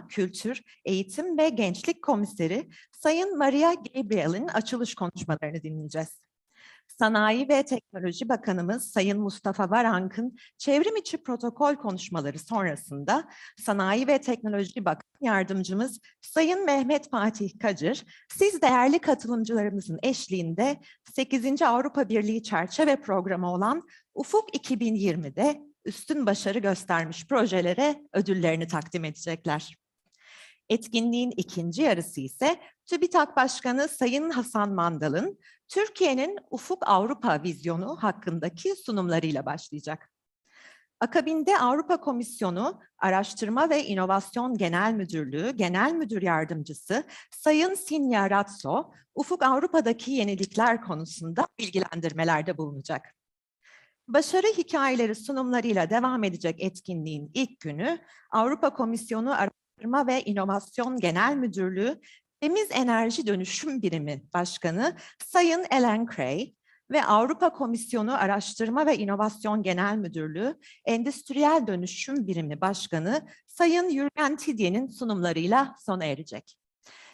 Kültür, Eğitim ve Gençlik Komiseri Sayın Mariya GABRIEL'in açılış konuşmalarını dinleyeceğiz. Sanayi ve Teknoloji Bakanımız Sayın Mustafa VARANK'ın çevrim içi protokol konuşmaları sonrasında Sanayi ve Teknoloji Bakan Yardımcımız Sayın Mehmet Fatih Kacır, siz değerli katılımcılarımızın eşliğinde 8. Avrupa Birliği Çerçeve Programı olan Ufuk 2020'de üstün başarı göstermiş projelere ödüllerini takdim edecekler. Etkinliğin ikinci yarısı ise TÜBİTAK Başkanı Sayın Hasan MANDAL'ın Türkiye'nin Ufuk Avrupa vizyonu hakkındaki sunumlarıyla başlayacak. Akabinde Avrupa Komisyonu Araştırma ve İnovasyon Genel Müdürlüğü Genel Müdür Yardımcısı Sayın Signe RATSO, Ufuk Avrupa'daki yenilikler konusunda bilgilendirmelerde bulunacak. Başarı hikayeleri sunumlarıyla devam edecek etkinliğin ilk günü Avrupa Komisyonu Araştırma ve İnovasyon Genel Müdürlüğü Temiz Enerji Dönüşüm Birimi Başkanı Sayın Ellen Cray ve Avrupa Komisyonu Araştırma ve İnovasyon Genel Müdürlüğü Endüstriyel Dönüşüm Birimi Başkanı Sayın Jürgen Tidye'nin sunumlarıyla sona erecek.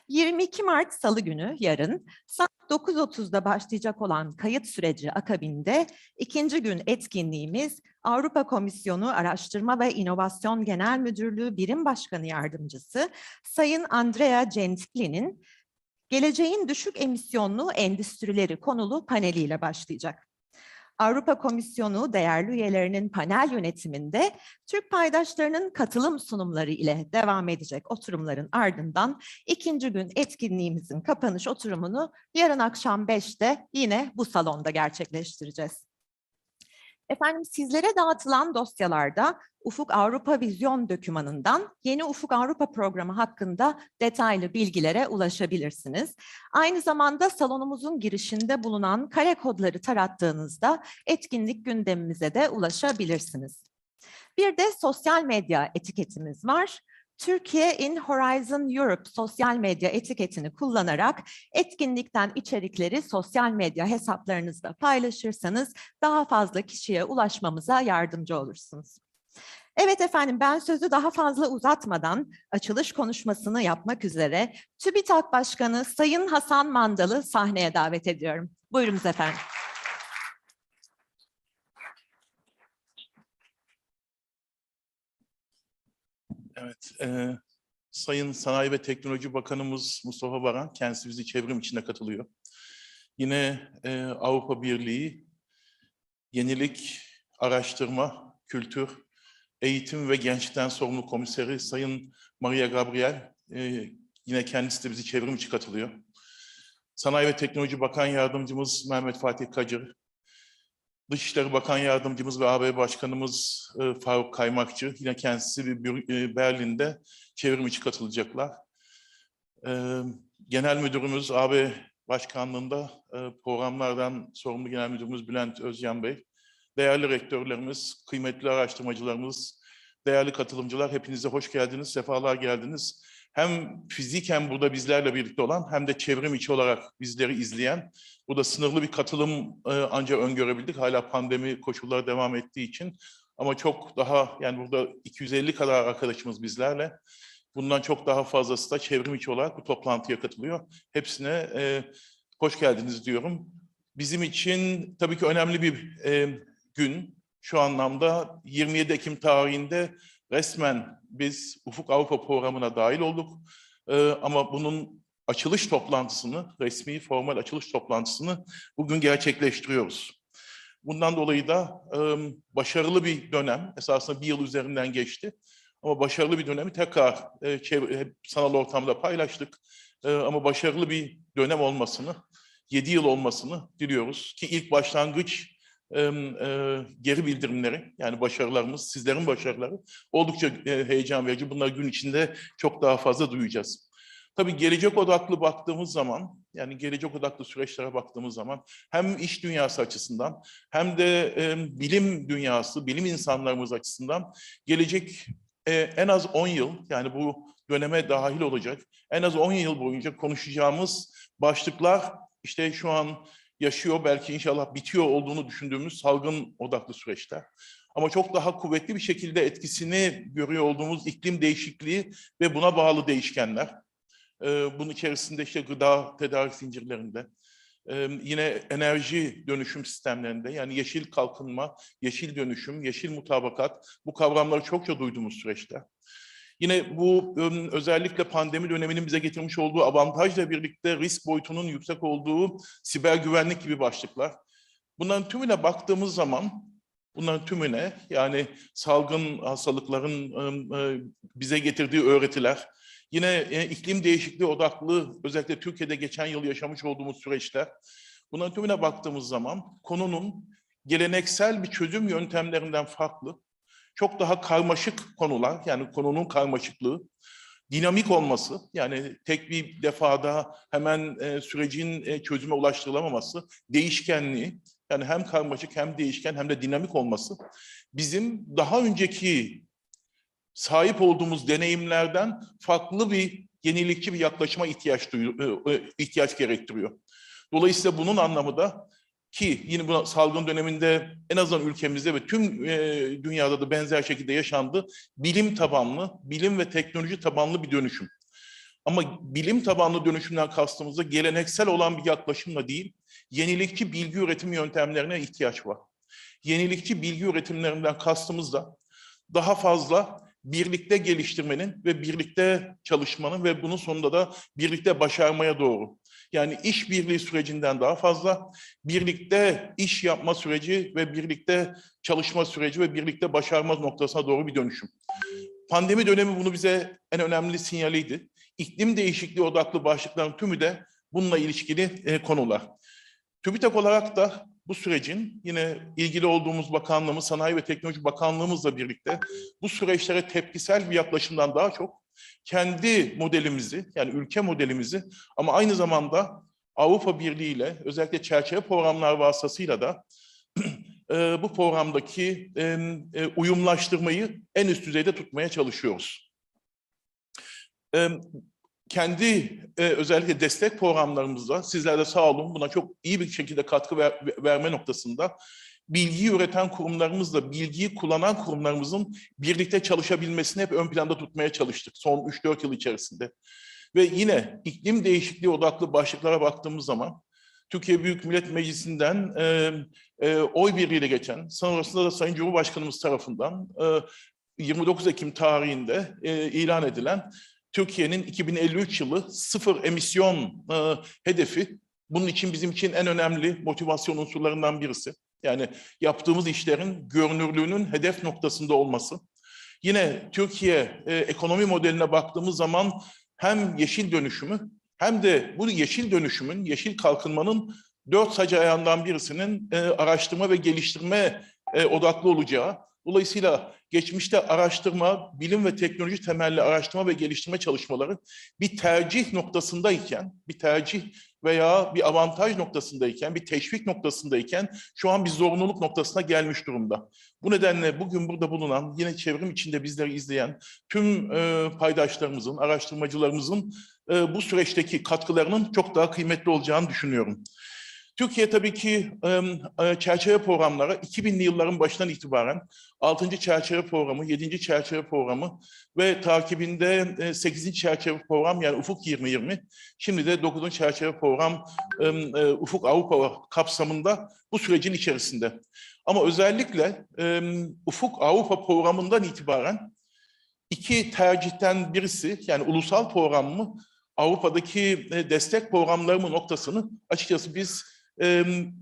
22 Mart Salı günü yarın saat 9.30'da başlayacak olan kayıt süreci akabinde ikinci gün etkinliğimiz Avrupa Komisyonu Araştırma ve İnovasyon Genel Müdürlüğü Birim Başkanı Yardımcısı Sayın Andrea Gentili'nin Geleceğin Düşük Emisyonlu Endüstrileri konulu paneliyle başlayacak. Avrupa Komisyonu değerli üyelerinin panel yönetiminde Türk paydaşlarının katılım sunumları ile devam edecek oturumların ardından ikinci gün etkinliğimizin kapanış oturumunu yarın akşam 5'te yine bu salonda gerçekleştireceğiz. Efendim sizlere dağıtılan dosyalarda Ufuk Avrupa Vizyon dokümanından Yeni Ufuk Avrupa Programı hakkında detaylı bilgilere ulaşabilirsiniz. Aynı zamanda salonumuzun girişinde bulunan kare kodları tarattığınızda etkinlik gündemimize de ulaşabilirsiniz. Bir de sosyal medya etiketimiz var. Türkiye in Horizon Europe sosyal medya etiketini kullanarak etkinlikten içerikleri sosyal medya hesaplarınızda paylaşırsanız daha fazla kişiye ulaşmamıza yardımcı olursunuz. Evet efendim, ben sözü daha fazla uzatmadan açılış konuşmasını yapmak üzere TÜBİTAK Başkanı Sayın Hasan MANDAL'ı sahneye davet ediyorum. Buyurunuz efendim. Evet, Sayın Sanayi ve Teknoloji Bakanımız Mustafa VARANK, kendisi bizi çevrim içinde katılıyor. Yine Avrupa Birliği Yenilik, Araştırma, Kültür, Eğitim ve Gençlikten Sorumlu Komiseri Sayın Mariya GABRIEL, yine kendisi de bizi çevrim içi katılıyor. Sanayi ve Teknoloji Bakan Yardımcımız Mehmet Fatih Kacır, Dışişleri Bakan Yardımcımız ve AB Başkanımız Faruk KAYMAKCI, yine kendisi Berlin'de çevrim içi katılacaklar. Genel Müdürümüz AB Başkanlığı'nda programlardan sorumlu Genel Müdürümüz Bülent Özcan Bey, değerli rektörlerimiz, kıymetli araştırmacılarımız, değerli katılımcılar, hepinize hoş geldiniz, sefalar geldiniz. Hem fiziken burada bizlerle birlikte olan hem de çevrim içi olarak bizleri izleyen, burada sınırlı bir katılım ancak öngörebildik. Hala pandemi koşulları devam ettiği için. Ama çok daha, yani burada 250 kadar arkadaşımız bizlerle. Bundan çok daha fazlası da çevrim içi olarak bu toplantıya katılıyor. Hepsine hoş geldiniz diyorum. Bizim için tabii ki önemli bir gün. Şu anlamda 27 Ekim tarihinde resmen biz Ufuk Avrupa Programı'na dahil olduk. Ama bunun açılış toplantısını, resmi formal açılış toplantısını bugün gerçekleştiriyoruz. Bundan dolayı da başarılı bir dönem, esasında bir yıl üzerinden geçti. Ama başarılı bir dönemi tekrar sanal ortamda paylaştık. Ama başarılı bir dönem olmasını, 7 yıl olmasını diliyoruz. Ki ilk başlangıç geri bildirimleri, yani başarılarımız, sizlerin başarıları oldukça heyecan verici. Bunları gün içinde çok daha fazla duyacağız. Tabii gelecek odaklı baktığımız zaman, yani gelecek odaklı süreçlere baktığımız zaman hem iş dünyası açısından hem de bilim dünyası, bilim insanlarımız açısından gelecek en az 10 yıl, yani bu döneme dahil olacak, en az 10 yıl boyunca konuşacağımız başlıklar işte şu an yaşıyor, belki inşallah bitiyor olduğunu düşündüğümüz salgın odaklı süreçler. Ama çok daha kuvvetli bir şekilde etkisini görüyor olduğumuz iklim değişikliği ve buna bağlı değişkenler. Bunun içerisinde işte gıda tedarik zincirlerinde, yine enerji dönüşüm sistemlerinde, yani yeşil kalkınma, yeşil dönüşüm, yeşil mutabakat, bu kavramları çokça duyduğumuz süreçte. Yine bu özellikle pandemi döneminin bize getirmiş olduğu avantajla birlikte risk boyutunun yüksek olduğu siber güvenlik gibi başlıklar. Bunların tümüne baktığımız zaman, bunların tümüne, yani salgın hastalıkların bize getirdiği öğretiler, yine iklim değişikliği odaklı, özellikle Türkiye'de geçen yıl yaşamış olduğumuz süreçler, bunların tümüne baktığımız zaman konunun geleneksel bir çözüm yöntemlerinden farklı, çok daha karmaşık konular, yani konunun karmaşıklığı, dinamik olması, yani tek bir defada hemen sürecin çözüme ulaştırılamaması, değişkenliği, yani hem karmaşık hem değişken hem de dinamik olması, bizim daha önceki sahip olduğumuz deneyimlerden farklı bir yenilikçi bir yaklaşıma ihtiyaç gerektiriyor. Dolayısıyla bunun anlamı da, ki yine bu salgın döneminde en azından ülkemizde ve tüm dünyada da benzer şekilde yaşandı, bilim tabanlı, bilim ve teknoloji tabanlı bir dönüşüm. Ama bilim tabanlı dönüşümden kastımızda geleneksel olan bir yaklaşımla değil, yenilikçi bilgi üretim yöntemlerine ihtiyaç var. Yenilikçi bilgi üretimlerinden kastımız da daha fazla birlikte geliştirmenin ve birlikte çalışmanın ve bunun sonunda da birlikte başarmaya doğru. Yani işbirliği sürecinden daha fazla birlikte iş yapma süreci ve birlikte çalışma süreci ve birlikte başarma noktasına doğru bir dönüşüm. Pandemi dönemi bunu bize en önemli sinyaliydi. İklim değişikliği odaklı başlıkların tümü de bununla ilişkili konular. TÜBİTAK olarak da bu sürecin yine ilgili olduğumuz bakanlığımız, Sanayi ve Teknoloji Bakanlığımızla birlikte bu süreçlere tepkisel bir yaklaşımdan daha çok kendi modelimizi, yani ülke modelimizi, ama aynı zamanda Avrupa Birliği ile özellikle çerçeve programlar vasıtasıyla da bu programdaki uyumlaştırmayı en üst düzeyde tutmaya çalışıyoruz. Kendi özellikle destek programlarımızda, sizler de sağ olun, buna çok iyi bir şekilde katkı verme noktasında bilgiyi üreten kurumlarımızla bilgiyi kullanan kurumlarımızın birlikte çalışabilmesini hep ön planda tutmaya çalıştık son 3-4 yıl içerisinde. Ve yine iklim değişikliği odaklı başlıklara baktığımız zaman Türkiye Büyük Millet Meclisi'nden oy birliğiyle geçen, sonrasında da Sayın Cumhurbaşkanımız tarafından 29 Ekim tarihinde ilan edilen Türkiye'nin 2053 yılı sıfır emisyon hedefi, bunun için bizim için en önemli motivasyon unsurlarından birisi. Yani yaptığımız işlerin görünürlüğünün hedef noktasında olması. Yine Türkiye ekonomi modeline baktığımız zaman hem yeşil dönüşümü hem de bu yeşil dönüşümün, yeşil kalkınmanın 4 sac ayağından birisinin araştırma ve geliştirme odaklı olacağı. Dolayısıyla geçmişte araştırma, bilim ve teknoloji temelli araştırma ve geliştirme çalışmaları bir tercih noktasındayken, bir tercih veya bir avantaj noktasındayken, bir teşvik noktasındayken şu an bir zorunluluk noktasına gelmiş durumda. Bu nedenle bugün burada bulunan, yine çevrim içinde bizleri izleyen tüm paydaşlarımızın, araştırmacılarımızın bu süreçteki katkılarının çok daha kıymetli olacağını düşünüyorum. Türkiye tabii ki çerçeve programlara 2000'li yılların başından itibaren 6. çerçeve programı, 7. çerçeve programı ve takibinde 8. çerçeve program, yani Ufuk 2020, şimdi de 9. çerçeve program Ufuk Avrupa kapsamında bu sürecin içerisinde. Ama özellikle Ufuk Avrupa programından itibaren iki tercihten birisi, yani ulusal program mı, Avrupa'daki destek programları mı noktasını açıkçası biz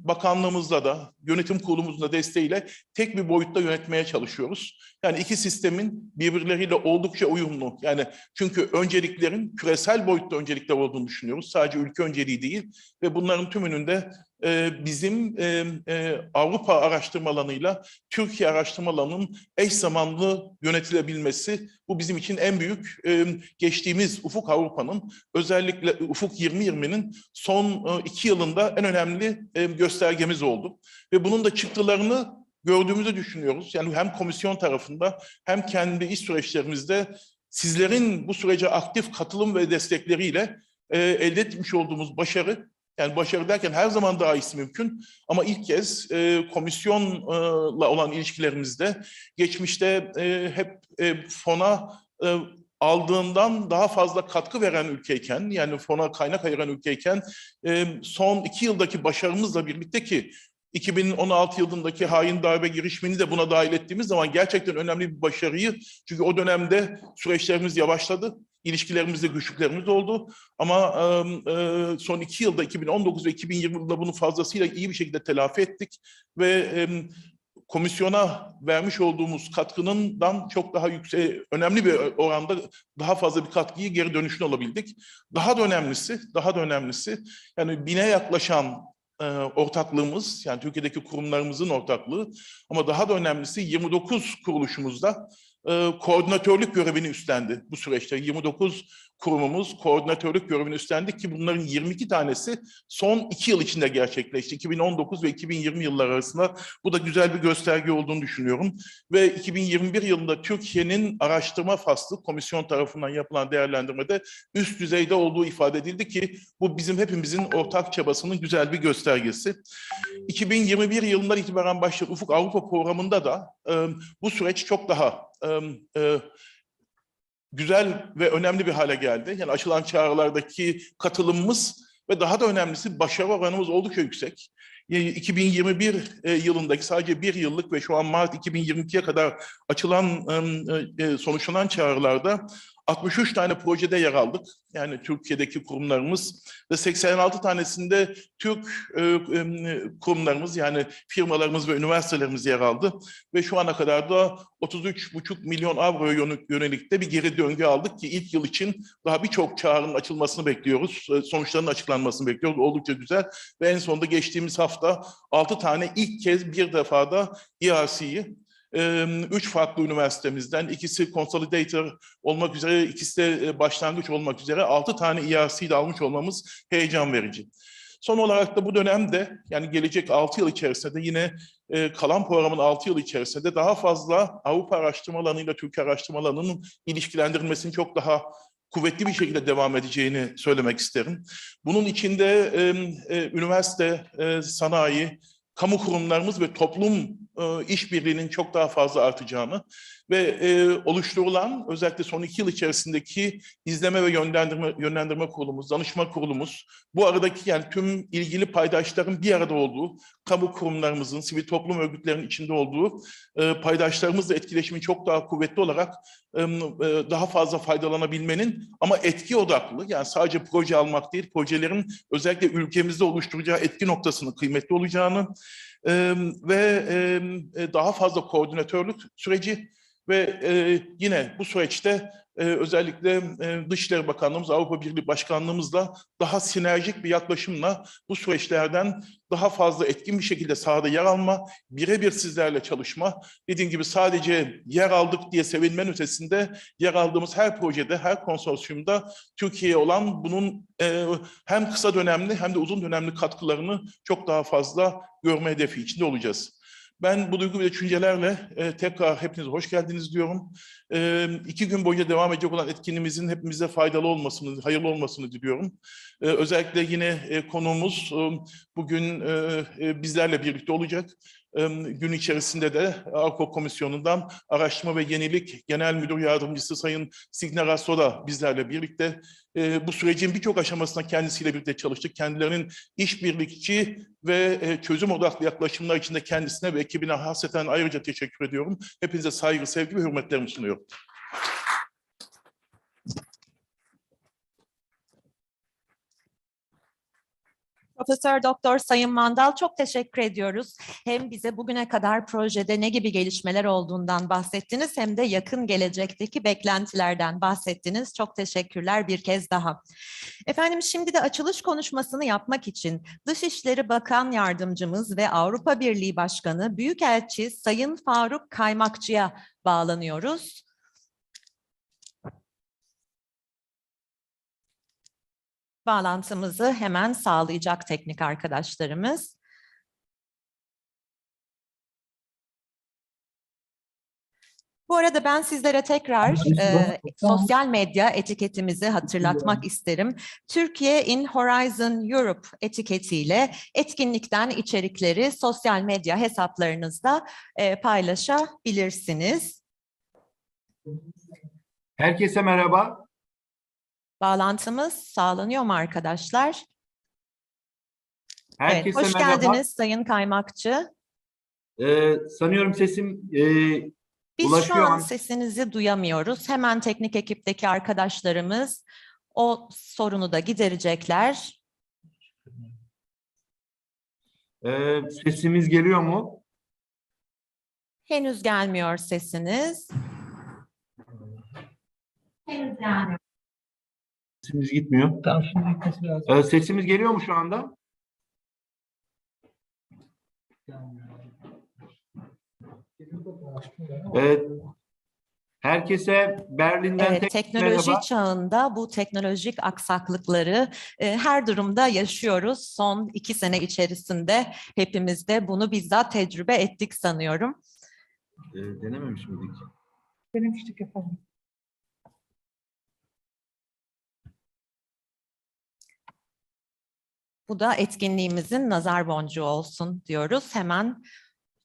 bakanlığımızla da, yönetim kurulumuzun da desteğiyle tek bir boyutta yönetmeye çalışıyoruz. Yani iki sistemin birbirleriyle oldukça uyumlu. Yani çünkü önceliklerin küresel boyutta öncelikler olduğunu düşünüyoruz. Sadece ülke önceliği değil ve bunların tümünün de bizim Avrupa araştırma alanıyla Türkiye araştırma alanının eş zamanlı yönetilebilmesi, bu bizim için en büyük geçtiğimiz Ufuk Avrupa'nın, özellikle Ufuk 2020'nin son 2 yılında en önemli göstergemiz oldu. Ve bunun da çıktılarını gördüğümüzü düşünüyoruz. Yani hem komisyon tarafında hem kendi iş süreçlerimizde sizlerin bu sürece aktif katılım ve destekleriyle elde etmiş olduğumuz başarı Yani başarı derken her zaman daha iyisi mümkün. Ama ilk kez komisyonla olan ilişkilerimizde geçmişte hep fona aldığından daha fazla katkı veren ülkeyken, yani fona kaynak ayıran ülkeyken son 2 yıldaki başarımızla birlikte ki 2016 yılındaki hain darbe girişimini de buna dahil ettiğimiz zaman gerçekten önemli bir başarıyı, çünkü o dönemde süreçlerimiz yavaşladı, ilişkilerimizde güçlüklerimiz oldu ama son 2 yılda 2019 ve 2020 yılında bunu fazlasıyla iyi bir şekilde telafi ettik ve komisyona vermiş olduğumuz katkından çok daha yüksek, önemli bir oranda daha fazla bir katkıyı geri dönüşünü alabildik. Daha da önemlisi yani 1000'e yaklaşan ortaklığımız, yani Türkiye'deki kurumlarımızın ortaklığı ama daha da önemlisi 29 kuruluşumuzda koordinatörlük görevini üstlendi bu süreçte. 29 kurumumuz koordinatörlük görevini üstlendik ki bunların 22 tanesi son 2 yıl içinde gerçekleşti. 2019 ve 2020 yılları arasında bu da güzel bir gösterge olduğunu düşünüyorum. Ve 2021 yılında Türkiye'nin araştırma faslı komisyon tarafından yapılan değerlendirmede üst düzeyde olduğu ifade edildi ki bu bizim hepimizin ortak çabasının güzel bir göstergesi. 2021 yılından itibaren başlayan Ufuk Avrupa programında da bu süreç çok daha güzel ve önemli bir hale geldi. Yani açılan çağrılardaki katılımımız ve daha da önemlisi başarı oranımız oldukça yüksek. 2021 yılındaki sadece 1 yıllık ve şu an Mart 2022'ye kadar açılan, sonuçlanan çağrılarda 63 tane projede yer aldık. Yani Türkiye'deki kurumlarımız ve 86 tanesinde Türk kurumlarımız, yani firmalarımız ve üniversitelerimiz yer aldı. Ve şu ana kadar da 33,5 milyon avroya yönelik de bir geri döngü aldık ki ilk yıl için daha birçok çağrının açılmasını bekliyoruz. Sonuçlarının açıklanmasını bekliyoruz. Oldukça güzel. Ve en sonunda geçtiğimiz hafta 6 tane ilk kez bir defada ERC'yi 3 farklı üniversitemizden, ikisi consolidator olmak üzere, ikisi de başlangıç olmak üzere 6 tane ERC'yi de almış olmamız heyecan verici. Son olarak da bu dönemde, yani gelecek 6 yıl içerisinde de yine kalan programın 6 yıl içerisinde daha fazla Avrupa araştırma alanıyla Türkiye araştırma alanının ilişkilendirilmesinin çok daha kuvvetli bir şekilde devam edeceğini söylemek isterim. Bunun içinde üniversite, sanayi, kamu kurumlarımız ve toplum işbirliğinin çok daha fazla artacağını ve oluşturulan özellikle son 2 yıl içerisindeki izleme ve yönlendirme kurulumuz, danışma kurulumuz, bu aradaki yani tüm ilgili paydaşların bir arada olduğu, kamu kurumlarımızın, sivil toplum örgütlerinin içinde olduğu paydaşlarımızla etkileşimin çok daha kuvvetli olarak daha fazla faydalanabilmenin ama etki odaklı, yani sadece proje almak değil, projelerin özellikle ülkemizde oluşturacağı etki noktasının kıymetli olacağını ve daha fazla koordinatörlük süreci ve yine bu süreçte özellikle Dışişleri Bakanlığımız, Avrupa Birliği Başkanlığımızla daha sinerjik bir yaklaşımla bu süreçlerden daha fazla etkin bir şekilde sahada yer alma, birebir sizlerle çalışma, dediğim gibi sadece yer aldık diye sevinmenin ötesinde yer aldığımız her projede, her konsorsiyumda Türkiye'ye olan bunun hem kısa dönemli hem de uzun dönemli katkılarını çok daha fazla görme hedefi içinde olacağız. Ben bu duygu ve düşüncelerle tekrar hepinize hoş geldiniz diyorum. 2 gün boyunca devam edecek olan etkinliğimizin hepimize faydalı olmasını, hayırlı olmasını diliyorum. Özellikle yine konuğumuz bugün bizlerle birlikte olacak. Gün içerisinde de Avrupa Komisyonu'ndan Araştırma ve Yenilik Genel Müdür Yardımcısı Sayın Signe RATSO da bizlerle birlikte. Bu sürecin birçok aşamasında kendisiyle birlikte çalıştık. Kendilerinin işbirlikçi ve çözüm odaklı yaklaşımlar içinde kendisine ve ekibine hasreten ayrıca teşekkür ediyorum. Hepinize saygı, sevgi ve hürmetlerimi sunuyorum. Profesör Doktor Sayın Mandal, çok teşekkür ediyoruz. Hem bize bugüne kadar projede ne gibi gelişmeler olduğundan bahsettiniz hem de yakın gelecekteki beklentilerden bahsettiniz. Çok teşekkürler bir kez daha. Efendim, şimdi de açılış konuşmasını yapmak için Dışişleri Bakan Yardımcımız ve Avrupa Birliği Başkanı Büyükelçi Sayın Faruk KAYMAKCI'ye bağlanıyoruz. Bağlantımızı hemen sağlayacak teknik arkadaşlarımız. Bu arada ben sizlere tekrar sosyal medya etiketimizi hatırlatmak isterim. Türkiye in Horizon Europe etiketiyle etkinlikten içerikleri sosyal medya hesaplarınızda paylaşabilirsiniz. Herkese merhaba. Bağlantımız sağlanıyor mu arkadaşlar? Herkese evet, hoş merhaba. geldiniz Sayın Kaymakçı. Sanıyorum sesim Biz ulaşıyor. şu an sesinizi duyamıyoruz. Hemen teknik ekipteki arkadaşlarımız o sorunu da giderecekler. Sesimiz geliyor mu? Henüz gelmiyor sesiniz. Henüz gelmiyor. Sesimiz gitmiyor. Tamam, şimdi gitmesi lazım. Sesimiz geliyor mu şu anda? Herkese Berlin'den Evet, teknoloji merhaba. çağında bu teknolojik aksaklıkları her durumda yaşıyoruz. Son 2 sene içerisinde hepimiz de bunu bizzat tecrübe ettik sanıyorum. Denememiş miydik? Denemiştik efendim. Bu da etkinliğimizin nazar boncuğu olsun diyoruz. Hemen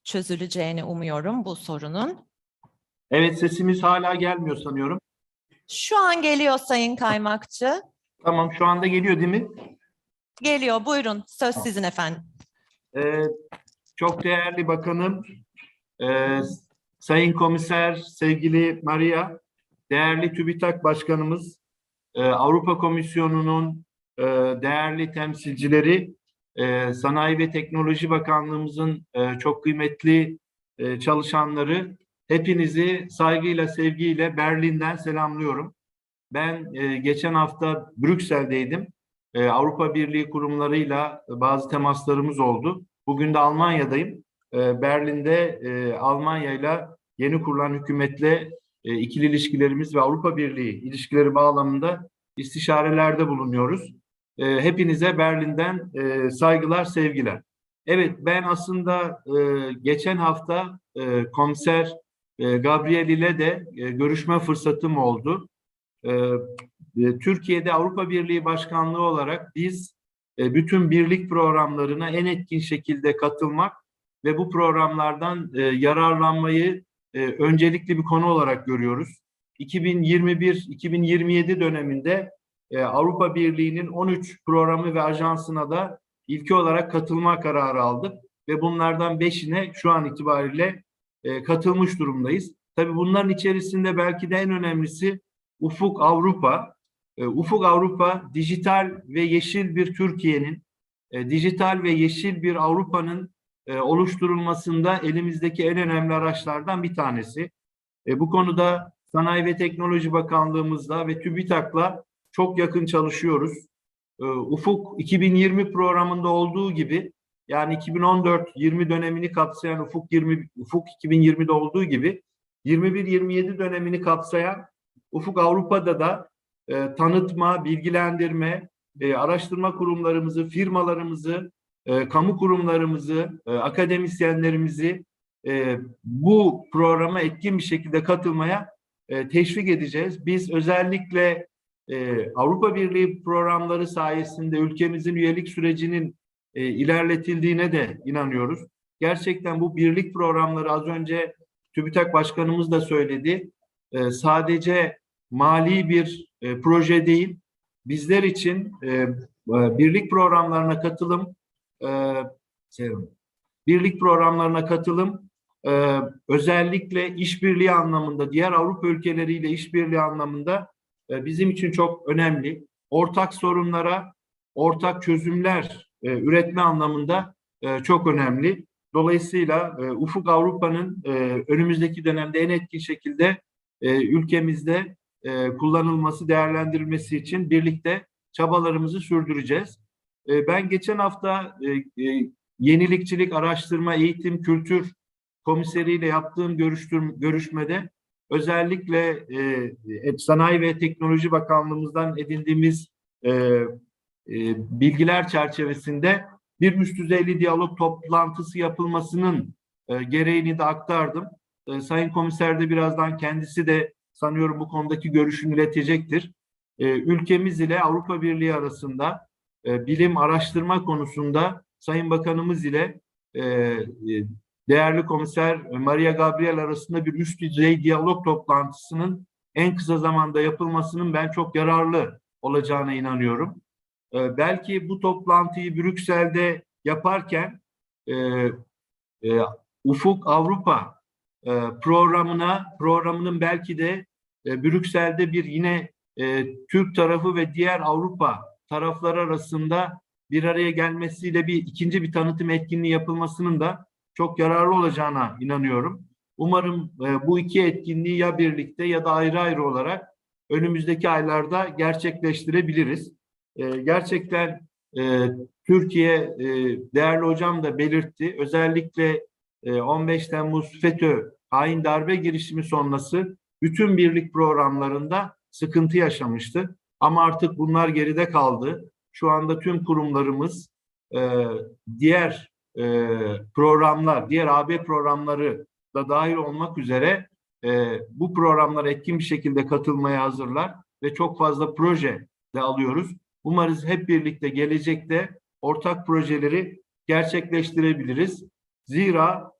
çözüleceğini umuyorum bu sorunun. Evet, sesimiz hala gelmiyor sanıyorum. Şu an geliyor Sayın Kaymakçı. Tamam, şu anda geliyor değil mi? Geliyor, buyurun. Söz sizin efendim. Çok değerli bakanım, sayın komiser, sevgili Mariya, değerli TÜBİTAK başkanımız, Avrupa Komisyonu'nun değerli temsilcileri, Sanayi ve Teknoloji Bakanlığımızın çok kıymetli çalışanları, hepinizi saygıyla, sevgiyle Berlin'den selamlıyorum. Ben geçen hafta Brüksel'deydim. Avrupa Birliği kurumlarıyla bazı temaslarımız oldu. Bugün de Almanya'dayım. Berlin'de Almanya'yla yeni kurulan hükümetle ikili ilişkilerimiz ve Avrupa Birliği ilişkileri bağlamında istişarelerde bulunuyoruz. Hepinize Berlin'den saygılar, sevgiler. Evet, ben aslında geçen hafta komiser GABRIEL ile de görüşme fırsatım oldu. Türkiye'de Avrupa Birliği Başkanlığı olarak biz bütün birlik programlarına en etkin şekilde katılmak ve bu programlardan yararlanmayı öncelikli bir konu olarak görüyoruz. 2021-2027 döneminde Avrupa Birliği'nin 13 programı ve ajansına da ilki olarak katılma kararı aldık ve bunlardan 5'ine şu an itibariyle katılmış durumdayız. Tabii bunların içerisinde belki de en önemlisi Ufuk Avrupa. Ufuk Avrupa, dijital ve yeşil bir Türkiye'nin, dijital ve yeşil bir Avrupa'nın oluşturulmasında elimizdeki en önemli araçlardan bir tanesi. Bu konuda Sanayi ve Teknoloji Bakanlığımızla ve TÜBİTAK'la çok yakın çalışıyoruz. Ufuk 2020 programında olduğu gibi, yani 2014-20 dönemini kapsayan Ufuk 2020'de olduğu gibi 21-27 dönemini kapsayan Ufuk Avrupa'da da tanıtma, bilgilendirme, araştırma kurumlarımızı, firmalarımızı, kamu kurumlarımızı, akademisyenlerimizi bu programa etkin bir şekilde katılmaya teşvik edeceğiz. Biz özellikle Avrupa Birliği programları sayesinde ülkemizin üyelik sürecinin ilerletildiğine de inanıyoruz. Gerçekten bu birlik programları, az önce TÜBİTAK Başkanımız da söyledi, sadece mali bir proje değil, bizler için birlik programlarına katılım, özellikle işbirliği anlamında, diğer Avrupa ülkeleriyle işbirliği anlamında bizim için çok önemli. Ortak sorunlara ortak çözümler üretme anlamında çok önemli. Dolayısıyla Ufuk Avrupa'nın önümüzdeki dönemde en etkin şekilde ülkemizde kullanılması, değerlendirilmesi için birlikte çabalarımızı sürdüreceğiz. Ben geçen hafta yenilikçilik, araştırma, eğitim, kültür komiseriyle yaptığım görüşmede özellikle Sanayi ve Teknoloji Bakanlığımızdan edindiğimiz bilgiler çerçevesinde bir üst düzeyli diyalog toplantısı yapılmasının gereğini de aktardım. Sayın Komiser de birazdan kendisi de sanıyorum bu konudaki görüşünü iletecektir. Ülkemiz ile Avrupa Birliği arasında bilim araştırma konusunda Sayın Bakanımız ile değerli komiser Mariya GABRIEL arasında bir üst düzey diyalog toplantısının en kısa zamanda yapılmasının ben çok yararlı olacağına inanıyorum. Belki bu toplantıyı Brüksel'de yaparken Ufuk Avrupa programının belki de Brüksel'de bir yine Türk tarafı ve diğer Avrupa tarafları arasında bir araya gelmesiyle ikinci bir tanıtım etkinliği yapılmasının da çok yararlı olacağına inanıyorum. Umarım bu iki etkinliği ya birlikte ya da ayrı ayrı olarak önümüzdeki aylarda gerçekleştirebiliriz. Gerçekten Türkiye, değerli hocam da belirtti, özellikle 15 Temmuz FETÖ hain darbe girişimi sonrası bütün birlik programlarında sıkıntı yaşamıştı. Ama artık bunlar geride kaldı. Şu anda tüm kurumlarımız diğer programlar, diğer AB programları da dahil olmak üzere bu programlara etkin bir şekilde katılmaya hazırlar ve çok fazla proje de alıyoruz. Umarız hep birlikte gelecekte ortak projeleri gerçekleştirebiliriz. Zira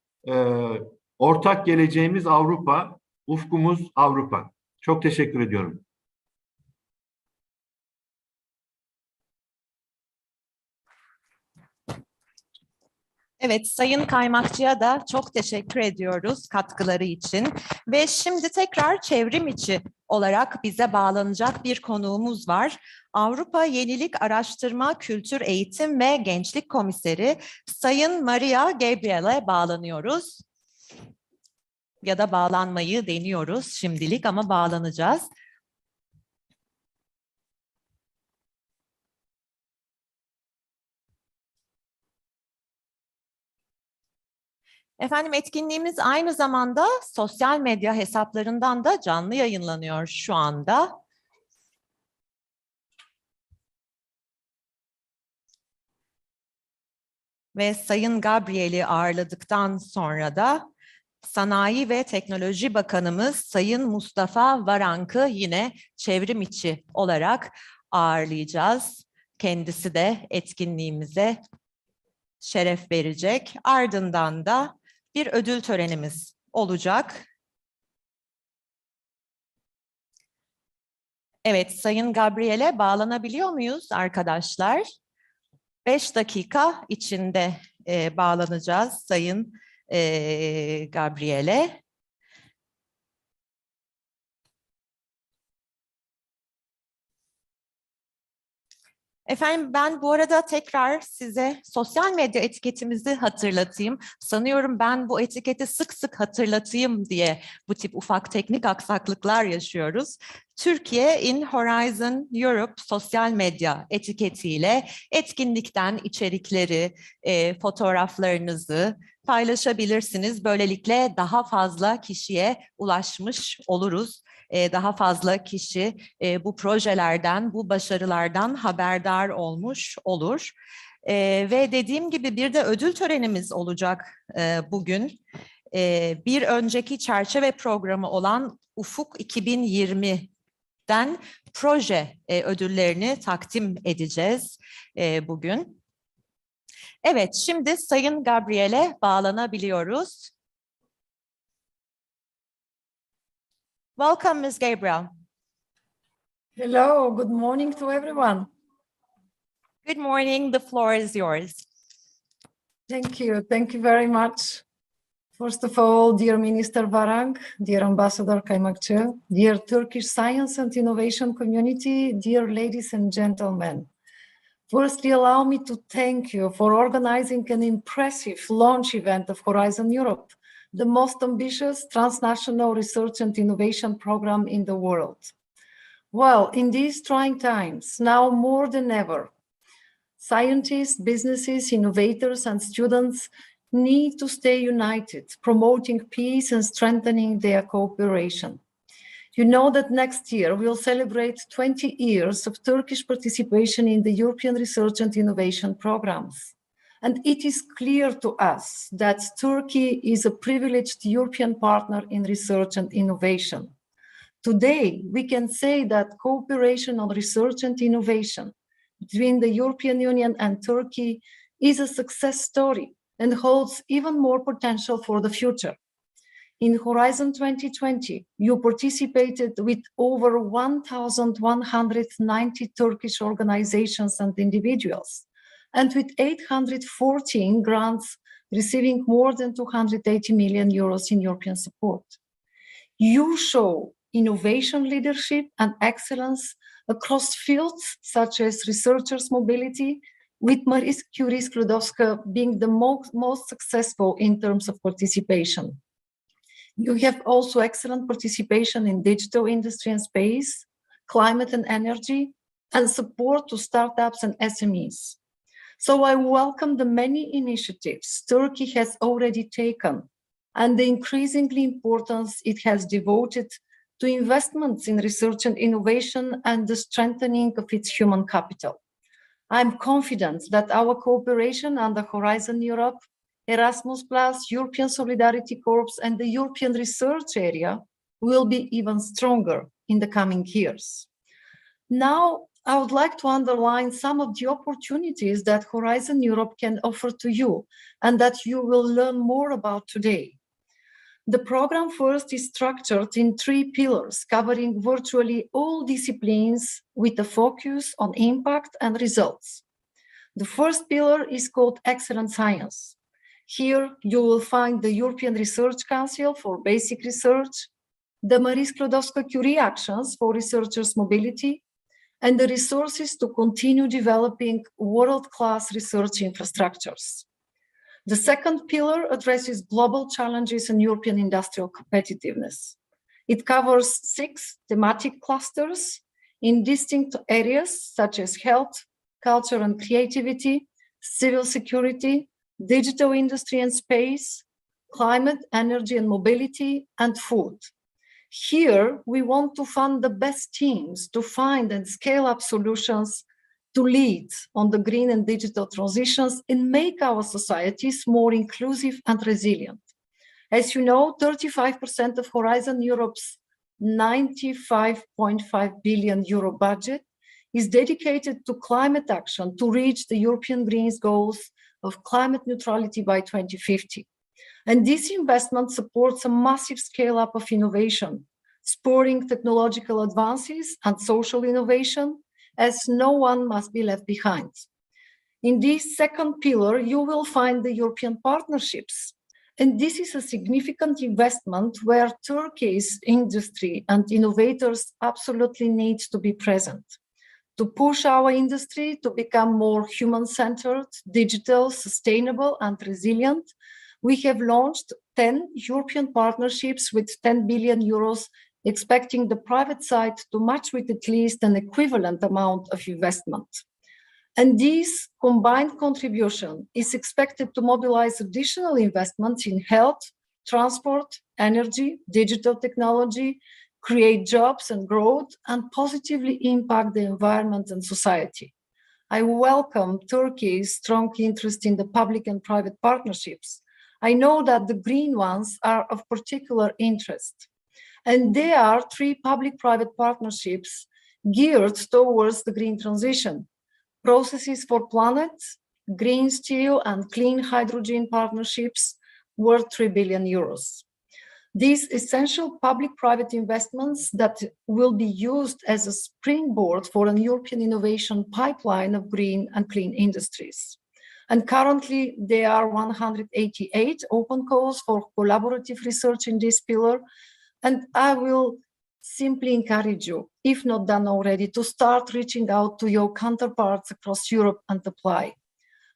ortak geleceğimiz Avrupa, ufkumuz Avrupa. Çok teşekkür ediyorum. Evet, Sayın Kaymakçı'ya da çok teşekkür ediyoruz katkıları için. Ve şimdi tekrar çevrim içi olarak bize bağlanacak bir konuğumuz var. Avrupa Yenilik Araştırma, Kültür, Eğitim ve Gençlik Komiseri Sayın Mariya GABRIEL'e bağlanıyoruz. Ya da bağlanmayı deniyoruz şimdilik ama bağlanacağız. Efendim, etkinliğimiz aynı zamanda sosyal medya hesaplarından da canlı yayınlanıyor şu anda. Ve Sayın Gabriel'i ağırladıktan sonra da Sanayi ve Teknoloji Bakanımız Sayın Mustafa Varank'ı yine çevrim içi olarak ağırlayacağız. Kendisi de etkinliğimize şeref verecek. Ardından da bir ödül törenimiz olacak. Evet, Sayın Gabriel'e bağlanabiliyor muyuz arkadaşlar? 5 dakika içinde bağlanacağız Sayın Gabriel'e. Efendim, ben bu arada tekrar size sosyal medya etiketimizi hatırlatayım. Sanıyorum ben bu etiketi sık sık hatırlatayım diye bu tip ufak teknik aksaklıklar yaşıyoruz. Türkiye in Horizon Europe sosyal medya etiketiyle etkinlikten içerikleri, fotoğraflarınızı paylaşabilirsiniz. Böylelikle daha fazla kişiye ulaşmış oluruz. Daha fazla kişi bu projelerden, bu başarılardan haberdar olmuş olur. Ve dediğim gibi bir de ödül törenimiz olacak bugün. Bir önceki çerçeve programı olan Ufuk 2020'den proje ödüllerini takdim edeceğiz bugün. Evet, şimdi Sayın Gabriel'e bağlanabiliyoruz. Welcome, Ms. Gabriel. Hello, good morning to everyone. Good morning, the floor is yours. Thank you very much. First of all, dear Minister VARANK, dear Ambassador KAYMAKCI, dear Turkish science and innovation community, dear ladies and gentlemen. Firstly, allow me to thank you for organizing an impressive launch event of Horizon Europe, the most ambitious transnational research and innovation program in the world. Well, in these trying times, now more than ever, scientists, businesses, innovators, and students need to stay united, promoting peace and strengthening their cooperation. You know that next year we'll celebrate 20 years of Turkish participation in the European research and innovation programs. And it is clear to us that Turkey is a privileged European partner in research and innovation. Today, we can say that cooperation on research and innovation between the European Union and Turkey is a success story and holds even more potential for the future. In Horizon 2020, you participated with over 1,190 Turkish organizations and individuals, and with 814 grants receiving more than 280 million euros in European support. You show innovation leadership and excellence across fields such as researchers' mobility, with Marie Curie Skłodowska being the most successful in terms of participation. You have also excellent participation in digital industry and space, climate and energy, and support to startups and SMEs. So I welcome the many initiatives Turkey has already taken and the increasing importance it has devoted to investments in research and innovation and the strengthening of its human capital. I'm confident that our cooperation under Horizon Europe, Erasmus+, European Solidarity Corps, and the European Research Area will be even stronger in the coming years. Now, I would like to underline some of the opportunities that Horizon Europe can offer to you and that you will learn more about today. The program first is structured in 3 pillars, covering virtually all disciplines with a focus on impact and results. The first pillar is called Excellent Science. Here you will find the European Research Council for basic research, the Marie Skłodowska-Curie actions for researchers' mobility, and the resources to continue developing world-class research infrastructures. The second pillar addresses global challenges in European industrial competitiveness. It covers 6 thematic clusters in distinct areas such as health, culture and creativity, civil security, digital industry and space, climate, energy and mobility, and food. Here, we want to fund the best teams to find and scale up solutions to lead on the green and digital transitions and make our societies more inclusive and resilient. As you know, 35% of Horizon Europe's 95.5 billion euro budget is dedicated to climate action to reach the European Green's goals of climate neutrality by 2050. And this investment supports a massive scale-up of innovation, spurring technological advances and social innovation, as no one must be left behind. In this second pillar, you will find the European partnerships. And this is a significant investment where Turkey's industry and innovators absolutely need to be present. To push our industry to become more human-centered, digital, sustainable, and resilient, we have launched 10 European partnerships with 10 billion euros, expecting the private side to match with at least an equivalent amount of investment. And this combined contribution is expected to mobilize additional investments in health, transport, energy, digital technology, create jobs and growth, and positively impact the environment and society. I welcome Turkey's strong interest in the public and private partnerships. I know that the green ones are of particular interest. And there are 3 public-private partnerships geared towards the green transition: Processes for Planet, Green Steel, and Clean Hydrogen partnerships worth 3 billion euros. These essential public-private investments that will be used as a springboard for an European innovation pipeline of green and clean industries. And currently, there are 188 open calls for collaborative research in this pillar. And I will simply encourage you, if not done already, to start reaching out to your counterparts across Europe and apply.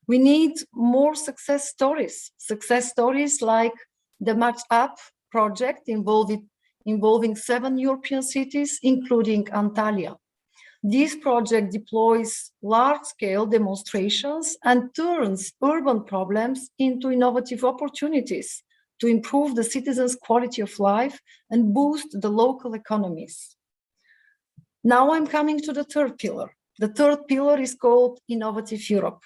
We need more success stories like the Match Up project involving 7 European cities, including Antalya. This project deploys large-scale demonstrations and turns urban problems into innovative opportunities to improve the citizens' quality of life and boost the local economies. Now I'm coming to the third pillar. The third pillar is called Innovative Europe.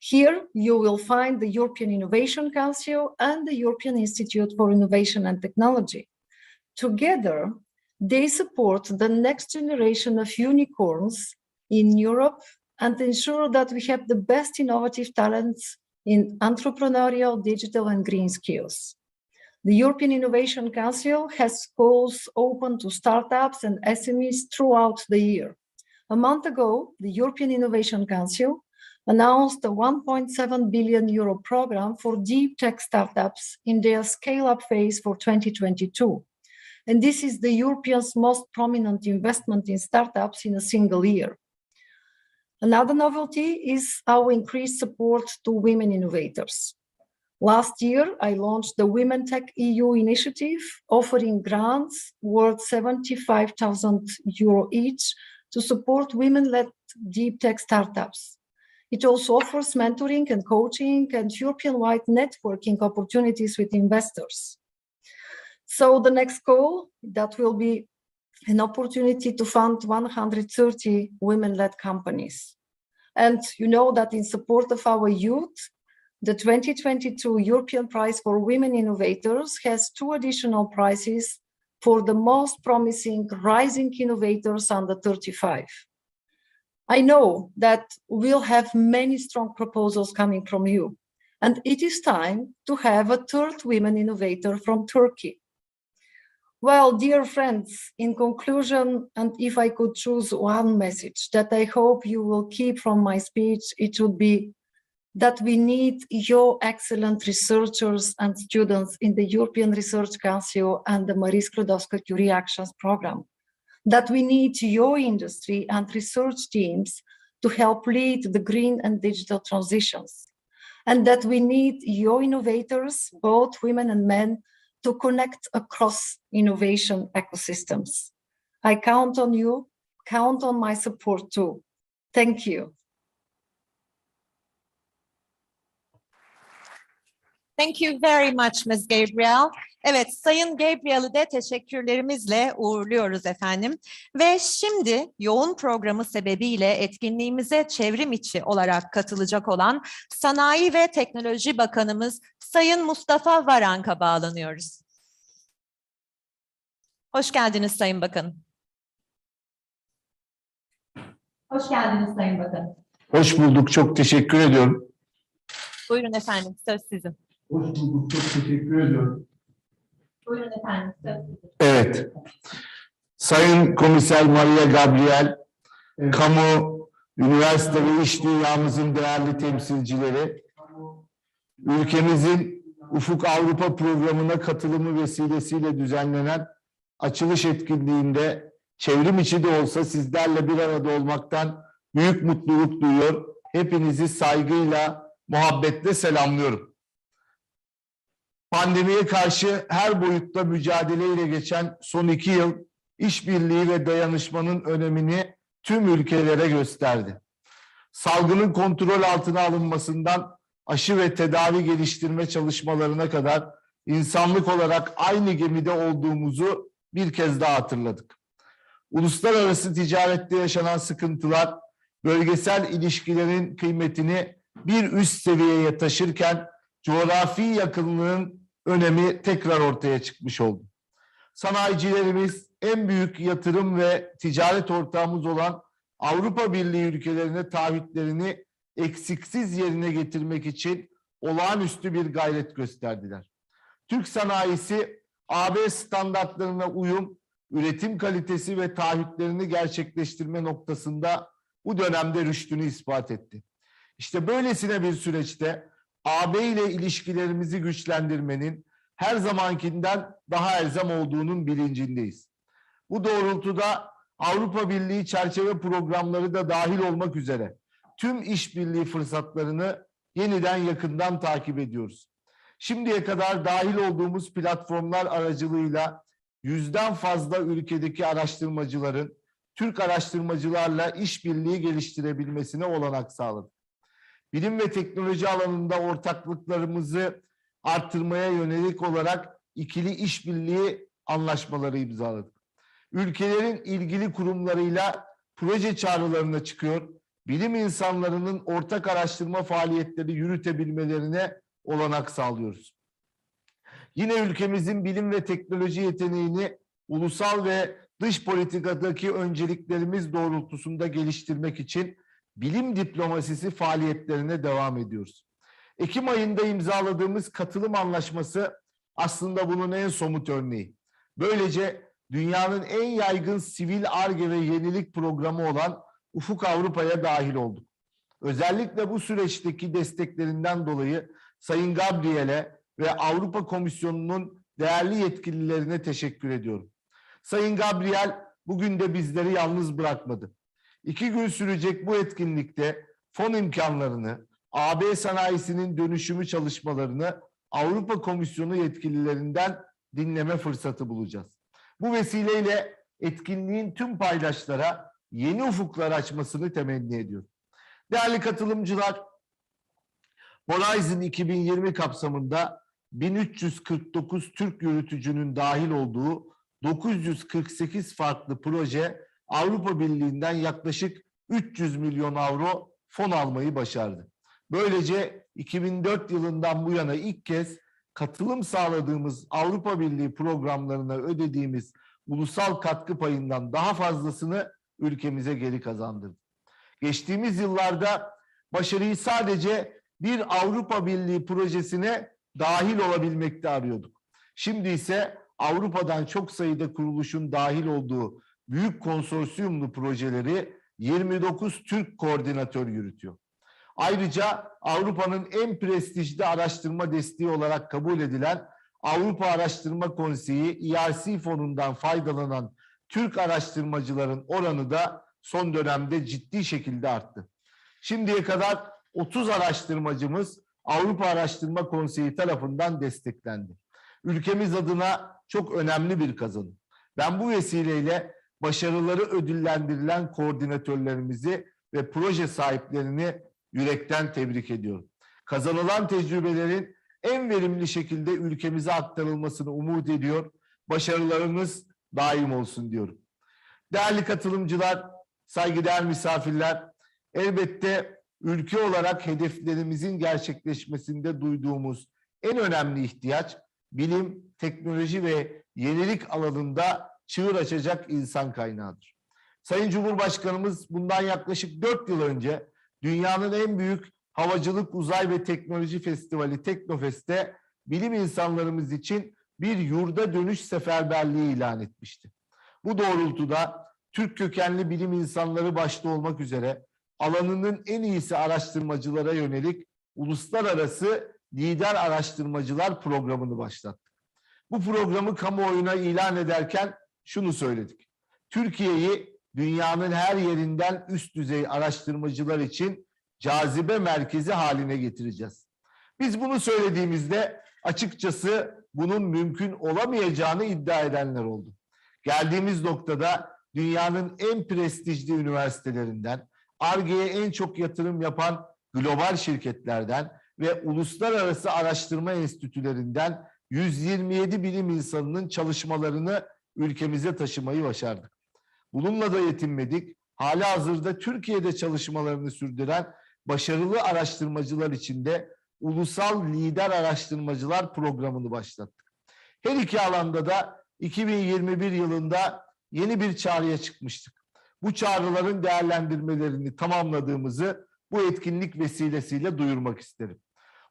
Here, you will find the European Innovation Council and the European Institute for Innovation and Technology. Together, they support the next generation of unicorns in Europe and ensure that we have the best innovative talents in entrepreneurial, digital, and green skills. The European Innovation Council has calls open to startups and SMEs throughout the year. A month ago, the European Innovation Council announced a 1.7 billion euro program for deep tech startups in their scale-up phase for 2022. And this is the Europeans' most prominent investment in startups in a single year. Another novelty is our increased support to women innovators. Last year, I launched the Women Tech EU initiative, offering grants worth 75,000 euro each to support women-led deep tech startups. It also offers mentoring and coaching and European-wide networking opportunities with investors. So the next call, that will be an opportunity to fund 130 women-led companies. And you know that in support of our youth, the 2022 European Prize for Women Innovators has 2 additional prizes for the most promising rising innovators under 35. I know that we'll have many strong proposals coming from you, and it is time to have a 3rd women innovator from Turkey. Well, dear friends, in conclusion, and if I could choose one message that I hope you will keep from my speech, it would be that we need your excellent researchers and students in the European Research Council and the Marie Skłodowska-Curie Actions Program. That we need your industry and research teams to help lead the green and digital transitions. And that we need your innovators, both women and men, to connect across innovation ecosystems. I count on you, count on my support too. Thank you. Thank you very much, Ms. Gabriel. Evet, Sayın Gabriel'i de teşekkürlerimizle uğurluyoruz efendim. Ve şimdi yoğun programı sebebiyle etkinliğimize çevrim içi olarak katılacak olan Sanayi ve Teknoloji Bakanımız Sayın Mustafa Varank'a bağlanıyoruz. Hoş geldiniz Sayın Bakanım. Hoş geldiniz Sayın Bakanım. Hoş bulduk, çok teşekkür ediyorum. Buyurun efendim, söz sizin. Hoş bulduk, çok teşekkür ediyorum. Buyurun efendim, söz sizin. Evet, Sayın Komiser Mariya GABRIEL, evet. Kamu, üniversite ve iş dünyamızın değerli temsilcileri, ülkemizin Ufuk Avrupa programına katılımı vesilesiyle düzenlenen açılış etkinliğinde çevrim içi de olsa sizlerle bir arada olmaktan büyük mutluluk duyuyor. Hepinizi saygıyla, muhabbetle selamlıyorum. Pandemiye karşı her boyutta mücadeleyle geçen son 2 yıl işbirliği ve dayanışmanın önemini tüm ülkelere gösterdi. Salgının kontrol altına alınmasından aşı ve tedavi geliştirme çalışmalarına kadar insanlık olarak aynı gemide olduğumuzu bir kez daha hatırladık. Uluslararası ticarette yaşanan sıkıntılar bölgesel ilişkilerin kıymetini bir üst seviyeye taşırken coğrafi yakınlığın önemi tekrar ortaya çıkmış oldu. Sanayicilerimiz en büyük yatırım ve ticaret ortağımız olan Avrupa Birliği ülkelerine taahhütlerini eksiksiz yerine getirmek için olağanüstü bir gayret gösterdiler. Türk sanayisi AB standartlarına uyum, üretim kalitesi ve taahhütlerini gerçekleştirme noktasında bu dönemde rüştünü ispat etti. İşte böylesine bir süreçte AB ile ilişkilerimizi güçlendirmenin her zamankinden daha elzem olduğunun bilincindeyiz. Bu doğrultuda Avrupa Birliği çerçeve programları da dahil olmak üzere tüm işbirliği fırsatlarını yeniden yakından takip ediyoruz. Şimdiye kadar dahil olduğumuz platformlar aracılığıyla 100'den fazla ülkedeki araştırmacıların Türk araştırmacılarla işbirliği geliştirebilmesine olanak sağladık. Bilim ve teknoloji alanında ortaklıklarımızı artırmaya yönelik olarak ikili işbirliği anlaşmaları imzaladık. Ülkelerin ilgili kurumlarıyla proje çağrılarına çıkıyor, bilim insanlarının ortak araştırma faaliyetleri yürütebilmelerine olanak sağlıyoruz. Yine ülkemizin bilim ve teknoloji yeteneğini ulusal ve dış politikadaki önceliklerimiz doğrultusunda geliştirmek için bilim diplomasisi faaliyetlerine devam ediyoruz. Ekim ayında imzaladığımız katılım anlaşması aslında bunun en somut örneği. Böylece dünyanın en yaygın sivil Ar-Ge ve yenilik programı olan Ufuk Avrupa'ya dahil olduk. Özellikle bu süreçteki desteklerinden dolayı Sayın Gabriel'e ve Avrupa Komisyonu'nun değerli yetkililerine teşekkür ediyorum. Sayın Gabriel bugün de bizleri yalnız bırakmadı. 2 gün sürecek bu etkinlikte fon imkanlarını, AB sanayisinin dönüşümü çalışmalarını Avrupa Komisyonu yetkililerinden dinleme fırsatı bulacağız. Bu vesileyle etkinliğin tüm paydaşlara yeni ufuklar açmasını temenni ediyorum. Değerli katılımcılar, Horizon 2020 kapsamında 1349 Türk yürütücünün dahil olduğu 948 farklı proje Avrupa Birliği'nden yaklaşık 300 milyon avro fon almayı başardı. Böylece 2004 yılından bu yana ilk kez katılım sağladığımız Avrupa Birliği programlarına ödediğimiz ulusal katkı payından daha fazlasını ülkemize geri kazandırdı. Geçtiğimiz yıllarda başarıyı sadece bir Avrupa Birliği projesine dahil olabilmekte arıyorduk. Şimdi ise Avrupa'dan çok sayıda kuruluşun dahil olduğu büyük konsorsiyumlu projeleri 29 Türk koordinatör yürütüyor. Ayrıca Avrupa'nın en prestijli araştırma desteği olarak kabul edilen Avrupa Araştırma Konseyi ERC fonundan faydalanan Türk araştırmacıların oranı da son dönemde ciddi şekilde arttı. Şimdiye kadar 30 araştırmacımız Avrupa Araştırma Konseyi tarafından desteklendi. Ülkemiz adına çok önemli bir kazanım. Ben bu vesileyle başarıları ödüllendirilen koordinatörlerimizi ve proje sahiplerini yürekten tebrik ediyorum. Kazanılan tecrübelerin en verimli şekilde ülkemize aktarılmasını umut ediyor. Başarılarınız daim olsun diyorum. Değerli katılımcılar, saygıdeğer misafirler, elbette ülke olarak hedeflerimizin gerçekleşmesinde duyduğumuz en önemli ihtiyaç bilim, teknoloji ve yenilik alanında çığır açacak insan kaynağıdır. Sayın Cumhurbaşkanımız bundan yaklaşık 4 yıl önce dünyanın en büyük havacılık, uzay ve teknoloji festivali Teknofest'te bilim insanlarımız için bir yurda dönüş seferberliği ilan etmişti. Bu doğrultuda Türk kökenli bilim insanları başta olmak üzere alanının en iyisi araştırmacılara yönelik uluslararası lider araştırmacılar programını başlattık. Bu programı kamuoyuna ilan ederken şunu söyledik. Türkiye'yi dünyanın her yerinden üst düzey araştırmacılar için cazibe merkezi haline getireceğiz. Biz bunu söylediğimizde açıkçası bunun mümkün olamayacağını iddia edenler oldu. Geldiğimiz noktada dünyanın en prestijli üniversitelerinden, Ar-Ge'ye en çok yatırım yapan global şirketlerden ve uluslararası araştırma enstitülerinden 127 bilim insanının çalışmalarını ülkemize taşımayı başardık. Bununla da yetinmedik. Halihazırda Türkiye'de çalışmalarını sürdüren başarılı araştırmacılar için de Ulusal Lider Araştırmacılar Programı'nı başlattık. Her iki alanda da 2021 yılında yeni bir çağrıya çıkmıştık. Bu çağrıların değerlendirmelerini tamamladığımızı bu etkinlik vesilesiyle duyurmak isterim.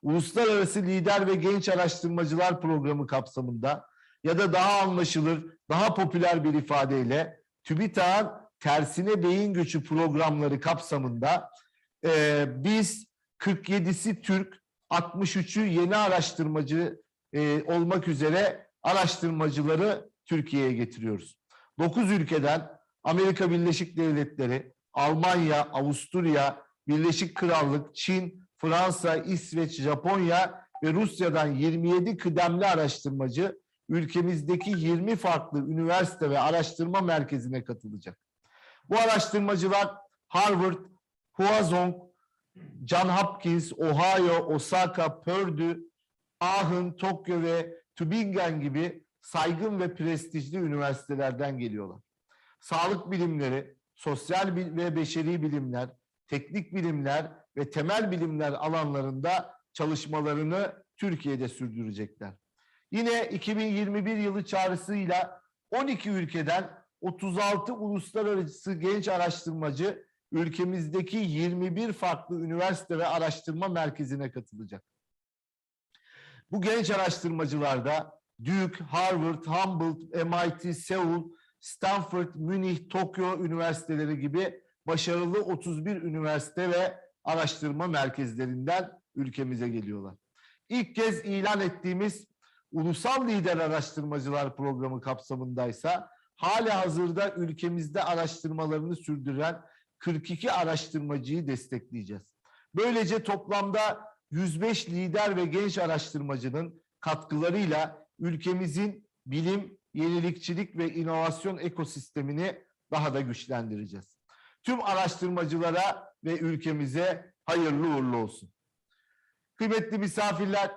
Uluslararası Lider ve Genç Araştırmacılar Programı kapsamında ya da daha anlaşılır, daha popüler bir ifadeyle TÜBİTAK'ın tersine beyin göçü programları kapsamında biz 47'si Türk, 63'ü yeni araştırmacı olmak üzere araştırmacıları Türkiye'ye getiriyoruz. 9 ülkeden Amerika Birleşik Devletleri, Almanya, Avusturya, Birleşik Krallık, Çin, Fransa, İsveç, Japonya ve Rusya'dan 27 kıdemli araştırmacı ülkemizdeki 20 farklı üniversite ve araştırma merkezine katılacak. Bu araştırmacılar Harvard, Huazong, Johns Hopkins, Ohio, Osaka, Purdue, Aachen, Tokyo ve Tübingen gibi saygın ve prestijli üniversitelerden geliyorlar. Sağlık bilimleri, sosyal ve beşeri bilimler, teknik bilimler ve temel bilimler alanlarında çalışmalarını Türkiye'de sürdürecekler. Yine 2021 yılı çağrısıyla 12 ülkeden 36 uluslararası genç araştırmacı ülkemizdeki 21 farklı üniversite ve araştırma merkezine katılacak. Bu genç araştırmacılarda Duke, Harvard, Humboldt, MIT, Seul, Stanford, Münih, Tokyo üniversiteleri gibi başarılı 31 üniversite ve araştırma merkezlerinden ülkemize geliyorlar. İlk kez ilan ettiğimiz Ulusal Lider Araştırmacılar Programı kapsamındaysa halihazırda ülkemizde araştırmalarını sürdüren 42 araştırmacıyı destekleyeceğiz. Böylece toplamda 105 lider ve genç araştırmacının katkılarıyla ülkemizin bilim, yenilikçilik ve inovasyon ekosistemini daha da güçlendireceğiz. Tüm araştırmacılara ve ülkemize hayırlı uğurlu olsun. Kıymetli misafirler,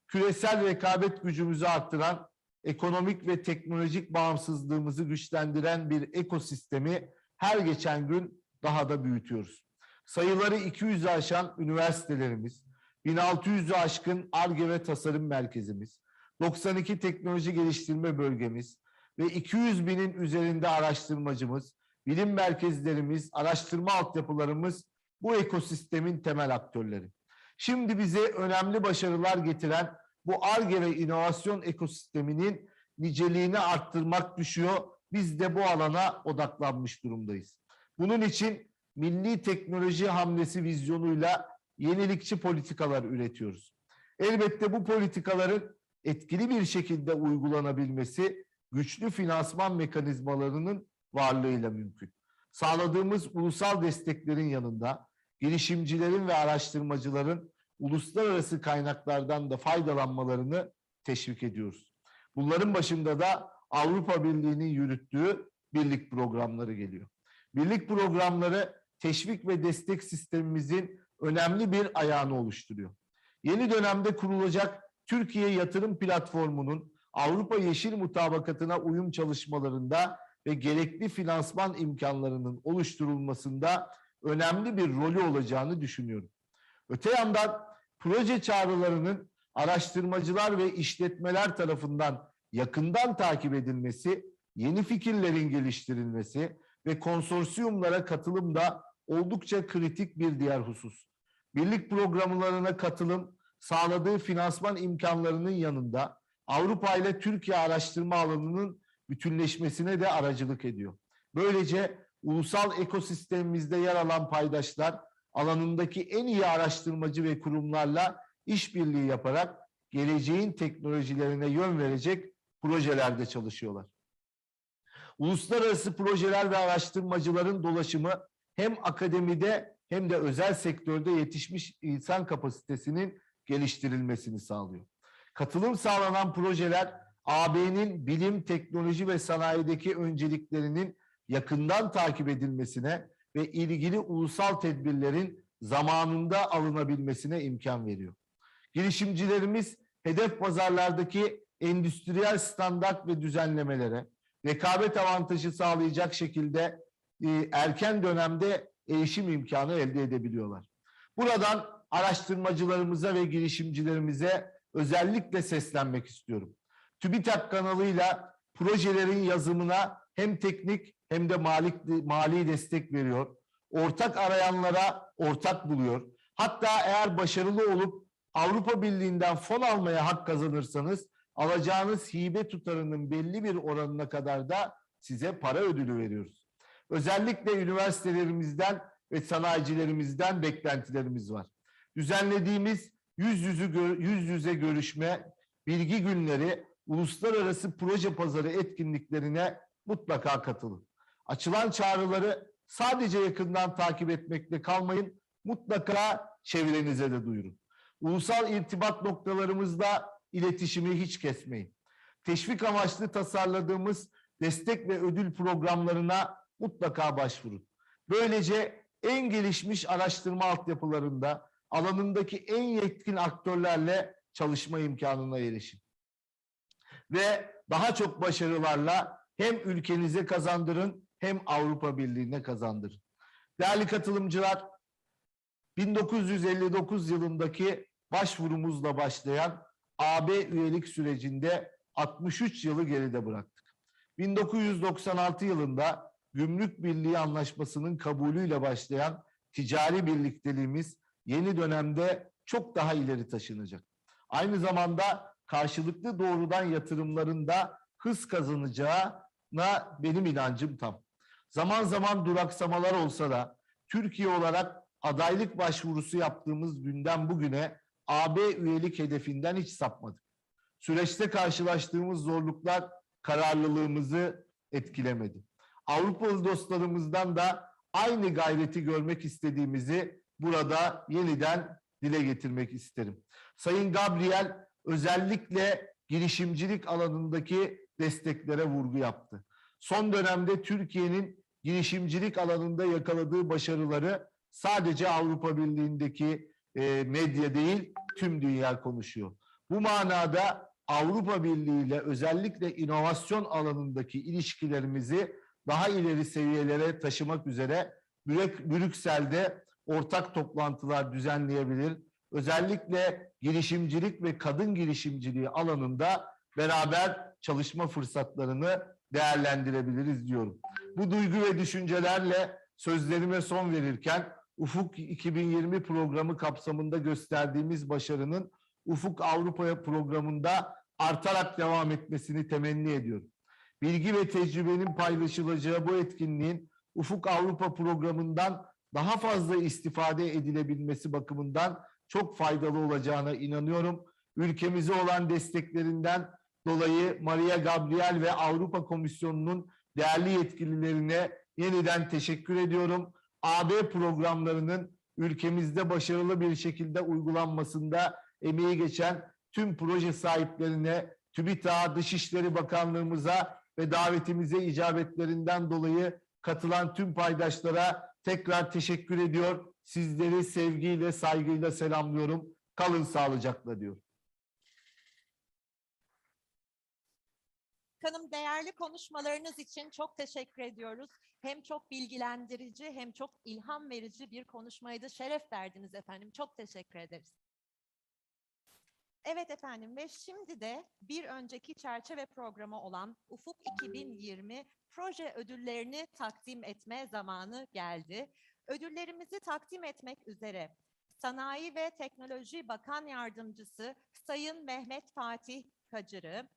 küresel rekabet gücümüzü arttıran, ekonomik ve teknolojik bağımsızlığımızı güçlendiren bir ekosistemi her geçen gün daha da büyütüyoruz. Sayıları 200'ü aşan üniversitelerimiz, 1600'ü aşkın Ar-Ge ve tasarım merkezimiz, 92 teknoloji geliştirme bölgemiz ve 200 binin üzerinde araştırmacımız, bilim merkezlerimiz, araştırma altyapılarımız bu ekosistemin temel aktörleri. Şimdi bize önemli başarılar getiren bu Ar-Ge ve inovasyon ekosisteminin niceliğini arttırmak düşüyor. Biz de bu alana odaklanmış durumdayız. Bunun için milli teknoloji hamlesi vizyonuyla yenilikçi politikalar üretiyoruz. Elbette bu politikaların etkili bir şekilde uygulanabilmesi güçlü finansman mekanizmalarının varlığıyla mümkün. Sağladığımız ulusal desteklerin yanında girişimcilerin ve araştırmacıların uluslararası kaynaklardan da faydalanmalarını teşvik ediyoruz. Bunların başında da Avrupa Birliği'nin yürüttüğü birlik programları geliyor. Birlik programları teşvik ve destek sistemimizin önemli bir ayağını oluşturuyor. Yeni dönemde kurulacak Türkiye Yatırım Platformu'nun Avrupa Yeşil Mutabakatı'na uyum çalışmalarında ve gerekli finansman imkanlarının oluşturulmasında önemli bir rolü olacağını düşünüyorum. Öte yandan proje çağrılarının araştırmacılar ve işletmeler tarafından yakından takip edilmesi, yeni fikirlerin geliştirilmesi ve konsorsiyumlara katılım da oldukça kritik bir diğer husus. Birlik programlarına katılım sağladığı finansman imkanlarının yanında Avrupa ile Türkiye araştırma alanının bütünleşmesine de aracılık ediyor. Böylece ulusal ekosistemimizde yer alan paydaşlar alanındaki en iyi araştırmacı ve kurumlarla işbirliği yaparak geleceğin teknolojilerine yön verecek projelerde çalışıyorlar. Uluslararası projeler ve araştırmacıların dolaşımı hem akademide hem de özel sektörde yetişmiş insan kapasitesinin geliştirilmesini sağlıyor. Katılım sağlanan projeler AB'nin bilim, teknoloji ve sanayideki önceliklerinin yakından takip edilmesine ve ilgili ulusal tedbirlerin zamanında alınabilmesine imkan veriyor. Girişimcilerimiz hedef pazarlardaki endüstriyel standart ve düzenlemelere rekabet avantajı sağlayacak şekilde erken dönemde erişim imkanı elde edebiliyorlar. Buradan araştırmacılarımıza ve girişimcilerimize özellikle seslenmek istiyorum. TÜBİTAK kanalıyla projelerin yazımına hem teknik hem de mali destek veriyor. Ortak arayanlara ortak buluyor. Hatta eğer başarılı olup Avrupa Birliği'nden fon almaya hak kazanırsanız alacağınız hibe tutarının belli bir oranına kadar da size para ödülü veriyoruz. Özellikle üniversitelerimizden ve sanayicilerimizden beklentilerimiz var. Düzenlediğimiz yüz yüze görüşme, bilgi günleri, uluslararası proje pazarı etkinliklerine mutlaka katılın. Açılan çağrıları sadece yakından takip etmekle kalmayın, mutlaka çevrenize de duyurun. Ulusal irtibat noktalarımızla iletişimi hiç kesmeyin. Teşvik amaçlı tasarladığımız destek ve ödül programlarına mutlaka başvurun. Böylece en gelişmiş araştırma altyapılarında alanındaki en yetkin aktörlerle çalışma imkanına erişin. Ve daha çok başarılarla hem ülkenize kazandırın hem Avrupa Birliği'ne kazandırın. Değerli katılımcılar, 1959 yılındaki başvurumuzla başlayan AB üyelik sürecinde 63 yılı geride bıraktık. 1996 yılında Gümrük Birliği Anlaşması'nın kabulüyle başlayan ticari birlikteliğimiz yeni dönemde çok daha ileri taşınacak. Aynı zamanda karşılıklı doğrudan yatırımların da hız kazanacağına benim inancım tam. Zaman zaman duraksamalar olsa da Türkiye olarak adaylık başvurusu yaptığımız günden bugüne AB üyelik hedefinden hiç sapmadık. Süreçte karşılaştığımız zorluklar kararlılığımızı etkilemedi. Avrupalı dostlarımızdan da aynı gayreti görmek istediğimizi burada yeniden dile getirmek isterim. Sayın GABRIEL özellikle girişimcilik alanındaki desteklere vurgu yaptı. Son dönemde Türkiye'nin girişimcilik alanında yakaladığı başarıları sadece Avrupa Birliği'ndeki medya değil, tüm dünya konuşuyor. Bu manada Avrupa Birliği ile özellikle inovasyon alanındaki ilişkilerimizi daha ileri seviyelere taşımak üzere Brüksel'de ortak toplantılar düzenleyebilir. Özellikle girişimcilik ve kadın girişimciliği alanında beraber çalışma fırsatlarını değerlendirebiliriz diyorum. Bu duygu ve düşüncelerle sözlerime son verirken Ufuk 2020 programı kapsamında gösterdiğimiz başarının Ufuk Avrupa programında artarak devam etmesini temenni ediyorum. Bilgi ve tecrübenin paylaşılacağı bu etkinliğin Ufuk Avrupa programından daha fazla istifade edilebilmesi bakımından çok faydalı olacağına inanıyorum. Ülkemize olan desteklerinden dolayı Mariya, Gabriel ve Avrupa Komisyonu'nun değerli yetkililerine yeniden teşekkür ediyorum. AB programlarının ülkemizde başarılı bir şekilde uygulanmasında emeği geçen tüm proje sahiplerine, TÜBİTAK, Dışişleri Bakanlığımıza ve davetimize icabetlerinden dolayı katılan tüm paydaşlara tekrar teşekkür ediyor. Sizleri sevgiyle, saygıyla selamlıyorum. Kalın sağlıcakla diyorum. Hanım, değerli konuşmalarınız için çok teşekkür ediyoruz. Hem çok bilgilendirici hem çok ilham verici bir konuşmaydı. Şeref verdiniz efendim. Çok teşekkür ederiz. Evet efendim, ve şimdi de bir önceki çerçeve programı olan Ufuk 2020 proje ödüllerini takdim etme zamanı geldi. Ödüllerimizi takdim etmek üzere Sanayi ve Teknoloji Bakan Yardımcısı Sayın Mehmet Fatih Kacır'ı,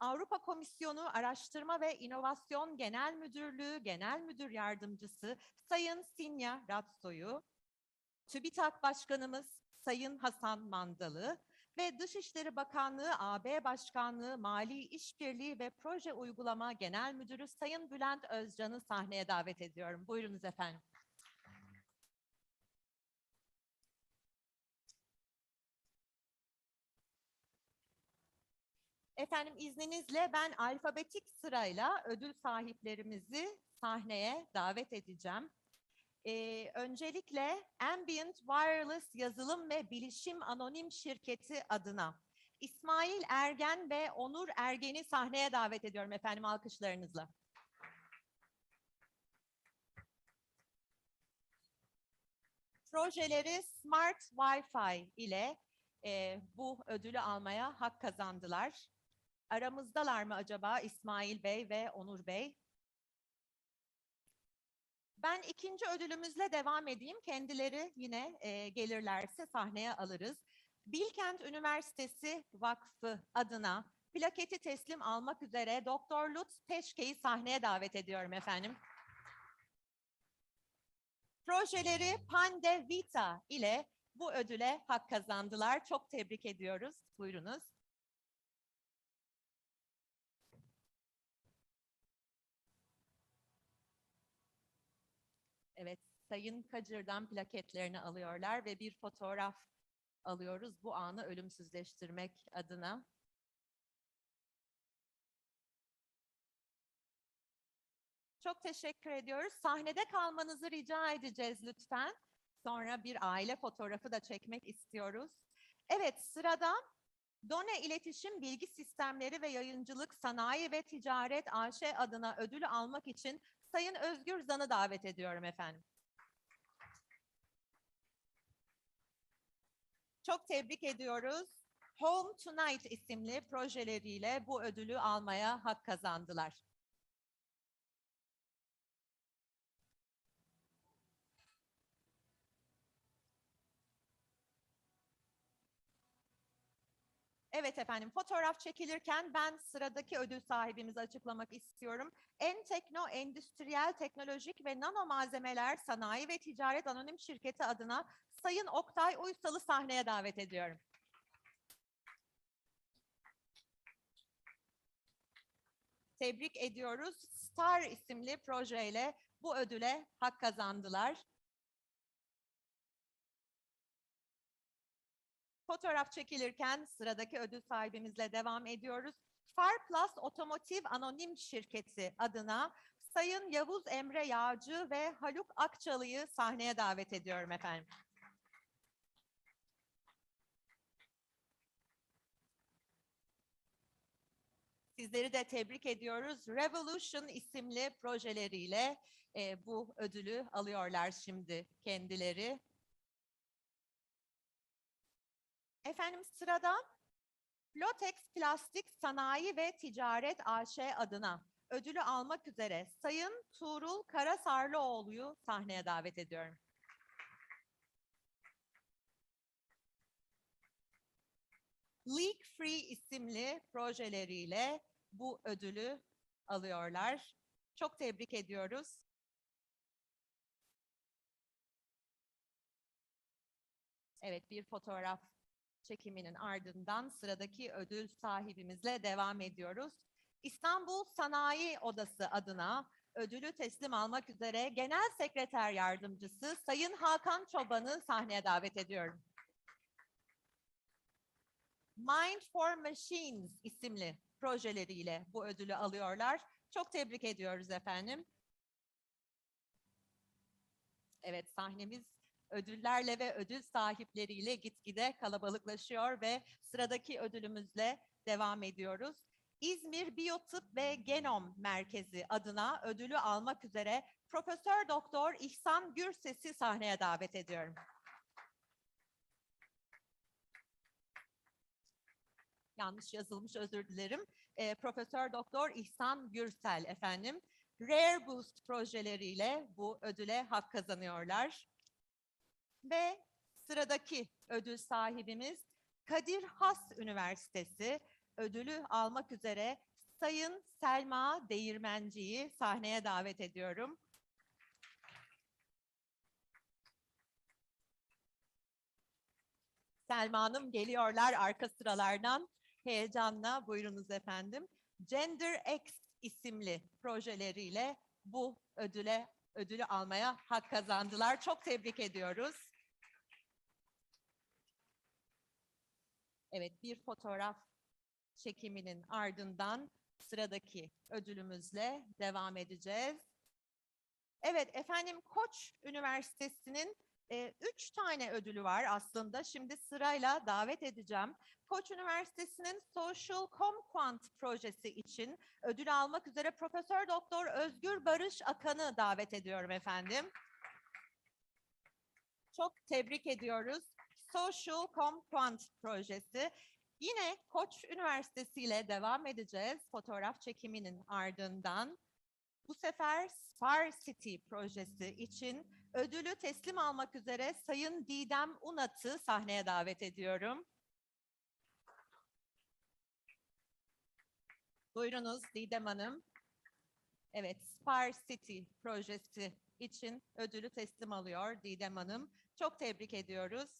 Avrupa Komisyonu Araştırma ve İnovasyon Genel Müdürlüğü Genel Müdür Yardımcısı Sayın Signe RATSO'yu, TÜBİTAK Başkanımız Sayın Hasan Mandal'ı ve Dışişleri Bakanlığı AB Başkanlığı Mali İşbirliği ve Proje Uygulama Genel Müdürü Sayın Bülent Özcan'ı sahneye davet ediyorum. Buyurunuz efendim. Efendim, izninizle ben alfabetik sırayla ödül sahiplerimizi sahneye davet edeceğim. Öncelikle Ambient Wireless Yazılım ve Bilişim Anonim Şirketi adına İsmail Ergen ve Onur Ergen'i sahneye davet ediyorum efendim, alkışlarınızla. Projeleri Smart Wi-Fi ile bu ödülü almaya hak kazandılar. Aramızdalar mı acaba İsmail Bey ve Onur Bey? Ben ikinci ödülümüzle devam edeyim. Kendileri yine gelirlerse sahneye alırız. Bilkent Üniversitesi Vakfı adına plaketi teslim almak üzere Dr. Lutz Teşke'yi sahneye davet ediyorum efendim. Projeleri Pande Vita ile bu ödüle hak kazandılar. Çok tebrik ediyoruz. Buyurunuz. Evet, Sayın Kacır'dan plaketlerini alıyorlar ve bir fotoğraf alıyoruz bu anı ölümsüzleştirmek adına. Çok teşekkür ediyoruz. Sahnede kalmanızı rica edeceğiz lütfen. Sonra bir aile fotoğrafı da çekmek istiyoruz. Evet, sırada Done İletişim Bilgi Sistemleri ve Yayıncılık Sanayi ve Ticaret AŞ adına ödülü almak için Sayın Özgür Zan'ı davet ediyorum efendim. Çok tebrik ediyoruz. Home Tonight isimli projeleriyle bu ödülü almaya hak kazandılar. Evet efendim, fotoğraf çekilirken ben sıradaki ödül sahibimizi açıklamak istiyorum. Endüstriyel Teknolojik ve Nano Malzemeler Sanayi ve Ticaret Anonim Şirketi adına Sayın Oktay Uysal'ı sahneye davet ediyorum. Tebrik ediyoruz. Star isimli projeyle bu ödüle hak kazandılar. Fotoğraf çekilirken sıradaki ödül sahibimizle devam ediyoruz. Farplus Otomotiv Anonim Şirketi adına Sayın Yavuz Emre Yağcı ve Haluk Akçalı'yı sahneye davet ediyorum efendim. Sizleri de tebrik ediyoruz. Revolution isimli projeleriyle bu ödülü alıyorlar şimdi kendileri. Efendim sırada Flotex Plastik Sanayi ve Ticaret AŞ adına ödülü almak üzere Sayın Tuğrul Karasarlıoğlu'yu sahneye davet ediyorum. Leak Free isimli projeleriyle bu ödülü alıyorlar. Çok tebrik ediyoruz. Evet, bir fotoğraf çekiminin ardından sıradaki ödül sahibimizle devam ediyoruz. İstanbul Sanayi Odası adına ödülü teslim almak üzere Genel Sekreter Yardımcısı Sayın Hakan Çoban'ı sahneye davet ediyorum. Mind for Machines isimli projeleriyle bu ödülü alıyorlar. Çok tebrik ediyoruz efendim. Evet, sahnemiz ödüllerle ve ödül sahipleriyle gitgide kalabalıklaşıyor ve sıradaki ödülümüzle devam ediyoruz. İzmir Biyotıp ve Genom Merkezi adına ödülü almak üzere Profesör Doktor İhsan Gürses'i sahneye davet ediyorum. Yanlış yazılmış, özür dilerim. Profesör Doktor İhsan Gürsel efendim. Rare Boost projeleriyle bu ödüle hak kazanıyorlar. Ve sıradaki ödül sahibimiz Kadir Has Üniversitesi ödülü almak üzere Sayın Selma Değirmenci'yi sahneye davet ediyorum. Selma Hanım geliyorlar arka sıralardan. Heyecanla buyurunuz efendim. Gender X isimli projeleriyle bu ödülü almaya hak kazandılar. Çok tebrik ediyoruz. Evet, bir fotoğraf çekiminin ardından sıradaki ödülümüzle devam edeceğiz. Evet efendim, Koç Üniversitesi'nin 3 tane ödülü var aslında. Şimdi sırayla davet edeceğim. Koç Üniversitesi'nin Social Comquant projesi için ödül almak üzere Profesör Doktor Özgür Barış Akan'ı davet ediyorum efendim. Çok tebrik ediyoruz. Social Comquant projesi. Yine Koç Üniversitesi ile devam edeceğiz fotoğraf çekiminin ardından. Bu sefer Smart City projesi için ödülü teslim almak üzere Sayın Didem Unat'ı sahneye davet ediyorum. Buyurunuz Didem Hanım. Evet, Smart City projesi için ödülü teslim alıyor Didem Hanım. Çok tebrik ediyoruz.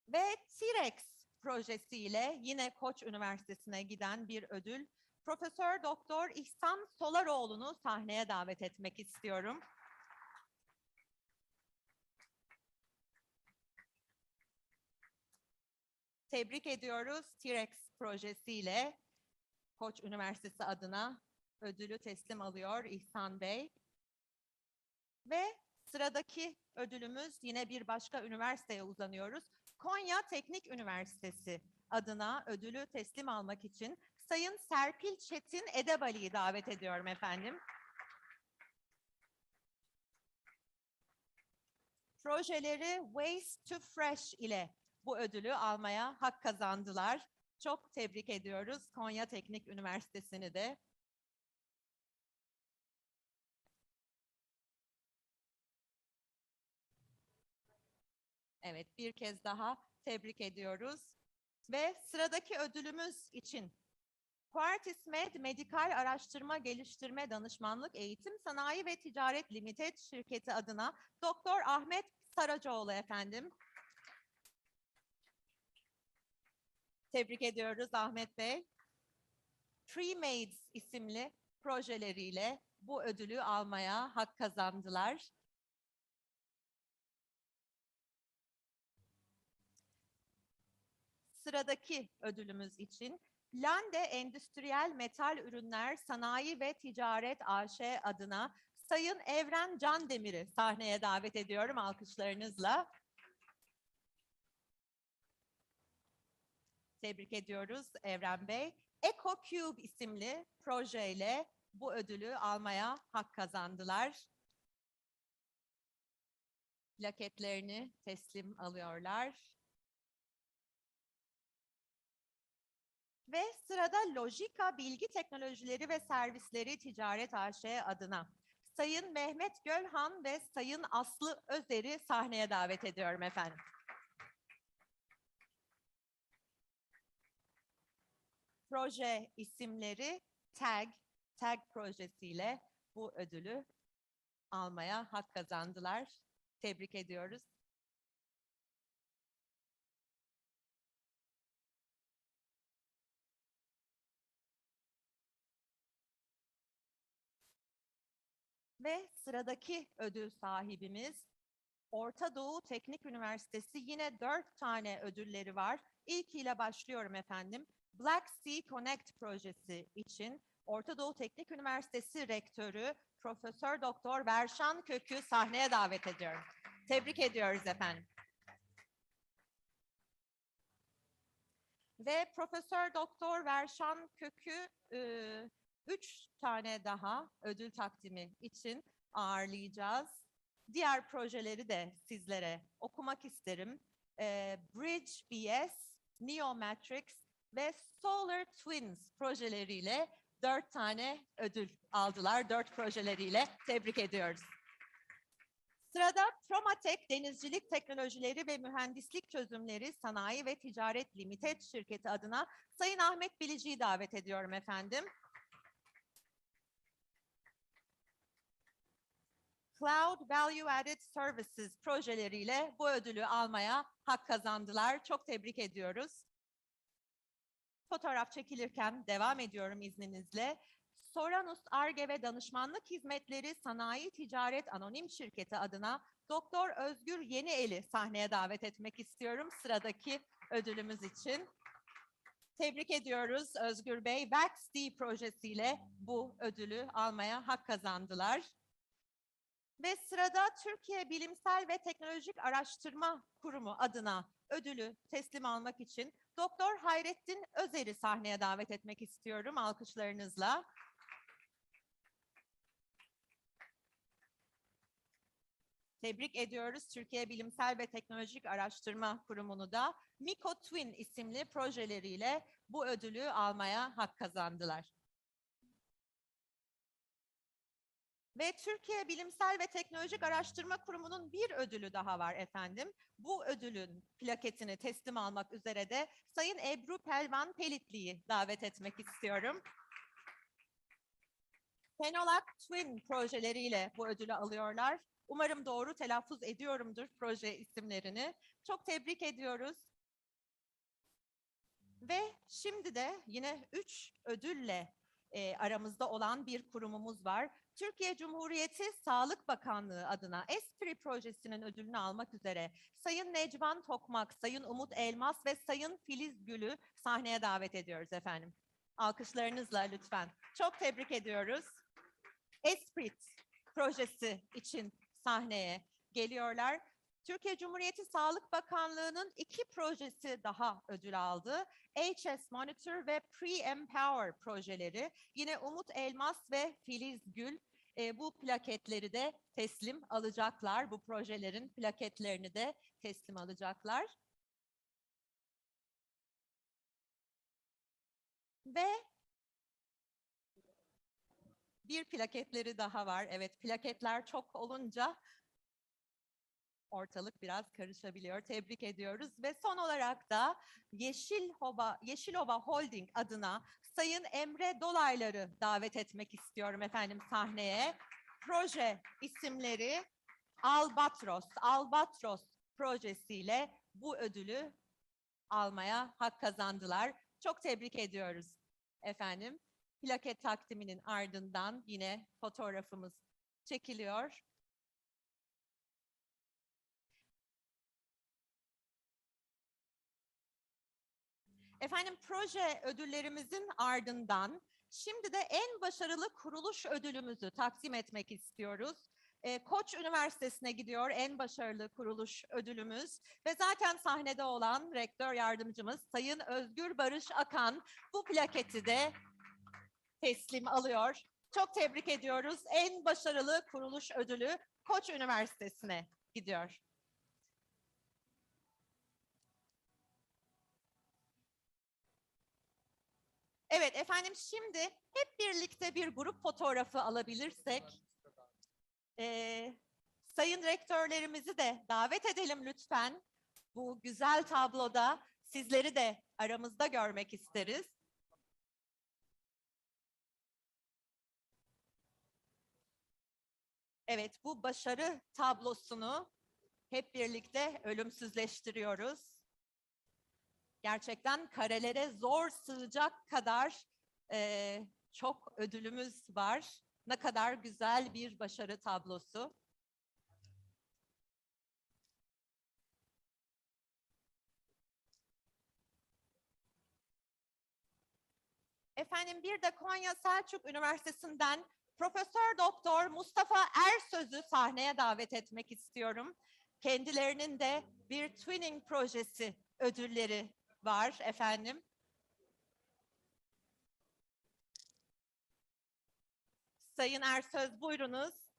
Ve T-Rex projesiyle yine Koç Üniversitesi'ne giden bir ödül. Profesör Doktor İhsan Solaroğlu'nu sahneye davet etmek istiyorum. Tebrik ediyoruz. T-Rex projesiyle Koç Üniversitesi adına ödülü teslim alıyor İhsan Bey. Ve sıradaki ödülümüz yine bir başka üniversiteye uzanıyoruz. Konya Teknik Üniversitesi adına ödülü teslim almak için Sayın Serpil Çetin Edebali'yi davet ediyorum efendim. projeleri Waste to Fresh ile bu ödülü almaya hak kazandılar. Çok tebrik ediyoruz Konya Teknik Üniversitesi'ni de. Evet, bir kez daha tebrik ediyoruz. Ve sıradaki ödülümüz için Quartismed Medikal Araştırma Geliştirme Danışmanlık Eğitim Sanayi ve Ticaret Limited şirketi adına Doktor Ahmet Saracoğlu efendim. Tebrik ediyoruz Ahmet Bey. Pre-Mades isimli projeleriyle bu ödülü almaya hak kazandılar. Sıradaki ödülümüz için Lande Endüstriyel Metal Ürünler Sanayi ve Ticaret AŞ adına Sayın Evren Candemir'i sahneye davet ediyorum alkışlarınızla. Tebrik ediyoruz Evren Bey. EcoCube isimli projeyle bu ödülü almaya hak kazandılar. Plaketlerini teslim alıyorlar. Ve sırada Lojika Bilgi Teknolojileri ve Servisleri Ticaret AŞ adına Sayın Mehmet Gölhan ve Sayın Aslı Özer'i sahneye davet ediyorum efendim. Proje isimleri TAG projesiyle bu ödülü almaya hak kazandılar. Tebrik ediyoruz. Ve sıradaki ödül sahibimiz Orta Doğu Teknik Üniversitesi. Yine 4 tane ödülleri var. İlkiyle başlıyorum efendim. Black Sea Connect projesi için Orta Doğu Teknik Üniversitesi Rektörü Profesör Doktor Verşan Kök'ü sahneye davet ediyorum. Tebrik ediyoruz efendim. Ve Profesör Doktor Verşan Kök'ü 3 tane daha ödül takdimi için ağırlayacağız. Diğer projeleri de sizlere okumak isterim. Bridge BS, Neomatrix ve Solar Twins projeleriyle 4 tane ödül aldılar. 4 projeleriyle tebrik ediyoruz. Sırada Promatek Denizcilik Teknolojileri ve Mühendislik Çözümleri Sanayi ve Ticaret Limited şirketi adına Sayın Ahmet Bilici'yi davet ediyorum efendim. Cloud Value Added Services projeleriyle bu ödülü almaya hak kazandılar. Çok tebrik ediyoruz. Fotoğraf çekilirken devam ediyorum izninizle. Soranus Ar-Ge ve Danışmanlık Hizmetleri Sanayi Ticaret Anonim Şirketi adına Doktor Özgür Yeniel'i sahneye davet etmek istiyorum sıradaki ödülümüz için. Tebrik ediyoruz Özgür Bey. VAXD projesiyle bu ödülü almaya hak kazandılar. Ve sırada Türkiye Bilimsel ve Teknolojik Araştırma Kurumu adına ödülü teslim almak için Doktor Hayrettin Özer'i sahneye davet etmek istiyorum alkışlarınızla. Tebrik ediyoruz Türkiye Bilimsel ve Teknolojik Araştırma Kurumu'nu da MicoTwin isimli projeleriyle bu ödülü almaya hak kazandılar. Ve Türkiye Bilimsel ve Teknolojik Araştırma Kurumu'nun bir ödülü daha var efendim. Bu ödülün plaketini teslim almak üzere de Sayın Ebru Pelvan Pelitli'yi davet etmek istiyorum. Fenolak Twin projeleriyle bu ödülü alıyorlar. Umarım doğru telaffuz ediyorumdur proje isimlerini. Çok tebrik ediyoruz. Ve şimdi de yine 3 ödülle aramızda olan bir kurumumuz var. Türkiye Cumhuriyeti Sağlık Bakanlığı adına ESPRI projesinin ödülünü almak üzere Sayın Necvan Tokmak, Sayın Umut Elmas ve Sayın Filiz Gül'ü sahneye davet ediyoruz efendim. Alkışlarınızla lütfen. Çok tebrik ediyoruz. ESPRI projesi için sahneye geliyorlar. Türkiye Cumhuriyeti Sağlık Bakanlığı'nın 2 projesi daha ödül aldı. HS Monitor ve Pre-Empower projeleri. Yine Umut Elmas ve Filiz Gül bu plaketleri de teslim alacaklar. Bu projelerin plaketlerini de teslim alacaklar. Ve bir plaketleri daha var. Evet, plaketler çok olunca ortalık biraz karışabiliyor. Tebrik ediyoruz. Ve son olarak da Yeşilova Holding adına Sayın Emre Dolaylar'ı davet etmek istiyorum efendim sahneye. Proje isimleri Albatros projesiyle bu ödülü almaya hak kazandılar. Çok tebrik ediyoruz efendim. Plaket takdiminin ardından yine fotoğrafımız çekiliyor. Efendim proje ödüllerimizin ardından şimdi de en başarılı kuruluş ödülümüzü takdim etmek istiyoruz. Koç Üniversitesi'ne gidiyor en başarılı kuruluş ödülümüz ve zaten sahnede olan rektör yardımcımız Sayın Özgür Barış Akan bu plaketi de teslim alıyor. Çok tebrik ediyoruz. En başarılı kuruluş ödülü Koç Üniversitesi'ne gidiyor. Evet efendim şimdi hep birlikte bir grup fotoğrafı alabilirsek sayın rektörlerimizi de davet edelim lütfen. Bu güzel tabloda sizleri de aramızda görmek isteriz. Evet bu başarı tablosunu hep birlikte ölümsüzleştiriyoruz. Gerçekten karelere zor sığacak kadar çok ödülümüz var. Ne kadar güzel bir başarı tablosu. Efendim bir de Konya Selçuk Üniversitesi'nden Profesör Doktor Mustafa Ersöz'ü sahneye davet etmek istiyorum. Kendilerinin de bir twinning projesi ödülleri var efendim. Sayın Ersöz buyurunuz.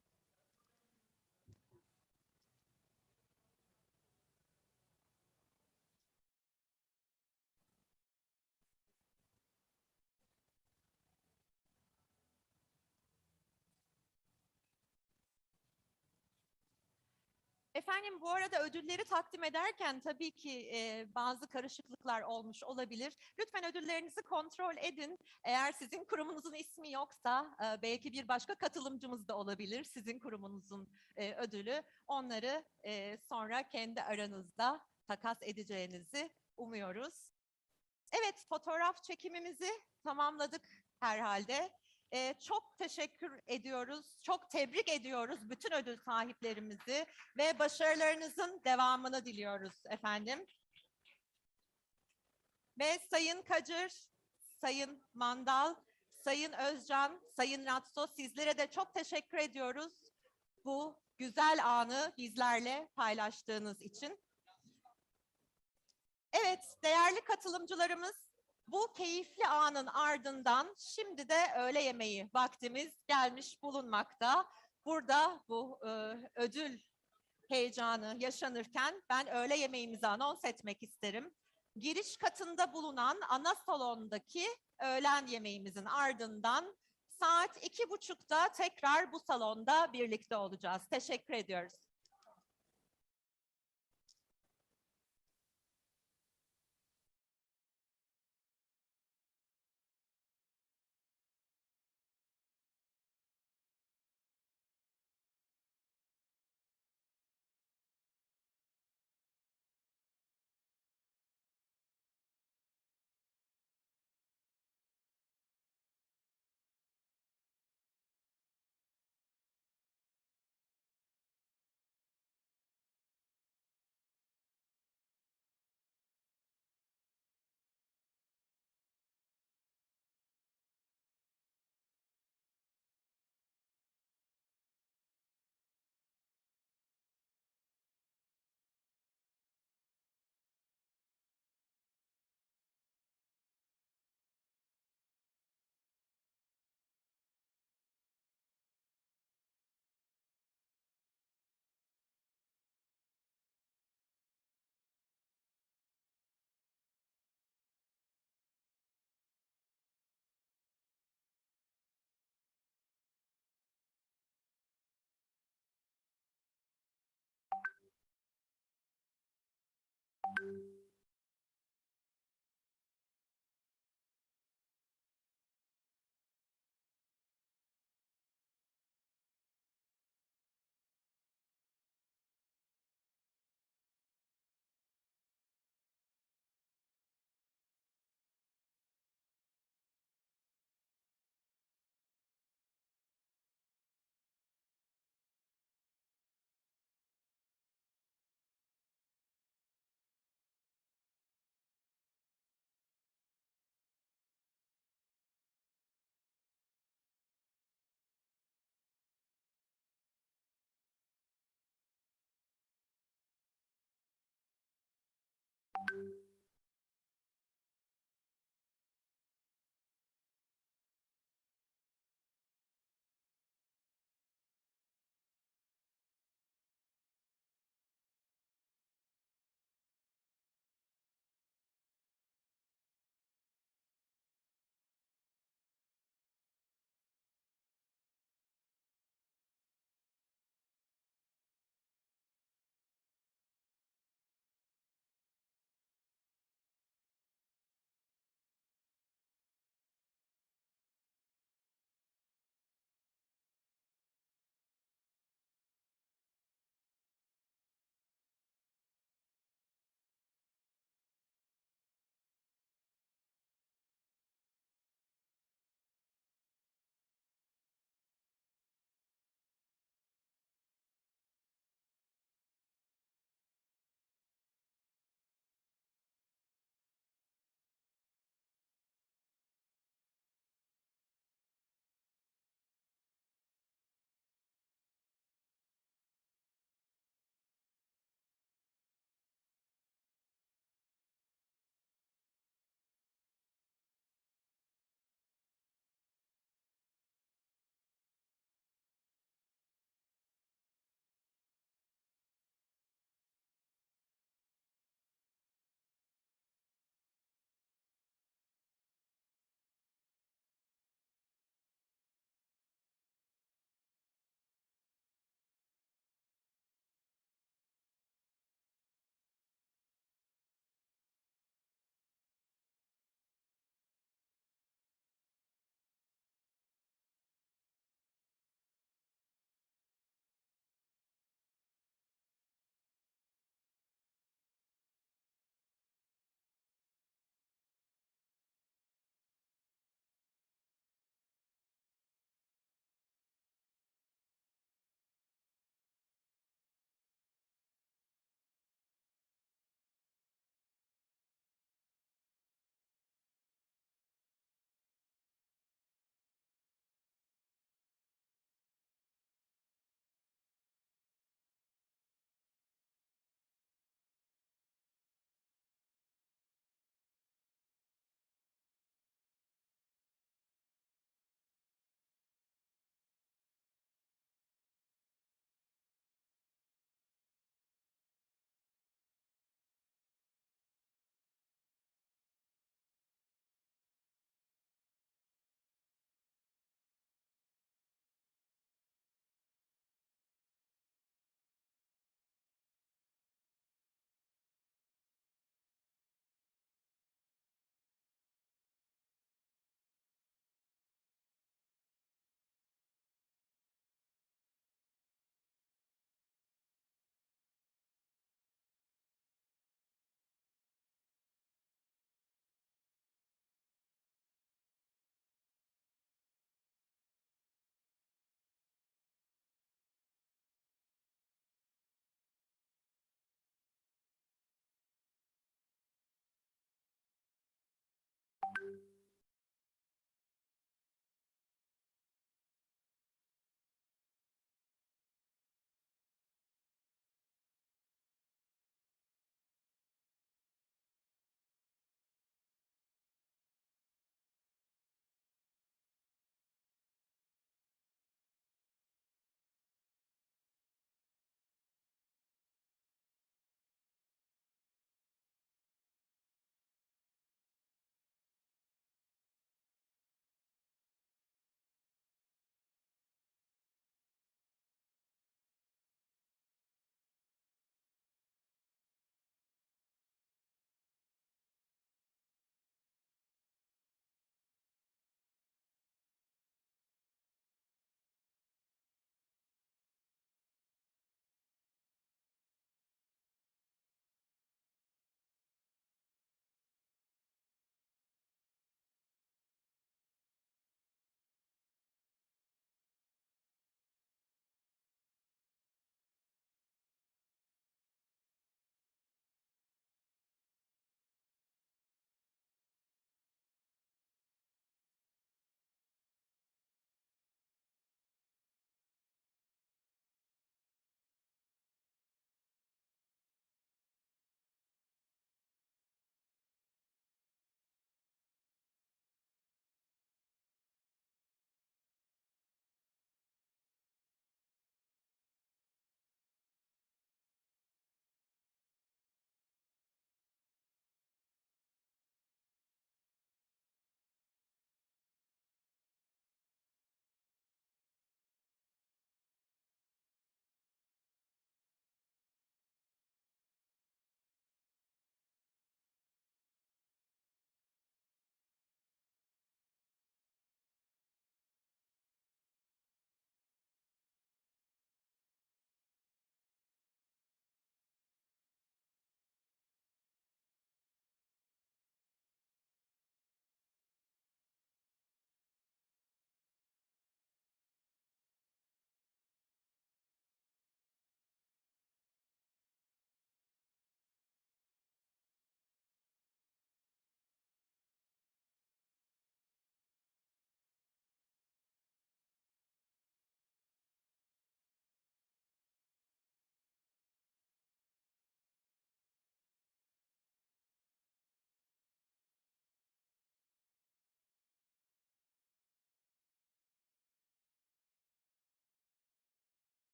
Efendim bu arada ödülleri takdim ederken tabii ki bazı karışıklıklar olmuş olabilir. Lütfen ödüllerinizi kontrol edin. Eğer sizin kurumunuzun ismi yoksa belki bir başka katılımcımız da olabilir. Sizin kurumunuzun ödülü. Onları sonra kendi aranızda takas edeceğinizi umuyoruz. Evet fotoğraf çekimimizi tamamladık herhalde. Çok teşekkür ediyoruz, çok tebrik ediyoruz bütün ödül sahiplerimizi ve başarılarınızın devamını diliyoruz efendim. Ve Sayın Kacır, Sayın Mandal, Sayın Özcan, Sayın RATSO sizlere de çok teşekkür ediyoruz bu güzel anı bizlerle paylaştığınız için. Evet, değerli katılımcılarımız, bu keyifli anın ardından şimdi de öğle yemeği vaktimiz gelmiş bulunmakta. Burada bu ödül heyecanı yaşanırken ben öğle yemeğimizi anons etmek isterim. Giriş katında bulunan ana salondaki öğlen yemeğimizin ardından saat 2.30'da tekrar bu salonda birlikte olacağız. Teşekkür ediyoruz.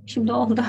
Şimdi oldu.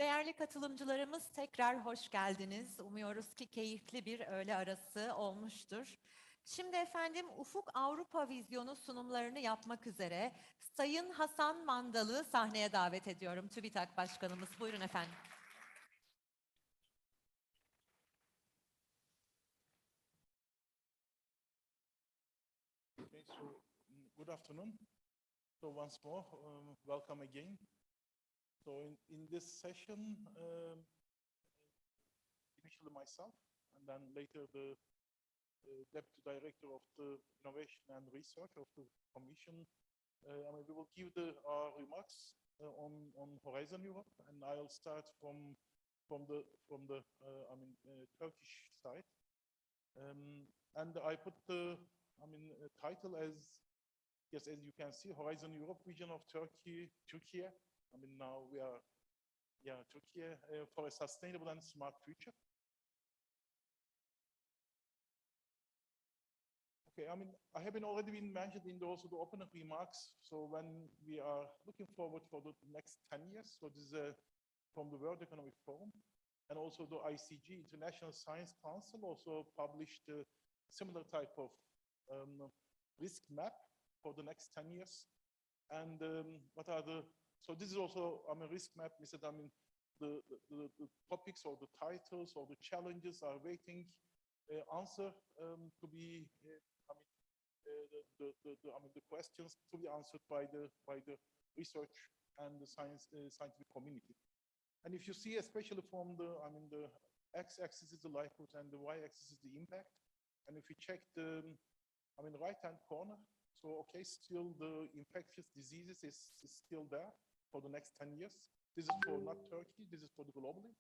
Değerli katılımcılarımız, tekrar hoş geldiniz. Umuyoruz ki keyifli bir öğle arası olmuştur. Şimdi efendim Ufuk Avrupa Vizyonu sunumlarını yapmak üzere Sayın Hasan Mandal'ı sahneye davet ediyorum. TÜBİTAK Başkanımız. Buyurun efendim. Okay, so good afternoon. So once more, welcome again. So in this session, initially myself, and then later the Deputy Director of the Innovation and Research of the Commission. I mean, we will give our remarks on Horizon Europe, and I'll start from the Turkish side. And I put the title as, yes, as you can see, Horizon Europe Vision of Türkiye. I mean, now we are, Türkiye for a sustainable and smart future. Okay, I mean, I have already been mentioned in also the opening remarks. So when we are looking forward for the next 10 years, so this is from the World Economic Forum, and also the ICG, International Science Council, also published a similar type of risk map for the next 10 years. And what are the, so this is also, risk map, the topics or the titles or the challenges are waiting answer to be, the questions to be answered by the research and the scientific community. And if you see, especially from the, the x-axis is the livelihood and the y-axis is the impact. And if you check the, right-hand corner, so okay, still the infectious diseases is still there for the next 10 years. This is for not Turkey, this is for the globally.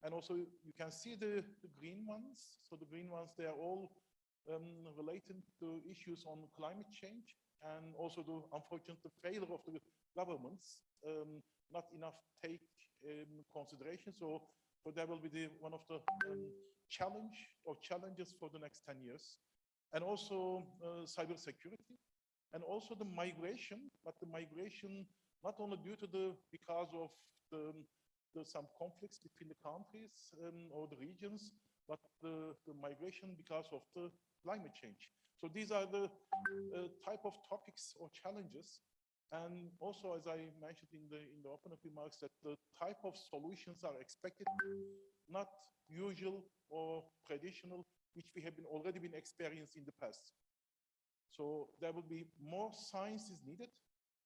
And also you can see the green ones. So the green ones, they are all related to issues on climate change and also the unfortunate failure of the governments, not enough take consideration. So that will be one of the challenges for the next 10 years. And also cybersecurity, and also the migration, but the migration not only because of some conflicts between the countries or the regions, but the migration because of the climate change. So these are the type of topics or challenges. And also, as I mentioned in the opening remarks, that the type of solutions are expected, not usual or traditional, which we have already been experienced in the past. So there will be more science is needed,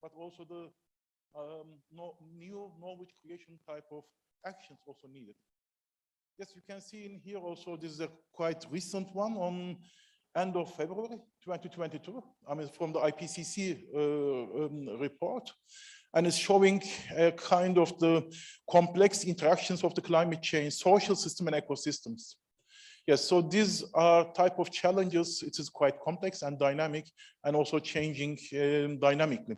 but also the new knowledge creation type of actions also needed. Yes, you can see in here also, this is a quite recent one on end of February 2022, from the IPCC report, and it's showing a kind of the complex interactions of the climate change, social system and ecosystems. Yes, so these are type of challenges. It is quite complex and dynamic, and also changing dynamically.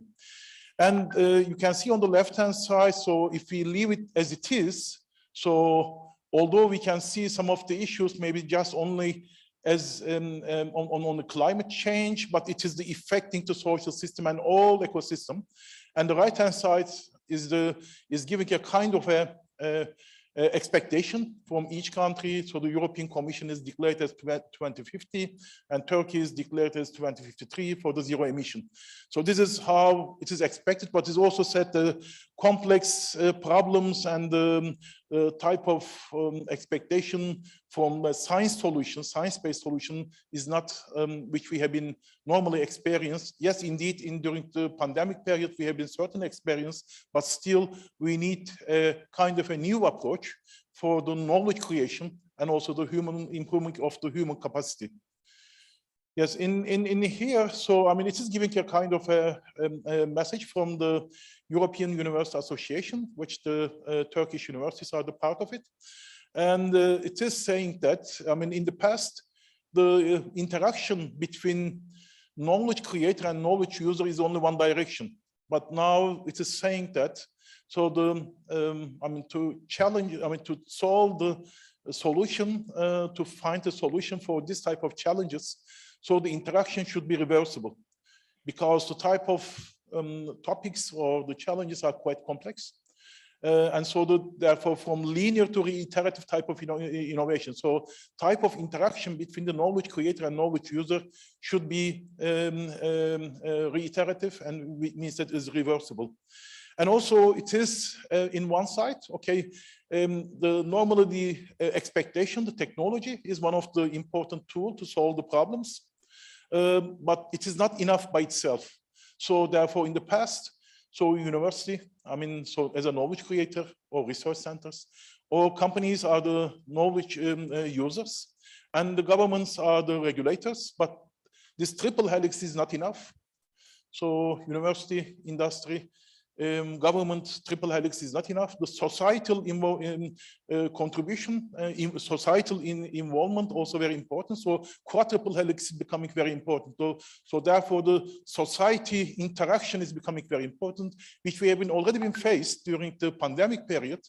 And you can see on the left-hand side, so if we leave it as it is, so although we can see some of the issues maybe just only as on the climate change, but it is the affecting the social system and all ecosystem. And the right-hand side is giving a kind of a expectation from each country. So the European Commission is declared as 2050, and Turkey is declared as 2053 for the zero emission. So this is how it is expected, but it's also said the complex problems and the type of expectation from a science-based solution is not which we have been normally experienced. Yes, indeed, during the pandemic period, we have been certainly experienced, but still we need a kind of a new approach for the knowledge creation and also the human improvement of the human capacity. Yes, in here, so it is giving a kind of a message from the European University Association, which the Turkish universities are the part of it. And it is saying that, in the past, the interaction between knowledge creator and knowledge user is only one direction. But now it is saying that, so to challenge, to solve the solution, to find a solution for this type of challenges, so the interaction should be reversible, because the type of topics or the challenges are quite complex. And so therefore from linear to reiterative type of innovation. So type of interaction between the knowledge creator and knowledge user should be reiterative, and it means that is reversible. And also it is in one side, okay, normally the expectation, the technology is one of the important tools to solve the problems, but it is not enough by itself. So therefore in the past, so university, I mean, so as a knowledge creator or research centers, or companies are the knowledge users, and the governments are the regulators, but this triple helix is not enough. So university, industry, government triple helix is not enough. The societal contribution, societal involvement also very important. So quadruple helix is becoming very important. So therefore the society interaction is becoming very important, which we have already been faced during the pandemic period.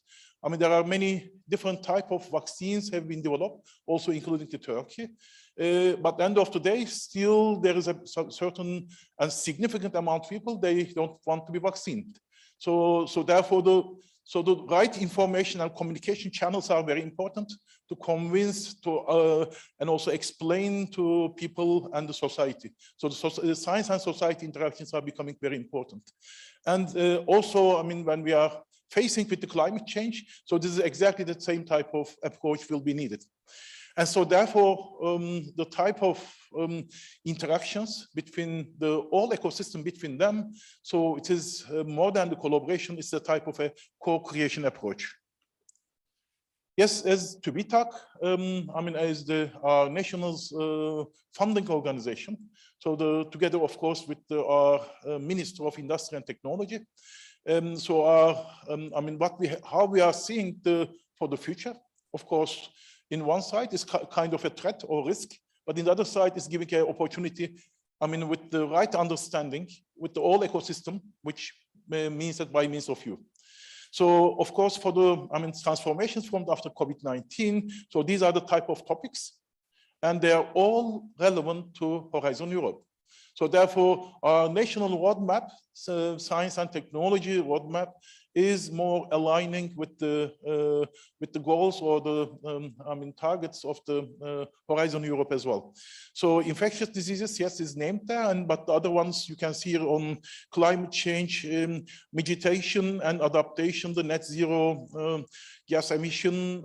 I mean, there are many different types of vaccines have been developed, also including the Turkey. But at the end of the day, still there is a certain and significant amount of people, they don't want to be vaccinated. So therefore, the right information and communication channels are very important to convince and also explain to people and the society. So the science and society interactions are becoming very important. And also, I mean, when we are facing with the climate change, so this is exactly the same type of approach will be needed. And so therefore, the type of interactions between the whole ecosystem between them, so it is more than the collaboration, it's the type of a co-creation approach. Yes, as TÜBİTAK, I mean, as our national funding organization, so together, of course, with our Minister of Industry and Technology, so I mean, how we are seeing for the future, of course, in one side is kind of a threat or risk, but in the other side is giving an opportunity, I mean, with the right understanding, with the whole ecosystem, which means that by means of you. So, of course, for the, I mean, transformations from after COVID-19, so these are the type of topics, and they are all relevant to Horizon Europe. So therefore, our national roadmap, science and technology roadmap, is more aligning with the goals or the I mean targets of the Horizon Europe as well. So infectious diseases, yes, is named there, but the other ones you can see here on climate change, mitigation and adaptation, the net zero gas emission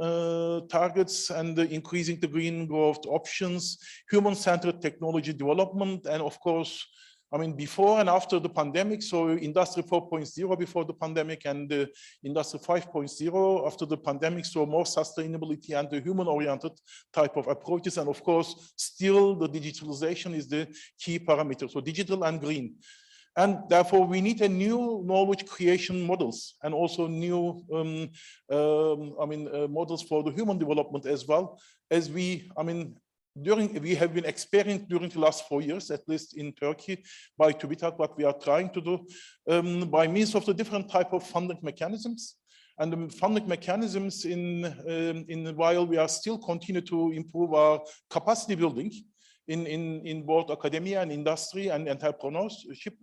targets, and increasing the green growth options, human-centered technology development, and of course, I mean, before and after the pandemic, so Industry 4.0 before the pandemic and Industry 5.0 after the pandemic, so more sustainability and the human-oriented type of approaches. And of course, still the digitalization is the key parameter, so digital and green. And therefore, we need a new knowledge creation models and also new, I mean, models for the human development as well, as we, I mean, we have been experiencing during the last 4 years, at least in Turkey, by TÜBİTAK, what we are trying to do by means of the different type of funding mechanisms. And the funding mechanisms while we are still continue to improve our capacity building in both academia and industry and entrepreneurship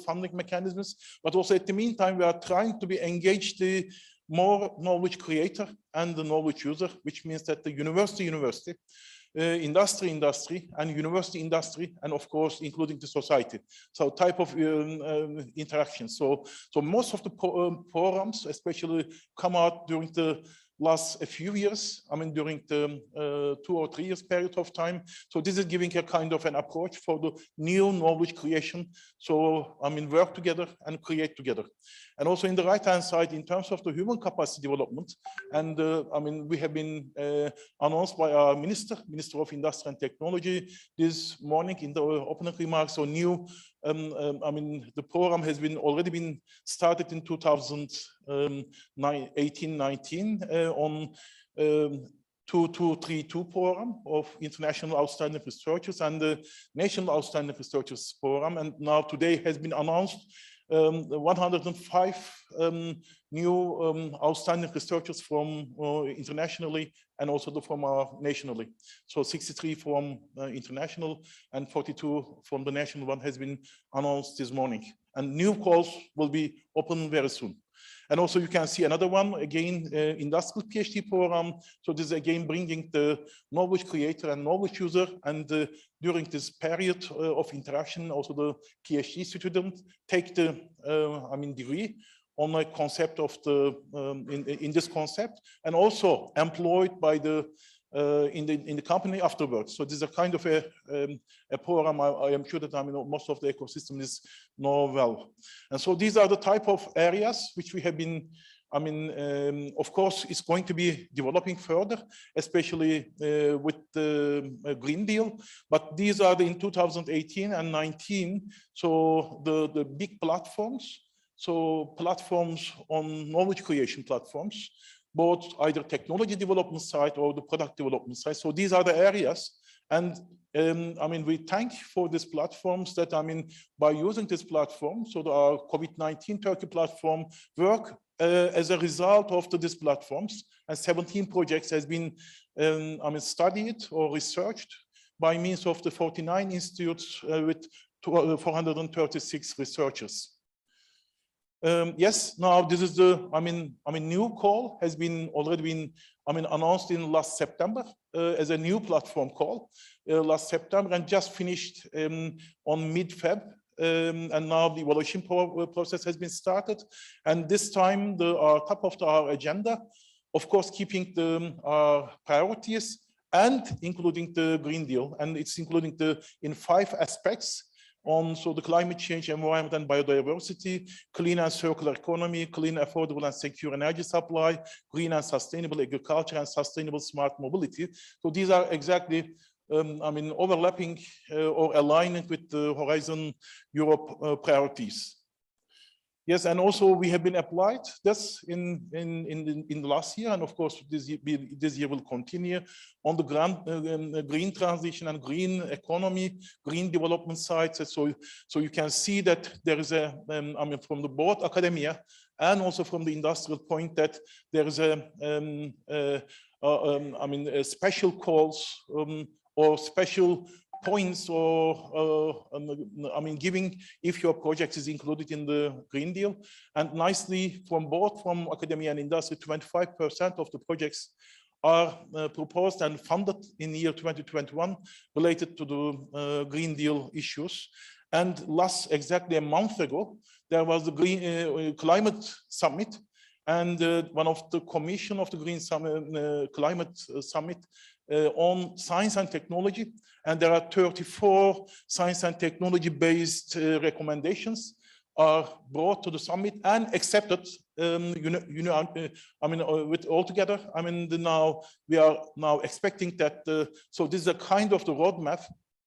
funding mechanisms, but also at the meantime, we are trying to be engaged the more knowledge creator and the knowledge user, which means that the university, industry, and university, and of course, including the society. So type of interaction. So most of the programs, especially come out during the last few years, I mean, during the 2 or 3 years period of time. So this is giving a kind of an approach for the new knowledge creation. So, I mean, work together and create together. And also in the right-hand side, in terms of the human capacity development, and I mean, we have been announced by our Minister of Industry and Technology this morning in the opening remarks. So new, I mean, the program has already been started in 2018-19 on 2232 program of international outstanding researchers and the national outstanding researchers program. And now today has been announced 105 new outstanding researchers from internationally and also from our nationally. So 63 from international and 42 from the national one has been announced this morning. and new calls will be open very soon. And also you can see another one, again, industrial PhD program. So this is again bringing the knowledge creator and knowledge user, and during this period of interaction, also the PhD student take the, degree on a concept of the, in this concept, and also employed by the, in the company afterwards. So this is a kind of a program I am sure that most of the ecosystem is know well. And so these are the type of areas which we have been, of course, it's going to be developing further, especially with the Green Deal. But these are in 2018 and 19. So the big platforms, so platforms on knowledge creation platforms, both either technology development side or the product development side. So these are the areas. And we thank for these platforms that, by using this platform, so our COVID-19 Turkey platform work as a result of these platforms, and 17 projects has been, studied or researched by means of the 49 institutes with 436 researchers. Yes, now this is the, new call has been already been, announced in last September as a new platform call last September, and just finished on mid-Feb. And now the evaluation process has been started. And this time top of our agenda, of course, keeping our priorities and including the Green Deal, and it's including in 5 aspects. On the climate change, environment and biodiversity, clean and circular economy, clean, affordable and secure energy supply, green and sustainable agriculture, and sustainable smart mobility. So these are exactly, overlapping or aligning with the Horizon Europe priorities. Yes, and also we have been applied this in the last year, and of course this year will continue on the green transition and green economy, green development sides. So you can see that there is a, from the both academia and also from the industrial point, that there is special calls or special points or giving if your project is included in the Green Deal. And nicely, from academia and industry, 25% of the projects are proposed and funded in the year 2021 related to the Green Deal issues. And exactly a month ago, there was the Climate Summit, and one of the commission of the Green Summit, Climate Summit on science and technology. And there are 34 science and technology-based recommendations are brought to the summit and accepted. With altogether. Now we are expecting that. So this is a kind of the roadmap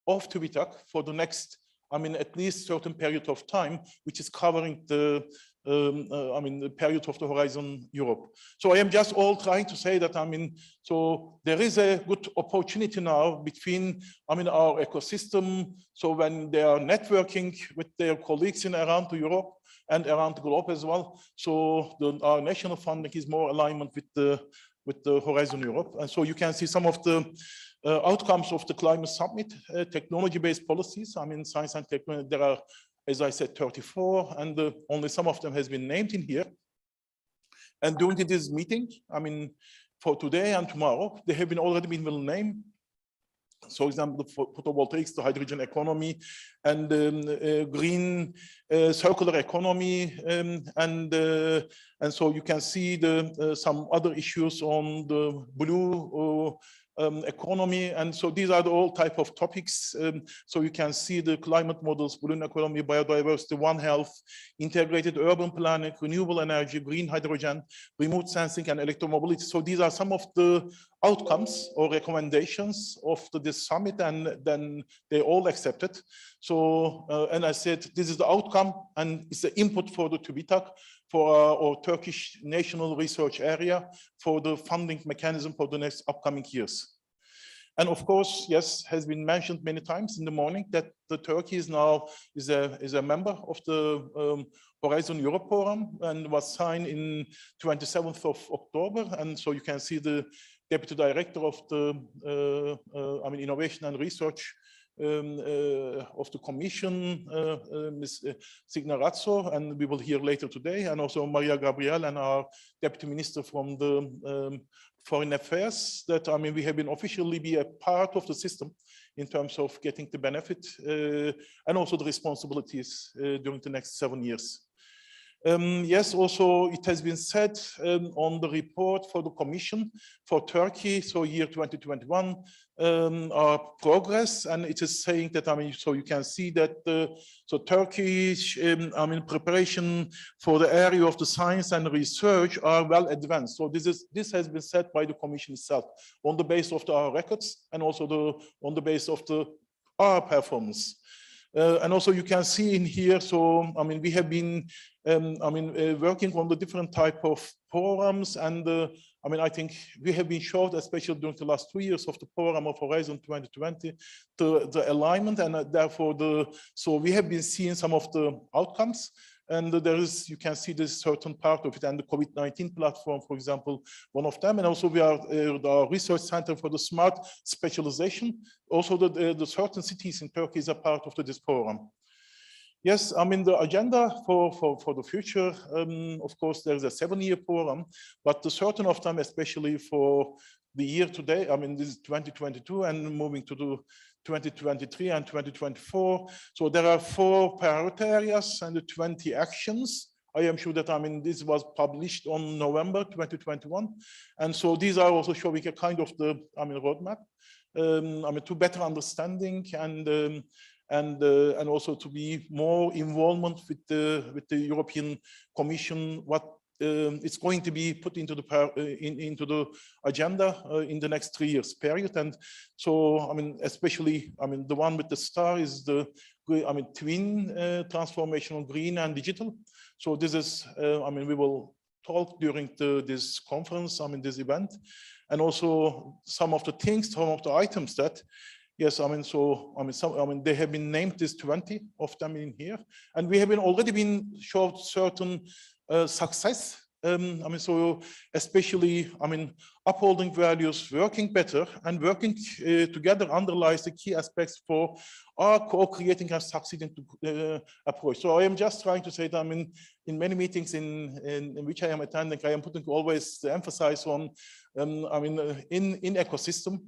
of TÜBİTAK for the next, at least certain period of time, which is covering the period of the Horizon Europe. So I am just all trying to say that, so there is a good opportunity now between, our ecosystem. So when they are networking with their colleagues around Europe and around the globe as well. So our national funding is more alignment with the Horizon Europe. And so you can see some of the outcomes of the Climate Summit, technology-based policies. Science and technology, there are, as I said, 34, and only some of them has been named in here. And during this meeting, for today and tomorrow, they have already been named. So, for example, the photovoltaics, the hydrogen economy, and green circular economy, and so you can see some other issues on the blue economy, and so these are all type of topics. So you can see the climate models, blue economy, biodiversity, One Health, integrated urban planning, renewable energy, green hydrogen, remote sensing, and electromobility. So these are some of the outcomes or recommendations of this summit, and then they all accepted. So, and I said, this is the outcome, and it's the input for the TÜBİTAK, for our Turkish national research area, for the funding mechanism for the next upcoming years. And of course, yes, has been mentioned many times in the morning that the Turkey is now is a member of the Horizon Europe program, and was signed in 27th of October. And so you can see the Deputy Director of the Innovation and Research Commission, Ms. Signe RATSO, and we will hear later today, and also Mariya GABRIEL and our Deputy Minister from the Foreign Affairs, that we have been officially be a part of the system in terms of getting the benefit and also the responsibilities during the next 7 years. Yes, also it has been said on the report for the Commission for Turkey, so year 2021, our progress, and it is saying that, so you can see that, so Turkish, preparation for the area of the science and research are well advanced. So this has been said by the Commission itself on the basis of our records and also on the basis of our performance. And also you can see in here, so we have been working on the different type of programs, and I think we have been showed, especially during the last 2 years of the program of Horizon 2020, the alignment, and therefore so we have been seeing some of the outcomes. And there is, you can see this certain part of it, and the COVID-19 platform, for example, one of them. And also we are the research center for the smart specialization. Also the certain cities in Turkey is a part of this program. Yes, the agenda for the future, of course, there's a 7-year program, but the certain of them, especially for the year today, this is 2022 and moving to the 2023 and 2024. So there are 4 priority areas and 20 actions. I am sure that, this was published on November 2021. And so these are also showing a kind of the, roadmap, to better understanding and also to be more involvement with the European Commission, what it's going to be put into the agenda in the next 3 years period. And so especially the one with the star is the twin transformational green and digital. So this is we will talk during this conference, this event, and also some of the things, some of the items that yes, they have been named, this 20 of them in here, and we have already been showed certain success. So especially, upholding values, working better, and working together underlies the key aspects for our co-creating and succeeding approach. So I am just trying to say that in many meetings in which I am attending, I am putting always the emphasis on in ecosystem.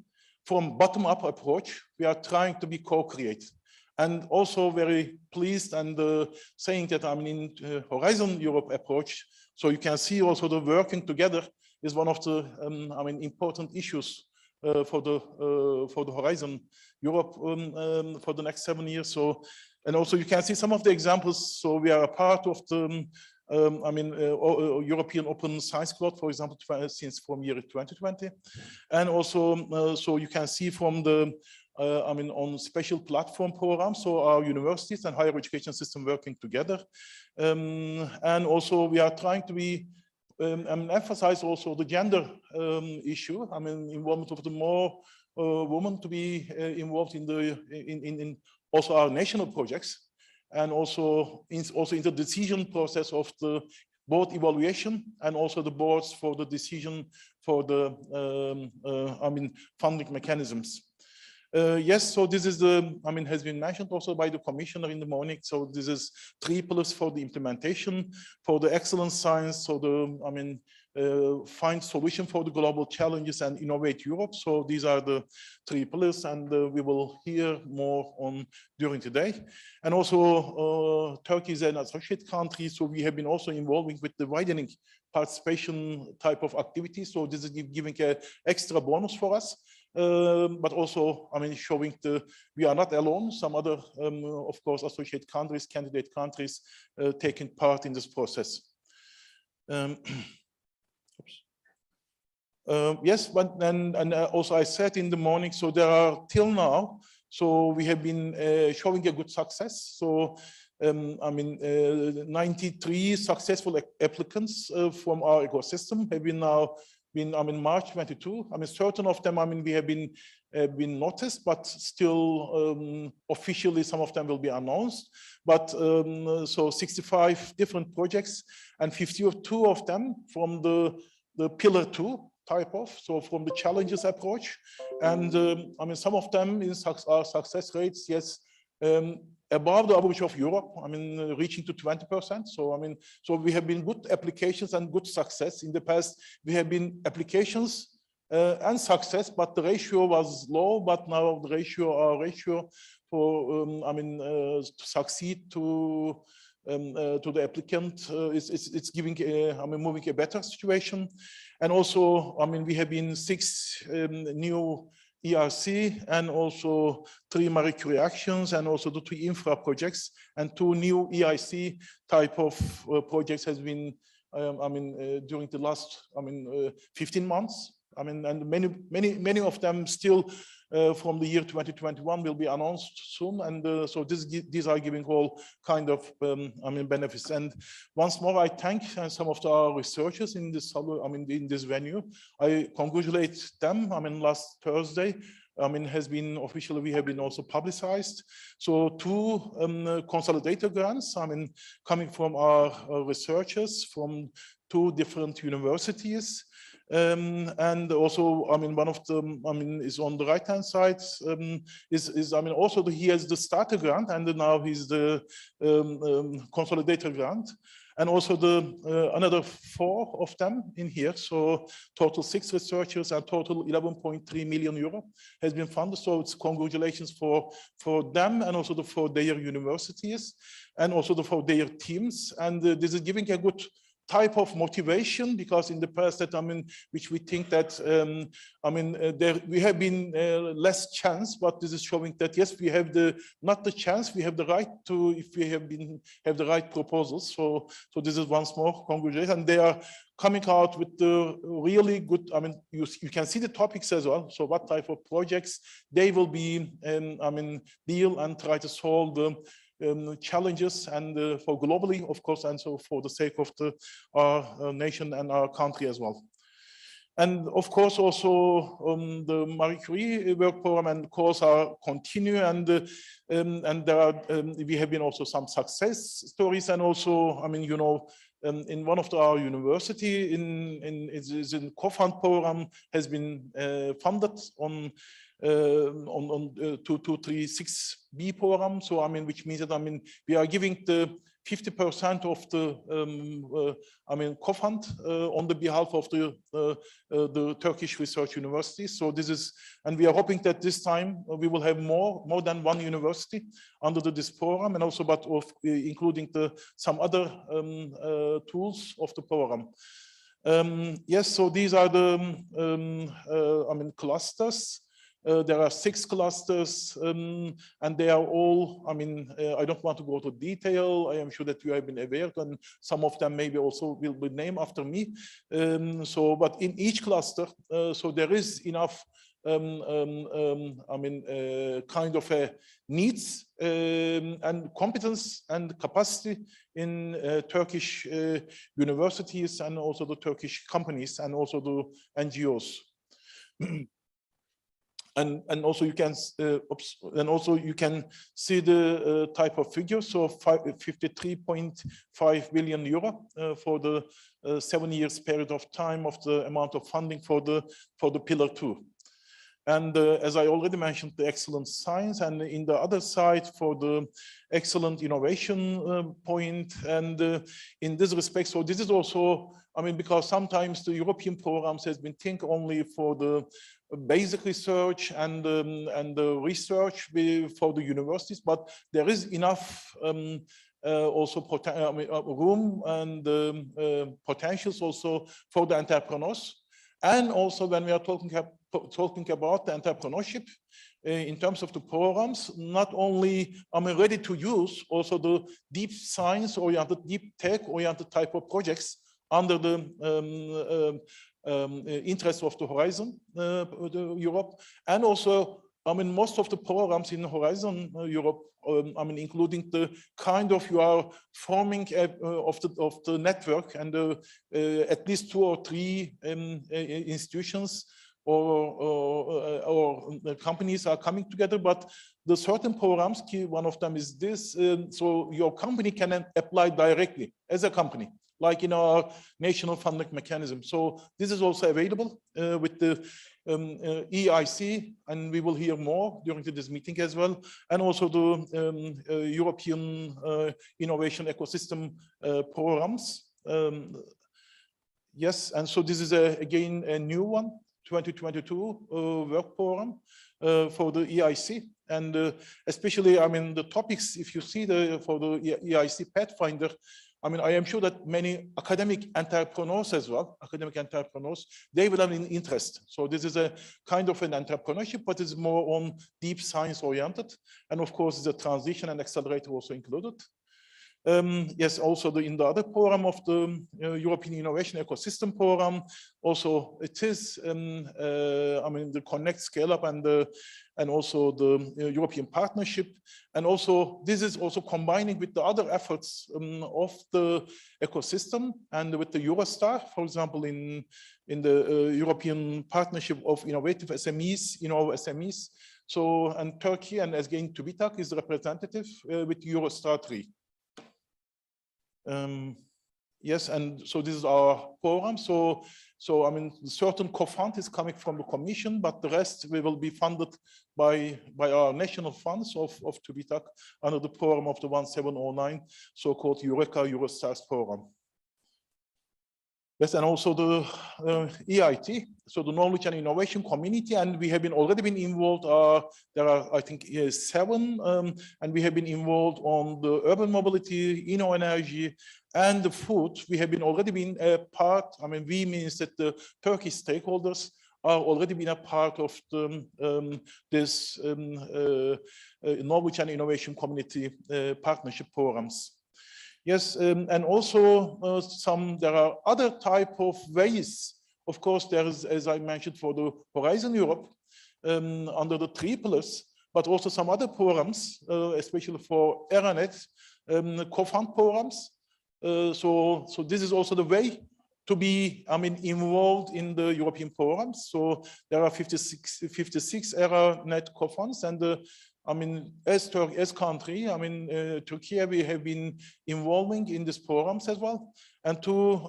From bottom-up approach, we are trying to be co-create, and also very pleased and saying that in Horizon Europe approach. So you can see also the working together is one of the important issues for the Horizon Europe for the next 7 years. So, and also you can see some of the examples. So we are a part of the European Open Science Cloud, for example, since from year 2020, and also so you can see from the on special platform programs, so our universities and higher education system working together, and also we are trying to be emphasize also the gender issue. Involvement of the more women to be involved in also our national projects. And also in the decision process of the board evaluation and also the boards for the decision for the funding mechanisms. Yes, so this is the has been mentioned also by the commissioner in the morning. So this is 3 pillars for the implementation, for the excellent science. So the find solution for the global challenges and innovate Europe. So these are the 3 pillars, and we will hear more on during the day. And also Turkey is an associate country, so we have been also involving with the widening participation type of activities. So this is giving an extra bonus for us, but also showing we are not alone. Some other of course associate countries, candidate countries taking part in this process. Yes, but then, and also I said in the morning, so there are till now, so we have been showing a good success. So 93 successful applicants from our ecosystem have been now March 22. Certain of them, we have been noticed, but still officially some of them will be announced. But so 65 different projects and 52 of them from the pillar 2. type of, so from the challenges approach, and I mean, some of them are success rates, yes, above the average of Europe, I mean, reaching to 20%. So, I mean, so we have been good applications and good success. In the past, we have been applications and success, but the ratio was low, but now the ratio for, I mean, to succeed to the applicant it's giving, I mean, moving a better situation. And also, I mean, we have been 6 new ERC and also 3 Marie Curie actions and also the 2 infra projects and 2 new EIC type of projects has been, I mean, during the last, I mean, 15 months. I mean, and many of them still from the year 2021 will be announced soon, and so these are giving all kind of I mean, benefits. And once more, I thank some of our researchers in this, I mean, in this venue. I congratulate them. I mean, last Thursday, I mean, has been officially, we have been also publicized. So 2 consolidator grants, I mean, coming from our researchers from 2 different universities. And also, I mean, one of them, I mean, is on the right-hand side, is I mean, also he has the starter grant, and now he's the consolidator grant, and also the another 4 of them in here. So total 6 researchers and total 11.3 million euro has been funded. So it's congratulations for them and also for their universities and also for their teams. And this is giving a good type of motivation, because in the past that, I mean, which we think that, I mean, there we have been less chance, but this is showing that yes, we have not the chance, we have the right to, if we have the right proposals. So this is once more congratulations, and they are coming out with the really good, I mean, you can see the topics as well. So what type of projects they will be, I mean, deal and try to solve the challenges, and for globally, of course, and so for the sake of our nation and our country as well. And of course, also the Marie Curie work program and course are continue, and there are we have been also some success stories, and also, I mean, you know, in one of our university in co-fund program has been funded on 236B program. So I mean, which means that, I mean, we are giving the 50% of the I mean, co-fund on the behalf of the Turkish research universities. So this is, and we are hoping that this time we will have more than 1 university under this program, and also but of including some other tools of the program. Yes, so these are the I mean, clusters. There are 6 clusters, and they are all, I mean, I don't want to go to detail. I am sure that you have been aware, and some of them maybe also will be named after me. So, but in each cluster, so there is enough, I mean, kind of a needs and competence and capacity in Turkish universities, and also the Turkish companies, and also the NGOs. And also you can see the type of figures. So 53.5 billion euro for the 7 years period of time of the amount of funding for the pillar 2. And as I already mentioned, the excellent science, and in the other side for the excellent innovation point. And in this respect, so this is also, I mean, because sometimes the European programs has been think only for the basic research and the research for the universities, but there is enough also room and potentials also for the entrepreneurs. And also when we are talking about the entrepreneurship in terms of the programs, not only ready to use, also the deep science oriented, deep tech oriented type of projects under the interest of the Horizon Europe. And also, I mean, most of the programs in Horizon Europe, I mean, including the kind of you are forming of the network, and at least 2 or 3 institutions or companies are coming together. But the certain programs, one of them is this, so your company can apply directly as a company like in our national funding mechanism. So this is also available with the EIC, and we will hear more during this meeting as well, and also the European Innovation Ecosystem programs. Yes, and so this is again a new one, 2022 work program for the EIC, and especially, I mean, the topics, if you see for the EIC Pathfinder, I mean, I am sure that many academic entrepreneurs as well, they will have an interest. So this is a kind of an entrepreneurship, but it's more on deep science oriented. And of course, the transition and accelerator also included. Yes, also in the other program of the European Innovation Ecosystem Program, also it is, I mean, the Connect, Scale Up, and also the European Partnership, and also this is also combining with the other efforts of the ecosystem and with the Eurostar, for example, in the European Partnership of Innovative SMEs, SMEs. So, and Turkey, and again, TÜBİTAK is the representative with Eurostar 3. Yes, and so this is our program. So I mean, certain co-fund is coming from the Commission, but the rest we will be funded by our national funds of TÜBİTAK under the program of the 1709, so-called Eureka Eurostars program. Yes, and also the EIT, so the Knowledge and Innovation Community, and we have already been involved. There are, I think, 7, and we have been involved on the urban mobility, energy, and the food. We have already been a part. I mean, we means that the Turkish stakeholders are already been a part of the, this Knowledge and Innovation Community partnership programs. Yes, and also there are other type of ways. Of course, there is, as I mentioned, for the Horizon Europe under the 3 pillars, but also some other programs, especially for ERANET, co-fund programs. So this is also the way to be, I mean, involved in the European programs. So there are 56 ERANET co-funds, and I mean, as country, I mean, Turkey, we have been involving in these programs as well, and to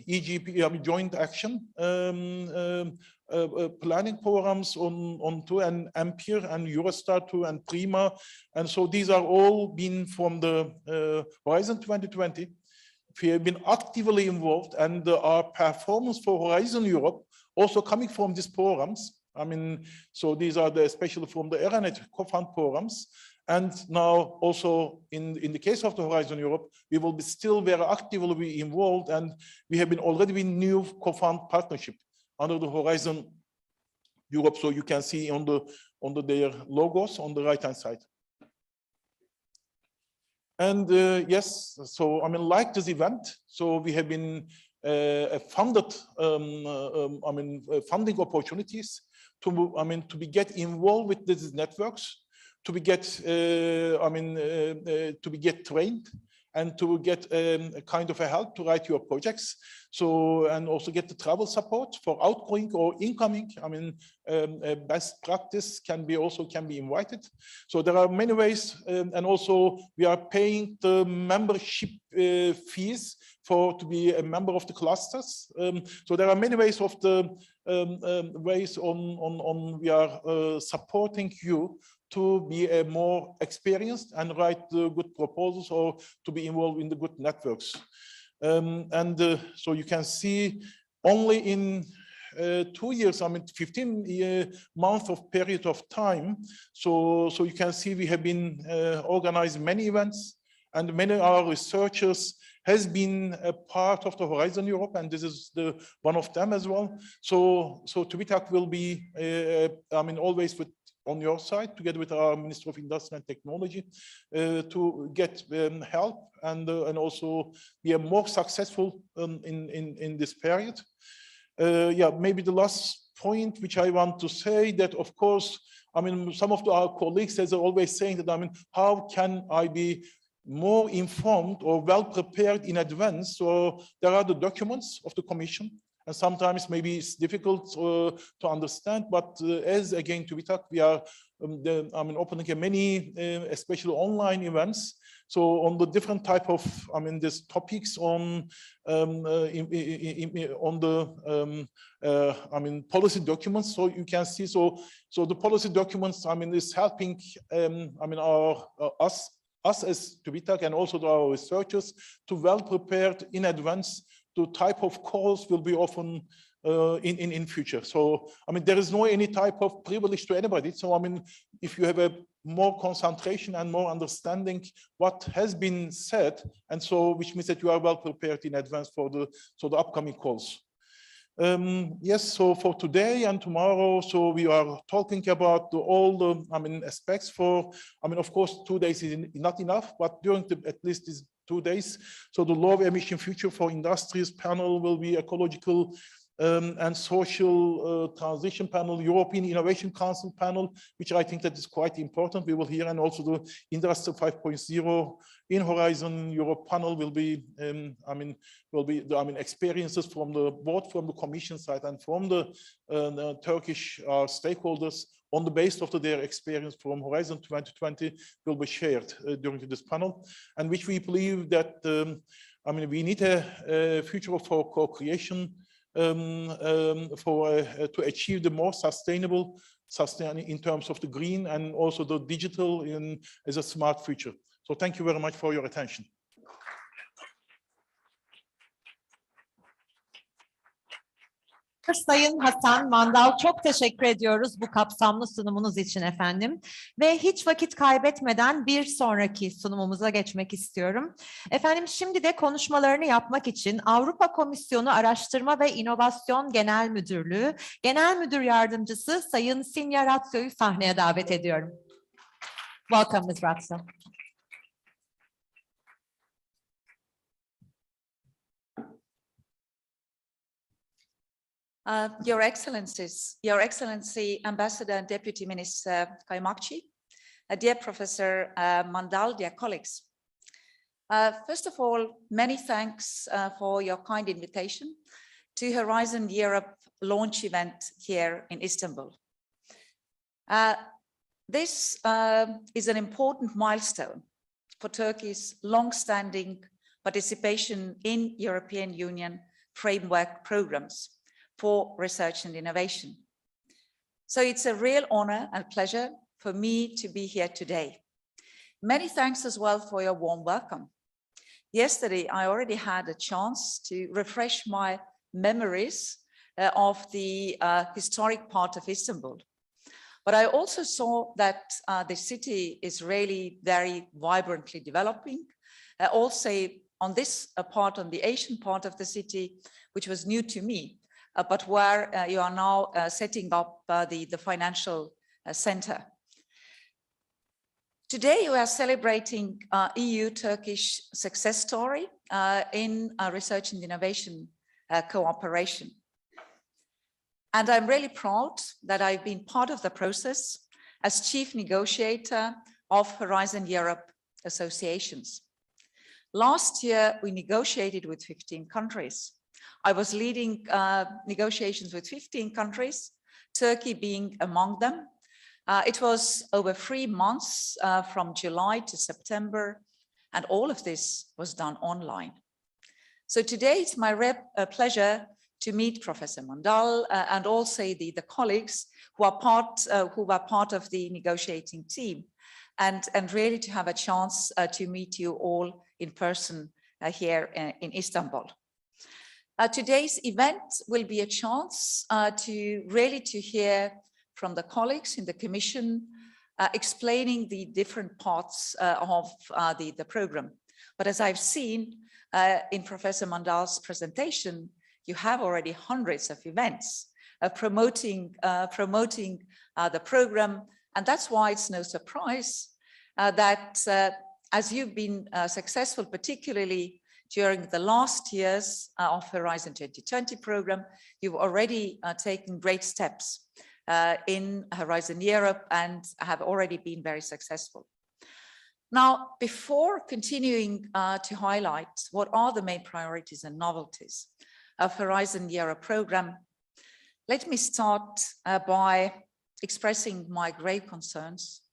EGP, I mean, joint action planning programs on 2, and Ampere and Eurostar 2 and Prima, and so these are all been from the Horizon 2020. We have been actively involved, and our performance for Horizon Europe also coming from these programs. I mean, so these are especially from the ERANET co-fund programs. And now also in the case of the Horizon Europe, we will be still very actively involved, and we have already been new co-fund partnership under the Horizon Europe. So you can see on their logos on the right-hand side. And yes, so I mean, like this event, so we have been funded, I mean, funding opportunities to get involved with these networks, to get trained, and to get a kind of a help to write your projects. So, and also get the travel support for outgoing or incoming. I mean, best practice can be invited. So there are many ways, and also we are paying the membership fees to be a member of the clusters. So there are many ways of the we are supporting you to be a more experienced and write good proposals, or to be involved in the good networks. So you can see only in 2 years, I mean 15 months of period of time. So you can see we have been organizing many events, and many of our researchers has been a part of the Horizon Europe, and this is one of them as well. So TÜBİTAK will be, I mean, always on your side, together with our Minister of Industry and Technology, to get help and also be more successful in this period. Yeah, maybe the last point which I want to say, that of course, I mean, some of our colleagues are always saying that, I mean, how can I be more informed or well prepared in advance? So there are the documents of the Commission, and sometimes maybe it's difficult to understand, but as again TÜBİTAK, we are opening many especially online events. So on the different type of, I mean, these topics on I mean, policy documents. So you can see, so the policy documents, I mean, is helping, I mean, us as TÜBİTAK and also to our researchers to well prepared in advance. The type of calls will be often in future. So, I mean, there is no any type of privilege to anybody. So, I mean, if you have a more concentration and more understanding what has been said, and so which means that you are well prepared in advance for the upcoming calls. Yes, so for today and tomorrow, so we are talking about all the, I mean, aspects for, I mean, of course, 2 days is not enough, but during at least these 2 days, so the low emission future for industries panel will be ecological and social transition panel, European Innovation Council panel, which I think that is quite important. We will hear, and also the Industry 5.0 in Horizon Europe panel will be, I mean, experiences from both from the Commission side and from the Turkish stakeholders on the basis of their experience from Horizon 2020 will be shared during this panel, and which we believe that, I mean, we need a future for co-creation to achieve the more sustainable in terms of the green and also the digital as a smart future. So thank you very much for your attention. Sayın Hasan, Mandal, çok teşekkür ediyoruz bu kapsamlı sunumunuz için efendim. Ve hiç vakit kaybetmeden bir sonraki sunumumuza geçmek istiyorum. Efendim şimdi de konuşmalarını yapmak için Avrupa Komisyonu Araştırma ve İnovasyon Genel Müdürlüğü Genel Müdür Yardımcısı Sayın Signe RATSO'yu sahneye davet ediyorum. Welcome, Ms. RATSO. Your Excellencies, Your Excellency, Ambassador and Deputy Minister KAYMAKCI, dear Professor MANDAL, dear colleagues. First of all, many thanks for your kind invitation to Horizon Europe launch event here in Istanbul. This is an important milestone for Turkey's long-standing participation in European Union framework programs for research and innovation. So it's a real honor and pleasure for me to be here today. Many thanks as well for your warm welcome. Yesterday, I already had a chance to refresh my memories of the historic part of Istanbul. But I also saw that the city is really very vibrantly developing. Also on this part, on the Asian part of the city, which was new to me, but where you are now setting up the financial center. Today, we are celebrating EU-Turkish success story in research and innovation cooperation. And I'm really proud that I've been part of the process as chief negotiator of Horizon Europe associations. Last year, we negotiated with 15 countries. I was leading negotiations with 15 countries, Turkey being among them. It was over 3 months from July to September, and all of this was done online. So today it's my pleasure to meet Professor MANDAL and also the colleagues who were part of the negotiating team, and really to have a chance to meet you all in person here in Istanbul. Today's event will be a chance to hear from the colleagues in the Commission explaining the different parts of the program. But as I've seen in Professor MANDAL's presentation, you have already hundreds of events promoting the program, and that's why it's no surprise that as you've been successful, particularly during the last years of Horizon 2020 program, you've already taken great steps in Horizon Europe and have already been very successful. Now, before continuing to highlight what are the main priorities and novelties of Horizon Europe program, let me start by expressing my grave concerns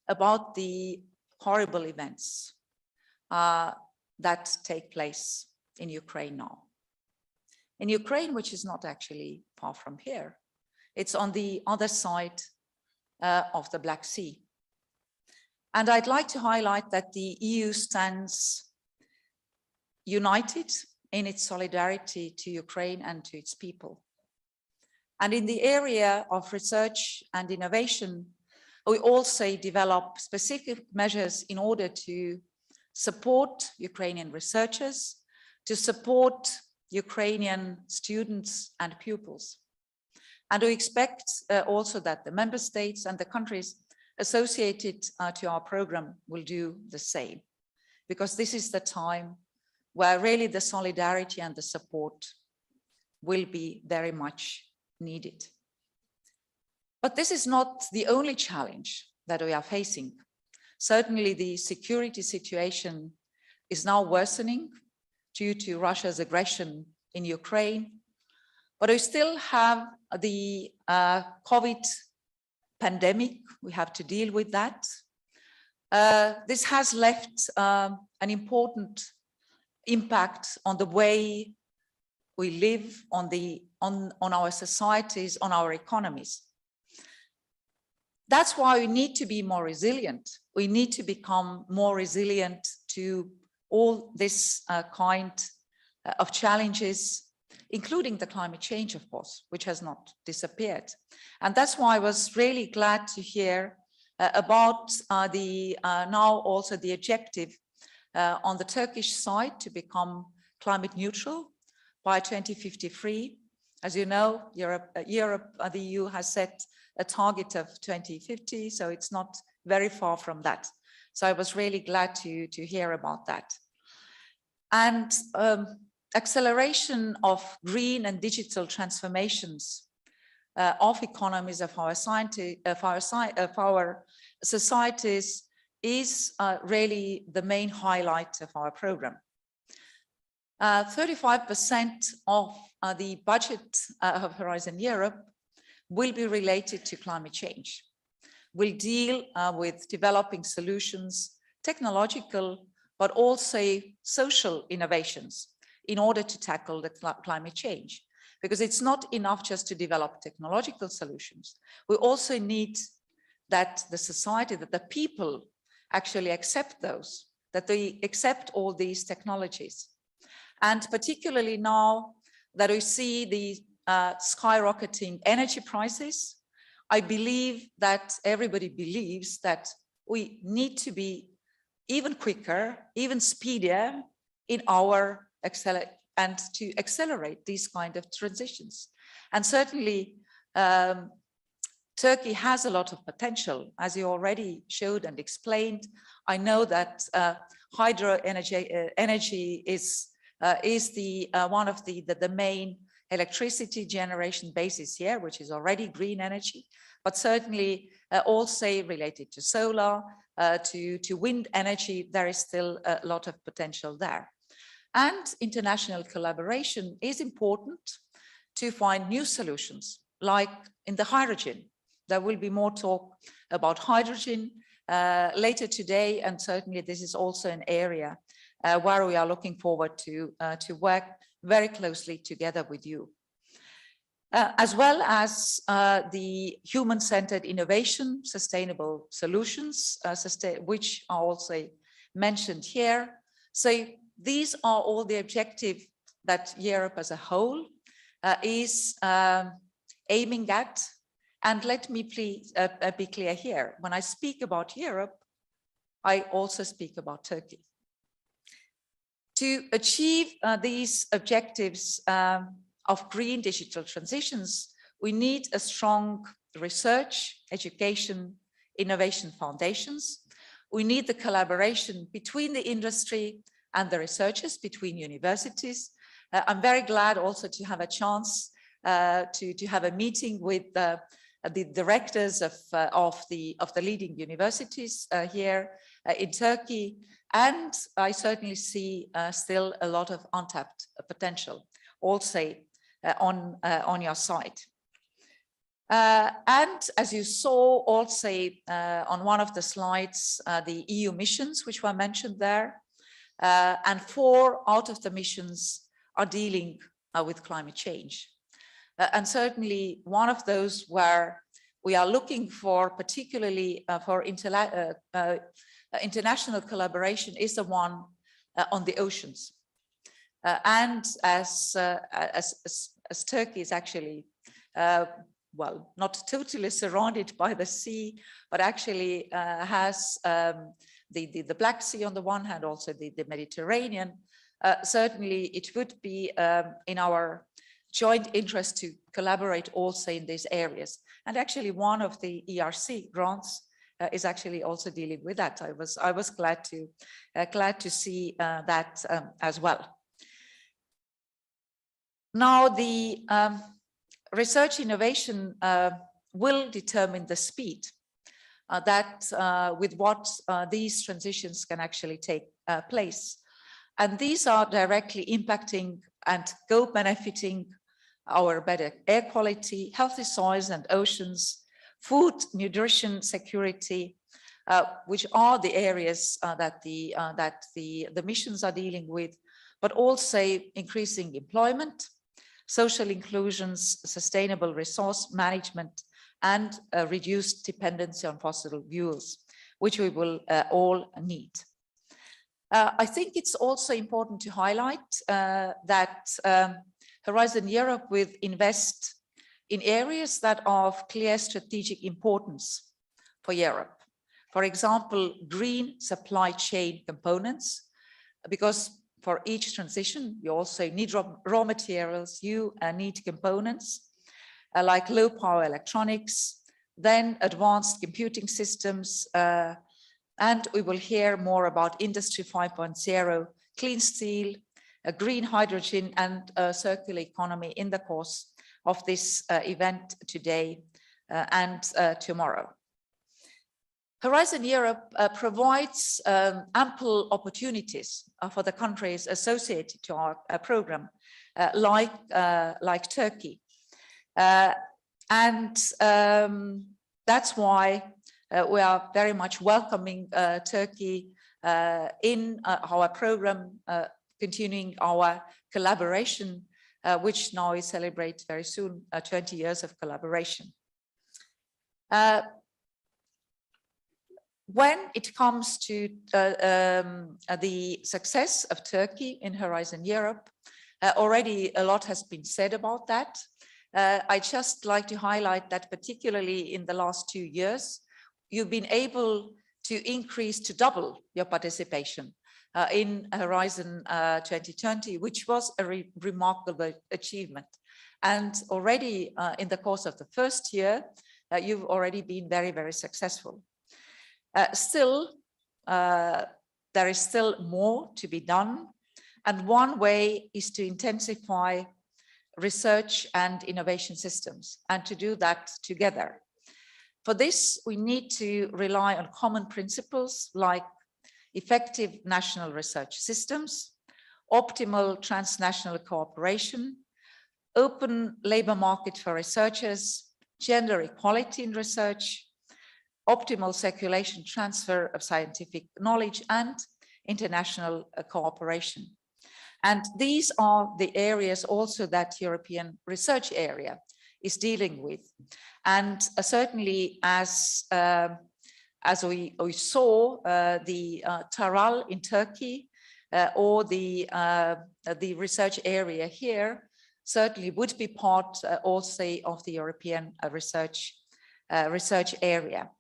about the horrible events that take place in Ukraine now. In Ukraine, which is not actually far from here, it's on the other side of the Black Sea. And I'd like to highlight that the EU stands united in its solidarity to Ukraine and to its people. And in the area of research and innovation, we also develop specific measures in order to support Ukrainian researchers, to support Ukrainian students and pupils. And we expect also that the member states and the countries associated to our program will do the same, because this is the time where really the solidarity and the support will be very much needed. But this is not the only challenge that we are facing. Certainly the security situation is now worsening due to Russia's aggression in Ukraine, but we still have the COVID pandemic. We have to deal with that. This has left an important impact on the way we live, on our societies, on our economies. That's why we need to be more resilient. We need to become more resilient to all this kind of challenges, including the climate change, of course, which has not disappeared. And that's why I was really glad to hear about now also the objective on the Turkish side to become climate neutral by 2053. As you know, the EU has set a target of 2050, so it's not very far from that. So I was really glad to hear about that. And acceleration of green and digital transformations of economies of our societies is really the main highlight of our program. 35% of the budget of Horizon Europe will be related to climate change. We'll deal with developing solutions, technological, but also social innovations in order to tackle the climate change. Because it's not enough just to develop technological solutions. We also need that the society, that the people actually accept those, that they accept all these technologies. And particularly now that we see the skyrocketing energy prices, I believe that everybody believes that we need to be even quicker, even speedier in our and to accelerate these kind of transitions. And certainly Turkey has a lot of potential, as you already showed and explained. I know that hydro energy is one of the main electricity generation bases here, which is already green energy, but certainly also related to solar, to wind energy, there is still a lot of potential there. And international collaboration is important to find new solutions, like in the hydrogen. There will be more talk about hydrogen later today, and certainly this is also an area where we are looking forward to work very closely together with you. As well as the human-centered innovation, sustainable solutions, which are also mentioned here. So these are all the objectives that Europe as a whole is aiming at. And let me please be clear here. When I speak about Europe, I also speak about Turkey. To achieve these objectives of green digital transitions, we need a strong research, education, innovation foundations. We need the collaboration between the industry and the researchers, between universities. I'm very glad also to have a chance to have a meeting with the directors of the leading universities here in Turkey, and I certainly see still a lot of untapped potential also on your side. And as you saw also on one of the slides, the EU missions which were mentioned there, and 4 out of the missions are dealing with climate change. And certainly one of those where we are looking for, particularly for international collaboration, is the one on the oceans. And as Turkey is actually, well, not totally surrounded by the sea, but actually has the Black Sea on the one hand, also the Mediterranean, certainly it would be in our joint interest to collaborate also in these areas. And actually one of the ERC grants is actually also dealing with that. I was glad to see that as well. Now the research innovation will determine the speed with what these transitions can actually take place. And these are directly impacting and co-benefiting our better air quality, healthy soils and oceans, food, nutrition, security, which are the areas that the missions are dealing with, but also increasing employment, social inclusions, sustainable resource management, and reduced dependency on fossil fuels, which we will all need. I think it's also important to highlight that Horizon Europe will invest in areas that are of clear strategic importance for Europe. For example, green supply chain components, because for each transition, you also need raw materials, you need components like low power electronics, then advanced computing systems, and we will hear more about Industry 5.0, clean steel, green hydrogen, and circular economy in the course of this event today and tomorrow. Horizon Europe provides ample opportunities for the countries associated to our program, like Turkey. And that's why we are very much welcoming Turkey in our program, continuing our collaboration, which now is celebrated very soon, 20 years of collaboration. When it comes to the success of Turkey in Horizon Europe, already a lot has been said about that. I just like to highlight that particularly in the last 2 years, you've been able to increase to double your participation in Horizon 2020, which was a remarkable achievement. And already in the course of the first year, you've already been very, very successful. Still, there is still more to be done. And one way is to intensify research and innovation systems, and to do that together. For this, we need to rely on common principles like effective national research systems, optimal transnational cooperation, open labor market for researchers, gender equality in research, optimal circulation transfer of scientific knowledge, and international cooperation. And these are the areas also that European research area is dealing with. And certainly as we saw, the Taral in Turkey or the research area here certainly would be part also of the European research area.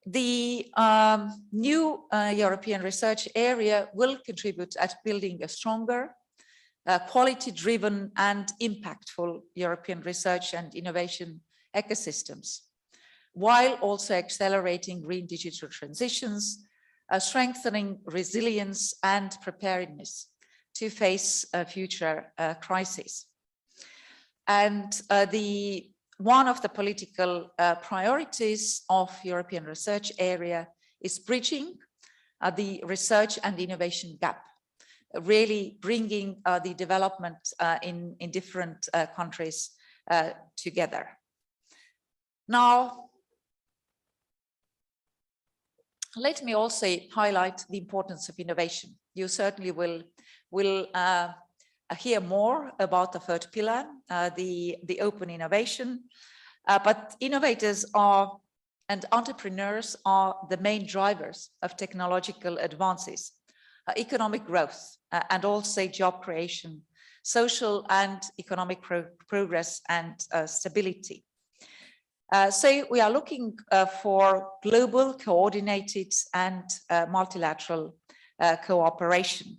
The new European research area will contribute at building a stronger, quality-driven and impactful European research and innovation ecosystems, while also accelerating green digital transitions, strengthening resilience and preparedness to face future crises. And one of the political priorities of European research area is bridging the research and innovation gap, really bringing the development in different countries together. Now, let me also highlight the importance of innovation. You certainly will hear more about the third pillar, the open innovation, but innovators are and entrepreneurs are the main drivers of technological advances, economic growth, and also job creation, social and economic progress and stability. So we are looking for global, coordinated and multilateral cooperation,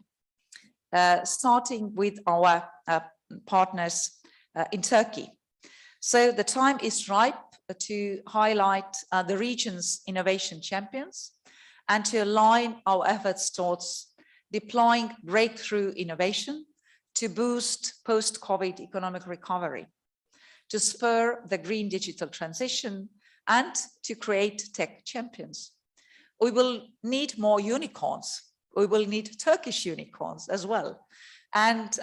starting with our partners in Turkey. So the time is ripe to highlight the region's innovation champions and to align our efforts towards deploying breakthrough innovation to boost post-COVID economic recovery, to spur the green digital transition and to create tech champions. We will need more unicorns. We will need Turkish unicorns as well. And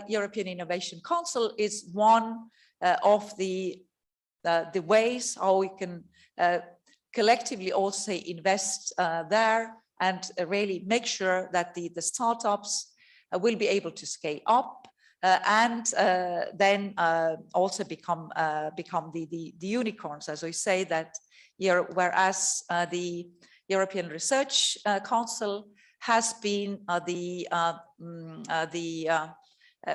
European Innovation Council is one of the ways how we can collectively also invest there and really make sure that the startups will be able to scale up and then also become the unicorns, as we say that here, whereas the European Research Council has been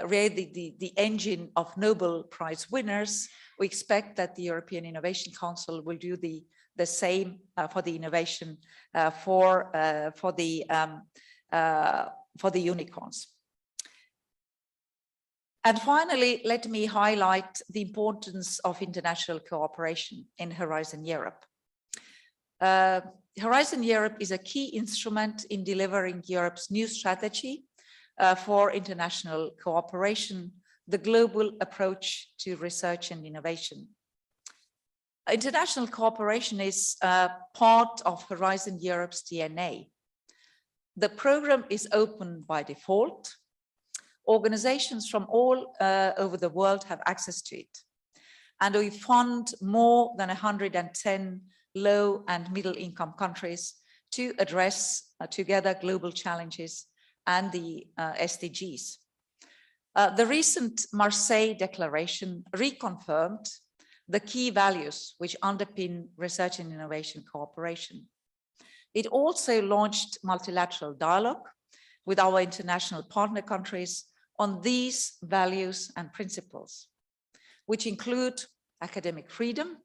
really the engine of Nobel Prize winners. We expect that the European Innovation Council will do the same for the innovation for the unicorns. And finally, let me highlight the importance of international cooperation in Horizon Europe. Horizon Europe is a key instrument in delivering Europe's new strategy for international cooperation, the global approach to research and innovation. International cooperation is part of Horizon Europe's DNA. The program is open by default. Organizations from all over the world have access to it. And we fund more than 110 low and middle income countries to address together global challenges and the SDGs. The recent Marseille Declaration reconfirmed the key values which underpin research and innovation cooperation. It also launched multilateral dialogue with our international partner countries on these values and principles, which include academic freedom,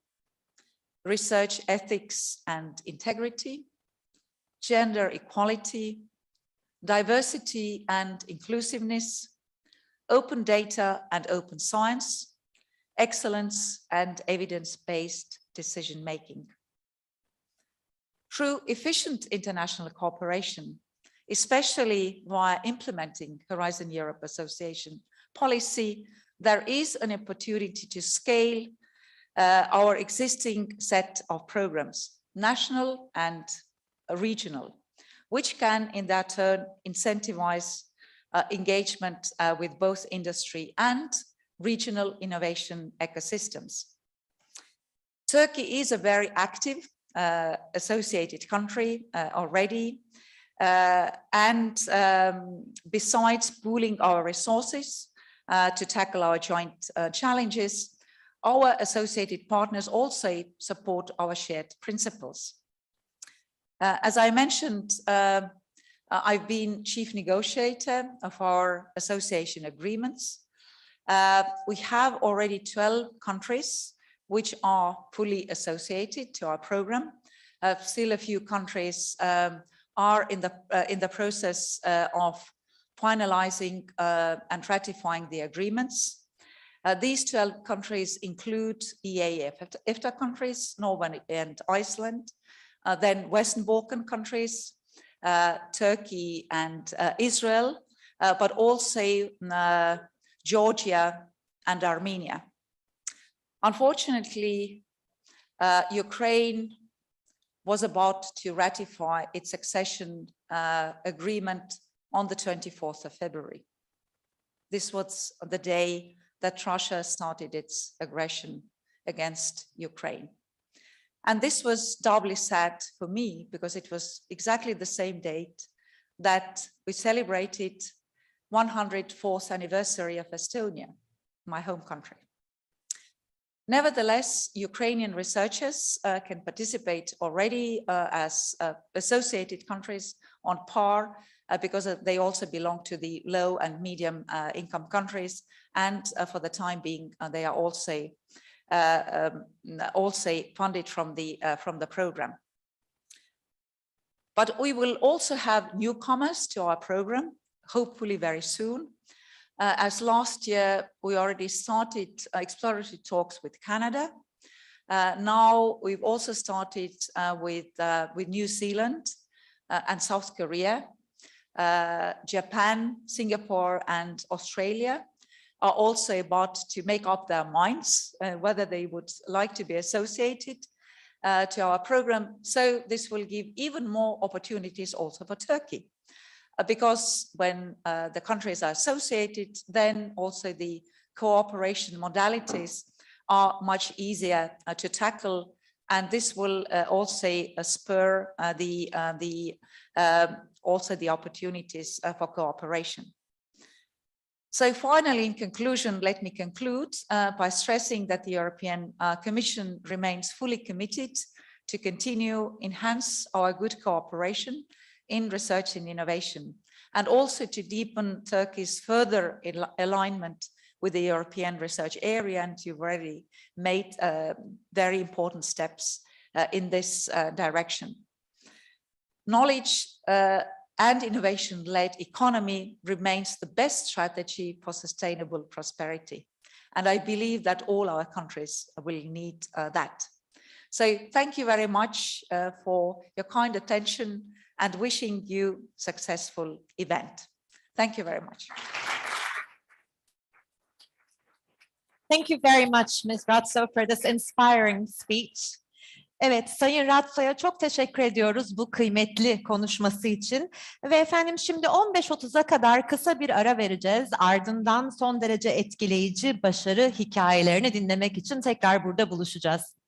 research ethics and integrity, gender equality, diversity and inclusiveness, open data and open science, excellence and evidence-based decision-making. Through efficient international cooperation, especially via implementing Horizon Europe Association policy, there is an opportunity to scale our existing set of programs, national and regional, which can in that turn incentivize engagement with both industry and regional innovation ecosystems. Turkey is a very active associated country already, and besides pooling our resources to tackle our joint challenges, our associated partners also support our shared principles. As I mentioned, I've been chief negotiator of our association agreements. We have already 12 countries which are fully associated to our program. Still a few countries are in the process of finalizing and ratifying the agreements. These 12 countries include EEA/EFTA countries, Norway and Iceland, then Western Balkan countries, Turkey and Israel, but also Georgia and Armenia. Unfortunately, Ukraine was about to ratify its accession agreement on the 24th of February. This was the day that Russia started its aggression against Ukraine. And this was doubly sad for me because it was exactly the same date that we celebrated 104th anniversary of Estonia, my home country. Nevertheless, Ukrainian researchers can participate already as associated countries on par because they also belong to the low and medium income countries, and for the time being, they are also funded from the program. But we will also have newcomers to our program, hopefully very soon. As last year, we already started exploratory talks with Canada. Now we've also started with New Zealand and South Korea. Japan, Singapore, and Australia are also about to make up their minds whether they would like to be associated to our program. So this will give even more opportunities also for Turkey. Because when the countries are associated, then also the cooperation modalities are much easier to tackle, and this will also spur also the opportunities for cooperation. So finally, in conclusion, let me conclude by stressing that the European Commission remains fully committed to continue enhance our good cooperation in research and innovation, and also to deepen Turkey's further alignment with the European research area, and you've already made very important steps in this direction. Knowledge and innovation-led economy remains the best strategy for sustainable prosperity, and I believe that all our countries will need that. So thank you very much for your kind attention, and wishing you successful event. Thank you very much. Thank you very much, Ms. RATSO, for this inspiring speech. Evet, Sayın RATSO'ya çok teşekkür ediyoruz bu kıymetli konuşması için. Ve efendim şimdi 15.30'a kadar kısa bir ara vereceğiz. Ardından son derece etkileyici başarı hikayelerini dinlemek için tekrar burada buluşacağız.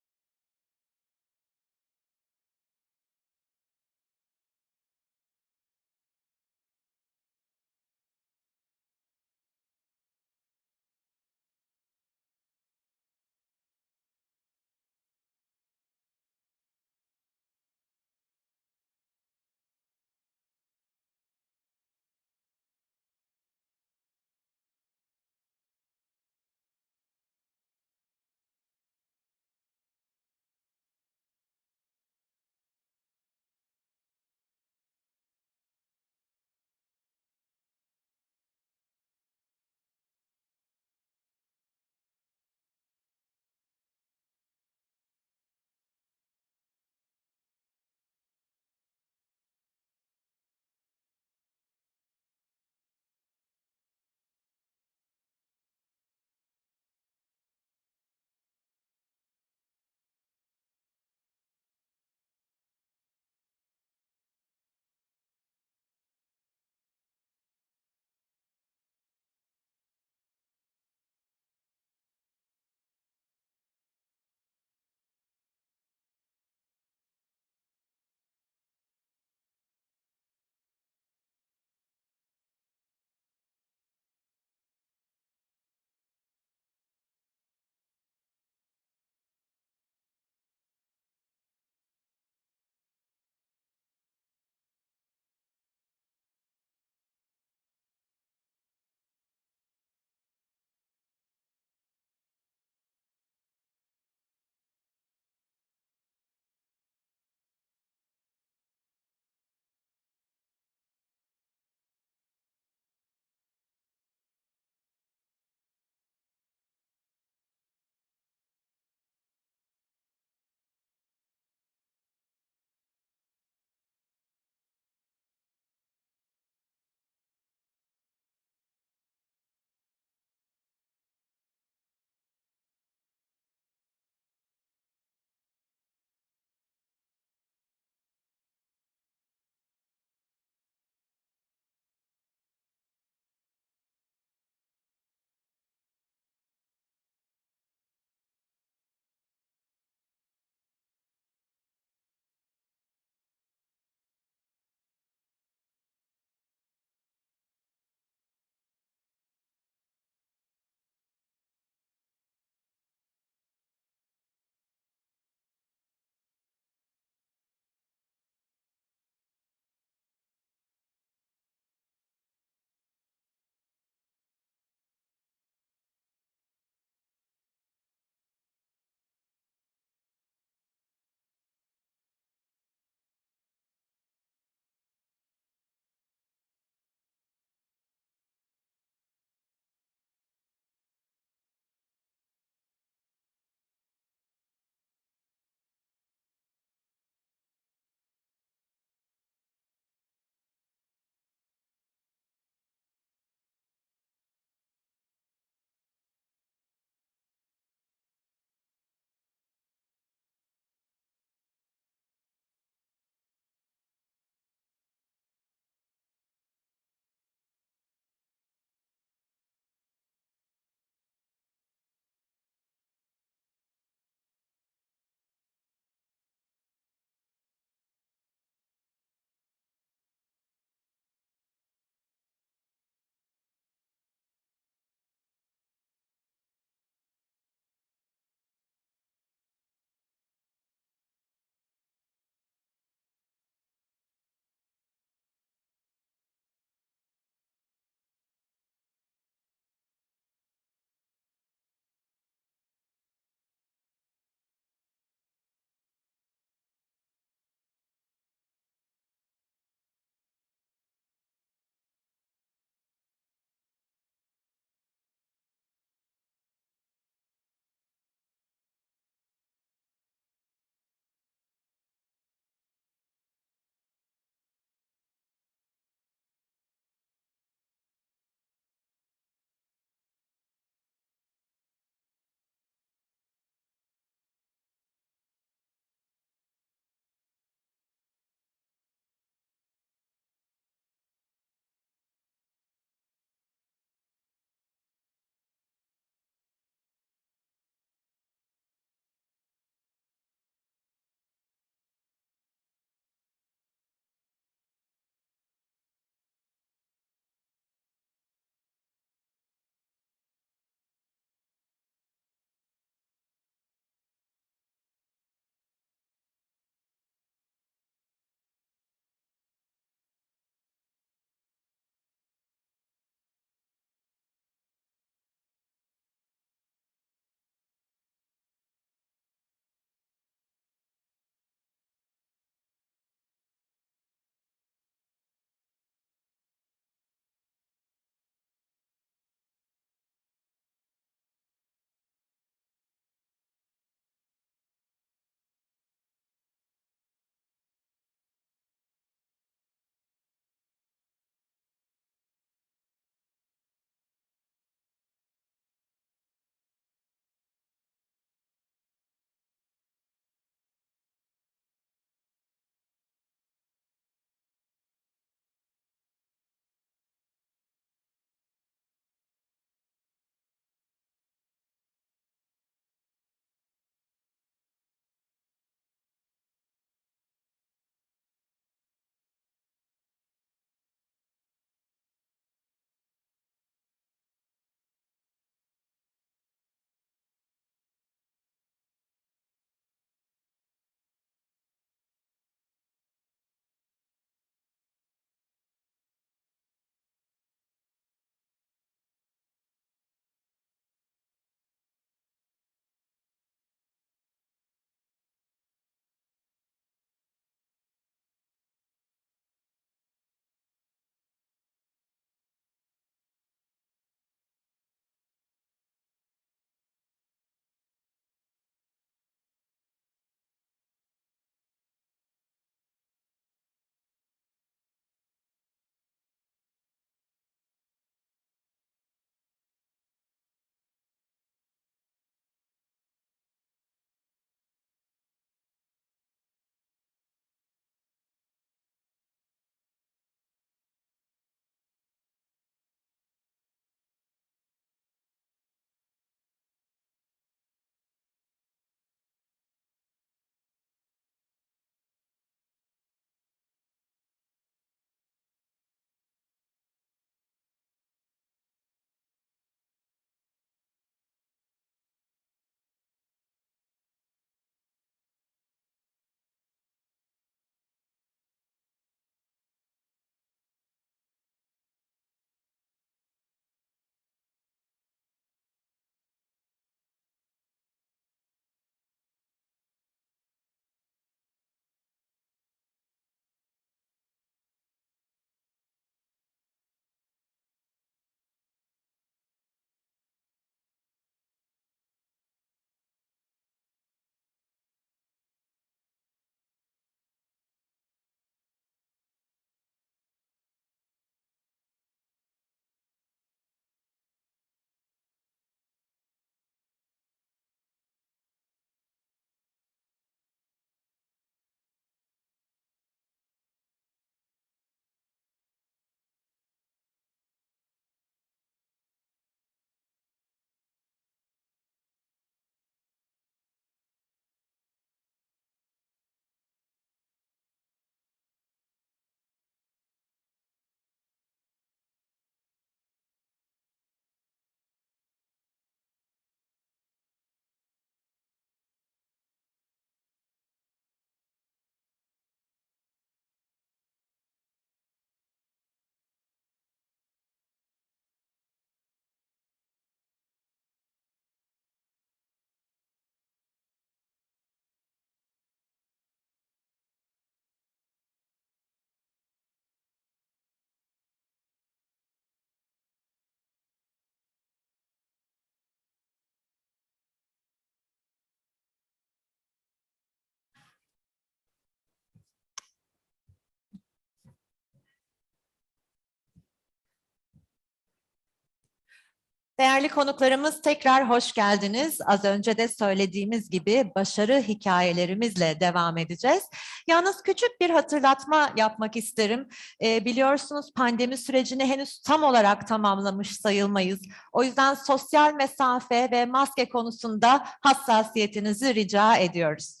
Değerli konuklarımız tekrar hoş geldiniz. Az önce de söylediğimiz gibi başarı hikayelerimizle devam edeceğiz. Yalnız küçük bir hatırlatma yapmak isterim. Biliyorsunuz pandemi sürecini henüz tam olarak tamamlamış sayılmayız. O yüzden sosyal mesafe ve maske konusunda hassasiyetinizi rica ediyoruz.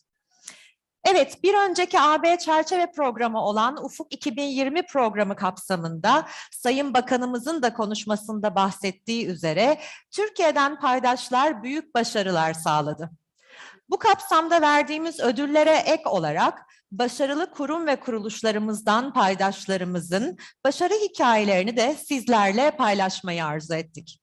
Evet, bir önceki AB çerçeve programı olan Ufuk 2020 programı kapsamında Sayın Bakanımızın da konuşmasında bahsettiği üzere Türkiye'den paydaşlar büyük başarılar sağladı. Bu kapsamda verdiğimiz ödüllere ek olarak başarılı kurum ve kuruluşlarımızdan paydaşlarımızın başarı hikayelerini de sizlerle paylaşmayı arzu ettik.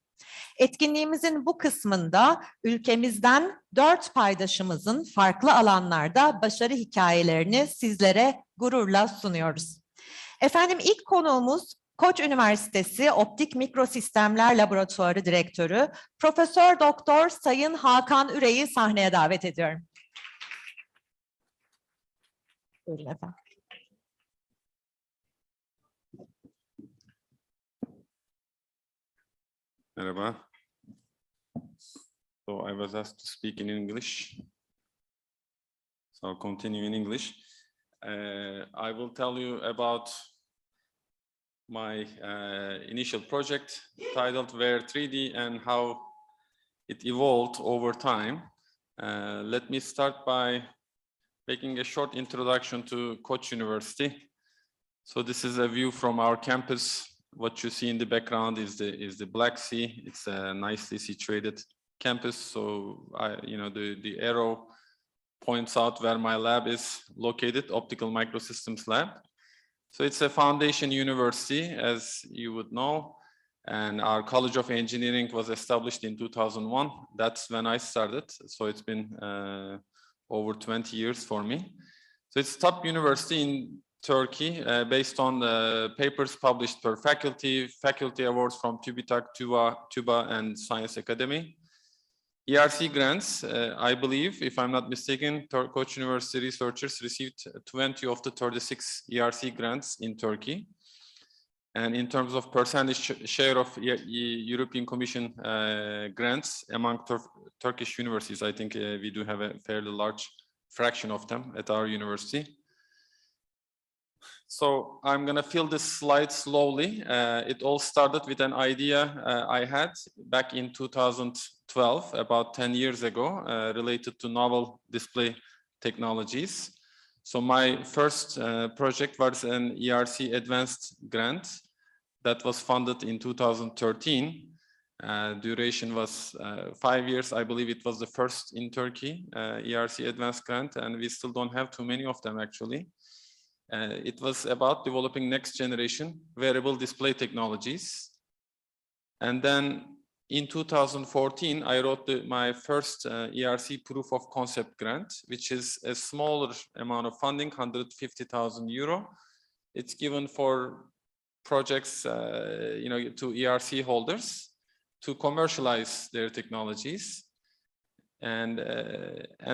Etkinliğimizin bu kısmında ülkemizden 4 paydaşımızın farklı alanlarda başarı hikayelerini sizlere gururla sunuyoruz. Efendim ilk konuğumuz Koç Üniversitesi Optik Mikrosistemler Laboratuvarı Direktörü Profesör Doktor Sayın Hakan ÜREY'i sahneye davet ediyorum. Buyurun efendim. Merhaba. So I was asked to speak in English. So I'll continue in English. I will tell you about my initial project titled Where 3D and how it evolved over time. Let me start by making a short introduction to Koç University. So this is a view from our campus. What you see in the background is the Black Sea. It's a nicely situated campus. So the arrow points out where my lab is located, Optical Microsystems lab. So it's a foundation university, as you would know, and our College of Engineering was established in 2001. That's when I started. So it's been over 20 years for me. So it's top university in Turkey, based on the papers published per faculty awards from TÜBİTAK, TÜBA, and Science Academy. ERC grants, I believe, if I'm not mistaken, Koç University researchers received 20 of the 36 ERC grants in Turkey. And in terms of percentage share of European Commission grants among Turkish universities, I think we do have a fairly large fraction of them at our university. So I'm going to fill this slide slowly. It all started with an idea I had back in 2012, about 10 years ago, related to novel display technologies. So my first project was an ERC Advanced grant that was funded in 2013. Duration was 5 years. I believe it was the first in Turkey, ERC Advanced grant, and we still don't have too many of them actually. It was about developing next generation wearable display technologies. And then in 2014, I wrote my first ERC proof of concept grant, which is a smaller amount of funding, 150,000 euro. It's given for projects, to ERC holders to commercialize their technologies. And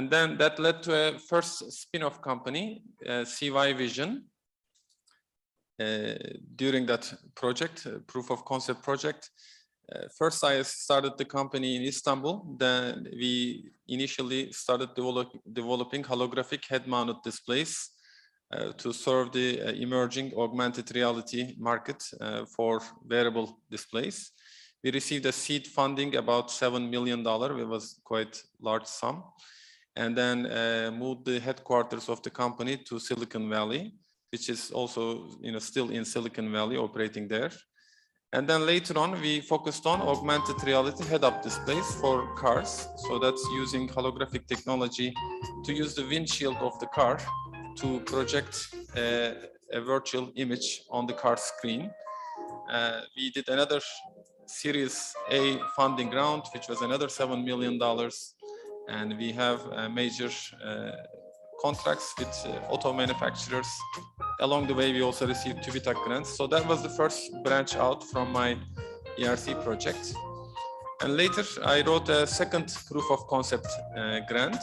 then that led to a first spin-off company, CY Vision. During that project, proof of concept project, first I started the company in Istanbul. Then we initially started developing holographic head-mounted displays to serve the emerging augmented reality market for wearable displays. We received a seed funding about $7 million. It was quite large sum. And then moved the headquarters of the company to Silicon Valley, which is also still in Silicon Valley, operating there. And then later on, we focused on augmented reality head-up displays for cars. So that's using holographic technology to use the windshield of the car to project a virtual image on the car screen. We did another Series A funding round, which was another $7 million. And we have major contracts with auto manufacturers. Along the way, we also received TÜBİTAK grants. So that was the first branch out from my ERC project. And later, I wrote a second proof of concept grant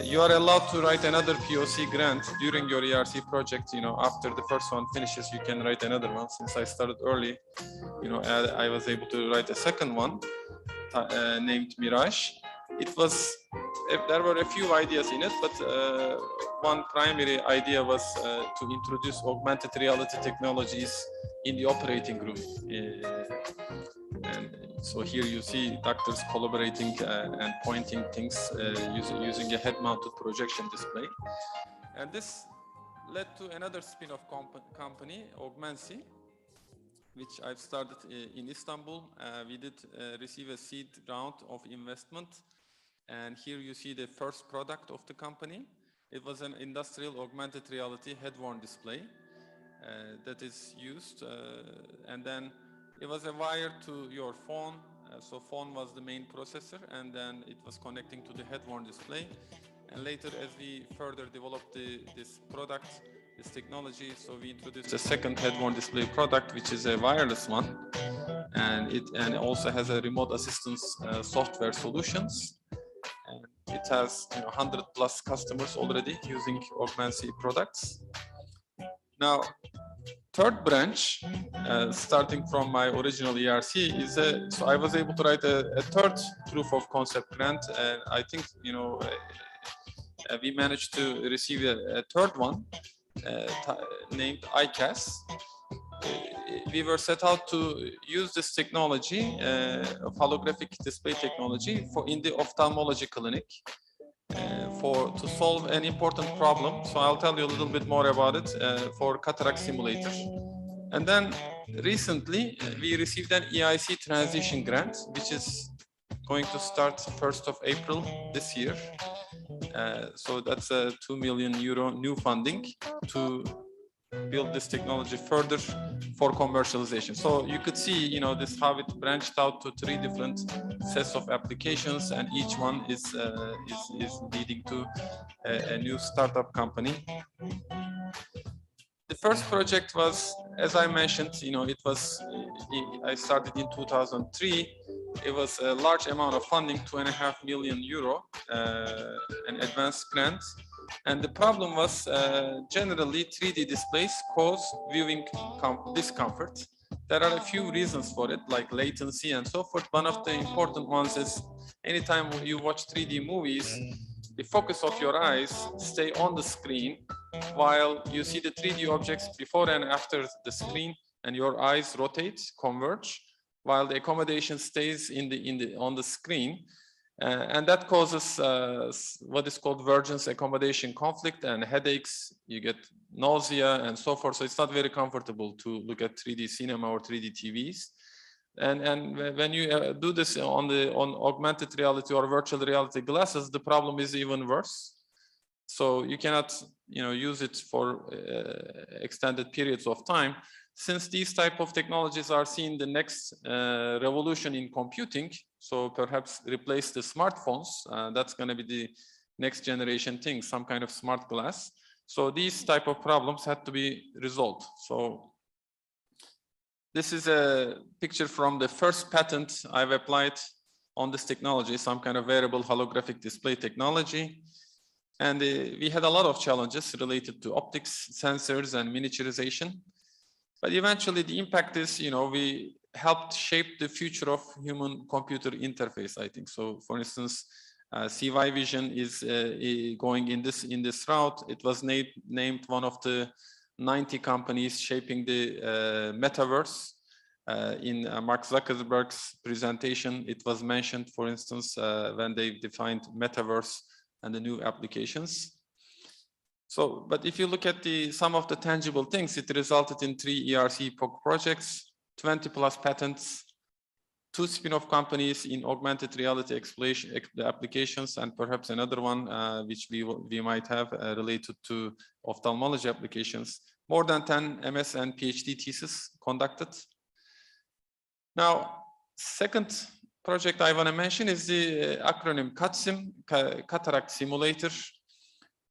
You are allowed to write another POC grant during your ERC project. You know, after the first one finishes, you can write another one. Since I started early, you know, I was able to write a second one named Mirage. It was, there were a few ideas in it, but one primary idea was to introduce augmented reality technologies in the operating room. And so here you see doctors collaborating and pointing things using a head-mounted projection display. And this led to another spin-off company, Augmency, which I've started in Istanbul. We did receive a seed round of investment. And here you see the first product of the company. It was an industrial augmented reality head-worn display that is used. And then it was a wire to your phone. So phone was the main processor, and then it was connecting to the head-worn display. And later, as we further developed this product, this technology, so we introduced a second head-worn display product, which is a wireless one. And it also has a remote assistance software solutions. And it has 100+ customers already using Augmency products. Now, third branch, starting from my original ERC, is so I was able to write a third proof of concept grant, and I think we managed to receive a third one named ICAS. We were set out to use this technology, holographic display technology, in the ophthalmology clinic to solve an important problem. So I'll tell you a little bit more about it for cataract simulator. And then recently we received an EIC transition grant, which is going to start 1st of April this year. So that's a €2 million new funding to build this technology further for commercialization. So you could see, this how it branched out to 3 different sets of applications, and each one is leading to a new startup company. The first project was, as I mentioned, I started in 2003. It was a large amount of funding, €2.5 million, an advanced grant. And the problem was generally 3D displays cause viewing discomfort. There are a few reasons for it, like latency and so forth. One of the important ones is anytime you watch 3D movies, the focus of your eyes stay on the screen while you see the 3D objects before and after the screen, and your eyes rotate, converge, while the accommodation stays on the screen. And that causes what is called vergence accommodation conflict and headaches. You get nausea and so forth. So it's not very comfortable to look at 3D cinema or 3D TVs. And when you do this on augmented reality or virtual reality glasses, the problem is even worse. So you cannot, use it for extended periods of time. Since these type of technologies are seeing the next revolution in computing, so perhaps replace the smartphones, that's going to be the next generation thing, some kind of smart glass. So these type of problems had to be resolved. So this is a picture from the first patent I've applied on this technology, some kind of wearable holographic display technology. And we had a lot of challenges related to optics, sensors, and miniaturization. But eventually the impact is, we helped shape the future of human-computer interface, I think. So for instance, CY Vision is going in this route. It was named one of the 90 companies shaping the metaverse. In Mark Zuckerberg's presentation, it was mentioned, for instance, when they defined metaverse and the new applications. So, but if you look at some of the tangible things, it resulted in 3 ERC projects, 20+ patents, 2 spin-off companies in augmented reality applications, and perhaps another one which we might have related to ophthalmology applications. More than 10 MS and PhD theses conducted. Now, second project I want to mention is the acronym CATSIM, Cataract Simulator.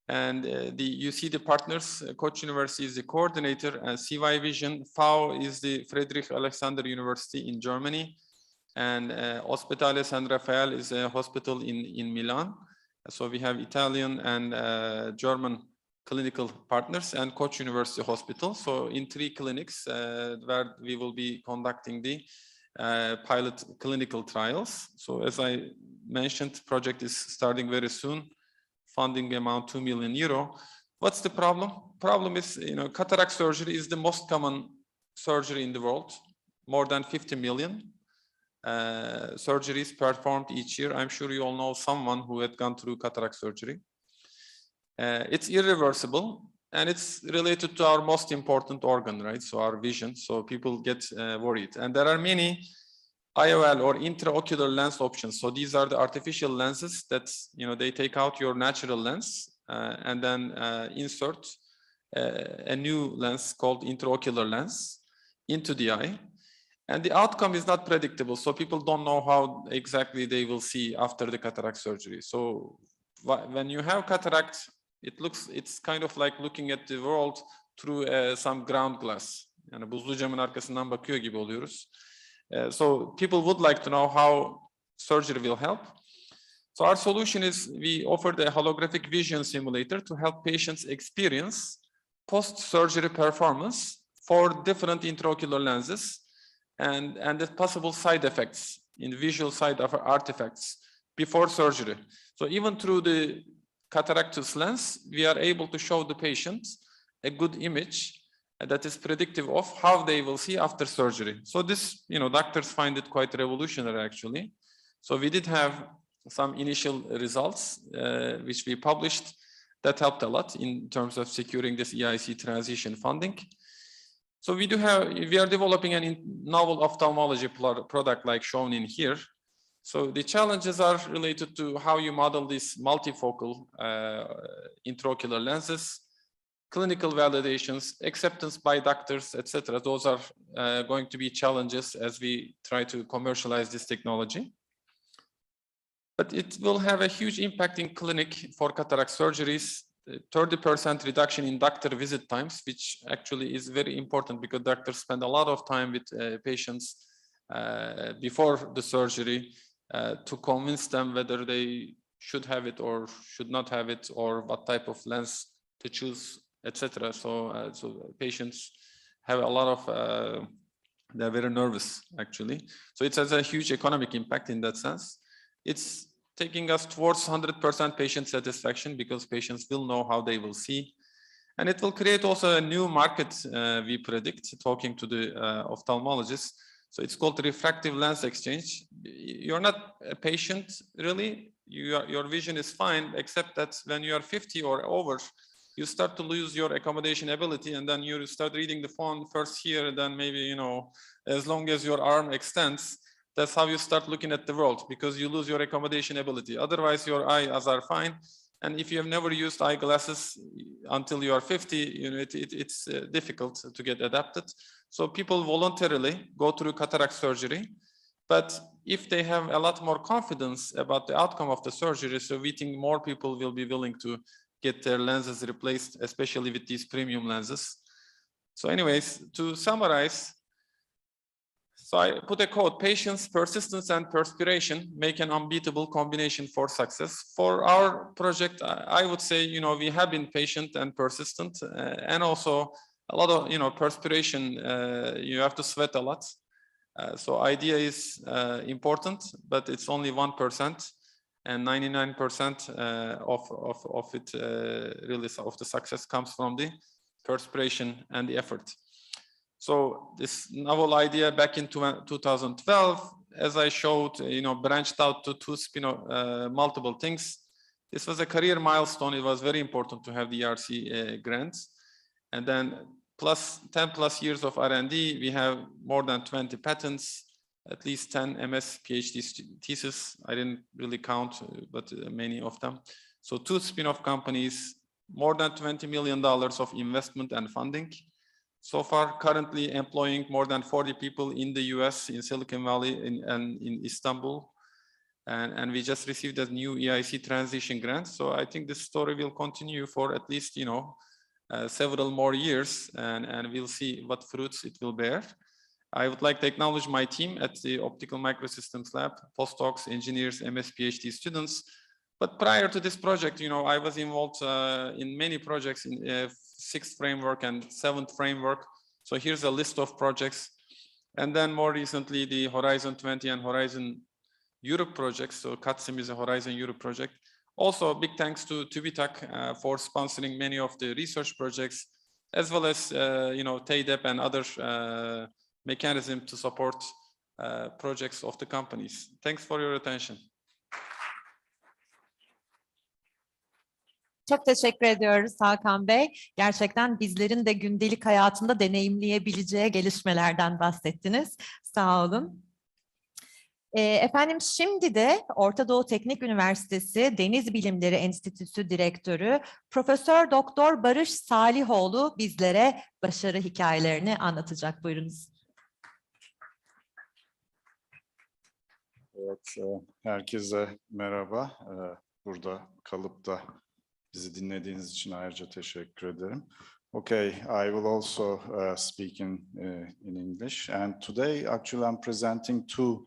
And you see the partners. Koç University is the coordinator, and CY Vision. FAO is the Friedrich Alexander University in Germany, and Ospedale San Rafael is a hospital in Milan. So we have Italian and German clinical partners and Koç University Hospital. So in 3 clinics where we will be conducting the pilot clinical trials. So as I mentioned, project is starting very soon. Funding amount 2 million euro. What's the problem? Problem is, cataract surgery is the most common surgery in the world. More than 50 million surgeries performed each year. I'm sure you all know someone who had gone through cataract surgery. It's irreversible and it's related to our most important organ, right? So our vision. So people get worried. And there are many IOL or intraocular lens options. So these are the artificial lenses that, they take out your natural lens and then insert a new lens called intraocular lens into the eye. And the outcome is not predictable. So people don't know how exactly they will see after the cataract surgery. So when you have cataract, it's kind of like looking at the world through some ground glass. Yani buzlu camın arkasından bakıyor gibi oluyoruz. So people would like to know how surgery will help. So our solution is we offered a holographic vision simulator to help patients experience post-surgery performance for different intraocular lenses and the possible side effects in visual side of artifacts before surgery. So even through the cataractus lens, we are able to show the patient a good image that is predictive of how they will see after surgery. So this, doctors find it quite revolutionary actually. So we did have some initial results which we published that helped a lot in terms of securing this EIC transition funding. So we are developing a novel ophthalmology product like shown in here. So the challenges are related to how you model these multifocal intraocular lenses, clinical validations, acceptance by doctors, etc. Those are going to be challenges as we try to commercialize this technology. But it will have a huge impact in clinic for cataract surgeries, 30% reduction in doctor visit times, which actually is very important because doctors spend a lot of time with patients before the surgery to convince them whether they should have it or should not have it, or what type of lens to choose, etc. So, patients have a lot of, they're very nervous actually. So it has a huge economic impact in that sense. It's taking us towards 100% patient satisfaction because patients will know how they will see. And it will create also a new market, we predict, talking to the ophthalmologists. So it's called refractive lens exchange. You're not a patient really, your vision is fine, except that when you are 50 or over, you start to lose your accommodation ability, and then you start reading the phone first here, then maybe, as long as your arm extends, that's how you start looking at the world, because you lose your accommodation ability. Otherwise, your eyes are fine. And if you have never used eyeglasses until you are 50, it's difficult to get adapted. So people voluntarily go through cataract surgery. But if they have a lot more confidence about the outcome of the surgery, so we think more people will be willing to get their lenses replaced, especially with these premium lenses. So anyways, to summarize, so I put a quote: patience, persistence, and perspiration make an unbeatable combination for success. For our project, I would say, we have been patient and persistent, and also a lot of, perspiration. You have to sweat a lot. So idea is important, but it's only 1%, and 99% of it, really, of the success comes from the perspiration and the effort. So this novel idea back in 2012, as I showed, branched out to multiple things. This was a career milestone. It was very important to have the ERC grants. And then 10+ years of R&D, we have more than 20 patents, at least 10 MS, PhD theses. I didn't really count, but many of them. So 2 spin-off companies, more than $20 million of investment and funding. So far, currently employing more than 40 people in the US, in Silicon Valley, and in Istanbul. And we just received a new EIC transition grant. So I think this story will continue for at least, several more years, and we'll see what fruits it will bear. I would like to acknowledge my team at the Optical Microsystems Lab, postdocs, engineers, MS, PhD students, But prior to this project, I was involved in many projects in 6th framework and 7th framework. So here's a list of projects. And then more recently, the Horizon 20 and Horizon Europe projects. So CATSIM is a Horizon Europe project. Also, big thanks to TÜBİTAK for sponsoring many of the research projects, as well as, TEDEP and other mechanisms to support projects of the companies. Thanks for your attention. Çok teşekkür ediyoruz Hakan Bey. Gerçekten bizlerin de gündelik hayatında deneyimleyebileceği gelişmelerden bahsettiniz. Sağ olun. Efendim şimdi de Orta Doğu Teknik Üniversitesi Deniz Bilimleri Enstitüsü Direktörü Profesör Doktor Barış SALİHOÐLU bizlere başarı hikayelerini anlatacak. Buyurunuz. Evet, herkese merhaba. Burada kalıp da bizi dinlediğiniz için ayrıca teşekkür ederim. Okay, I will also speak in English. And today, actually, I'm presenting two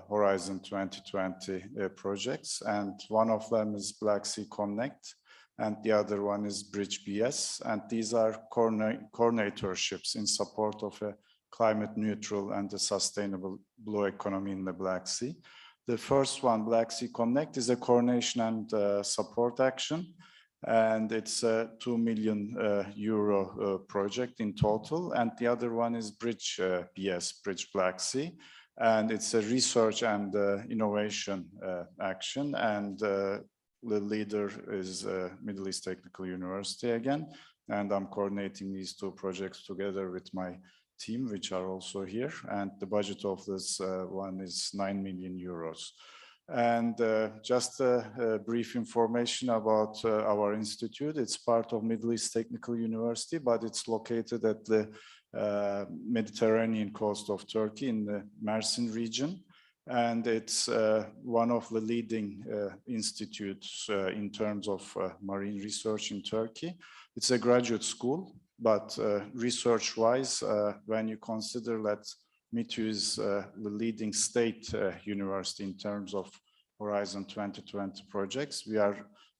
Horizon 2020 projects. And one of them is Black Sea Connect, and the other one is Bridge BS. And these are coordinatorships in support of a climate neutral and a sustainable blue economy in the Black Sea. The first one, Black Sea Connect, is a coordination and support action. And it's a €2 million project in total. And the other one is Bridge BS, Bridge Black Sea. And it's a research and innovation action. And the leader is Middle East Technical University again. And I'm coordinating these two projects together with my team, which are also here. And the budget of this one is €9 million. And just a brief information about our institute. It's part of Middle East Technical University, but it's located at the Mediterranean coast of Turkey in the Mersin region. And it's one of the leading institutes in terms of marine research in Turkey. It's a graduate school, but research-wise, when you consider that MITU is the leading state university in terms of Horizon 2020 projects, we are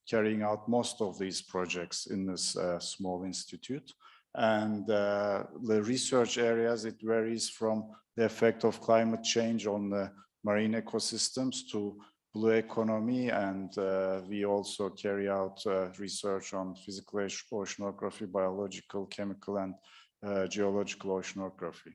carrying out most of these projects in this small institute. And the research areas, it varies from the effect of climate change on the marine ecosystems to blue economy. And we also carry out research on physical oceanography, biological, chemical, and geological oceanography.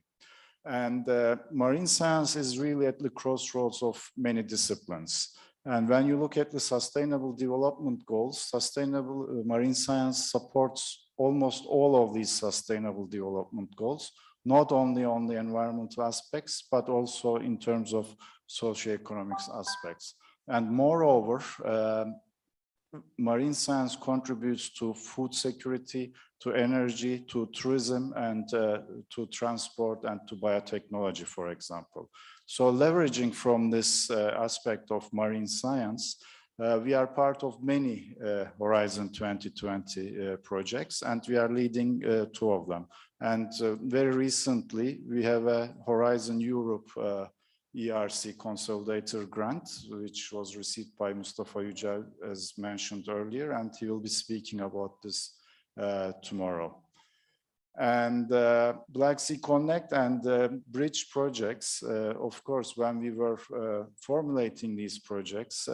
And marine science is really at the crossroads of many disciplines. And when you look at the Sustainable Development Goals, sustainable marine science supports almost all of these Sustainable Development Goals, not only on the environmental aspects, but also in terms of socioeconomic aspects. And moreover, marine science contributes to food security, to energy, to tourism, and to transport and to biotechnology, for example. So leveraging from this aspect of marine science, we are part of many Horizon 2020 projects, and we are leading two of them. And very recently, we have a Horizon Europe ERC Consolidator grant, which was received by Mustafa, as mentioned earlier, and he will be speaking about this tomorrow. And Black Sea Connect and Bridge projects, of course, when we were formulating these projects,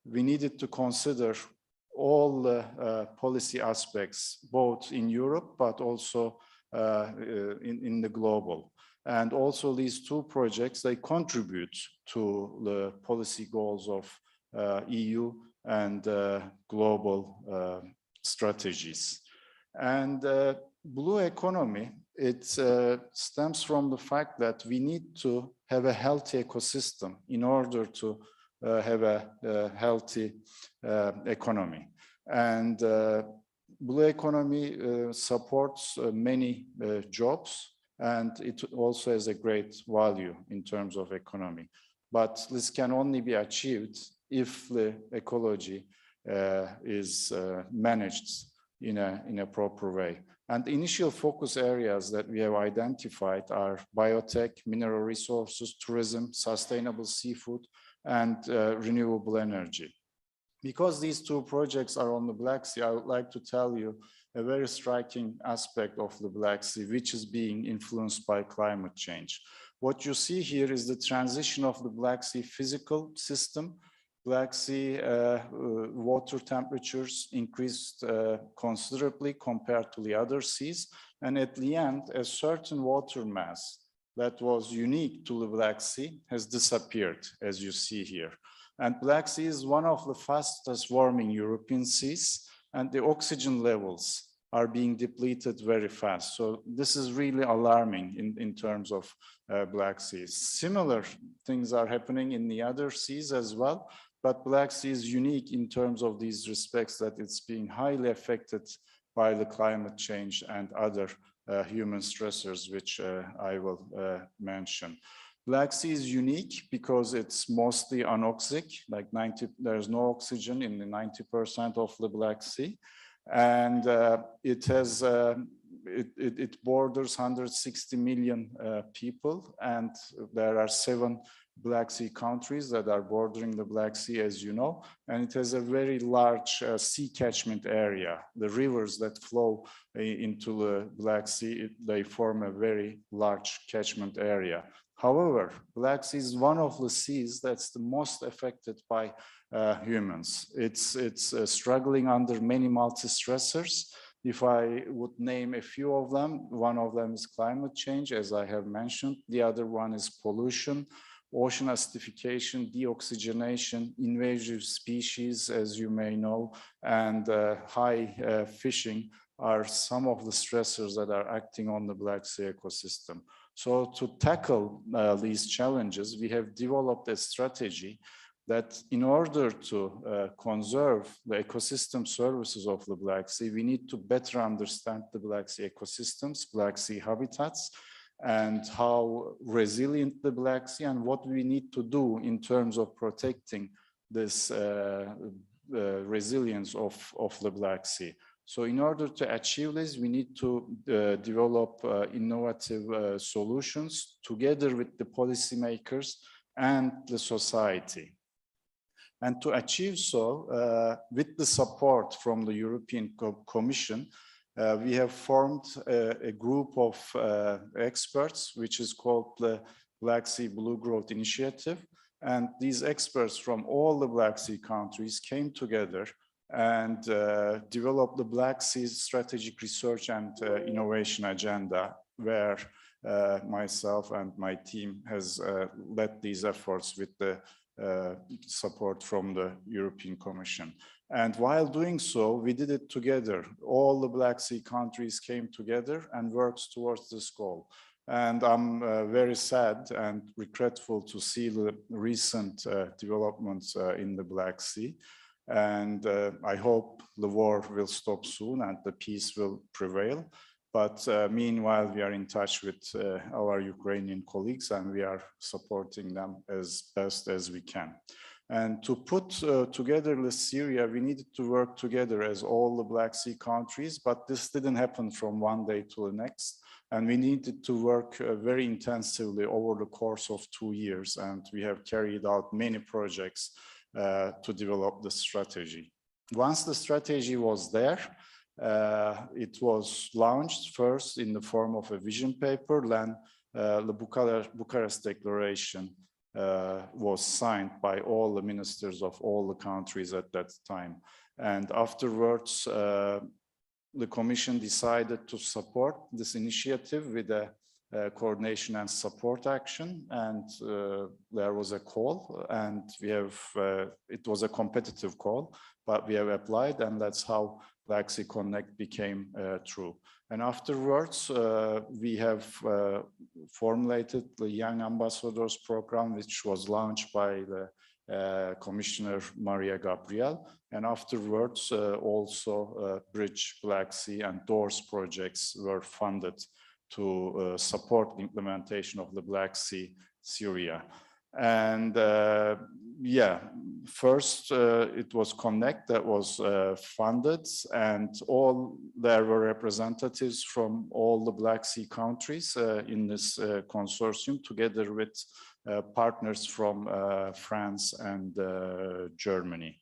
we needed to consider all the policy aspects, both in Europe, but also in the global. And also these two projects, they contribute to the policy goals of EU and global strategies. And blue economy, it stems from the fact that we need to have a healthy ecosystem in order to have a healthy economy. And blue economy supports many jobs, and it also has a great value in terms of economy. But this can only be achieved if the ecology is managed in a proper way. And initial focus areas that we have identified are biotech, mineral resources, tourism, sustainable seafood, and renewable energy. Because these two projects are on the Black Sea, I would like to tell you a very striking aspect of the Black Sea, which is being influenced by climate change. What you see here is the transition of the Black Sea physical system. Black Sea water temperatures increased considerably compared to the other seas. And at the end, a certain water mass that was unique to the Black Sea has disappeared, as you see here. And Black Sea is one of the fastest warming European seas, and the oxygen levels are being depleted very fast. So this is really alarming in terms of Black Sea. Similar things are happening in the other seas as well, but Black Sea is unique in terms of these respects, that it's being highly affected by the climate change and other human stressors, which I will mention. Black Sea is unique because it's mostly anoxic, like there's no oxygen in the 90% of the Black Sea. And it has, it borders 160 million people, and there are 7 Black Sea countries that are bordering the Black Sea, as you know, and it has a very large sea catchment area. The rivers that flow into the Black Sea, they form a very large catchment area. However, Black Sea is one of the seas that's the most affected by humans. It's struggling under many multi-stressors. If I would name a few of them, one of them is climate change, as I have mentioned. The other one is pollution, ocean acidification, deoxygenation, invasive species, as you may know, and high fishing are some of the stressors that are acting on the Black Sea ecosystem. So to tackle these challenges, we have developed a strategy that in order to conserve the ecosystem services of the Black Sea, we need to better understand the Black Sea ecosystems, Black Sea habitats, and how resilient the Black Sea and what we need to do in terms of protecting this resilience of the Black Sea. So in order to achieve this, we need to develop innovative solutions together with the policymakers and the society. And to achieve so, with the support from the European Commission, we have formed a group of experts, which is called the Black Sea Blue Growth Initiative. And these experts from all the Black Sea countries came together and developed the Black Sea Strategic Research and Innovation Agenda, where myself and my team has led these efforts with the support from the European Commission. And while doing so, we did it together. All the Black Sea countries came together and worked towards this goal. And I'm very sad and regretful to see the recent developments in the Black Sea. And I hope the war will stop soon and the peace will prevail. But meanwhile, we are in touch with our Ukrainian colleagues and we are supporting them as best as we can. And to put together the Syria, we needed to work together as all the Black Sea countries, but this didn't happen from one day to the next. And we needed to work very intensively over the course of 2 years. And we have carried out many projects to develop the strategy. Once the strategy was there, it was launched first in the form of a vision paper, then the Bucharest Declaration was signed by all the ministers of all the countries at that time. And afterwards, the Commission decided to support this initiative with a coordination and support action, and there was a call, and we have it was a competitive call, but we have applied, and that's how Black Sea Connect became true. And afterwards, we have formulated the Young Ambassadors Program, which was launched by the Commissioner Mariya GABRIEL, and afterwards also Bridge Black Sea and Doors projects were funded to support the implementation of the Black Sea Syria. And yeah, first it was Connect that was funded, and there were representatives from all the Black Sea countries in this consortium, together with partners from France and Germany.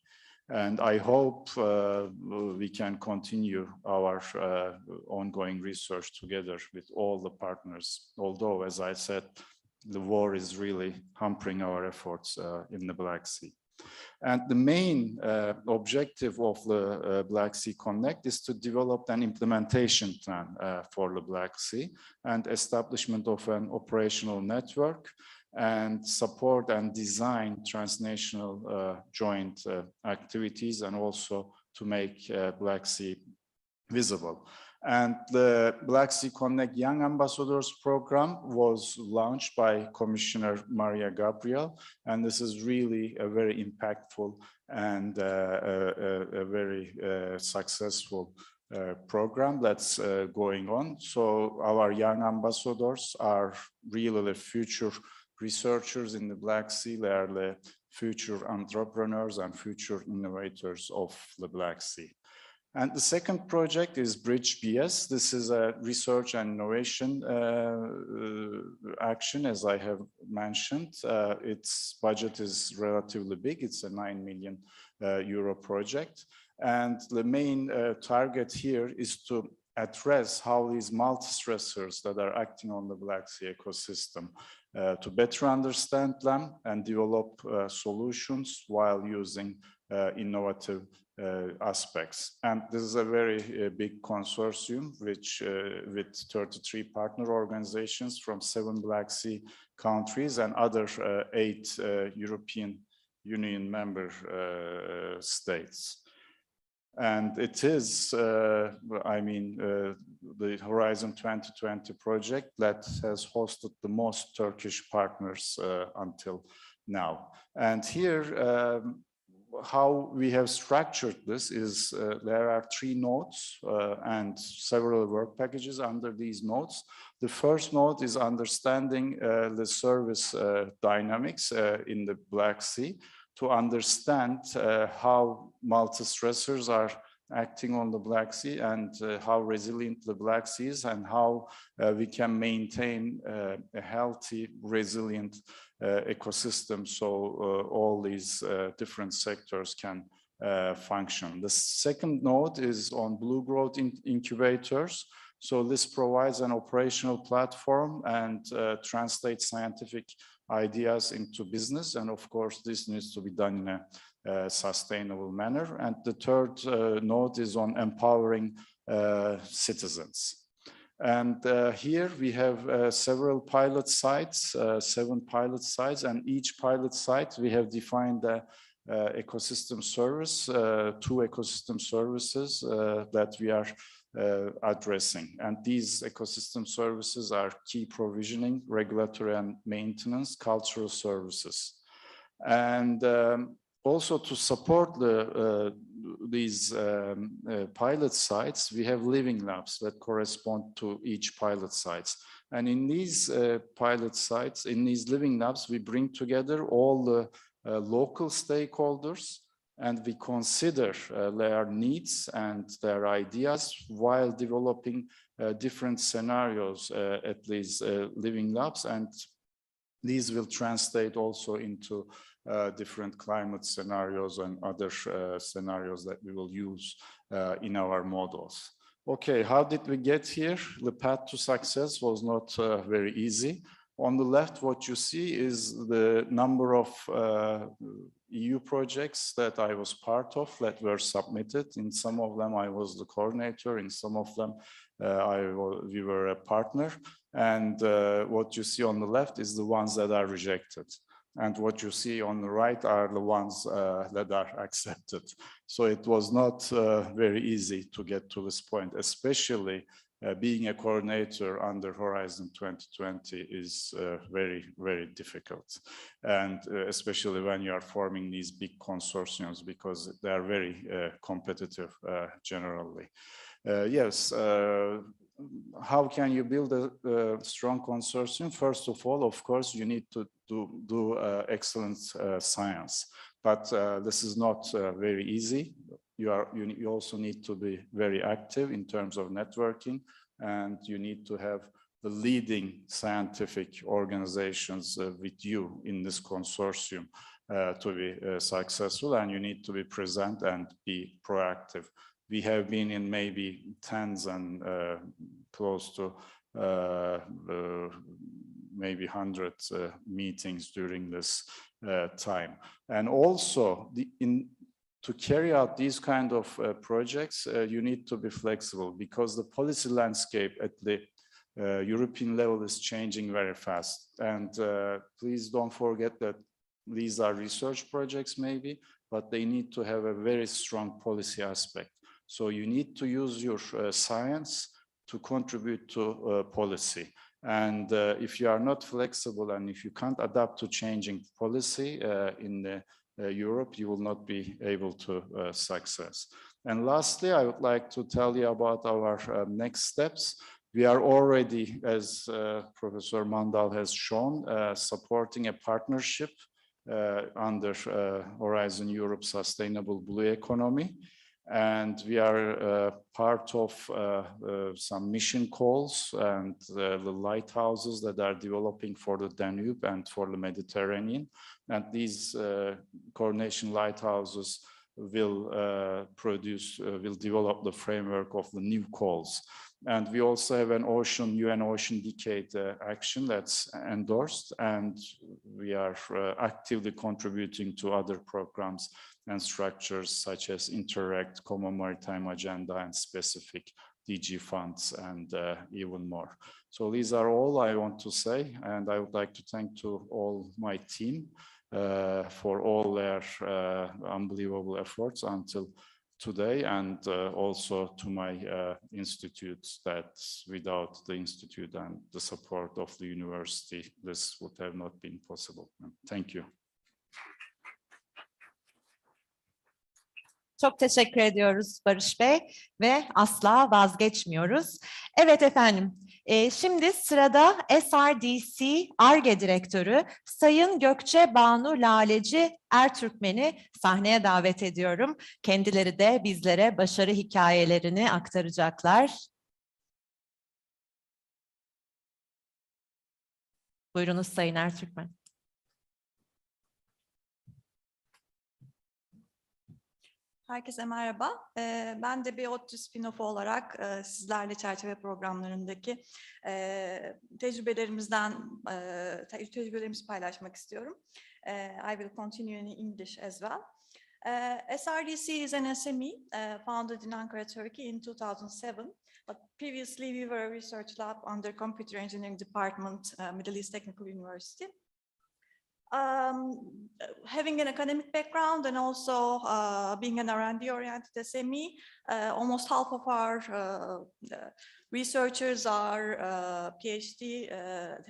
And I hope we can continue our ongoing research together with all the partners. Although, as I said, the war is really hampering our efforts in the Black Sea. And the main objective of the Black Sea Connect is to develop an implementation plan for the Black Sea and establishment of an operational network and support and design transnational joint activities, and also to make Black Sea visible. And the Black Sea Connect Young Ambassadors Program was launched by Commissioner Mariya, GABRIEL, and this is really a very impactful and a very successful program that's going on. So our young ambassadors are really the future researchers in the Black Sea. They are the future entrepreneurs and future innovators of the Black Sea. And the second project is Bridge BS. This is a research and innovation action, as I have mentioned. Its budget is relatively big. It's a 9 million euro project. And the main target here is to address how these multi-stressors that are acting on the Black Sea ecosystem, to better understand them and develop solutions while using innovative aspects. And this is a very big consortium which with 33 partner organizations from 7 Black Sea countries and other 8 European Union member states. And it is, the Horizon 2020 project that has hosted the most Turkish partners until now. And here, how we have structured this is there are 3 nodes and several work packages under these nodes. The first node is understanding the service dynamics in the Black Sea, to understand how multi-stressors are acting on the Black Sea and how resilient the Black Sea is, and how we can maintain a healthy, resilient ecosystem, so all these different sectors can function. The second node is on Blue Growth incubators. So this provides an operational platform and translates scientific ideas into business. And of course, this needs to be done in a sustainable manner. And the third node is on empowering citizens. And here we have several pilot sites, 7 pilot sites, and each pilot site we have defined the ecosystem service, 2 ecosystem services that we are addressing. And these ecosystem services are key provisioning, regulatory and maintenance, cultural services. And also to support these pilot sites, we have living labs that correspond to each pilot sites. And in these pilot sites, in these living labs, we bring together all the local stakeholders, and we consider their needs and their ideas while developing different scenarios at these living labs. And these will translate also into different climate scenarios and other scenarios that we will use in our models. Okay, how did we get here? The path to success was not very easy. On the left, what you see is the number of EU projects that I was part of that were submitted. In some of them, I was the coordinator. In some of them, we were a partner. And what you see on the left is the ones that are rejected. And what you see on the right are the ones that are accepted. So it was not very easy to get to this point, especially being a coordinator under Horizon 2020 is very, very difficult. And especially when you are forming these big consortiums, because they are very competitive generally. Yes, how can you build a strong consortium? First of all, of course, you need to do excellent science. But this is not very easy. You also need to be very active in terms of networking, and you need to have the leading scientific organizations with you in this consortium. to be successful, and you need to be present and be proactive. We have been in maybe tens and close to maybe hundreds meetings during this time. And also, to carry out these kind of projects, you need to be flexible, because the policy landscape at the European level is changing very fast. And please don't forget that these are research projects maybe, but they need to have a very strong policy aspect. So you need to use your science to contribute to policy. And if you are not flexible and if you can't adapt to changing policy in Europe, you will not be able to success. And lastly, I would like to tell you about our next steps. We are already, as Professor Mandal has shown, supporting a partnership under Horizon Europe Sustainable Blue Economy. And we are part of some mission calls and the lighthouses that are developing for the Danube and for the Mediterranean. And these coordination lighthouses will develop the framework of the new calls. And we also have an UN Ocean Decade action that's endorsed, and we are actively contributing to other programs and structures such as Interact, Common Maritime Agenda, and specific DG funds, and even more. So these are all I want to say, and I would like to thank to all my team for all their unbelievable efforts until today, and also to my institutes, that without the institute and the support of the university, this would have not been possible. Thank you. Çok teşekkür ediyoruz Barış Bey ve asla vazgeçmiyoruz. Evet efendim, şimdi sırada SRDC ARGE Direktörü Sayın Gökçe, Banu, LALECİ, ERTÜRKMEN'i sahneye davet ediyorum. Kendileri de bizlere başarı hikayelerini aktaracaklar. Buyurunuz Sayın ERTÜRKMEN. Herkese merhaba. Ben de bir ODTÜ spin-off olarak sizlerle çerçeve programlarındaki tecrübelerimizi paylaşmak istiyorum. I will continue in English as well. SRDC is an SME founded in Ankara, Turkey in 2007. But previously we were a research lab under Computer Engineering Department, Middle East Technical University. Having an academic background and also being an R&D oriented SME, almost half of our researchers are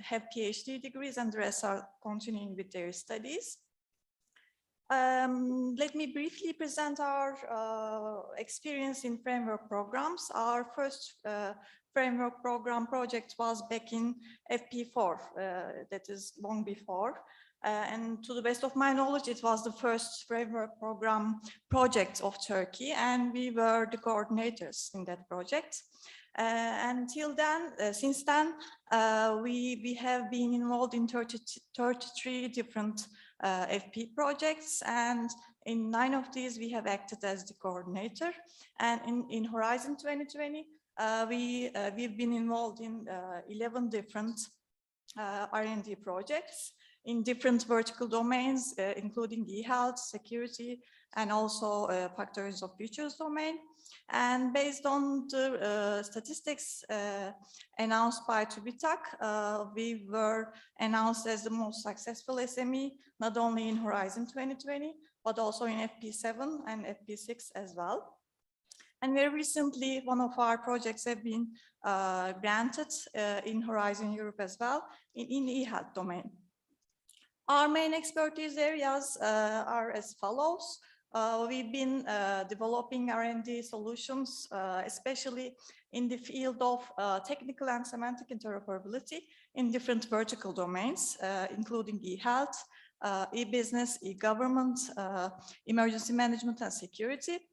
have PhD degrees, and the rest are continuing with their studies. Let me briefly present our experience in framework programs. Our first framework program project was back in FP4, that is long before. And to the best of my knowledge, it was the first framework program project of Turkey, and we were the coordinators in that project. Until then, since then, we have been involved in 33 different FP projects, and in 9 of these we have acted as the coordinator. And in Horizon 2020, we've been involved in 11 different R&D projects in different vertical domains, including e-health, security, and also factors of futures domain. And based on the statistics announced by TÜBİTAK, we were announced as the most successful SME, not only in Horizon 2020, but also in FP7 and FP6 as well. And very recently, one of our projects have been granted in Horizon Europe as well, in e-health domain. Our main expertise areas are as follows. We've been developing R&D solutions, especially in the field of technical and semantic interoperability in different vertical domains, including e-health, e-business, e-government, emergency management, and security.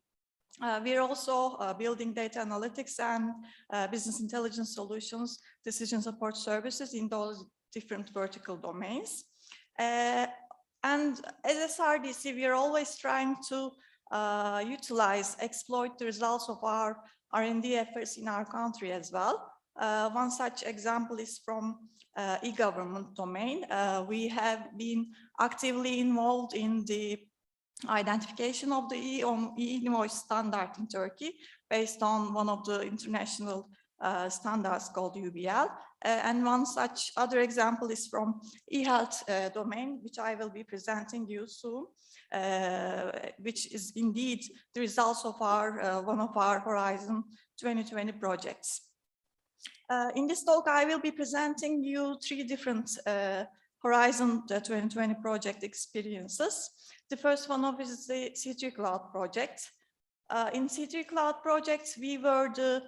We're also building data analytics and business intelligence solutions, decision support services in those different vertical domains. And as SRDC, we are always trying to exploit the results of our R&D efforts in our country as well. One such example is from e-government domain. We have been actively involved in the identification of the e-invoice standard in Turkey based on one of the international standards called UBL. And one such other example is from e-health domain, which I will be presenting you soon, which is indeed the results of our one of our Horizon 2020 projects. In this talk, I will be presenting you 3 different Horizon 2020 project experiences. The first one of is the C3 Cloud project. In C3 Cloud projects, we were the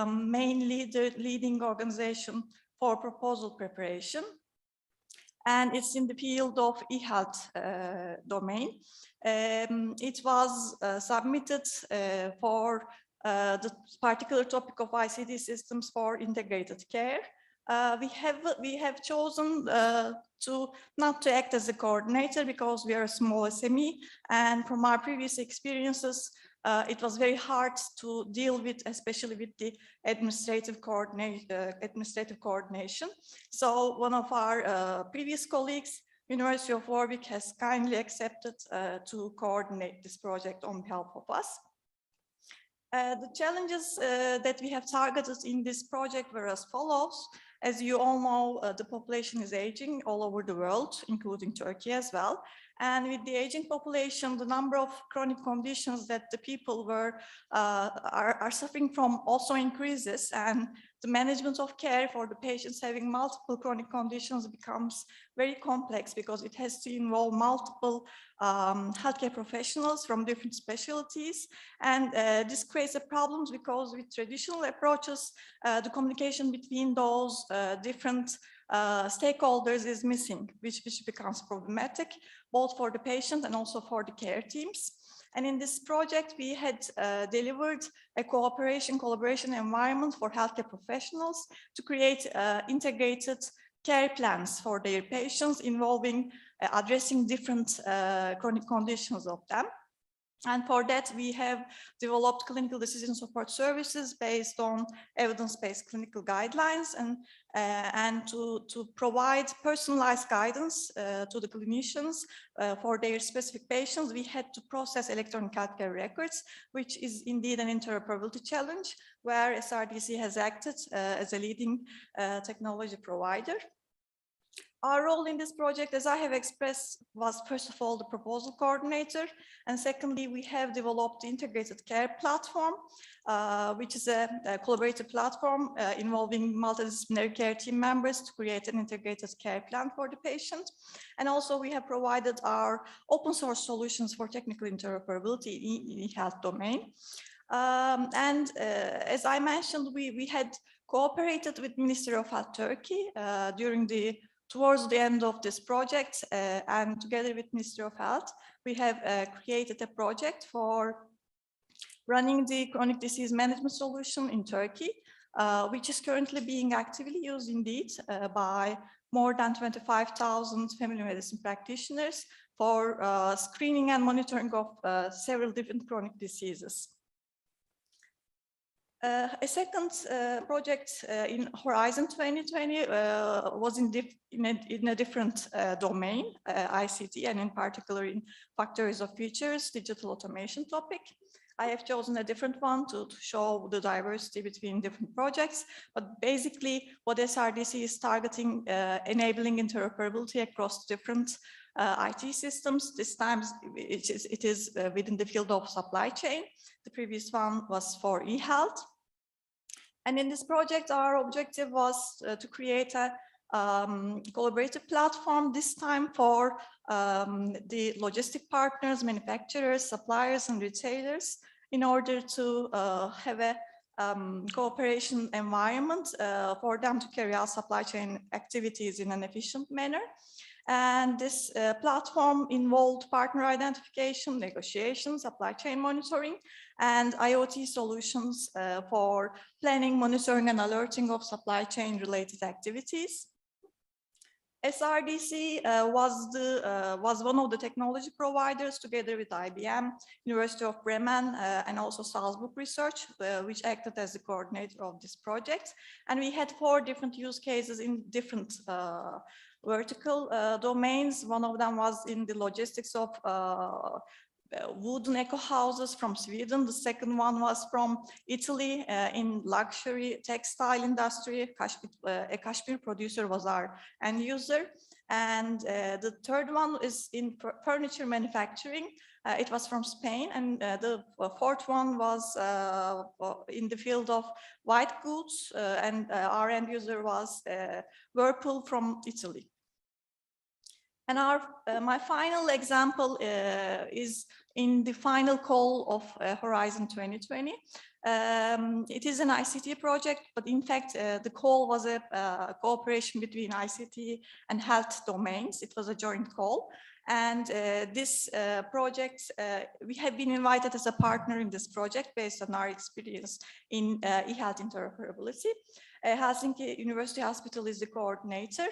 mainly the leading organization for proposal preparation. And it's in the field of e-health domain. It was submitted for the particular topic of ICT systems for integrated care. We have chosen not to act as a coordinator because we are a small SME, and from our previous experiences, it was very hard to deal with, especially with the administrative coordination. So one of our previous colleagues, University of Warwick, has kindly accepted to coordinate this project on behalf of us. The challenges that we have targeted in this project were as follows. As you all know, the population is aging all over the world, including Turkey as well. And with the aging population, the number of chronic conditions that the people are suffering from also increases, and the management of care for the patients having multiple chronic conditions becomes very complex because it has to involve multiple healthcare professionals from different specialties. And this creates problems because with traditional approaches, the communication between those different stakeholders is missing, which becomes problematic, both for the patient and also for the care teams. And in this project, we had delivered a collaboration environment for healthcare professionals to create integrated care plans for their patients involving addressing different chronic conditions of them. And for that, we have developed clinical decision support services based on evidence-based clinical guidelines, and to provide personalized guidance to the clinicians for their specific patients, we had to process electronic healthcare records, which is indeed an interoperability challenge, where SRDC has acted as a leading technology provider. Our role in this project, as I have expressed, was first of all the proposal coordinator, and secondly, we have developed the integrated care platform, which is a collaborative platform involving multidisciplinary care team members to create an integrated care plan for the patient. And also we have provided our open source solutions for technical interoperability in the health domain. As I mentioned, we had cooperated with Ministry of Health Turkey towards the end of this project, and together with Ministry of Health, we have created a project for running the chronic disease management solution in Turkey, which is currently being actively used indeed by more than 25,000 family medicine practitioners for screening and monitoring of several different chronic diseases. A second project in Horizon 2020 was in a different domain, ICT, and in particular in factories of futures, digital automation topic. I have chosen a different one to show the diversity between different projects, but basically what SRDC is targeting, enabling interoperability across different IT systems. This time it is within the field of supply chain. The previous one was for e-health. And in this project, our objective was to create a collaborative platform, this time for the logistic partners, manufacturers, suppliers, and retailers, in order to have a cooperation environment for them to carry out supply chain activities in an efficient manner. And this platform involved partner identification, negotiation, supply chain monitoring, and IoT solutions for planning, monitoring, and alerting of supply chain related activities. SRDC was one of the technology providers together with IBM, University of Bremen, and also Salzburg Research, which acted as the coordinator of this project. And we had 4 different use cases in different vertical domains. One of them was in the logistics of wooden eco houses from Sweden. The second one was from Italy in luxury textile industry. A Kashmir producer was our end user. And the third one is in furniture manufacturing. It was from Spain. And the fourth one was in the field of white goods. And our end user was Whirlpool from Italy. And my final example is in the final call of Horizon 2020. It is an ICT project, but in fact, the call was a cooperation between ICT and health domains. It was a joint call. And this project, we have been invited as a partner in this project based on our experience in e-health interoperability. Helsinki University Hospital is the coordinator,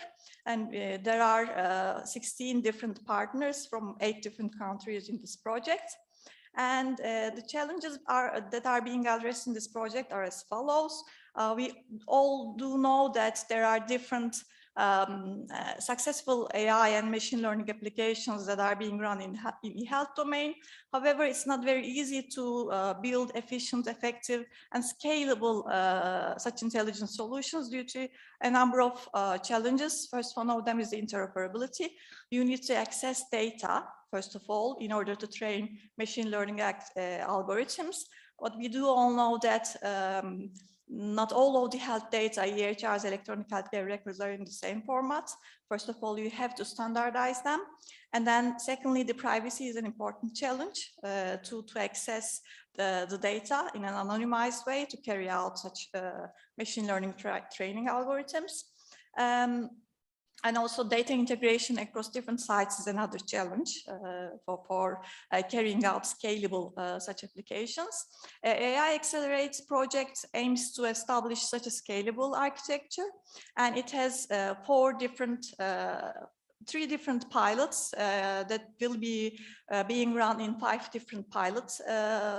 and there are 16 different partners from 8 different countries in this project. And the challenges that are being addressed in this project are as follows. We all do know that there are different successful AI and machine learning applications that are being run in e-health domain. However, it's not very easy to build efficient, effective, and scalable such intelligent solutions due to a number of challenges. First one of them is the interoperability. You need to access data, first of all, in order to train machine learning algorithms. But we do all know that not all of the health data, EHRs, electronic healthcare records are in the same format. First of all, you have to standardize them. And then secondly, the privacy is an important challenge to access the data in an anonymized way to carry out such machine learning training algorithms. And also data integration across different sites is another challenge for carrying out scalable such applications. AI Accelerates project aims to establish such a scalable architecture, and it has 3 different pilots that will be being run in 5 different pilot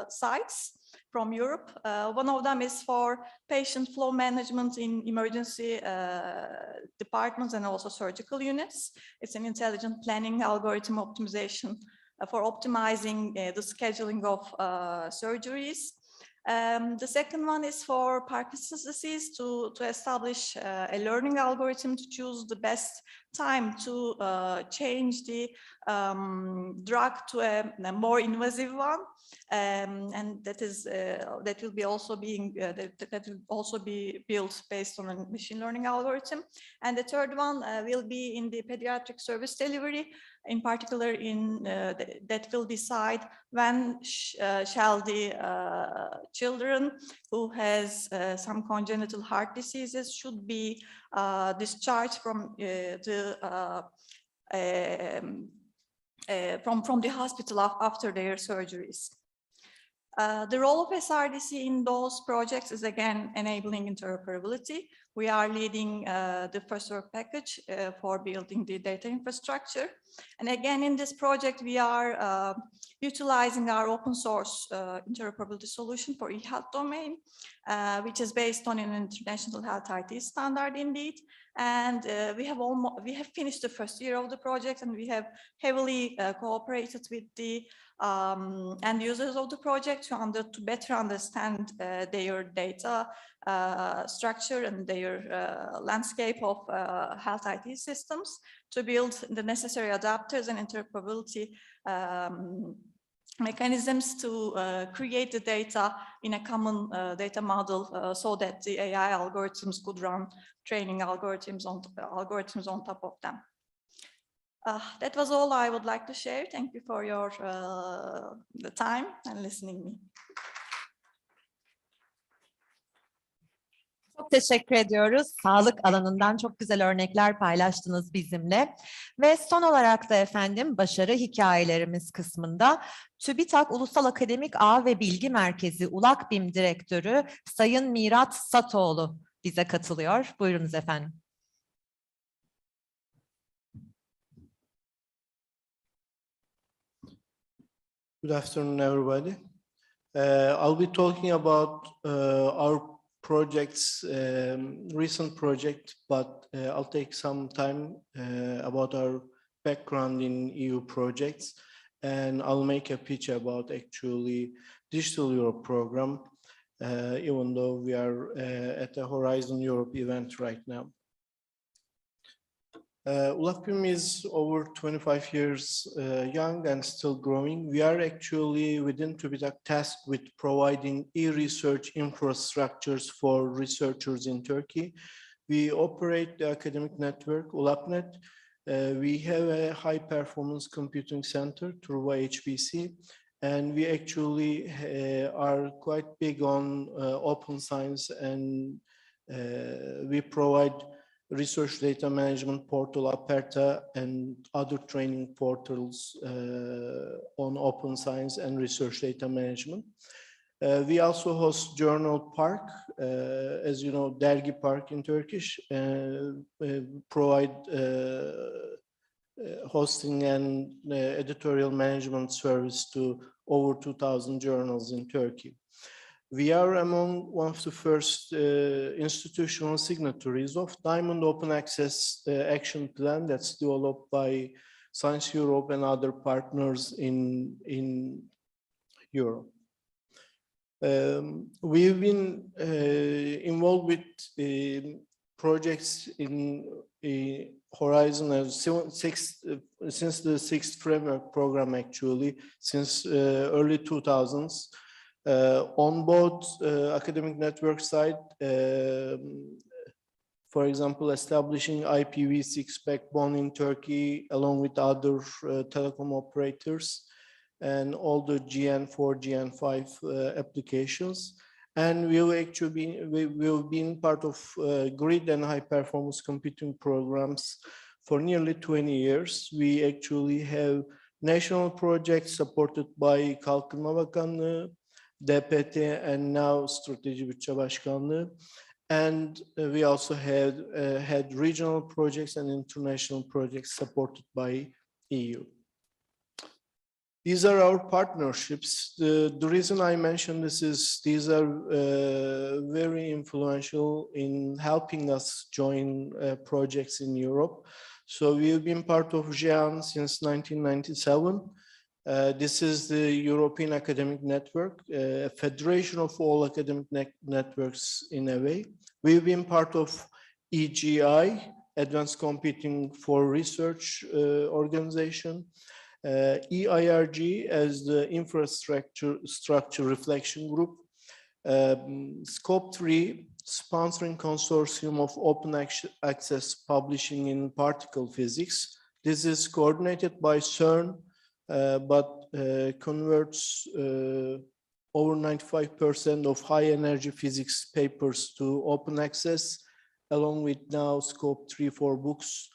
sites from Europe. One of them is for patient flow management in emergency departments and also surgical units. It's an intelligent planning algorithm optimization for optimizing the scheduling of surgeries. The second one is for Parkinson's disease to establish a learning algorithm to choose the best time to change the drug to a more invasive one, and that will also be built based on a machine learning algorithm. And the third one will be in the pediatric service delivery, in particular that will decide when shall the children who has some congenital heart diseases should be discharged from the hospital after their surgeries. The role of SRDC in those projects is again enabling interoperability. We are leading the first work package for building the data infrastructure. And again, in this project, we are utilizing our open source interoperability solution for e-health domain, which is based on an international health IT standard indeed. And we have finished the first year of the project, and we have heavily cooperated with the end users of the project to better understand their data structure and their landscape of health IT systems to build the necessary adapters and interoperability mechanisms to create the data in a common data model so that the AI algorithms could run training algorithms on top of them. That was all I would like to share. Thank you for your the time and listening me. Çok teşekkür ediyoruz. Sağlık alanından çok güzel örnekler paylaştınız bizimle. Ve son olarak da efendim başarı hikayelerimiz kısmında TÜBİTAK Ulusal Akademik Ağ ve Bilgi Merkezi ULAKBİM Direktörü Sayın Mirat Satoğlu bize katılıyor. Buyurunuz efendim. Good afternoon, everybody. I'll be talking about our projects, recent project, but I'll take some time about our background in EU projects, and I'll make a pitch about actually Digital Europe program, even though we are at the Horizon Europe event right now. ULAPBIM is over 25 years young and still growing. We are actually within TÜBİTAK tasked with providing e-research infrastructures for researchers in Turkey. We operate the academic network ULAPNet. We have a high performance computing center through HPC, and we actually are quite big on open science, and we provide research data management portal Aperta and other training portals on open science and research data management. We also host Journal Park, as you know, Dergi Park in Turkish, provide hosting and editorial management service to over 2,000 journals in Turkey. We are among one of the first institutional signatories of Diamond Open Access Action Plan that's developed by Science Europe and other partners in Europe. We've been involved with projects in Horizon since the sixth framework program, actually, since early 2000s. On both academic network side, for example, establishing IPv6 backbone in Turkey along with other telecom operators and all the GN4, GN5 applications. And we've been part of grid and high performance computing programs for nearly 20 years. We actually have national projects supported by Kalkınma Bakanlığı, DPT, and now Strateji Bütçe Başkanlığı. And we also had regional projects and international projects supported by EU. These are our partnerships. The reason I mention this is these are very influential in helping us join projects in Europe. So we've been part of GEAN since 1997. This is the European Academic Network, a federation of all academic networks in a way. We've been part of EGI, Advanced Computing for Research organization, EIRG as the Infrastructure Reflection Group, Scope 3, sponsoring consortium of open access publishing in particle physics. This is coordinated by CERN, but converts over 95% of high energy physics papers to open access, along with now Scope 3-4 books,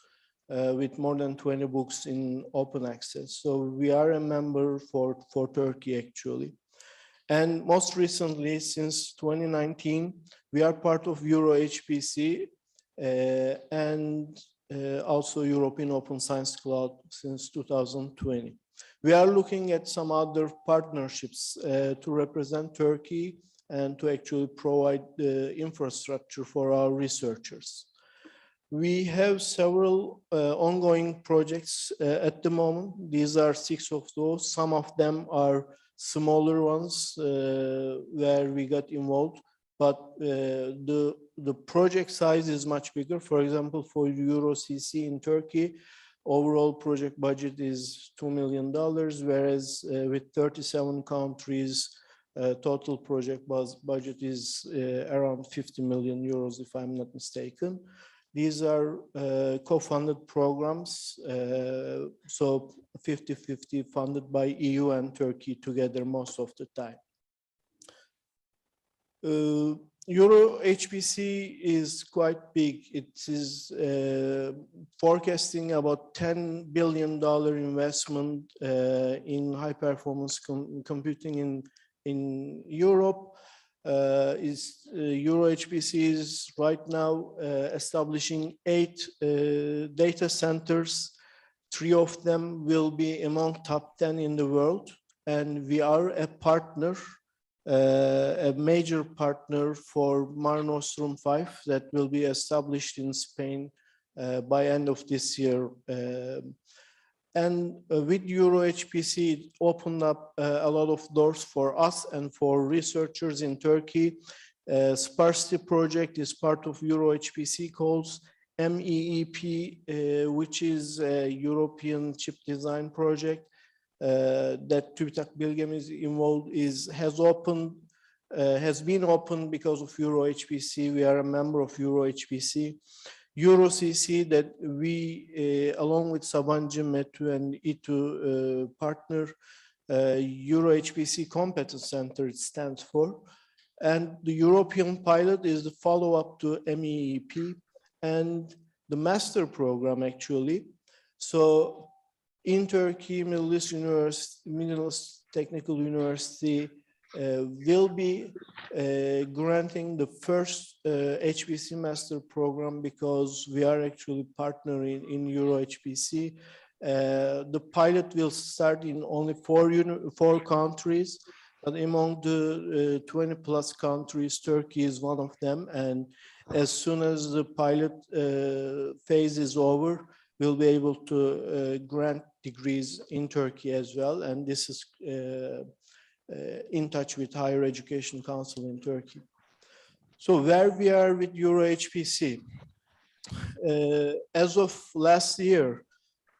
with more than 20 books in open access. So we are a member for Turkey, actually. And most recently, since 2019, we are part of Euro-HPC and also European Open Science Cloud since 2020. We are looking at some other partnerships to represent Turkey and to actually provide the infrastructure for our researchers. We have several ongoing projects at the moment. These are 6 of those. Some of them are smaller ones where we got involved, but the project size is much bigger. For example, for EuroCC in Turkey, overall project budget is $2 million, whereas with 37 countries, total project budget is around 50 million euros, if I'm not mistaken. These are co-funded programs, so 50-50 funded by EU and Turkey together most of the time. Euro-HPC is quite big. It is forecasting about $10 billion investment in high-performance computing in Europe. Euro-HPC is right now establishing 8 data centers. 3 of them will be among top 10 in the world. and we are a partner, a major partner for Mare Nostrum 5 that will be established in Spain by end of this year. And with EuroHPC, it opened up a lot of doors for us and for researchers in Turkey. Sparsity project is part of EuroHPC calls MEEP, which is a European chip design project that TÜBİTAK Bilgem is involved, has been opened because of EuroHPC. We are a member of EuroHPC. EuroCC that we, along with Sabancı, METÜ and İTÜ partner, EuroHPC Competence Center it stands for. And the European pilot is the follow-up to MEEP and the master program actually. So in Turkey, Middle East Technical University will be granting the first HPC master program because we are actually partnering in EuroHPC. The pilot will start in only four countries, but among the 20 plus countries, Turkey is one of them. And as soon as the pilot phase is over, we'll be able to grant degrees in Turkey as well. And this is in touch with Higher Education Council in Turkey. So where we are with EuroHPC, as of last year,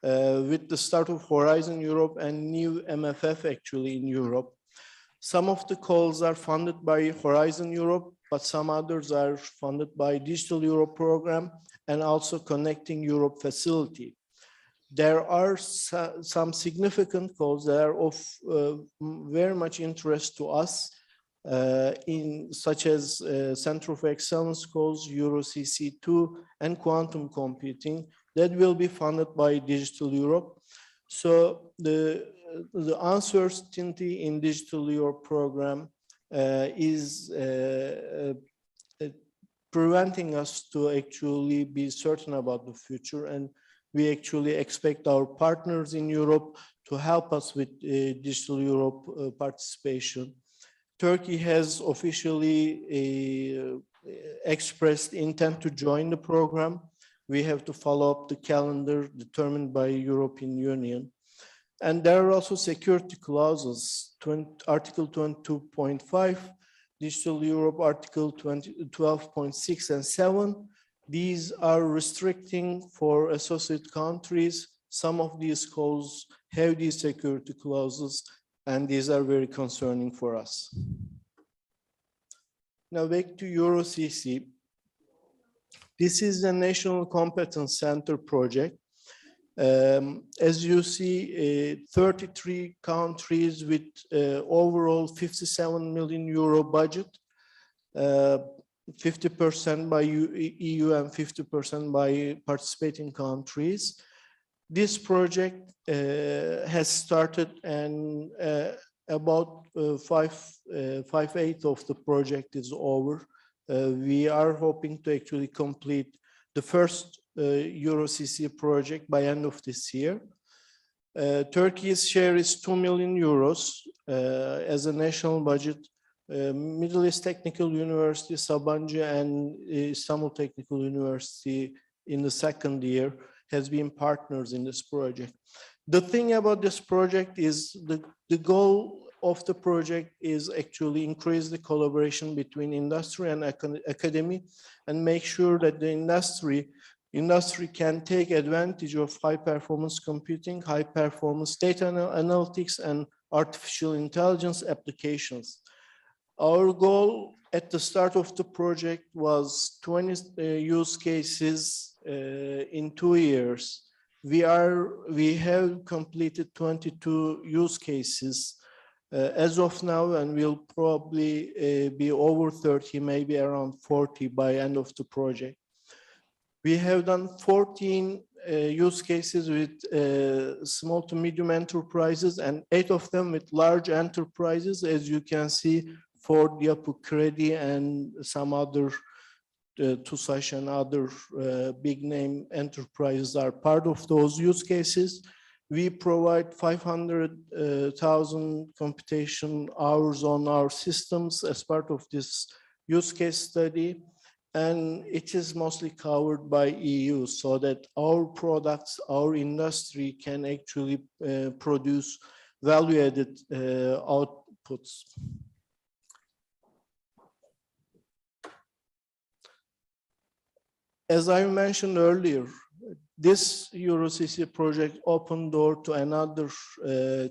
with the start of Horizon Europe and new MFF actually in Europe, some of the calls are funded by Horizon Europe, but some others are funded by Digital Europe program and also Connecting Europe facility. There are some significant calls that are of very much interest to us, such as Center of Excellence calls, EuroCC2, and quantum computing that will be funded by Digital Europe. So the uncertainty in Digital Europe program is preventing us to actually be certain about the future, and we actually expect our partners in Europe to help us with Digital Europe participation. Turkey has officially expressed intent to join the program. We have to follow up the calendar determined by European Union. And there are also security clauses, Article 22.5, Digital Europe Article 12.6 and 7. These are restricting for associate countries. Some of these calls have these security clauses, and these are very concerning for us. Now back to EuroCC. This is the National Competence Center project. As you see, 33 countries with overall 57 million euro budget, 50% by EU and 50% by participating countries. This project has started, and about 5/8 of the project is over. We are hoping to actually complete the first EuroCC project by end of this year. Turkey's share is 2 million euros as a national budget. Middle East Technical University, Sabancı, and Istanbul Technical University in the second year has been partners in this project. The thing about this project is the goal of the project is actually increase the collaboration between industry and academy and make sure that the industry can take advantage of high performance computing, high performance data analytics, and artificial intelligence applications. Our goal at the start of the project was 20 use cases in 2 years. We have completed 22 use cases as of now, and we'll probably be over 30, maybe around 40 by end of the project. We have done 14 use cases with small to medium enterprises and 8 of them with large enterprises, as you can see. Ford, Yapı Kredi, and some other TUSAŞ and other big name enterprises are part of those use cases. We provide 500,000 computation hours on our systems as part of this use case study. And it is mostly covered by EU, so that our products, our industry can actually produce value-added outputs. As I mentioned earlier, this EuroCC project opened door to another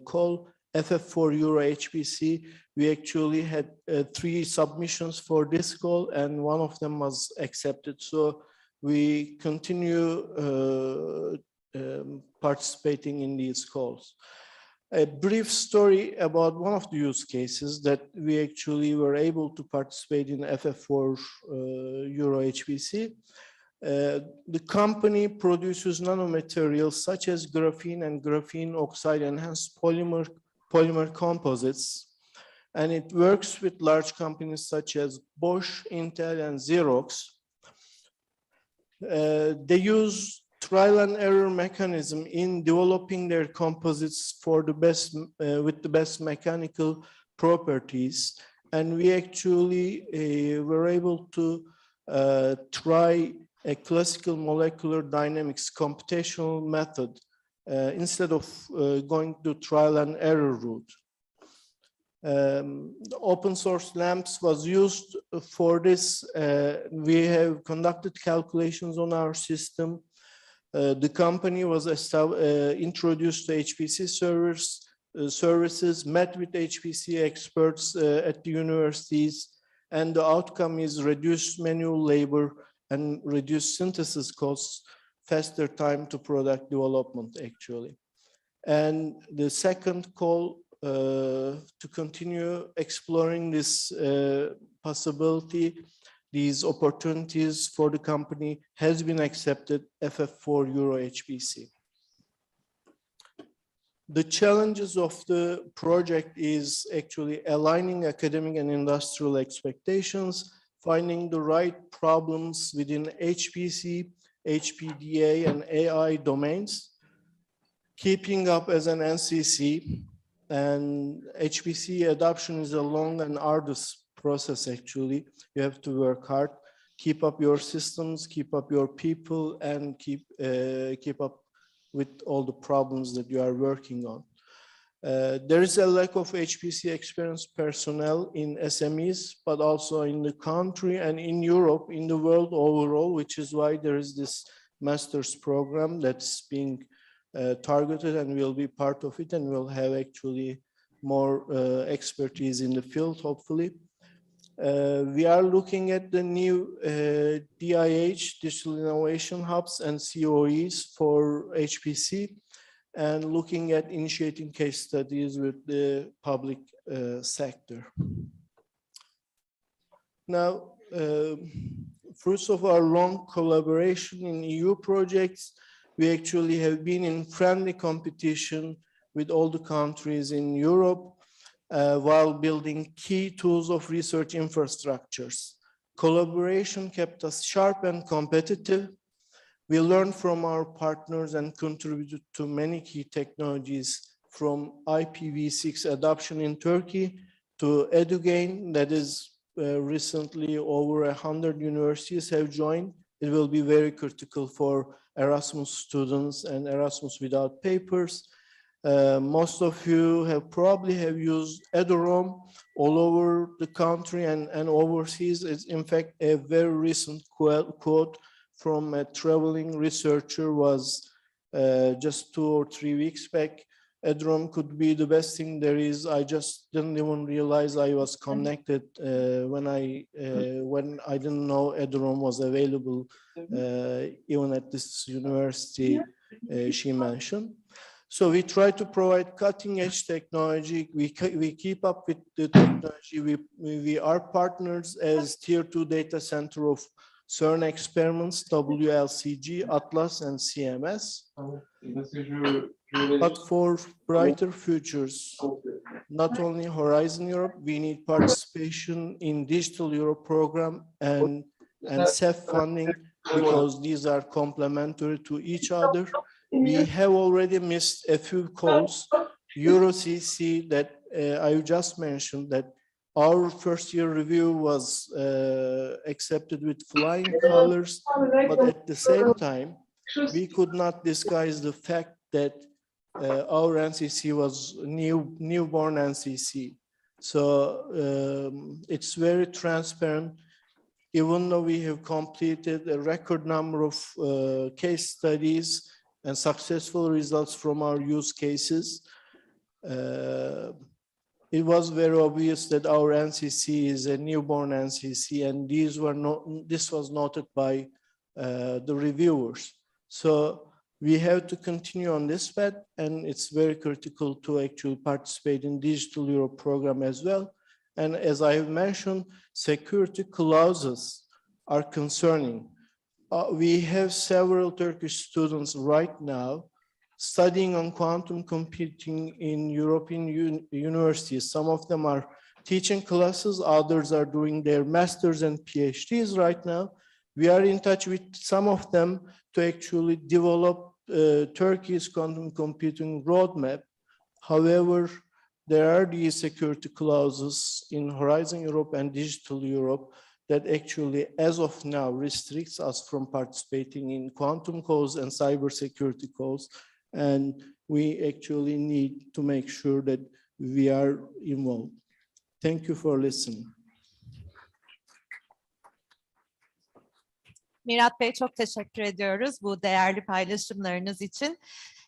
call, FF4 Euro HPC. We actually had 3 submissions for this call, and one of them was accepted. So we continue participating in these calls. A brief story about one of the use cases that we actually were able to participate in FF4 Euro HPC. The company produces nanomaterials such as graphene and graphene oxide enhanced polymer composites, and it works with large companies such as Bosch, Intel, and Xerox. They use trial and error mechanism in developing their composites for the best with the best mechanical properties, and we actually were able to try a classical molecular dynamics computational method instead of going to trial and error route. The open source LAMPS was used for this. We have conducted calculations on our system. The company was introduced to HPC services, met with HPC experts at the universities, and the outcome is reduced manual labor and reduced synthesis costs, faster time to product development actually. And the second call to continue exploring this possibility, these opportunities for the company has been accepted, FF4 Euro HPC. The challenges of the project is actually aligning academic and industrial expectations, finding the right problems within HPC, HPDA, and AI domains, keeping up as an NCC, and HPC adoption is a long and arduous process actually. You have to work hard, keep up your systems, keep up your people, and keep up with all the problems that you are working on. There is a lack of HPC experienced personnel in SMEs, but also in the country and in Europe, in the world overall, which is why there is this master's program that's being targeted, and we'll be part of it, and we'll have actually more expertise in the field, hopefully. We are looking at the new DIH, Digital Innovation Hubs, and COEs for HPC, and looking at initiating case studies with the public sector. Now, fruits of our long collaboration in EU projects, we actually have been in friendly competition with all the countries in Europe while building key tools of research infrastructures. Collaboration kept us sharp and competitive. We learned from our partners and contributed to many key technologies, from IPv6 adoption in Turkey to EduGain, that is recently over 100 universities have joined. It will be very critical for Erasmus students and Erasmus without papers. Most of you have probably used EduROM all over the country and overseas. It's in fact a very recent quote from a traveling researcher was just 2 or 3 weeks back. EduROM could be the best thing there is. I just didn't even realize I was connected when I didn't know EduROM was available even at this university she mentioned. So we try to provide cutting edge technology. We keep up with the technology. We are partners as tier 2 data center of CERN experiments, WLCG, Atlas, and CMS. But for brighter futures, not only Horizon Europe, we need participation in Digital Europe program and CEF funding, because these are complementary to each other. we have already missed a few calls. EuroCC that I just mentioned, that our first year review was accepted with flying colors, but at the same time, we could not disguise the fact that our NCC was newborn NCC. So it's very transparent. Even though we have completed a record number of case studies and successful results from our use cases, it was very obvious that our NCC is a newborn NCC, and this was noted by the reviewers. So we have to continue on this path, and it's very critical to actually participate in Digital Europe program as well. And as I have mentioned, security clauses are concerning. We have several Turkish students right now studying on quantum computing in European universities. Some of them are teaching classes, others are doing their masters and PhDs right now. We are in touch with some of them to actually develop Turkey's quantum computing roadmap. However, there are these security clauses in Horizon Europe and Digital Europe that actually, as of now, restricts us from participating in quantum calls and cybersecurity calls. And we actually need to make sure that we are involved. Thank you for listening. Mirat Bey, çok teşekkür ediyoruz bu değerli paylaşımlarınız için.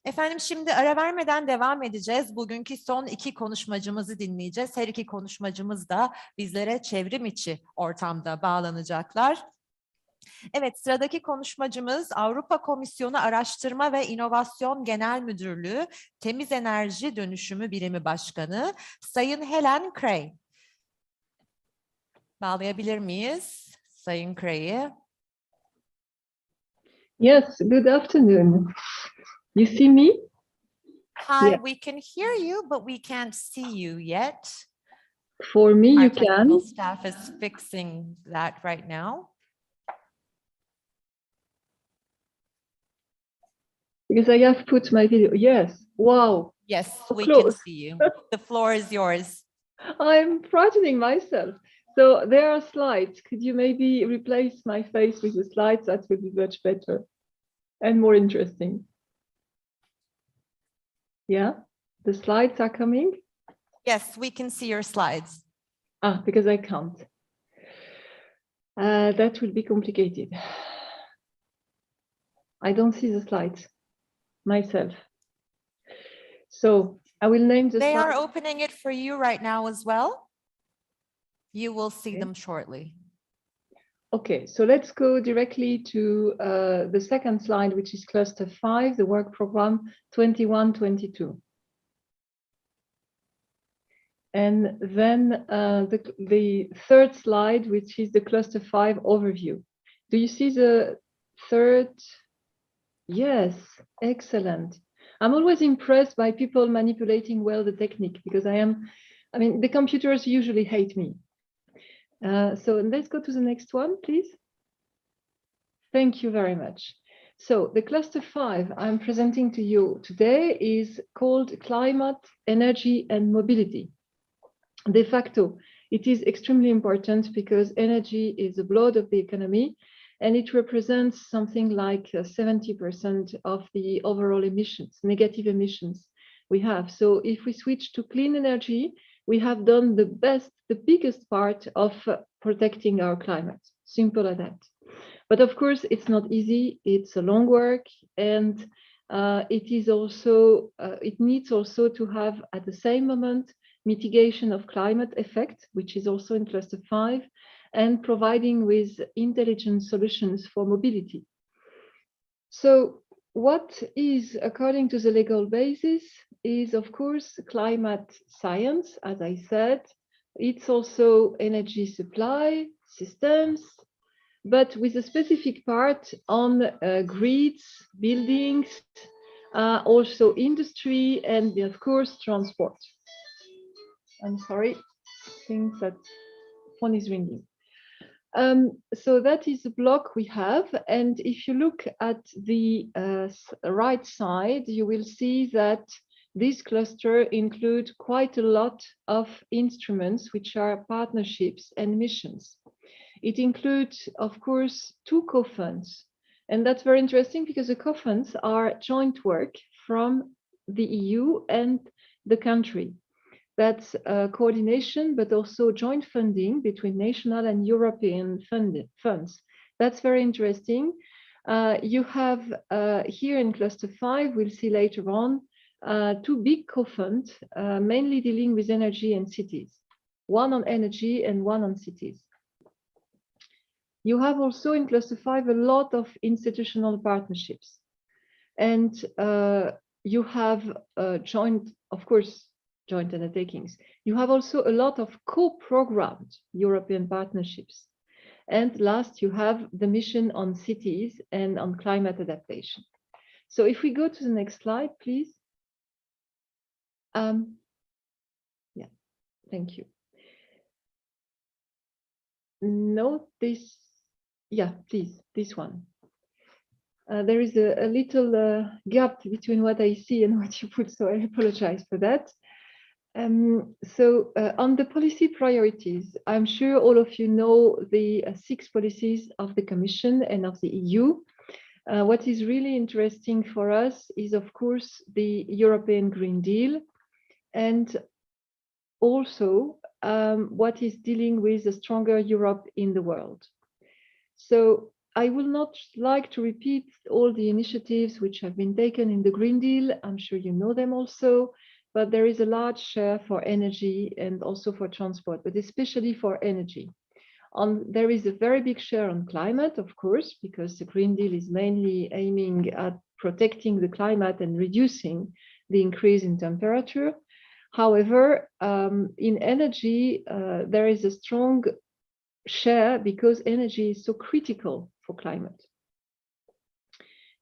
Efendim, şimdi ara vermeden devam edeceğiz. Bugünkü son iki konuşmacımızı dinleyeceğiz. Her iki konuşmacımız da bizlere çevrim içi ortamda bağlanacaklar. Evet, sıradaki konuşmacımız Avrupa Komisyonu Araştırma ve İnovasyon Genel Müdürlüğü Temiz Enerji Dönüşümü Birimi Başkanı Sayın Helen Cray. Bağlayabilir miyiz Sayın Cray'i? Yes, good afternoon. You see me? Hi, Yeah. we can hear you, but we can't see you yet. For me, Our you technical can. staff is fixing that right now. Because I have put my video. Yes. Wow. Yes, So we close. can see you. The floor is yours. I'm frightening myself. So there are slides. Could you maybe replace my face with the slides? That would be much better and more interesting. Yeah, the slides are coming. Yes, we can see your slides. Ah, because I can't. That will be complicated. I don't see the slides myself. So I will name the They slides. are opening it for you right now as well. You will see Okay. them shortly. Okay, so let's go directly to the second slide, which is cluster 5, the work program 21-22. And then the third slide, which is the cluster 5 overview. Do you see the third? Yes, excellent. I'm always impressed by people manipulating well the technique, because I mean, the computers usually hate me. So let's go to the next one, please. Thank you very much. So the cluster 5 I'm presenting to you today is called Climate, Energy and Mobility. De facto, it is extremely important because energy is the blood of the economy, and it represents something like 70% of the overall emissions, negative emissions we have. So if we switch to clean energy, we have done the biggest part of protecting our climate. Simple as that. But of course, it's not easy. It's a long work, and it needs also to have at the same moment mitigation of climate effect, which is also in cluster 5, and providing with intelligent solutions for mobility. So what is, according to the legal basis, is of course climate science, as I said. It's also energy supply systems, but with a specific part on grids, buildings, also industry, and of course transport. I'm sorry, I think that phone is ringing. So that is the block we have. And if you look at the right side, you will see that this cluster includes quite a lot of instruments, which are partnerships and missions. It includes, of course, 2 co-funds. And that's very interesting because the co-funds are joint work from the EU and the country. That's coordination, but also joint funding between national and European funds. That's very interesting. You have here in Cluster 5, we'll see later on, 2 big co-funds, mainly dealing with energy and cities. One on energy and one on cities. You have also in Cluster 5 a lot of institutional partnerships. And you have joint, of course, joint undertakings. You have also a lot of co-programmed European partnerships. And last, you have the mission on cities and on climate adaptation. So if we go to the next slide, please. Yeah, thank you. No, this, yeah, please, this one. There is a little gap between what I see and what you put, so I apologize for that. On the policy priorities, I'm sure all of you know the 6 policies of the Commission and of the EU. What is really interesting for us is, of course, the European Green Deal, and also what is dealing with a stronger Europe in the world. So I will not like to repeat all the initiatives which have been taken in the Green Deal. I'm sure you know them also. But there is a large share for energy and also for transport, but especially for energy. There is a very big share on climate, of course, because the Green Deal is mainly aiming at protecting the climate and reducing the increase in temperature. However, in energy, there is a strong share because energy is so critical for climate.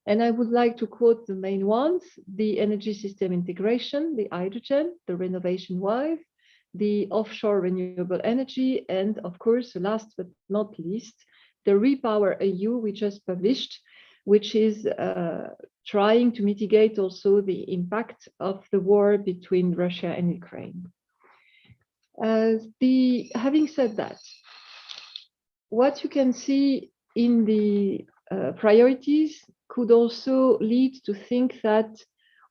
And I would like to quote the main ones: the energy system integration, the hydrogen, the renovation wave, the offshore renewable energy, and of course, last but not least, the Repower EU we just published, which is trying to mitigate also the impact of the war between Russia and Ukraine. Having said that, what you can see in the priorities could also lead to think that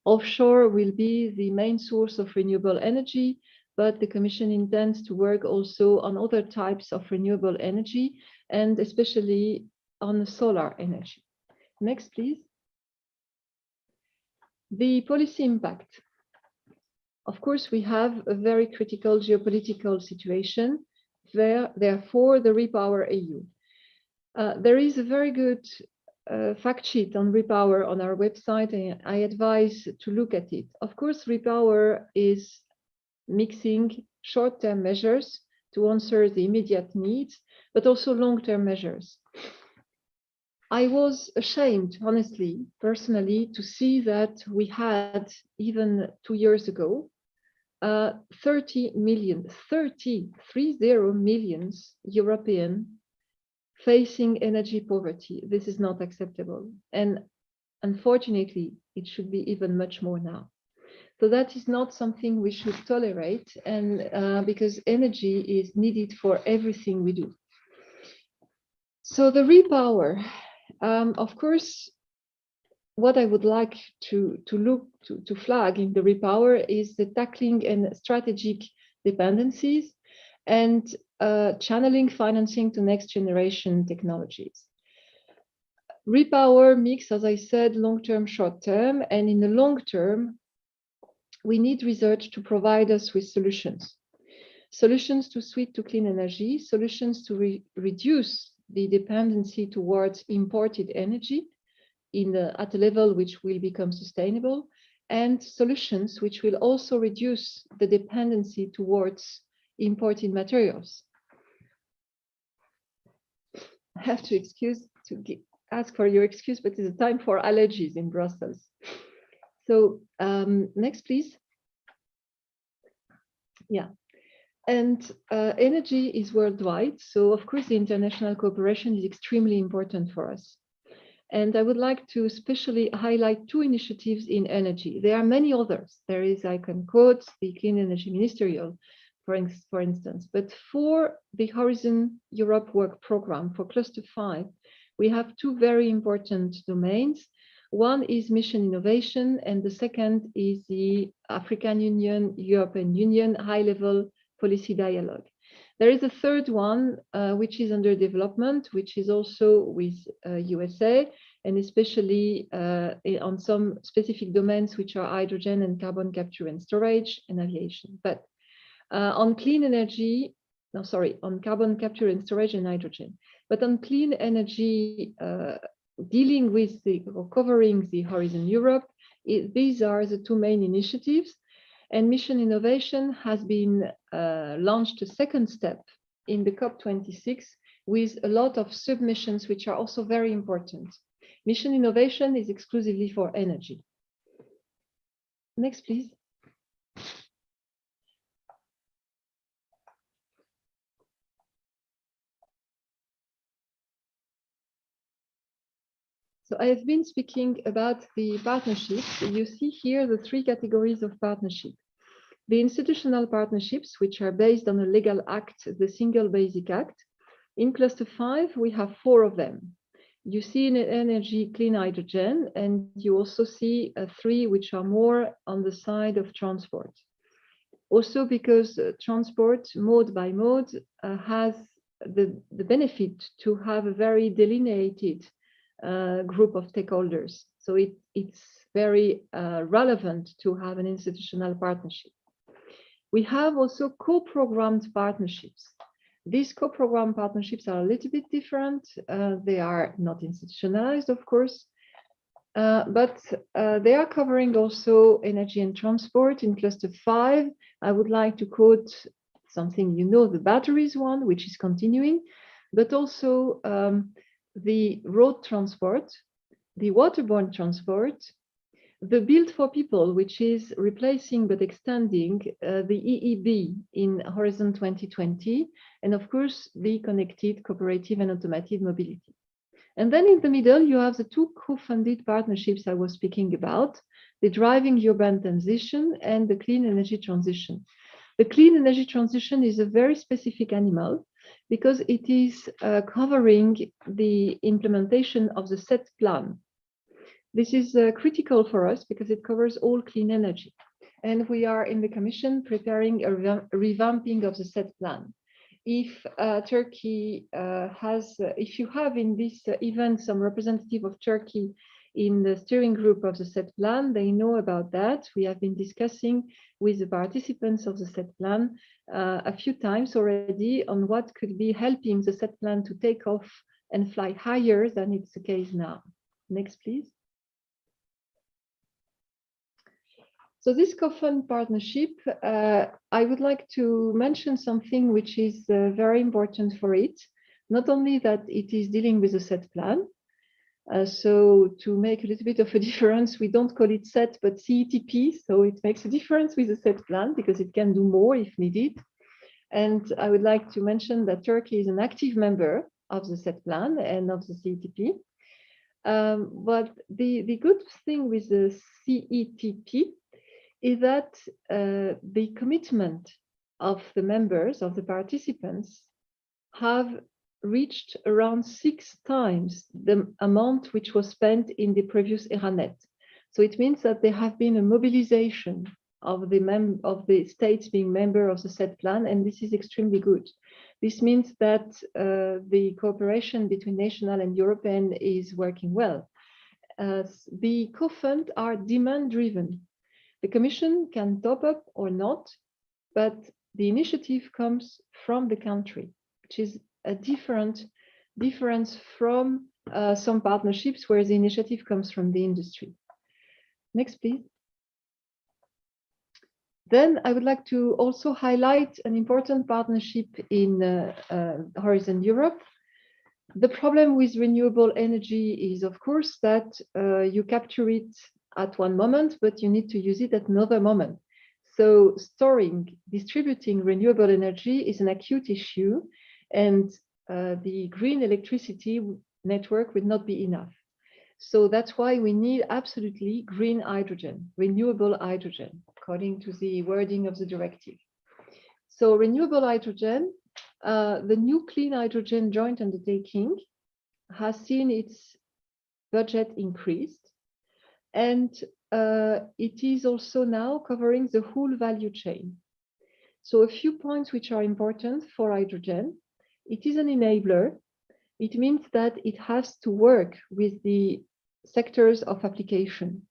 offshore will be the main source of renewable energy, but the Commission intends to work also on other types of renewable energy, and especially on solar energy. Next, please. The policy impact. Of course, we have a very critical geopolitical situation, therefore the Repower EU. There is a very good fact sheet on Repower on our website, and I advise to look at it. Of course, Repower is mixing short-term measures to answer the immediate needs, but also long-term measures. I was ashamed, honestly, personally, to see that we had, even 2 years ago, 30 million European facing energy poverty. This is not acceptable. And unfortunately, it should be even much more now. So that is not something we should tolerate, and because energy is needed for everything we do. So the Repower, of course, what I would like to flag in the Repower is the tackling and strategic dependencies and channeling financing to next generation technologies. Repower mix, as I said, long-term, short-term, and in the long term, we need research to provide us with solutions. Solutions to switch to clean energy, solutions to reduce the dependency towards imported energy at a level which will become sustainable, and solutions which will also reduce the dependency towards imported materials. I have to ask for your excuse, but it's a time for allergies in Brussels. So next, please. Yeah. And energy is worldwide. So of course, the international cooperation is extremely important for us. And I would like to especially highlight two initiatives in energy. There are many others. There is, I can quote, the Clean Energy Ministerial, for instance. But for the Horizon Europe Work Programme for Cluster 5, we have two very important domains. One is mission innovation, and the second is the African Union, European Union high-level policy dialogue. There is a third one, which is under development, which is also with USA, and especially on some specific domains, which are hydrogen and carbon capture and storage and aviation. But on clean energy, no, sorry, on carbon capture and storage and hydrogen. But on clean energy, dealing with or covering the Horizon Europe, these are the two main initiatives. And mission innovation has been launched a second step in the COP26 with a lot of submissions, which are also very important. Mission innovation is exclusively for energy. Next, please. So I have been speaking about the partnerships. You see here the three categories of partnership. The institutional partnerships, which are based on a legal act, the Single Basic Act. In Cluster 5, we have 4 of them. You see in energy, clean hydrogen, and you also see 3 which are more on the side of transport. Also because transport, mode by mode, has the benefit to have a very delineated group of stakeholders. So it's very relevant to have an institutional partnership. We have also co-programmed partnerships. These co-programmed partnerships are a little bit different. They are not institutionalized, of course, but they are covering also energy and transport. In Cluster 5, I would like to quote something, you know, the batteries one, which is continuing, but also the road transport, the waterborne transport, the build for people, which is replacing but extending the EEB in Horizon 2020, and of course, the connected, cooperative and automated mobility. And then in the middle, you have the 2 co-funded partnerships I was speaking about, the driving urban transition and the clean energy transition. The clean energy transition is a very specific animal because it is covering the implementation of the set plan. This is critical for us because it covers all clean energy. And we are in the Commission preparing a revamping of the set plan. If Turkey if you have in this event some representative of Turkey in the steering group of the set plan, they know about that. We have been discussing with the participants of the set plan a few times already on what could be helping the set plan to take off and fly higher than it's the case now. Next, please. So this co-fund partnership, I would like to mention something which is very important for it. Not only that it is dealing with a set plan. So to make a little bit of a difference, we don't call it set, but CETP. So it makes a difference with a set plan because it can do more if needed. And I would like to mention that Turkey is an active member of the set plan and of the CETP. But the good thing with the CETP is that the commitment of the members, of the participants, have reached around 6 times the amount which was spent in the previous ERANET. So it means that there have been a mobilization of the states being member of the set plan, and this is extremely good. This means that the cooperation between national and European is working well. The co-funds are demand-driven. The Commission can top up or not, but the initiative comes from the country, which is a difference from some partnerships where the initiative comes from the industry. Next, please. Then I would like to also highlight an important partnership in Horizon Europe. The problem with renewable energy is, of course, that you capture it at one moment, but you need to use it at another moment. So storing, distributing renewable energy is an acute issue, and the green electricity network will not be enough. So that's why we need absolutely green hydrogen, renewable hydrogen, according to the wording of the directive. So renewable hydrogen, the new clean hydrogen joint undertaking has seen its budget increased, and it is also now covering the whole value chain. So a few points which are important for hydrogen. It is an enabler. It means that it has to work with the sectors of application,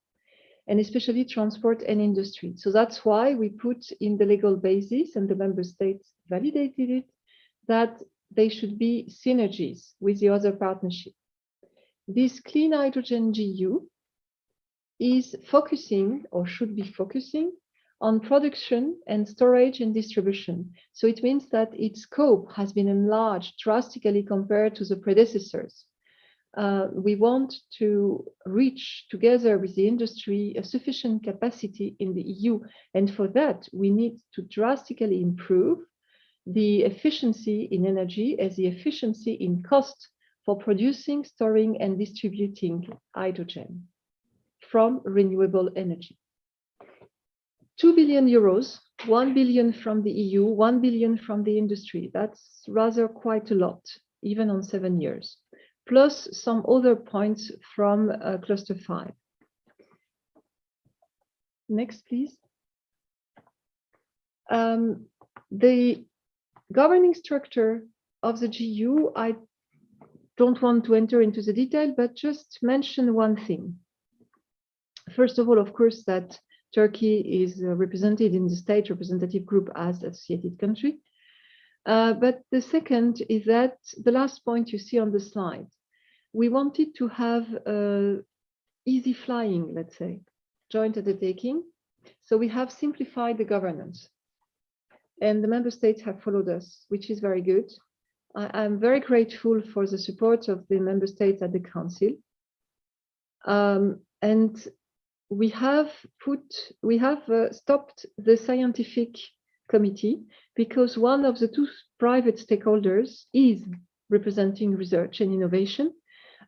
and especially transport and industry. So that's why we put in the legal basis, and the member states validated it, that they should be synergies with the other partnership. This clean hydrogen GU is focusing, or should be focusing, on production and storage and distribution. So it means that its scope has been enlarged drastically compared to the predecessors. We want to reach together with the industry a sufficient capacity in the EU. And for that, we need to drastically improve the efficiency in energy as the efficiency in cost for producing, storing, and distributing hydrogen from renewable energy. 2 billion euros, 1 billion from the EU, 1 billion from the industry. That's rather quite a lot, even on 7 years, plus some other points from cluster 5. Next, please. The governing structure of the GU, I don't want to enter into the detail, but just mention one thing. First of all, of course, that Turkey is represented in the state representative group as associated country. But the second is that the last point you see on the slide, we wanted to have easy flying, let's say, joint undertaking. So we have simplified the governance, and the member states have followed us, which is very good. I'm very grateful for the support of the member states at the council. And we have stopped the scientific committee because one of the two private stakeholders is representing research and innovation.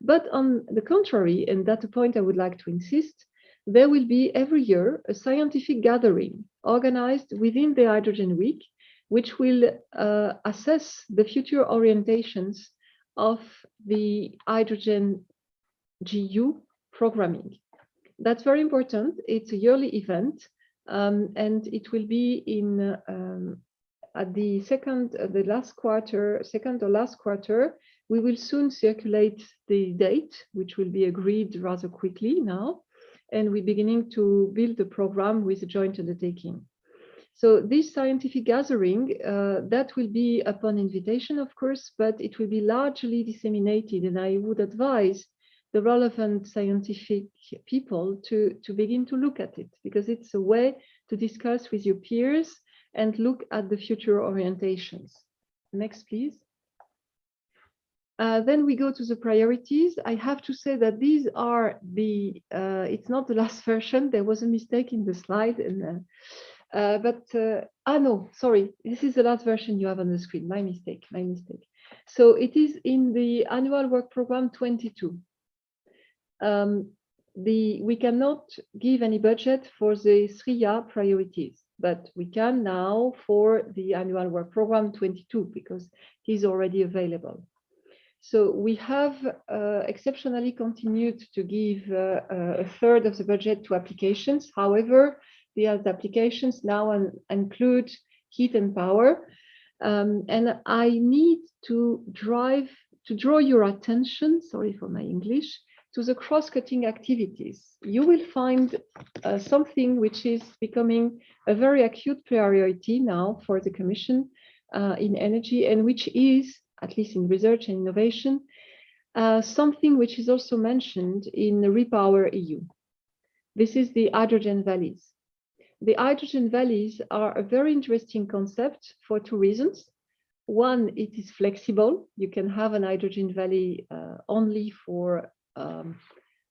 But on the contrary, and that's a point I would like to insist, there will be every year a scientific gathering organized within the Hydrogen Week, which will assess the future orientations of the hydrogen GU programming. That's very important. It's a yearly event, and it will be in at the second or last quarter. We will soon circulate the date, which will be agreed rather quickly now, and we're beginning to build the program with a joint undertaking. So this scientific gathering, that will be upon invitation, of course, but it will be largely disseminated, and I would advise the relevant scientific people to begin to look at it, because it's a way to discuss with your peers and look at the future orientations. Next, please. Then we go to the priorities. I have to say that these are the, it's not the last version. There was a mistake in the slide. And, no, sorry, this is the last version you have on the screen. My mistake. So it is in the annual work program 22. We cannot give any budget for the 3 priorities, but we can now for the annual work program 22 because it is already available. So we have exceptionally continued to give a third of the budget to applications. However, the applications now include heat and power. And I need to draw your attention, sorry for my English, to the cross-cutting activities. You will find something which is becoming a very acute priority now for the Commission in energy, and which is, at least in research and innovation, something which is also mentioned in Repower EU. This is the hydrogen valleys. The hydrogen valleys are a very interesting concept for 2 reasons. One, it is flexible. You can have an hydrogen valley only for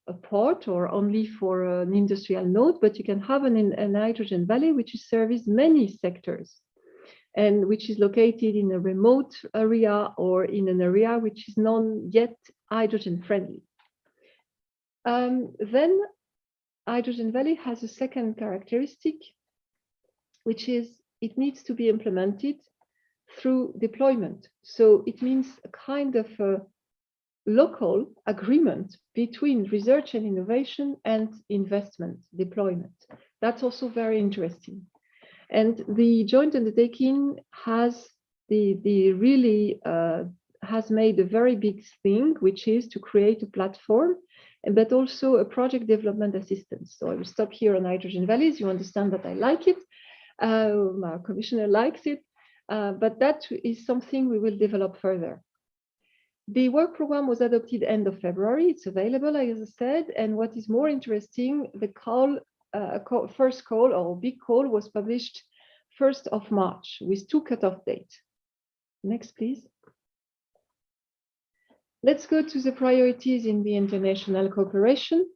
a port or only for an industrial node, but you can have an hydrogen valley which serves many sectors and which is located in a remote area or in an area which is not yet hydrogen friendly. Then Hydrogen Valley has a second characteristic, which is it needs to be implemented through deployment. So it means a kind of a local agreement between research and innovation and investment deployment. That's also very interesting. And the joint undertaking has really has made a very big thing, which is to create a platform, but also a project development assistance. So I will stop here on hydrogen valleys. You understand that I like it. Our commissioner likes it, but that is something we will develop further. The work program was adopted end of February. It's available, as I said. And what is more interesting, the first call or big call was published 1st of March with 2 cutoff dates. Next, please. Let's go to the priorities in the international cooperation.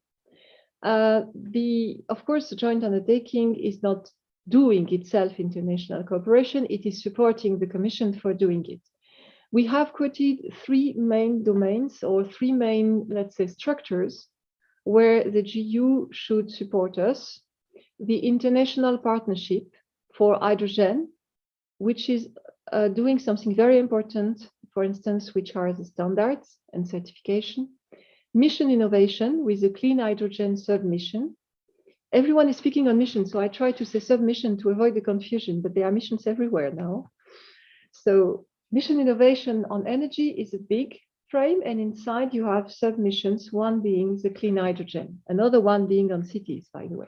Of course, the joint undertaking is not doing itself international cooperation. It is supporting the Commission for doing it. We have quoted 3 main domains or 3 main, let's say, structures where the GU should support us. The international partnership for hydrogen, which is doing something very important, for instance, which are the standards and certification. Mission innovation with the clean hydrogen submission. Everyone is speaking on mission, so I try to say submission to avoid the confusion, but there are missions everywhere now. So mission innovation on energy is a big frame, and inside you have submissions, one being the clean hydrogen, another one being on cities, by the way.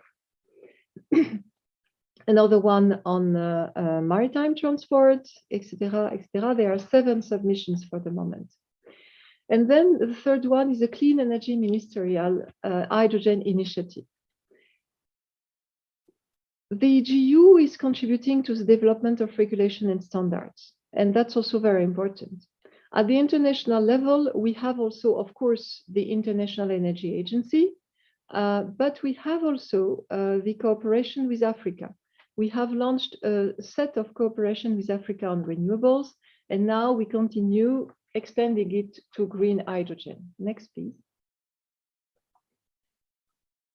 Another one on maritime transport, etc., etc. There are 7 submissions for the moment. And then the third one is a clean energy ministerial hydrogen initiative. The GU is contributing to the development of regulation and standards, and that's also very important. At the international level, we have also, of course, the International Energy Agency, but we have also the cooperation with Africa. We have launched a set of cooperation with Africa on renewables, and now we continue extending it to green hydrogen. Next, please.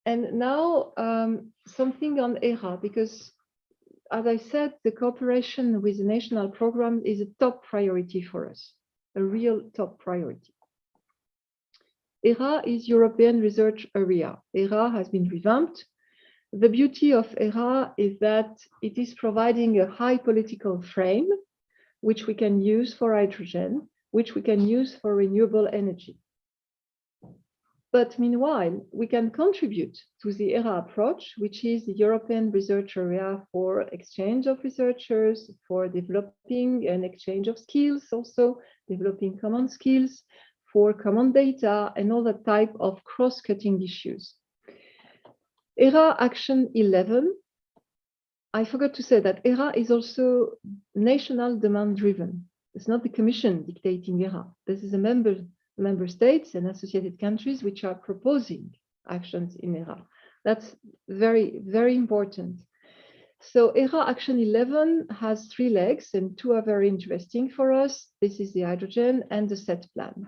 And now something on ERA, because as I said, the cooperation with the national program is a top priority for us, a real top priority. ERA is European Research Area. ERA has been revamped. The beauty of ERA is that it is providing a high political frame, which we can use for hydrogen, which we can use for renewable energy. But meanwhile, we can contribute to the ERA approach, which is the European Research Area for exchange of researchers, for developing an exchange of skills, also developing common skills, for common data, and all that type of cross-cutting issues. ERA Action 11, I forgot to say that ERA is also national demand driven. It's not the Commission dictating ERA. This is a member states and associated countries which are proposing actions in ERA. That's very, very important. So ERA Action 11 has 3 legs, and 2 are very interesting for us. This is the hydrogen and the set plan.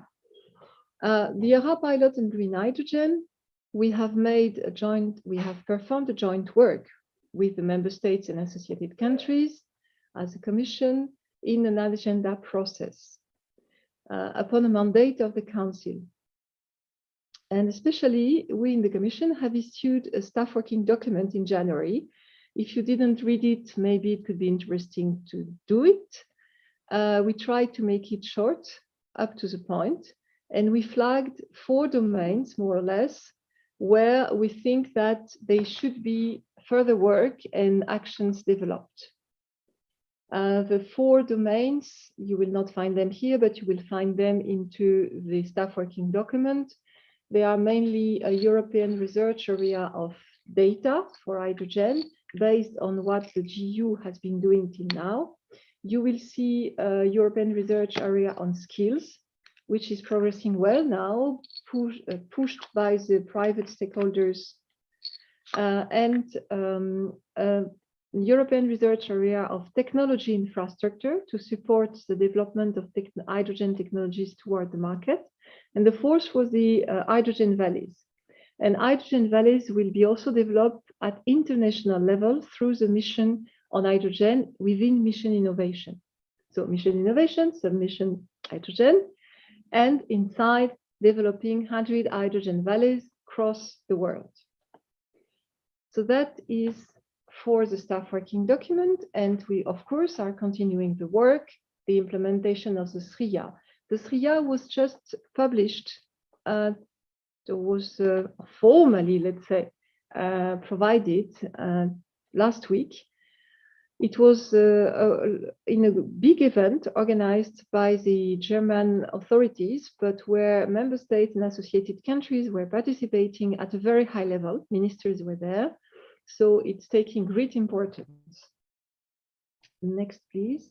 The ERA pilot in green hydrogen, we have performed a joint work with the member states and associated countries as a Commission in an agenda process upon a mandate of the Council. And especially we in the Commission have issued a staff working document in January. If you didn't read it, maybe it could be interesting to do it. We tried to make it short, up to the point, and we flagged 4 domains, more or less, where we think that there should be further work and actions developed. The 4 domains, you will not find them here, but you will find them into the staff working document. They are mainly a European research area of data for hydrogen, based on what the GU has been doing till now. You will see a European research area on skills, which is progressing well now, pushed by the private stakeholders and European research area of technology infrastructure to support the development of hydrogen technologies toward the market. And the fourth was the hydrogen valleys. And hydrogen valleys will be also developed at international level through the mission on hydrogen within mission innovation. So mission innovation, submission hydrogen, and inside developing 100 hydrogen valleys across the world. So that is for the staff working document, and we of course are continuing the work, the implementation of the SRIA. The SRIA was just published, there was formally, let's say, provided last week. It was in a big event organized by the German authorities, but where member states and associated countries were participating at a very high level. Ministers were there. So it's taking great importance. Next, please.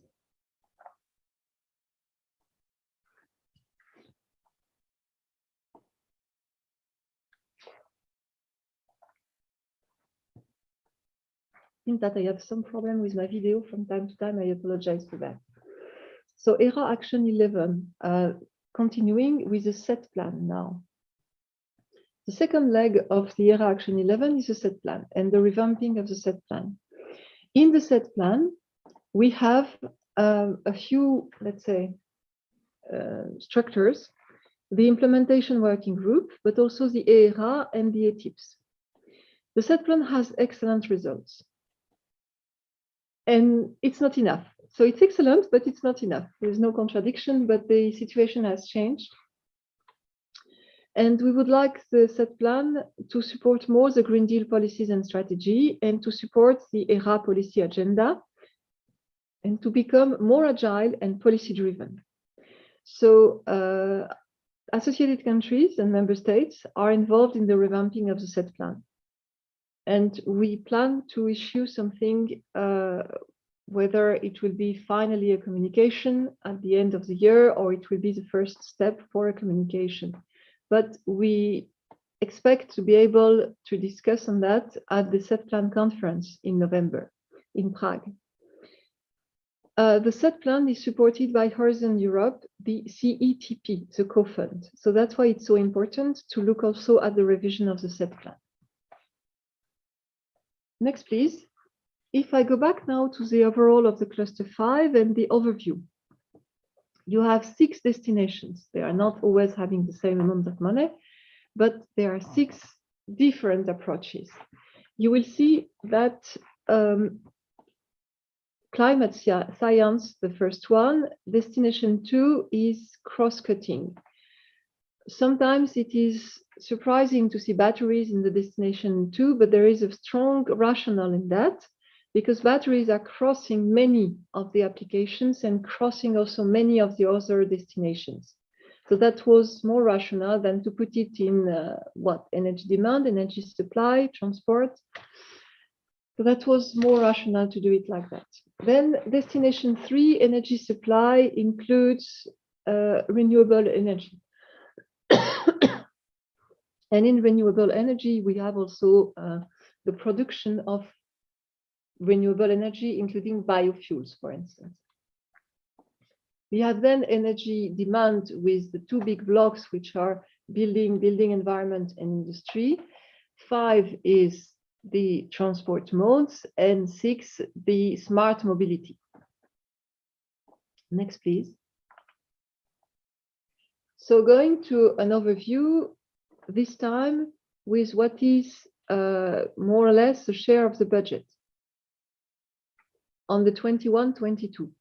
I think that I have some problem with my video from time to time. I apologize for that. So ERA Action 11, continuing with the set plan now. The second leg of the ERA Action 11 is the set plan and the revamping of the set plan. In the set plan, we have a few, let's say, structures, the implementation working group, but also the ERA and the ETIPS. The set plan has excellent results. And it's not enough. So it's excellent, but it's not enough. There's no contradiction, but the situation has changed. And we would like the set plan to support more the Green Deal policies and strategy, and to support the ERA policy agenda, and to become more agile and policy driven. So associated countries and member states are involved in the revamping of the set plan. And we plan to issue something, whether it will be finally a communication at the end of the year, or it will be the first step for a communication. But we expect to be able to discuss on that at the set plan conference in November in Prague. The set plan is supported by Horizon Europe, the CETP, the co-fund. So that's why it's so important to look also at the revision of the set plan. Next, please. If I go back now to the overall of the cluster 5 and the overview, you have 6 destinations. They are not always having the same amount of money, but there are 6 different approaches. You will see that climate science, the first one, destination 2 is cross-cutting. Sometimes it is surprising to see batteries in the destination 2, but there is a strong rationale in that, because batteries are crossing many of the applications and crossing also many of the other destinations. So that was more rational than to put it in energy demand, energy supply, transport. So that was more rational to do it like that. Then destination 3, energy supply, includes renewable energy. And in renewable energy, we have also the production of renewable energy, including biofuels, for instance. We have then energy demand with the 2 big blocks, which are building environment and industry. 5 is the transport modes, and 6, the smart mobility. Next, please. So going to an overview, this time with what is more or less the share of the budget on the 21-22.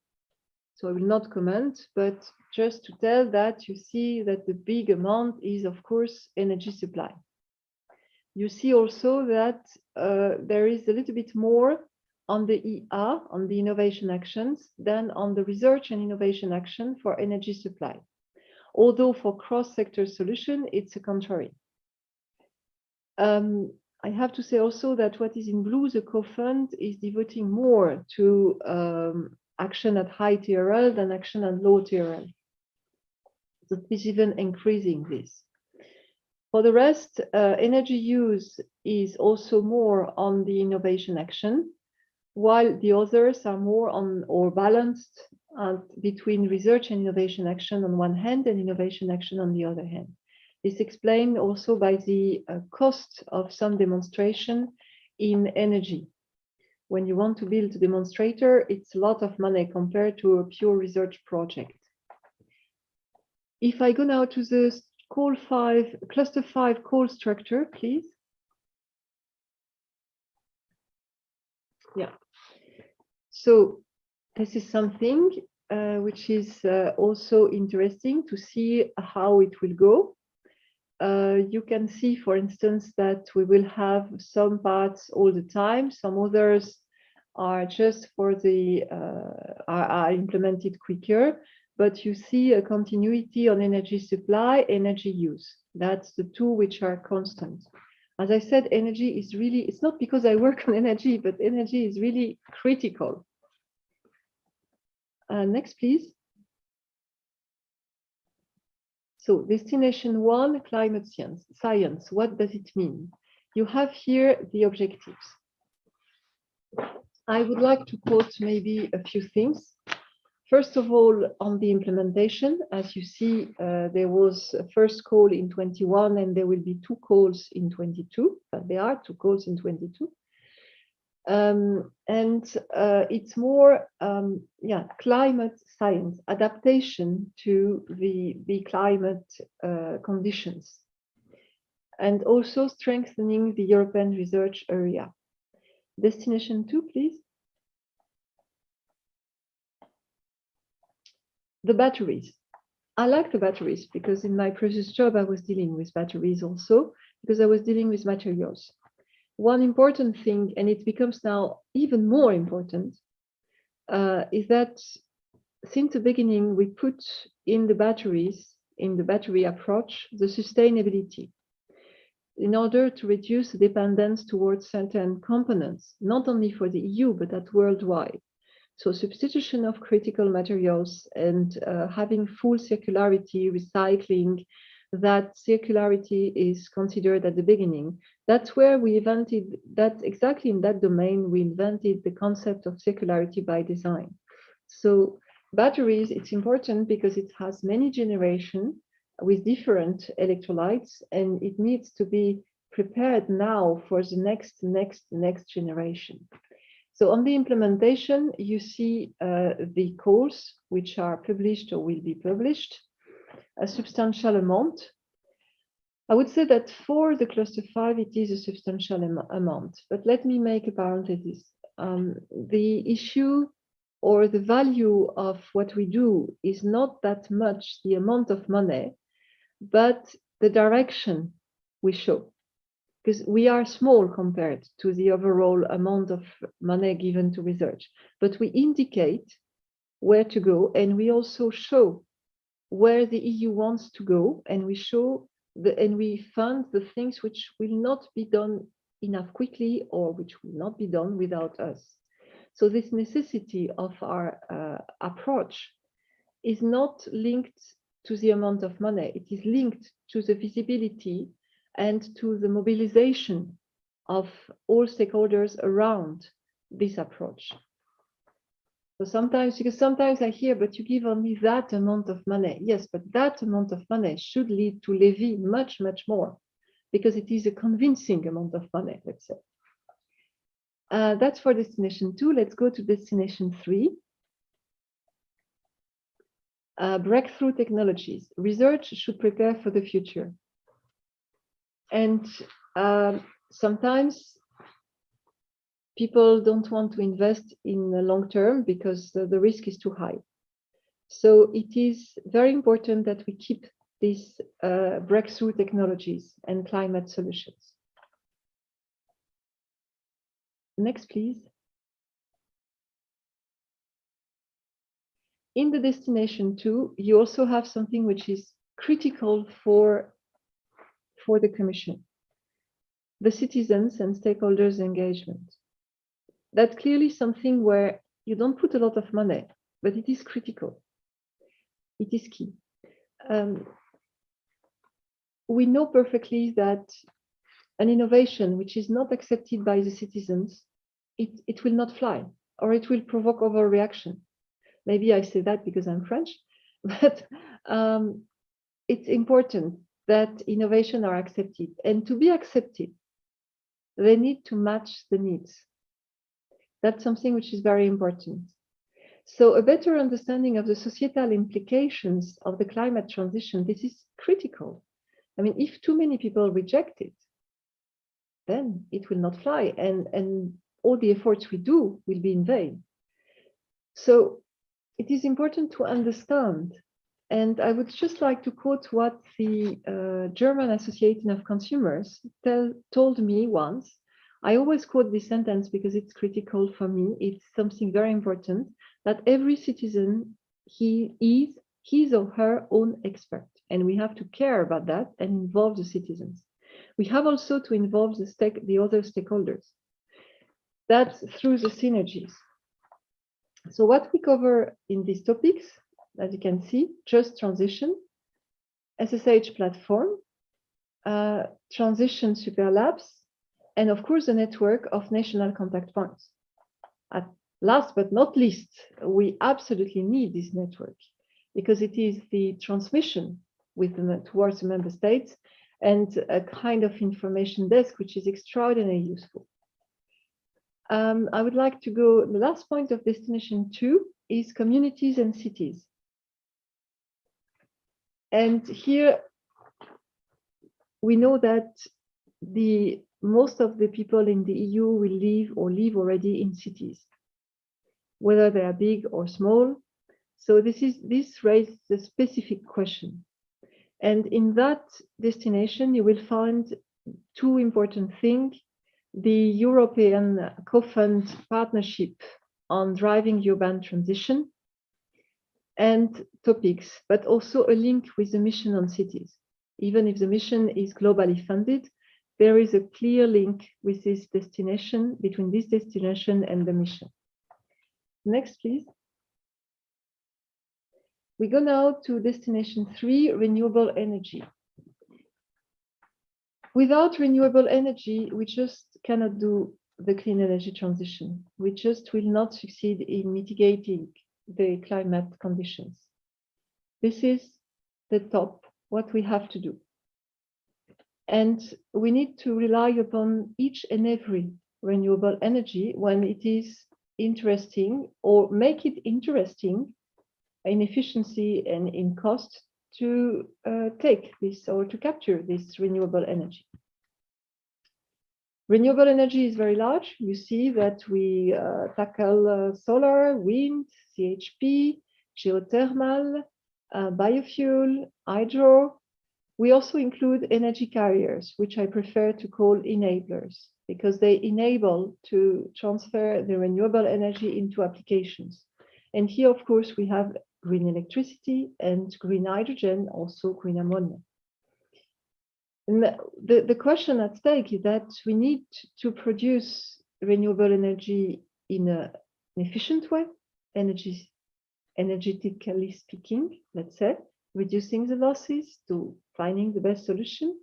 So I will not comment, but just to tell that you see that the big amount is, of course, energy supply. You see also that there is a little bit more on the EA, on the innovation actions, than on the research and innovation action for energy supply. Although for cross-sector solution, it's a contrary. I have to say also that what is in blue, the co-fund, is devoting more to action at high TRL than action at low TRL. So this even increasing this. For the rest, energy use is also more on the innovation action, while the others are more on or balanced between research and innovation action on one hand and innovation action on the other hand. This explained also by the cost of some demonstration in energy. When you want to build a demonstrator, it's a lot of money compared to a pure research project. If I go now to the cluster 5 call structure, please. Yeah. So this is something which is also interesting to see how it will go. You can see, for instance, that we will have some parts all the time, some others are just for the are implemented quicker, but you see a continuity on energy supply, energy use. That's the two which are constant. As I said, energy is really, it's not because I work on energy, but energy is really critical. Next, please. So destination 1, climate science, what does it mean? You have here the objectives. I would like to quote maybe a few things. First of all, on the implementation, as you see, there was a first call in 21 and there will be 2 calls in 22, but there are 2 calls in 22. It's more climate science, adaptation to the climate conditions, and also strengthening the European research area. Destination 2, please. The batteries. I like the batteries because in my previous job I was dealing with batteries also, because I was dealing with materials. One important thing, and it becomes now even more important, is that since the beginning we put in the batteries, in the battery approach, the sustainability in order to reduce the dependence towards certain components, not only for the EU, but at worldwide. So substitution of critical materials and having full circularity, recycling, that circularity is considered at the beginning. That's where we invented, that exactly in that domain, we invented the concept of circularity by design. So batteries, it's important because it has many generations with different electrolytes, and it needs to be prepared now for the next generation. So on the implementation, you see the calls which are published or will be published, a substantial amount. I would say that for the cluster 5, it is a substantial amount, but let me make a parenthesis. The issue or the value of what we do is not that much the amount of money, but the direction we show. Because we are small compared to the overall amount of money given to research, but we indicate where to go, and we also show where the EU wants to go, and we show and we fund the things which will not be done enough quickly or which will not be done without us. So this necessity of our approach is not linked to the amount of money. It is linked to the visibility and to the mobilization of all stakeholders around this approach. So sometimes, because sometimes I hear, but you give only that amount of money. Yes, but that amount of money should lead to levy much, much more, because it is a convincing amount of money, let's say. That's for destination 2. Let's go to destination 3. Breakthrough technologies. Research should prepare for the future. And sometimes people don't want to invest in the long term because the risk is too high. So it is very important that we keep these breakthrough technologies and climate solutions. Next, please. In the destination 2, you also have something which is critical for the Commission, the citizens and stakeholders engagement. That's clearly something where you don't put a lot of money, but it is critical. It is key. we know perfectly that an innovation which is not accepted by the citizens, it will not fly, or it will provoke overreaction. Maybe I say that because I'm French, but it's important that innovation are accepted. And to be accepted, they need to match the needs. That's something which is very important. So a better understanding of the societal implications of the climate transition, this is critical. I mean, if too many people reject it, then it will not fly, and all the efforts we do will be in vain. So it is important to understand, and I would just like to quote what the German Association of Consumers told me once. I always quote this sentence because it's critical for me. It's something very important, that every citizen, he is his or her own expert, and we have to care about that and involve the citizens. We have also to involve the other stakeholders. That's through the synergies. So what we cover in these topics, as you can see, just transition, SSH platform, transition super labs, and of course, the network of national contact points. Last but not least, we absolutely need this network because it is the transmission towards the member states and a kind of information desk, which is extraordinarily useful. I would like to go, the last point of destination 2 is communities and cities. And here we know that most of the people in the EU will live or live already in cities, whether they are big or small. So this raises a specific question. And in that destination, you will find two important things: the European co-fund partnership on driving urban transition and topics, but also a link with the mission on cities. Even if the mission is globally funded, there is a clear link with this destination, between this destination and the mission. Next, please. We go now to destination 3, renewable energy. Without renewable energy, we just cannot do the clean energy transition. We just will not succeed in mitigating the climate conditions. This is the top, what we have to do. And we need to rely upon each and every renewable energy when it is interesting, or make it interesting in efficiency and in cost to take this or to capture this renewable energy. Renewable energy is very large. You see that we tackle solar, wind, CHP, geothermal, biofuel, hydro. We also include energy carriers, which I prefer to call enablers, because they enable to transfer the renewable energy into applications. And here, of course, we have green electricity and green hydrogen, also green ammonia. And the question at stake is that we need to produce renewable energy in an efficient way, energetically speaking, let's say, reducing the losses to finding the best solution.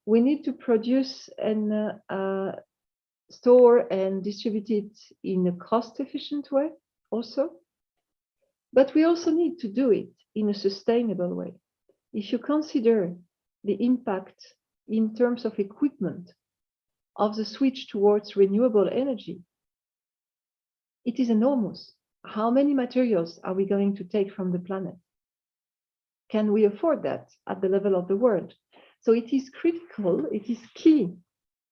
We need to produce and store and distribute it in a cost-efficient way also. But we also need to do it in a sustainable way. If you consider the impact in terms of equipment of the switch towards renewable energy, it is enormous. How many materials are we going to take from the planet? Can we afford that at the level of the world? So it is critical, it is key.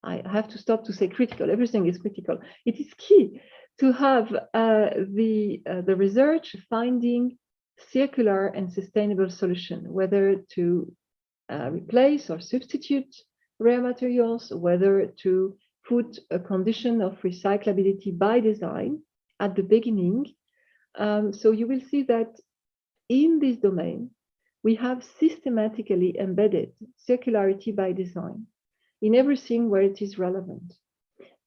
I have to stop to say critical, everything is critical. It is key to have the research finding circular and sustainable solution, whether to replace or substitute rare materials, whether to put a condition of recyclability by design at the beginning. So you will see that in this domain, we have systematically embedded circularity by design in everything where it is relevant.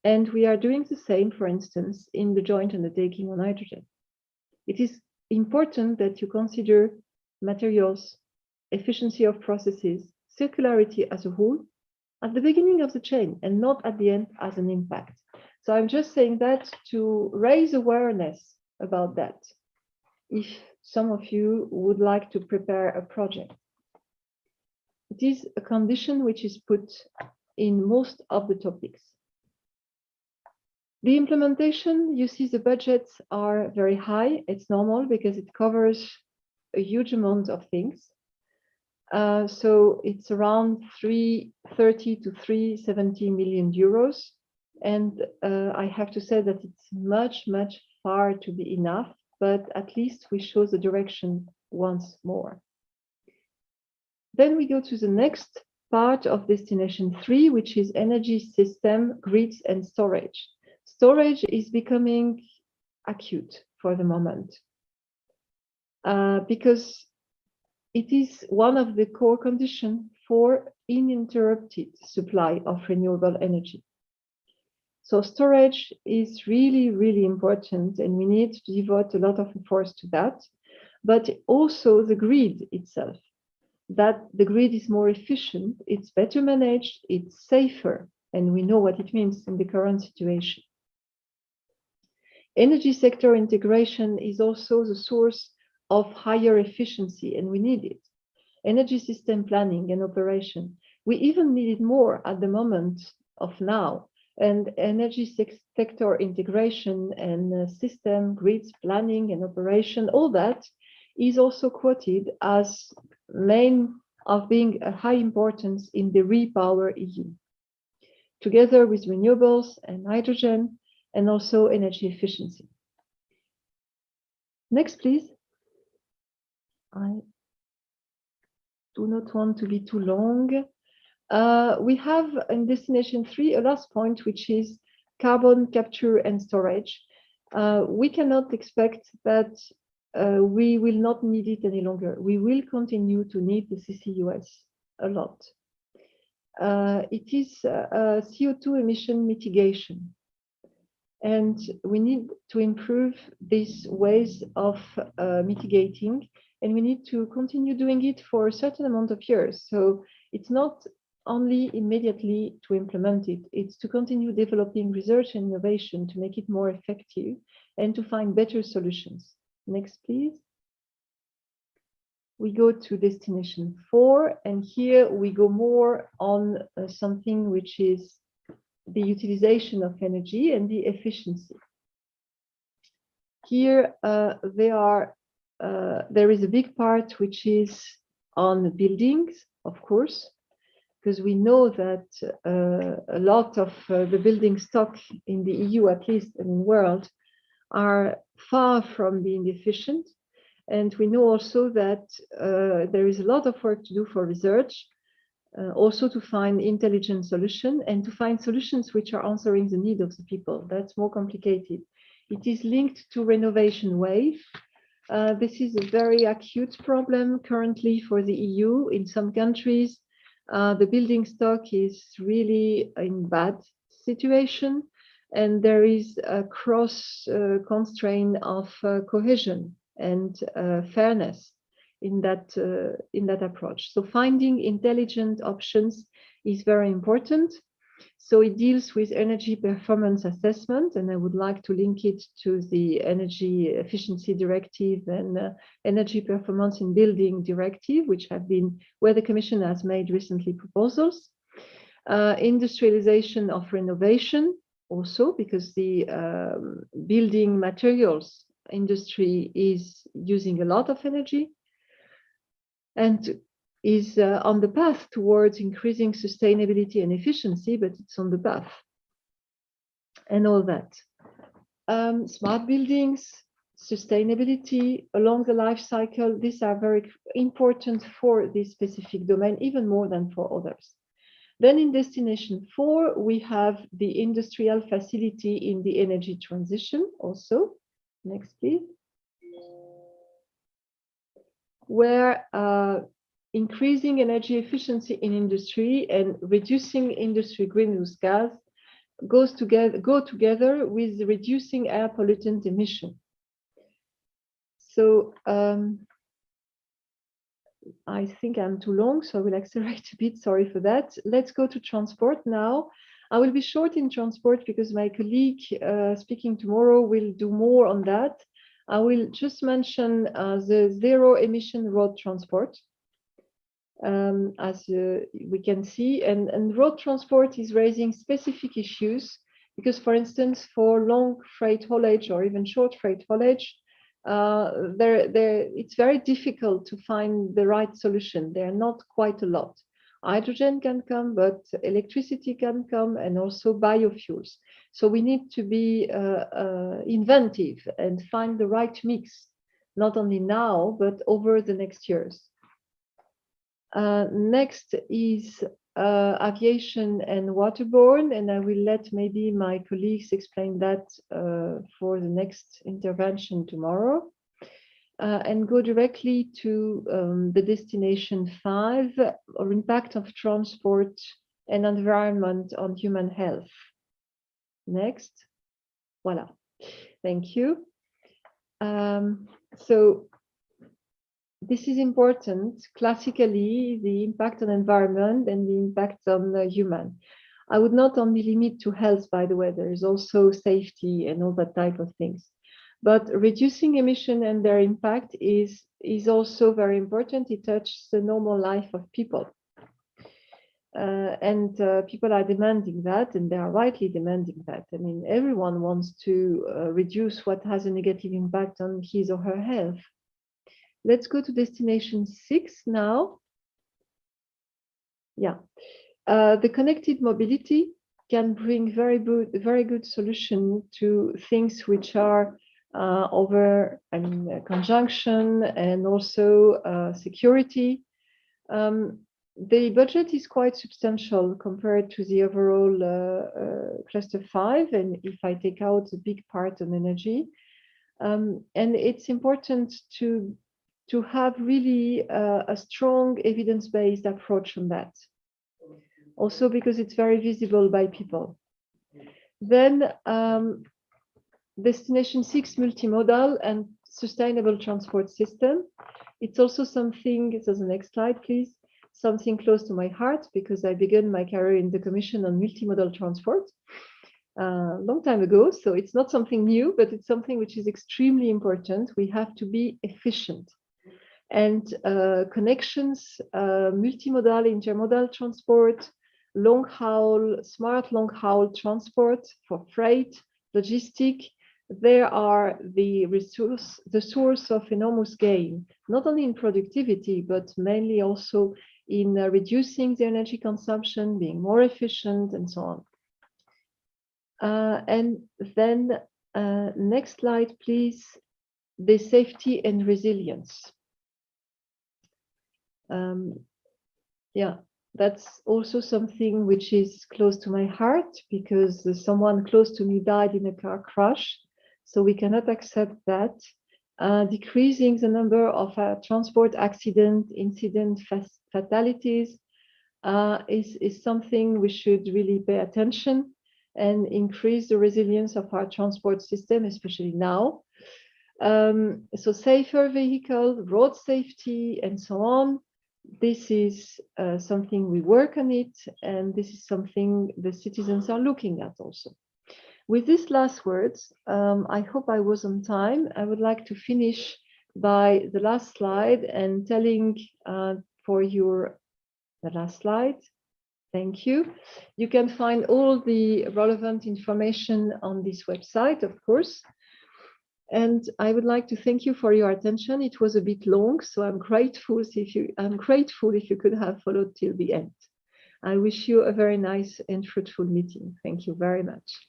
And we are doing the same, for instance, in the joint undertaking on hydrogen. It is important that you consider materials efficiency of processes, circularity as a whole, at the beginning of the chain and not at the end as an impact. So I'm just saying that to raise awareness about that, if some of you would like to prepare a project. It is a condition which is put in most of the topics. The implementation, you see the budgets are very high. It's normal because it covers a huge amount of things. So it's around 330 to 370 million euros. And I have to say that it's much far to be enough, but at least we show the direction once more. Then we go to the next part of destination 3, which is energy system, grids and storage. Storage is becoming acute for the moment because it is one of the core conditions for uninterrupted supply of renewable energy. So storage is really important, and we need to devote a lot of efforts to that, but also the grid itself, that the grid is more efficient, it's better managed, it's safer, and we know what it means in the current situation. Energy sector integration is also the source of higher efficiency, and we need it. Energy system planning and operation, we even need it more at the moment of now. And energy sector integration and system, grids, planning and operation, all that is also quoted as main of being a high importance in the REPower EU, together with renewables and hydrogen and also energy efficiency. Next, please. I do not want to be too long. We have in destination 3 a last point, which is carbon capture and storage. We cannot expect that we will not need it any longer. We will continue to need the CCUS a lot. It is CO2 emission mitigation. And we need to improve these ways of mitigating, and we need to continue doing it for a certain amount of years. So it's not only immediately to implement it, it's to continue developing research and innovation to make it more effective and to find better solutions. Next, please. We go to destination 4, and here we go more on something which is the utilization of energy and the efficiency. Here there is a big part which is on buildings, of course, because we know that a lot of the building stock in the EU, at least in the world, are far from being efficient. And we know also that there is a lot of work to do for research, also to find intelligent solutions and to find solutions which are answering the need of the people. That's more complicated. It is linked to renovation wave. This is a very acute problem currently for the EU. In some countries, the building stock is really in bad situation, and there is a cross constraint of cohesion and fairness in that approach. So finding intelligent options is very important. So it deals with energy performance assessment, and I would like to link it to the Energy Efficiency Directive and Energy Performance in Building Directive, which have been where the Commission has made recently proposals. Industrialization of renovation also, because the building materials industry is using a lot of energy and is on the path towards increasing sustainability and efficiency, but it's on the path and all that. Smart buildings, sustainability along the life cycle, these are very important for this specific domain, even more than for others. Then in destination 4, we have the industrial facility in the energy transition also. Next, please. Where increasing energy efficiency in industry and reducing industry greenhouse gas go together with reducing air pollutant emission. So I think I'm too long, so I will accelerate a bit. Sorry for that. Let's go to transport now. I will be short in transport because my colleague speaking tomorrow will do more on that. I will just mention the zero emission road transport. As we can see, and road transport is raising specific issues because, for instance, for long freight haulage or even short freight haulage, it's very difficult to find the right solution. There are not quite a lot. Hydrogen can come, but electricity can come, and also biofuels. So we need to be inventive and find the right mix, not only now, but over the next years. Next is aviation and waterborne, and I will let maybe my colleagues explain that for the next intervention tomorrow. And go directly to the destination 5, or impact of transport and environment on human health. Next. Voila. Thank you. So this is important. Classically, the impact on environment and the impact on the human. I would not only limit to health, by the way, there is also safety and all that type of things. But reducing emission and their impact is also very important. It touches the normal life of people. And people are demanding that, and they are rightly demanding that. I mean, everyone wants to reduce what has a negative impact on his or her health. Let's go to destination 6 now. Yeah, the connected mobility can bring very good solution to things which are over conjunction and also security. The budget is quite substantial compared to the overall cluster 5, and if I take out a big part on energy, and it's important to have really a strong evidence-based approach on that. Also because it's very visible by people. Then destination 6, multimodal and sustainable transport system. It's also something, so the next slide, please, something close to my heart because I began my career in the Commission on multimodal transport a long time ago. So it's not something new, but it's something which is extremely important. We have to be efficient. And connections, multimodal, intermodal transport, long haul, smart long haul transport for freight, logistic, they are the source of enormous gain, not only in productivity, but mainly also in reducing the energy consumption, being more efficient, and so on. And then next slide, please, the safety and resilience. Yeah, that's also something which is close to my heart because someone close to me died in a car crash. So we cannot accept that. Decreasing the number of transport accident, incident, fatalities is something we should really pay attention and increase the resilience of our transport system, especially now. So safer vehicle, road safety, and so on. This is something we work on it, and this is something the citizens are looking at also. With these last words, I hope I was on time. I would like to finish by the last slide and telling for your, the last slide. Thank you. You can find all the relevant information on this website, of course. And I would like to thank you for your attention. It was a bit long, so I'm grateful if you could have followed till the end. I wish you a very nice and fruitful meeting. Thank you very much.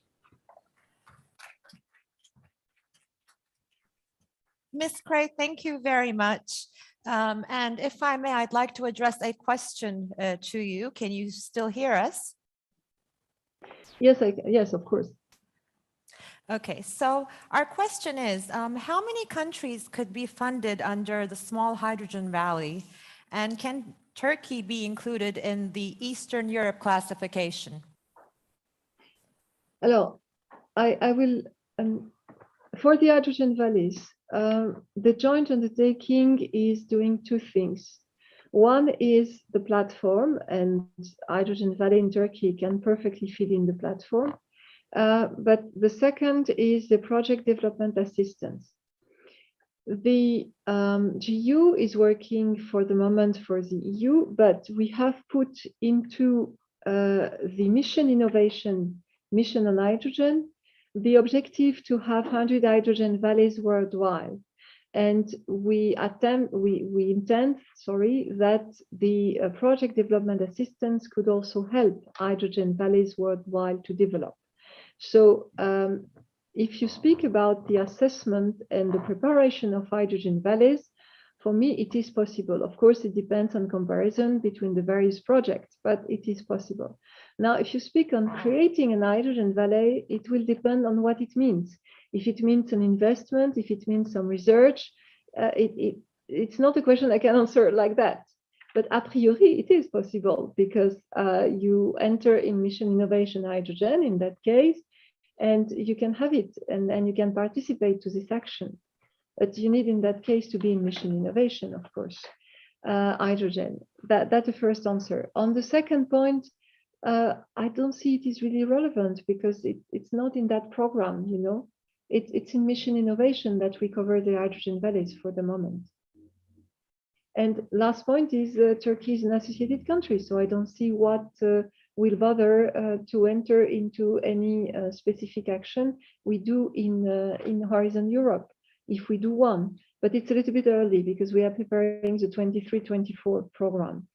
Ms. Cray, thank you very much. And if I may, I'd like to address a question to you. Can you still hear us? Yes, yes, of course. Okay, so our question is, how many countries could be funded under the Small Hydrogen Valley? And can Turkey be included in the Eastern Europe classification? Alors, I will, for the hydrogen valleys, the joint undertaking is doing two things. One is the platform, and Hydrogen Valley in Turkey can perfectly fit in the platform. But the second is the project development assistance. The GU is working for the moment for the EU, but we have put into the mission innovation, mission on hydrogen, the objective to have 100 hydrogen valleys worldwide. And we intend, that the project development assistance could also help hydrogen valleys worldwide to develop. So if you speak about the assessment and the preparation of hydrogen valleys, for me, it is possible. Of course, it depends on comparison between the various projects, but it is possible. Now, if you speak on creating a hydrogen valley, it will depend on what it means. If it means an investment, if it means some research, it's not a question I can answer like that. But a priori, it is possible because you enter in mission innovation hydrogen in that case, and you can have it and you can participate to this action. But you need in that case to be in mission innovation, of course, hydrogen. That's the first answer. On the second point, I don't see it is really relevant because it's not in that program, you know. It's in mission innovation that we cover the hydrogen valleys for the moment. And last point is Turkey is an associated country, so I don't see what will bother to enter into any specific action we do in Horizon Europe, if we do one. But it's a little bit early because we are preparing the 23-24 program.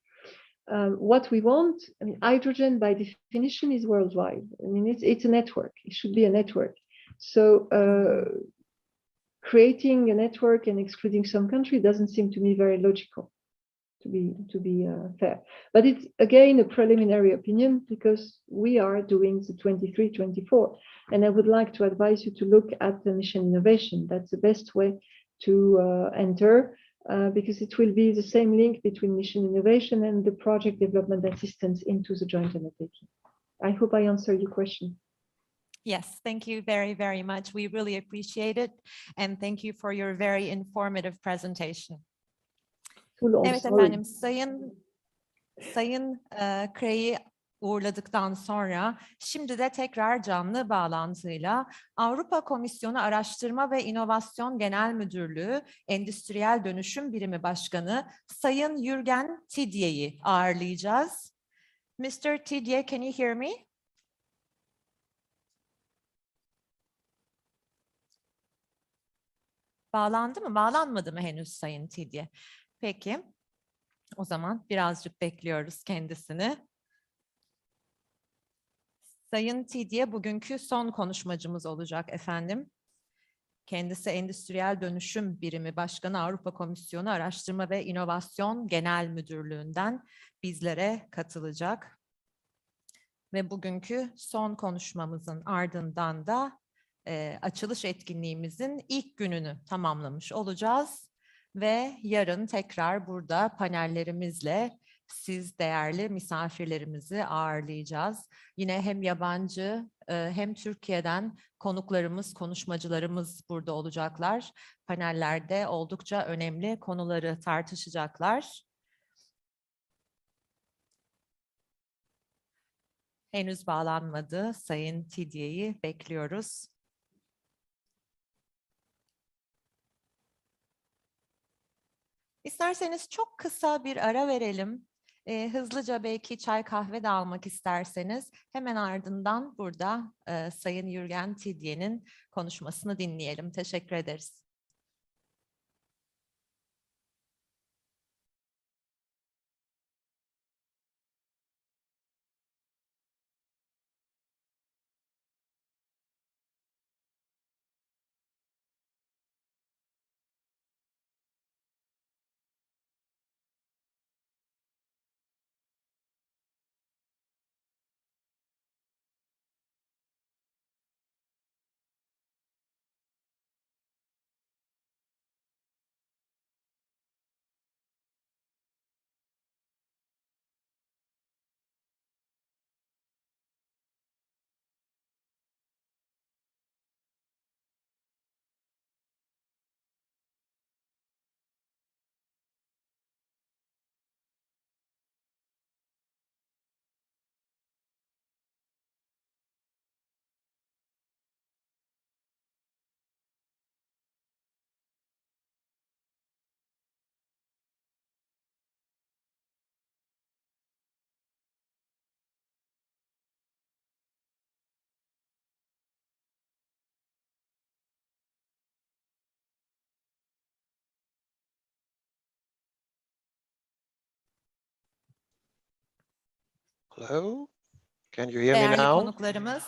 What we want, I mean, hydrogen by definition is worldwide. I mean, it's a network. It should be a network. So creating a network and excluding some country doesn't seem to me very logical, to be fair. But it's again a preliminary opinion because we are doing the 23-24, and I would like to advise you to look at the mission innovation. That's the best way to enter because it will be the same link between mission innovation and the project development assistance into the joint undertaking. I hope I answered your question. Yes, thank you very, very much. We really appreciate it. And thank you for your very informative presentation. Evet efendim, Sayın Krey'i uğurladıktan sonra şimdi de tekrar canlı bağlantıyla Avrupa Komisyonu Araştırma ve İnovasyon Genel Müdürlüğü Endüstriyel Dönüşüm Birimi Başkanı Sayın Jürgen Tidye'yi ağırlayacağız. Mr. Tidye, can you hear me? Bağlandı mı? Bağlanmadı mı henüz Sayın Tidye? Peki. O zaman birazcık bekliyoruz kendisini. Sayın Tidye bugünkü son konuşmacımız olacak efendim. Kendisi Endüstriyel Dönüşüm Birimi Başkanı Avrupa Komisyonu Araştırma ve İnovasyon Genel Müdürlüğü'nden bizlere katılacak. Ve bugünkü son konuşmamızın ardından da açılış etkinliğimizin ilk gününü tamamlamış olacağız. Ve yarın tekrar burada panellerimizle siz değerli misafirlerimizi ağırlayacağız. Yine hem yabancı hem Türkiye'den konuklarımız, konuşmacılarımız burada olacaklar. Panellerde oldukça önemli konuları tartışacaklar. Henüz bağlanmadı Sayın Tidye'yi bekliyoruz. İsterseniz çok kısa bir ara verelim. Hızlıca belki çay kahve de almak isterseniz hemen ardından burada Sayın Jürgen Tidye'nin konuşmasını dinleyelim. Teşekkür ederiz. Hello? Can you hear me Değerli now? konuklarımız,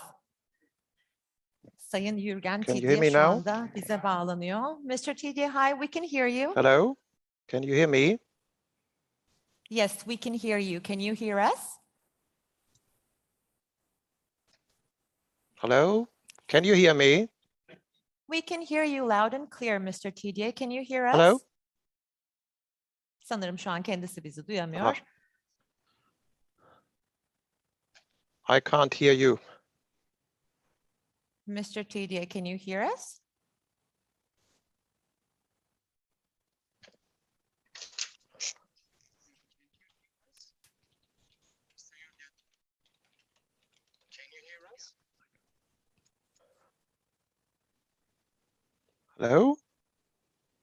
Sayın Yürgen Can you hear Tidye me şu now? anda bize bağlanıyor. Mr. Tidye, hi, we can hear you. Hello? Can you hear me? Yes, we can hear you. Can you hear us? Hello? Can you hear me? We can hear you loud and clear, Mr. Tidye. Can you hear us? Hello? Sanırım şu an kendisi bizi duyamıyor. I can't hear you. Mr. Tidye, can you hear us? Hello?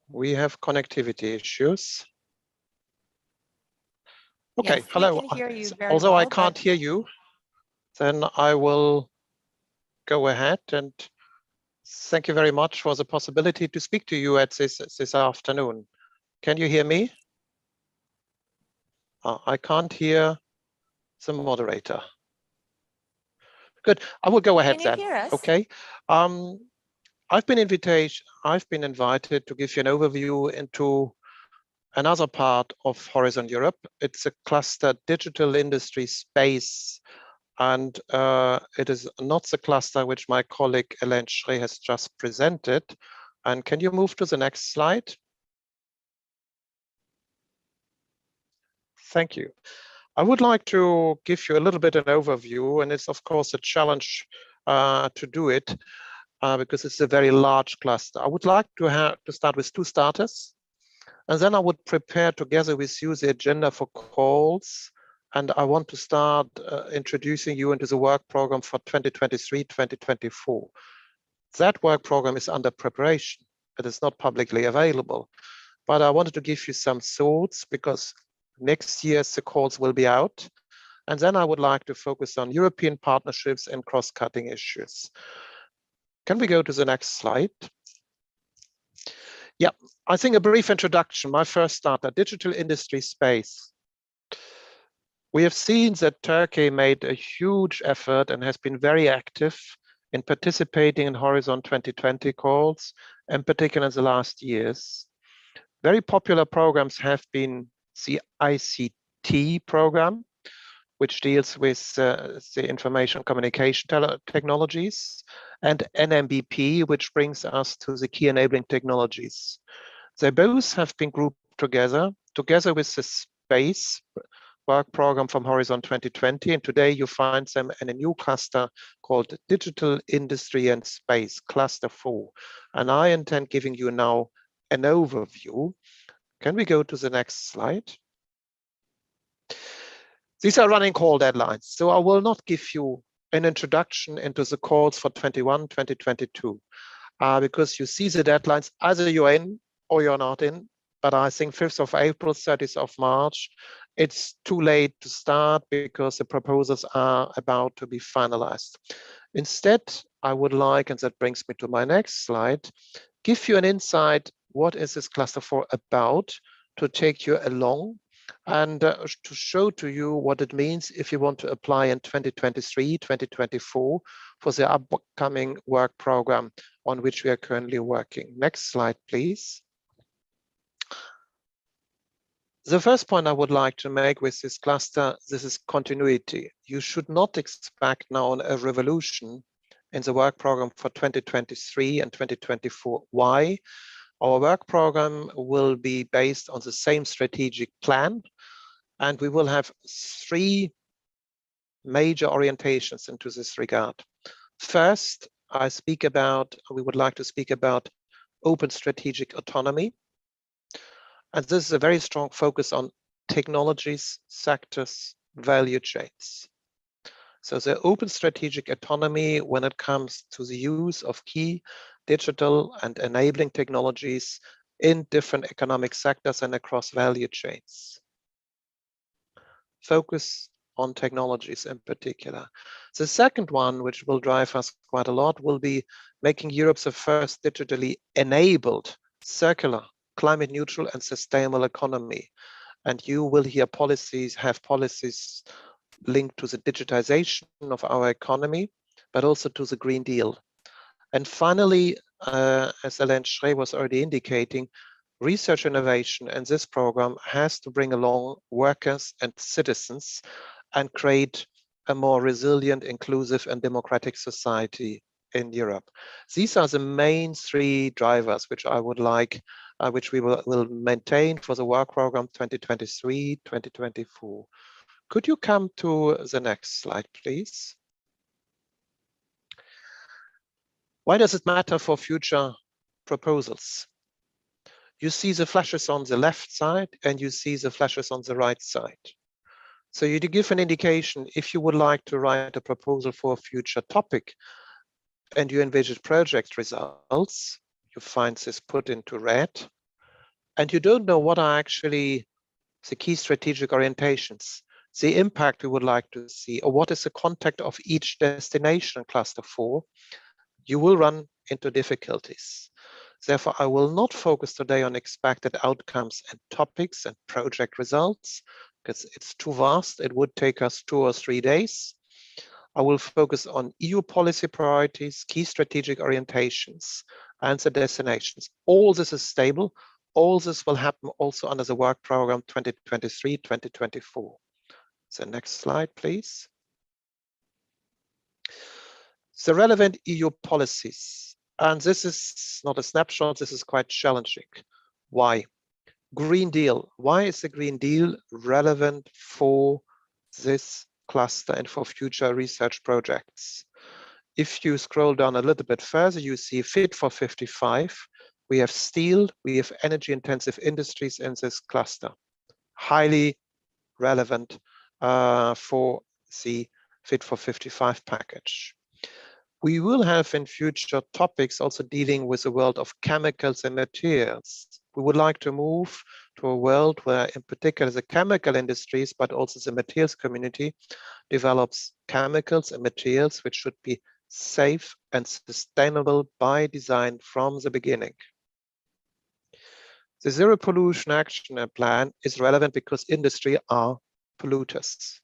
We have connectivity issues. Okay, Yes, we hello. can hear you very Although I well, can't but- hear you, then I will go ahead and thank you very much for the possibility to speak to you at this afternoon. Can you hear me? I can't hear the moderator. Good. I will go ahead Can you then. hear us? Okay. I've been invited to give you an overview into another part of Horizon Europe. It's a cluster digital industry space, and it is not the cluster which my colleague Elaine Schrey has just presented. And can you move to the next slide? Thank you. I would like to give you a little bit an overview, and it's of course a challenge to do it because it's a very large cluster. I would like to start with 2 starters, and then I would prepare together with you the agenda for calls, and I want to start introducing you into the work program for 2023-2024. That work program is under preparation. It is not publicly available, but I wanted to give you some thoughts because next year the calls will be out. And then I would like to focus on European partnerships and cross-cutting issues. Can we go to the next slide? Yeah, I think a brief introduction, my first starter, digital industry space. We have seen that Turkey made a huge effort and has been very active in participating in Horizon 2020 calls, in particular in the last years. Very popular programs have been the ICT program, which deals with the information communication technologies, and NMBP, which brings us to the key enabling technologies. They both have been grouped together with the space work program from Horizon 2020, and today you find them in a new cluster called Digital Industry and Space, Cluster 4. And I intend giving you now an overview. Can we go to the next slide? These are running call deadlines, so I will not give you an introduction into the calls for 2022, because you see the deadlines, either you're in or you're not in, but I think 5th of April, 30th of March, it's too late to start because the proposals are about to be finalized. Instead, I would like, and that brings me to my next slide, give you an insight, what is this cluster 4 about, to take you along and to show to you what it means if you want to apply in 2023, 2024 for the upcoming work program on which we are currently working. Next slide, please. The first point I would like to make with this cluster, this is continuity. You should not expect now a revolution in the work program for 2023 and 2024. Why? Our work program will be based on the same strategic plan, and we will have 3 major orientations into this regard. First, we would like to speak about open strategic autonomy. And this is a very strong focus on technologies, sectors, value chains. So the open strategic autonomy when it comes to the use of key digital and enabling technologies in different economic sectors and across value chains. Focus on technologies in particular. The second one, which will drive us quite a lot, will be making Europe the first digitally enabled, circular, climate neutral and sustainable economy. And you will hear policies linked to the digitization of our economy, but also to the Green Deal. And finally, as Ellen Schrey was already indicating, research innovation in this program has to bring along workers and citizens and create a more resilient, inclusive and democratic society in Europe. These are the main three drivers which I would like, which we will maintain for the work program 2023-2024. Could you come to the next slide, please? Why does it matter for future proposals? You see the flashes on the left side and you see the flashes on the right side. So you give an indication if you would like to write a proposal for a future topic and you envisage project results, you find this put into red, and you don't know what are actually the key strategic orientations, the impact we would like to see, or what is the contact of each destination in cluster 4, you will run into difficulties. Therefore, I will not focus today on expected outcomes and topics and project results, because it's too vast. It would take us 2 or 3 days. I will focus on EU policy priorities, key strategic orientations, and the destinations. All this is stable. All this will happen also under the work program 2023-2024. So next slide, please. The relevant EU policies. And this is not a snapshot, this is quite challenging. Why? Green Deal. Why is the Green Deal relevant for this cluster and for future research projects? If you scroll down a little bit further, you see Fit for 55. We have steel, we have energy intensive industries in this cluster. Highly relevant for the Fit for 55 package. We will have in future topics also dealing with the world of chemicals and materials. We would like to move to a world where in particular the chemical industries, but also the materials community develops chemicals and materials which should be safe and sustainable by design from the beginning. The Zero Pollution Action Plan is relevant because industry are polluters.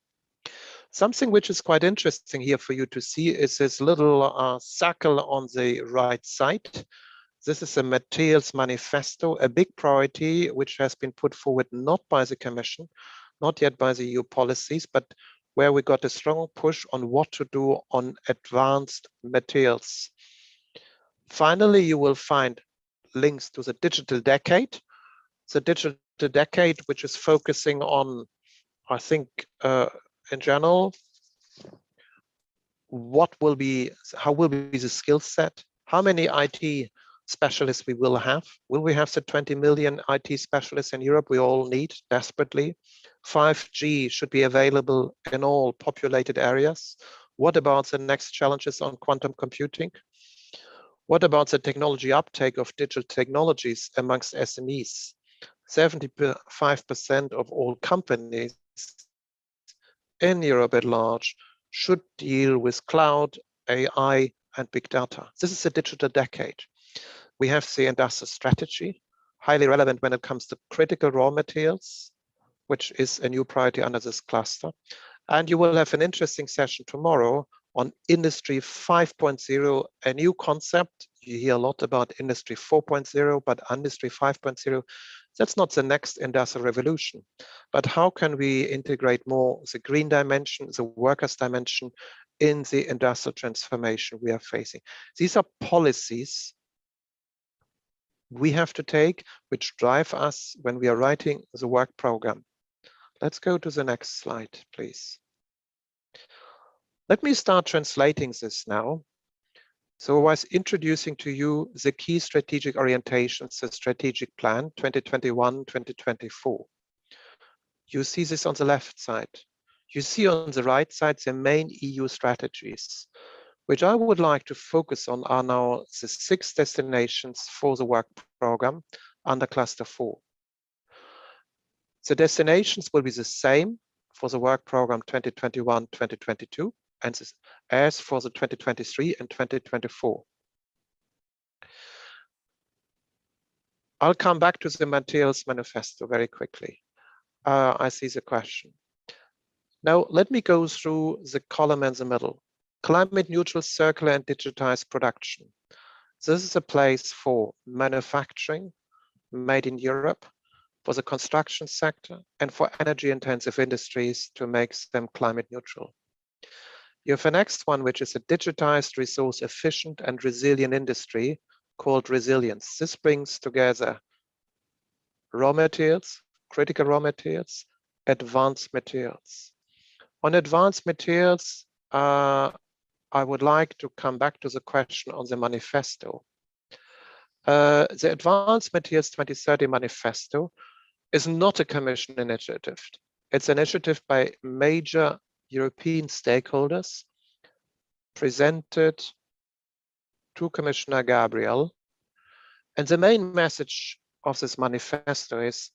Something which is quite interesting here for you to see is this little circle on the right side. This is a materials manifesto, a big priority which has been put forward not by the Commission, not yet by the EU policies, but where we got a strong push on what to do on advanced materials. Finally, you will find links to the digital decade. The digital decade, which is focusing on, I think, in general, how will be the skill set? How many IT specialists we will have? Will we have the 20 million IT specialists in Europe we all need desperately? 5G should be available in all populated areas. What about the next challenges on quantum computing? What about the technology uptake of digital technologies amongst SMEs? 75% of all companies in Europe at large should deal with cloud, AI, and big data. This is a digital decade. We have the industrial strategy, highly relevant when it comes to critical raw materials, which is a new priority under this cluster. And you will have an interesting session tomorrow on Industry 5.0, a new concept. You hear a lot about Industry 4.0, but Industry 5.0, that's not the next industrial revolution. But how can we integrate more the green dimension, the workers dimension in the industrial transformation we are facing? These are policies we have to take, which drive us when we are writing the work program. Let's go to the next slide, please. Let me start translating this now. So I was introducing to you the key strategic orientations, the strategic plan 2021-2024. You see this on the left side. You see on the right side the main EU strategies, which I would like to focus on are now the 6 destinations for the work program under cluster 4. The destinations will be the same for the work program 2021-2022 and as for the 2023 and 2024. I'll come back to the materials manifesto very quickly. I see the question. Now, let me go through the column in the middle. Climate neutral, circular and digitized production. This is a place for manufacturing made in Europe, for the construction sector, and for energy intensive industries to make them climate neutral. You have the next one, which is a digitized, resource efficient and resilient industry called resilience. This brings together raw materials, critical raw materials, advanced materials. On advanced materials, I would like to come back to the question on the manifesto. The Advanced Materials 2030 Manifesto is not a Commission initiative. It's an initiative by major European stakeholders presented to Commissioner Gabriel. And the main message of this manifesto is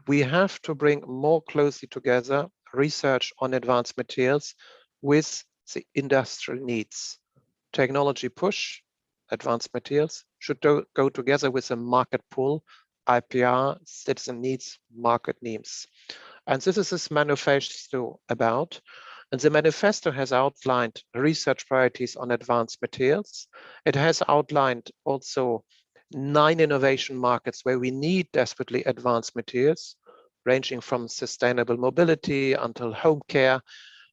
we have to bring more closely together research on advanced materials with the industrial needs. Technology push, advanced materials should go together with a market pull, IPR, citizen needs, market needs. And this is this manifesto about. And the manifesto has outlined research priorities on advanced materials. It has outlined also 9 innovation markets where we need desperately advanced materials, ranging from sustainable mobility until home care.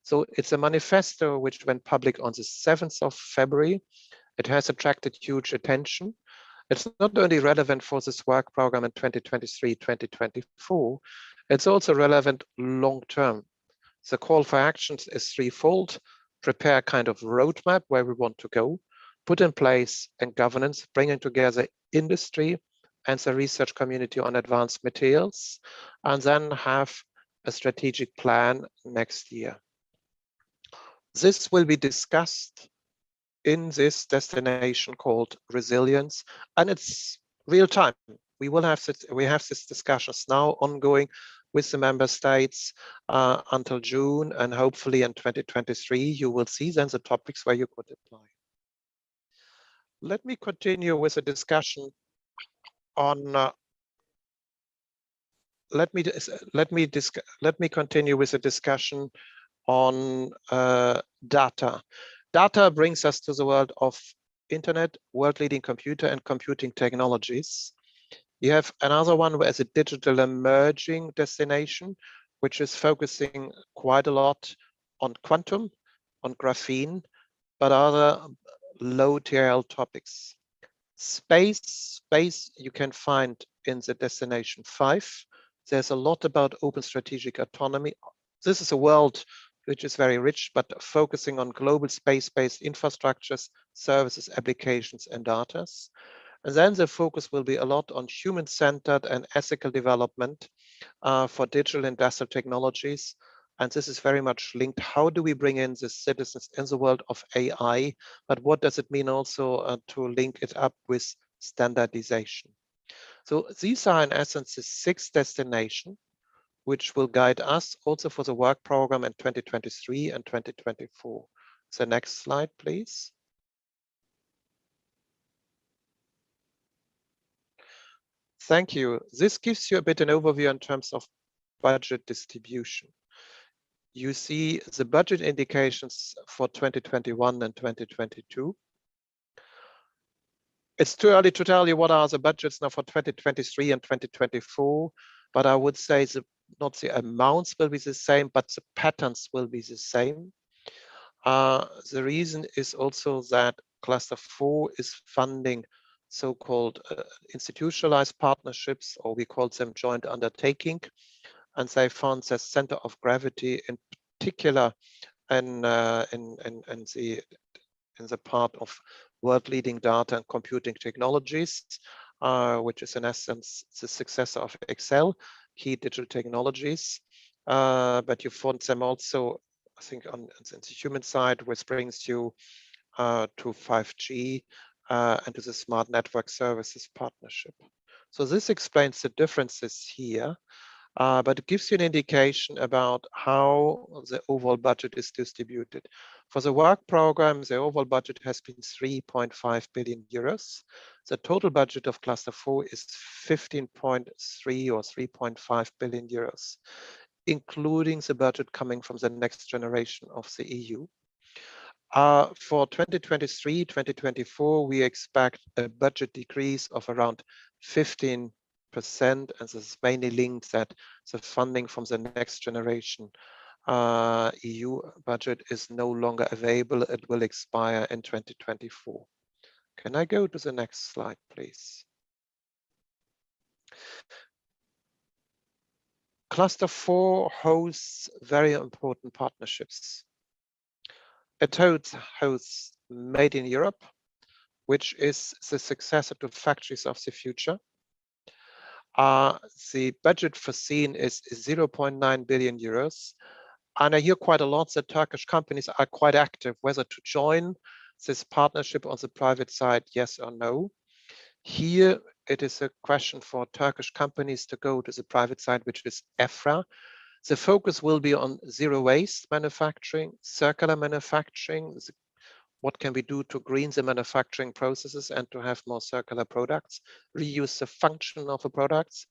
So it's a manifesto which went public on the 7th of February. It has attracted huge attention. It's not only relevant for this work program in 2023-2024, it's also relevant long-term. The call for actions is threefold: prepare a kind of roadmap where we want to go, put in place and governance, bringing together industry and the research community on advanced materials, and then have a strategic plan next year. This will be discussed in this destination called resilience, and it's real time. We have these discussions now ongoing with the member states until June, and hopefully in 2023 you will see then the topics where you could apply. Let me continue with a discussion on let me continue with a discussion on data. Data brings us to the world of internet, world-leading computer and computing technologies. You have another one as a digital emerging destination, which is focusing quite a lot on quantum, on graphene, but other low TRL topics. Space you can find in the destination 5. There's a lot about open strategic autonomy. This is a world which is very rich, but focusing on global space-based infrastructures, services, applications, and data. And then the focus will be a lot on human-centered and ethical development for digital industrial technologies. And this is very much linked. How do we bring in the citizens in the world of AI? But what does it mean also to link it up with standardization? So these are in essence the 6 destinations which will guide us also for the work program in 2023 and 2024. The next slide, please. Thank you. This gives you a bit an overview in terms of budget distribution. You see the budget indications for 2021 and 2022. It's too early to tell you what are the budgets now for 2023 and 2024, but I would say not the amounts will be the same, but the patterns will be the same. The reason is also that Cluster 4 is funding so-called institutionalized partnerships, or we call them joint undertaking, and they found their center of gravity in particular in the part of world-leading data and computing technologies, which is in essence the successor of Excel, key digital technologies. But you found them also, I think, on the human side, which brings you to 5G and to the smart network services partnership. So this explains the differences here, but it gives you an indication about how the overall budget is distributed. For the work program, the overall budget has been 3.5 billion euros. The total budget of Cluster 4 is 15.3 or 3.5 billion euros. including the budget coming from the next generation of the EU. For 2023-2024, we expect a budget decrease of around 15%, and this is mainly linked that the funding from the next generation EU budget is no longer available. It will expire in 2024. Can I go to the next slide, please? Cluster 4 hosts very important partnerships. It hosts Made in Europe, which is the successor to Factories of the Future. The budget foreseen is 0.9 billion euros. And I hear quite a lot that Turkish companies are quite active, whether to join this partnership on the private side, yes or no. Here, it is a question for Turkish companies to go to the private side, which is EFRA. The focus will be on zero waste manufacturing, circular manufacturing. What can we do to green the manufacturing processes and to have more circular products, reuse the function of the products,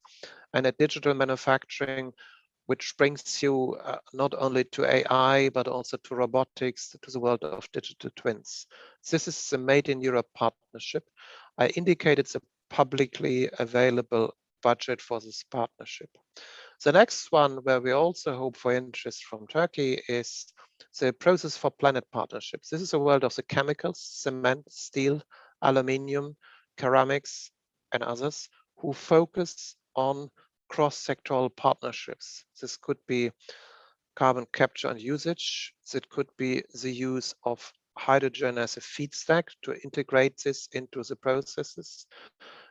and a digital manufacturing, which brings you not only to AI, but also to robotics, to the world of digital twins. This is the Made in Europe partnership. I indicated the publicly available budget for this partnership. The next one, where we also hope for interest from Turkey, is the Process for Planet partnerships. This is a world of the chemicals, cement, steel, aluminium, ceramics, and others who focus on cross-sectoral partnerships. This could be carbon capture and usage. It could be the use of hydrogen as a feedstock to integrate this into the processes.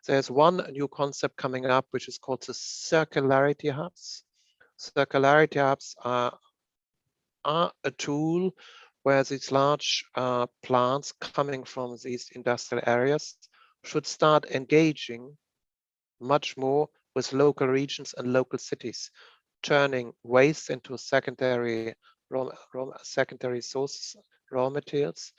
There's one new concept coming up, which is called the circularity hubs. Circularity hubs are a tool where these large plants coming from these industrial areas should start engaging much more with local regions and local cities, turning waste into secondary sources, raw materials.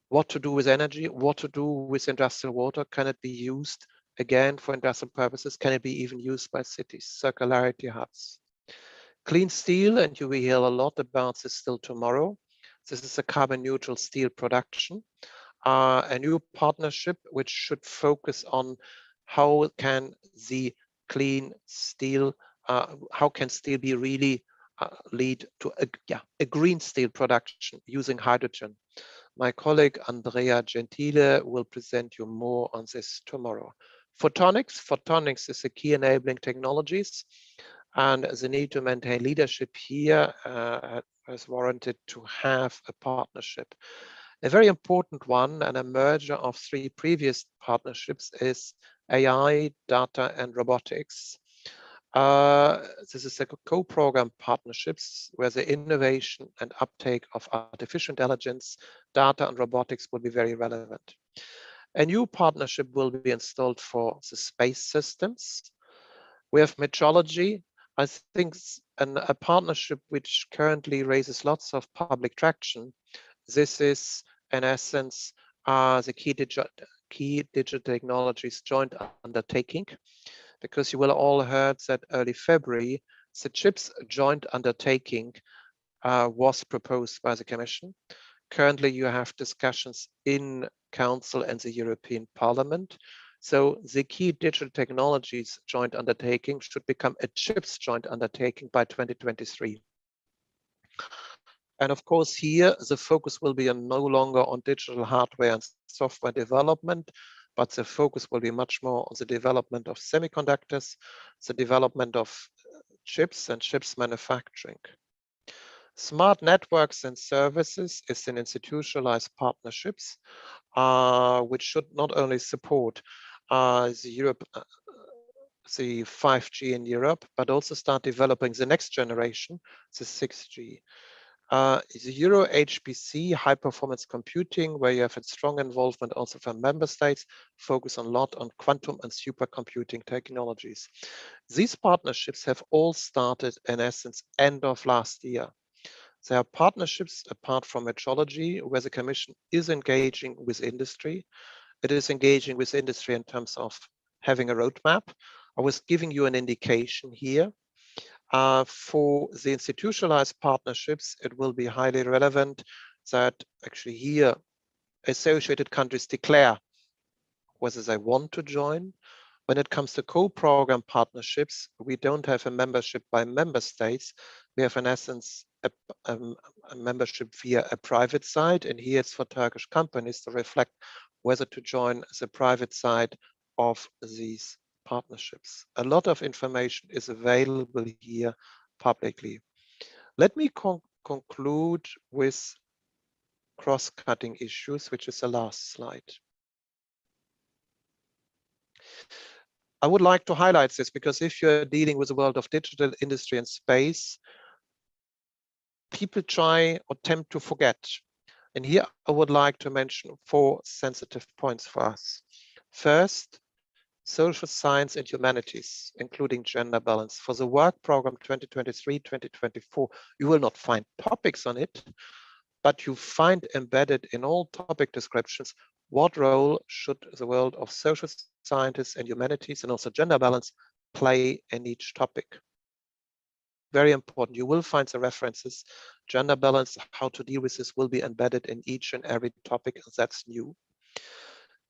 What to do with energy, what to do with industrial water, can it be used again for industrial purposes, can it be even used by cities, circularity hubs. Clean steel, and you will hear a lot about this still tomorrow. This is a carbon neutral steel production, a new partnership which should focus on how can the clean steel, how can steel be really lead to a green steel production using hydrogen. My colleague Andrea Gentile will present you more on this tomorrow. Photonics is a key enabling technologies, and the need to maintain leadership here has warranted to have a partnership. A very important one and a merger of 3 previous partnerships is AI, data, and robotics. This is a co-program partnerships where the innovation and uptake of artificial intelligence, data, and robotics will be very relevant. A new partnership will be installed for the space systems. We have metrology. I think a partnership which currently raises lots of public traction. This is, in essence, the key digital technologies joint undertaking, because you will all heard that early February, the CHIPS joint undertaking was proposed by the Commission. Currently, you have discussions in Council and the European Parliament. So the key digital technologies joint undertaking should become a CHIPS joint undertaking by 2023. And of course, here the focus will be no longer on digital hardware and software development, but the focus will be much more on the development of semiconductors, the development of chips and chips manufacturing. Smart networks and services is an institutionalized partnerships, which should not only support the 5G in Europe, but also start developing the next generation, the 6G. The Euro HPC, high performance computing, where you have a strong involvement also from member states, focus a lot on quantum and supercomputing technologies. These partnerships have all started in essence end of last year. There are partnerships apart from metrology where the Commission is engaging with industry. It is engaging with industry in terms of having a roadmap. I was giving you an indication here. For the institutionalized partnerships, it will be highly relevant that actually here associated countries declare whether they want to join. When it comes to co-program partnerships, we don't have a membership by member states. We have in essence a membership via a private side, and here it's for Turkish companies to reflect whether to join the private side of these partnerships. A lot of information is available here publicly. Let me conclude with cross-cutting issues, which is the last slide. I would like to highlight this because if you're dealing with the world of digital industry and space, people try or tend to forget. And here I would like to mention 4 sensitive points for us. First, social science and humanities, including gender balance. For the work program 2023-2024, you will not find topics on it, but you find embedded in all topic descriptions what role should the world of social scientists and humanities and also gender balance play in each topic. Very important. You will find the references. Gender balance, how to deal with this will be embedded in each and every topic. That's new.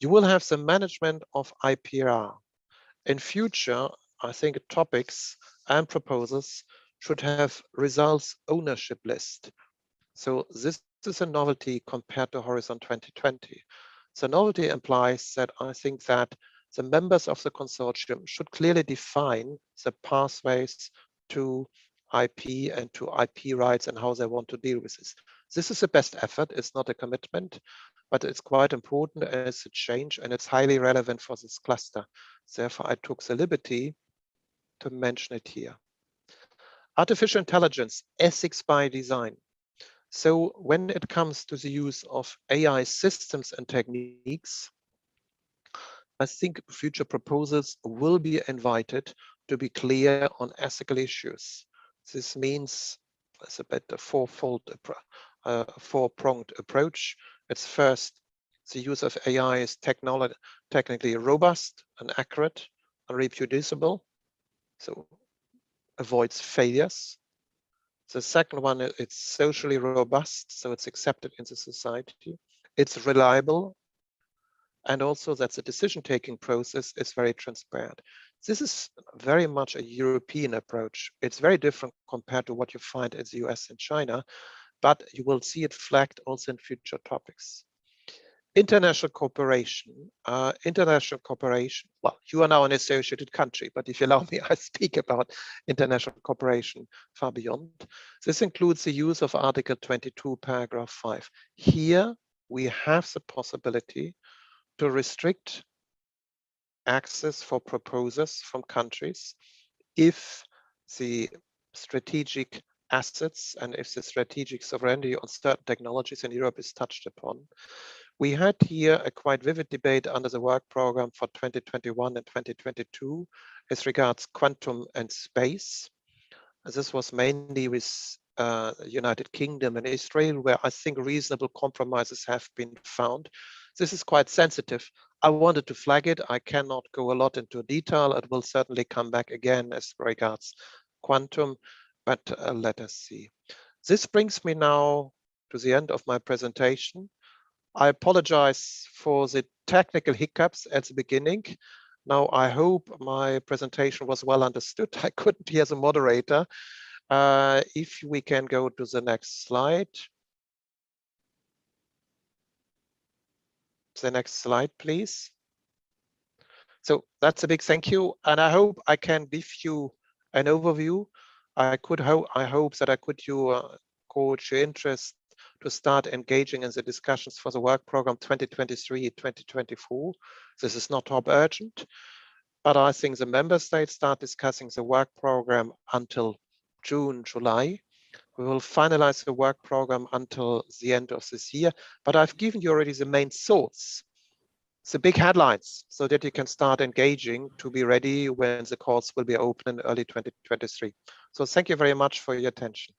You will have the management of IPR. In future, I think topics and proposals should have results ownership list. So this is a novelty compared to Horizon 2020. The novelty implies that I think that the members of the consortium should clearly define the pathways to IP and to IP rights and how they want to deal with this. This is the best effort. It's not a commitment, but it's quite important as a change and it's highly relevant for this cluster. Therefore, I took the liberty to mention it here. Artificial intelligence, ethics by design. So when it comes to the use of AI systems and techniques, I think future proposals will be invited to be clear on ethical issues. This means it's a bit a four-pronged approach. It's first, the use of AI is technically robust and accurate and reproducible, so avoids failures. The second one, it's socially robust, so it's accepted in the society. It's reliable, and also that the decision-taking process is very transparent. This is very much a European approach. It's very different compared to what you find in the US and China, but you will see it flagged also in future topics. International cooperation. Well, you are now an associated country, but if you allow me, I speak about international cooperation far beyond. This includes the use of Article 22, paragraph 5. Here, we have the possibility to restrict access for proposers from countries if the strategic assets and if the strategic sovereignty on certain technologies in Europe is touched upon. We had here a quite vivid debate under the work program for 2021 and 2022 as regards quantum and space. This was mainly with United Kingdom and Israel, where I think reasonable compromises have been found. This is quite sensitive. I wanted to flag it. I cannot go a lot into detail. It will certainly come back again as regards quantum, but let us see. This brings me now to the end of my presentation. I apologize for the technical hiccups at the beginning. Now, I hope my presentation was well understood. I couldn't hear the moderator. If we can go to the next slide. The next slide, please. So that's a big thank you. And I hope I can give you an overview. I hope that I could coach your interest to start engaging in the discussions for the work program 2023-2024. This is not top urgent, but I think the member states start discussing the work program until June, July. We will finalize the work program until the end of this year, but I've given you already the main thoughts, the big headlines, so that you can start engaging to be ready when the calls will be open in early 2023. So thank you very much for your attention.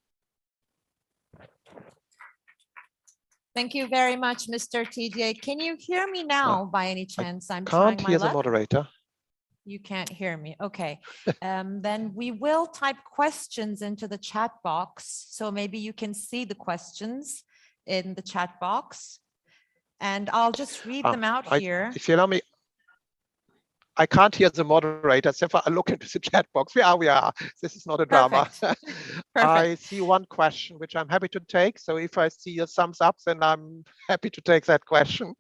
Thank you very much, Mr. TJ. Can you hear me now by any chance? I'm can't trying my hear the luck. moderator. You can't hear me. Okay. Then we will type questions into the chat box. So maybe you can see the questions in the chat box. And I'll just read them out here. If you allow me, I can't hear the moderator, so if I look into the chat box, we are. This is not a drama. I see one question, which I'm happy to take. So if I see a thumbs up, then I'm happy to take that question.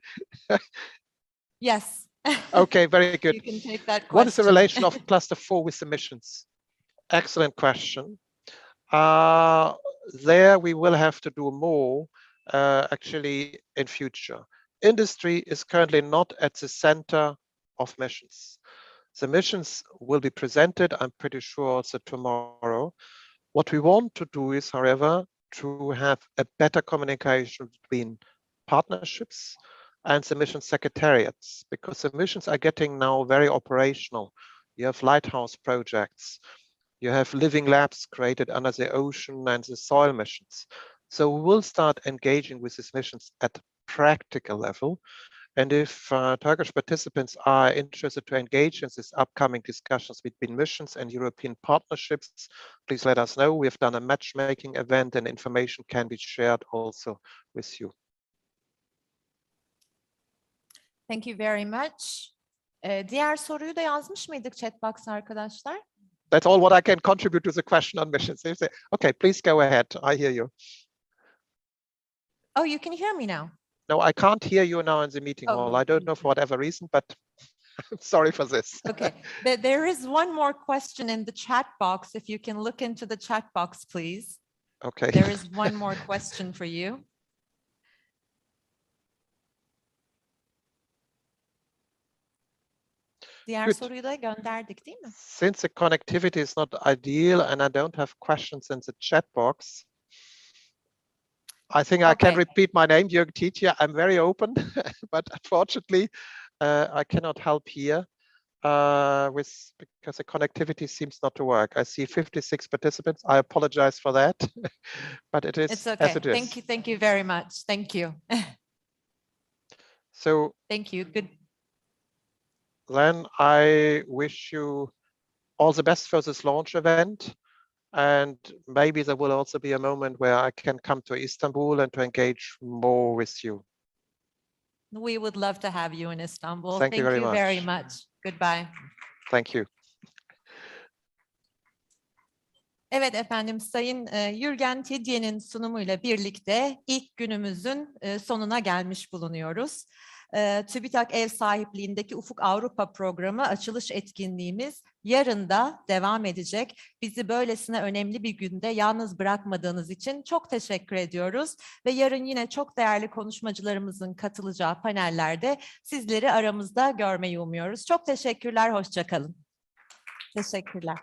Yes. Okay, very good. You can take that question. What is the relation of cluster 4 with the missions? Excellent question. There we will have to do more actually in future. Industry is currently not at the center of missions. The missions will be presented, I'm pretty sure, also tomorrow. What we want to do is, however, to have a better communication between partnerships and the mission secretariats, because the missions are getting now very operational. You have lighthouse projects, you have living labs created under the ocean and the soil missions. So we will start engaging with these missions at practical level. And if Turkish participants are interested to engage in these upcoming discussions between missions and European partnerships, please let us know. We have done a matchmaking event and information can be shared also with you. Thank you very much. Diğer soruyu da yazmış mıydık chat box'a arkadaşlar? That's all what I can contribute to the question on missions. Okay, please go ahead. I hear you. Oh, you can hear me now. No, I can't hear you now in the meeting hall. I don't know for whatever reason, but I'm sorry for this. Okay, there is one more question in the chat box. If you can look into the chat box, please. Okay. There is one more question for you. Diğer soruyu da gönderdik, değil mi? Since the connectivity is not ideal and I don't have questions in the chat box, I think I can repeat my name, Jürgen Tietje. I'm very open, but unfortunately, I cannot help here because the connectivity seems not to work. I see 56 participants. I apologize for that, but it is as it is. Thank you very much. Thank you. So thank you. Good. Then I wish you all the best for this launch event. And maybe there will also be a moment where I can come to Istanbul and to engage more with you. We would love to have you in Istanbul. Thank you very much. Goodbye. Thank you. Evet efendim, Sayın Jürgen Tidje'nin sunumuyla birlikte ilk günümüzün sonuna gelmiş bulunuyoruz. TÜBİTAK ev sahipliğindeki Ufuk Avrupa Programı açılış etkinliğimiz yarın da devam edecek. Bizi böylesine önemli bir günde yalnız bırakmadığınız için çok teşekkür ediyoruz. Ve yarın yine çok değerli konuşmacılarımızın katılacağı panellerde sizleri aramızda görmeyi umuyoruz. Çok teşekkürler, hoşça kalın. Teşekkürler.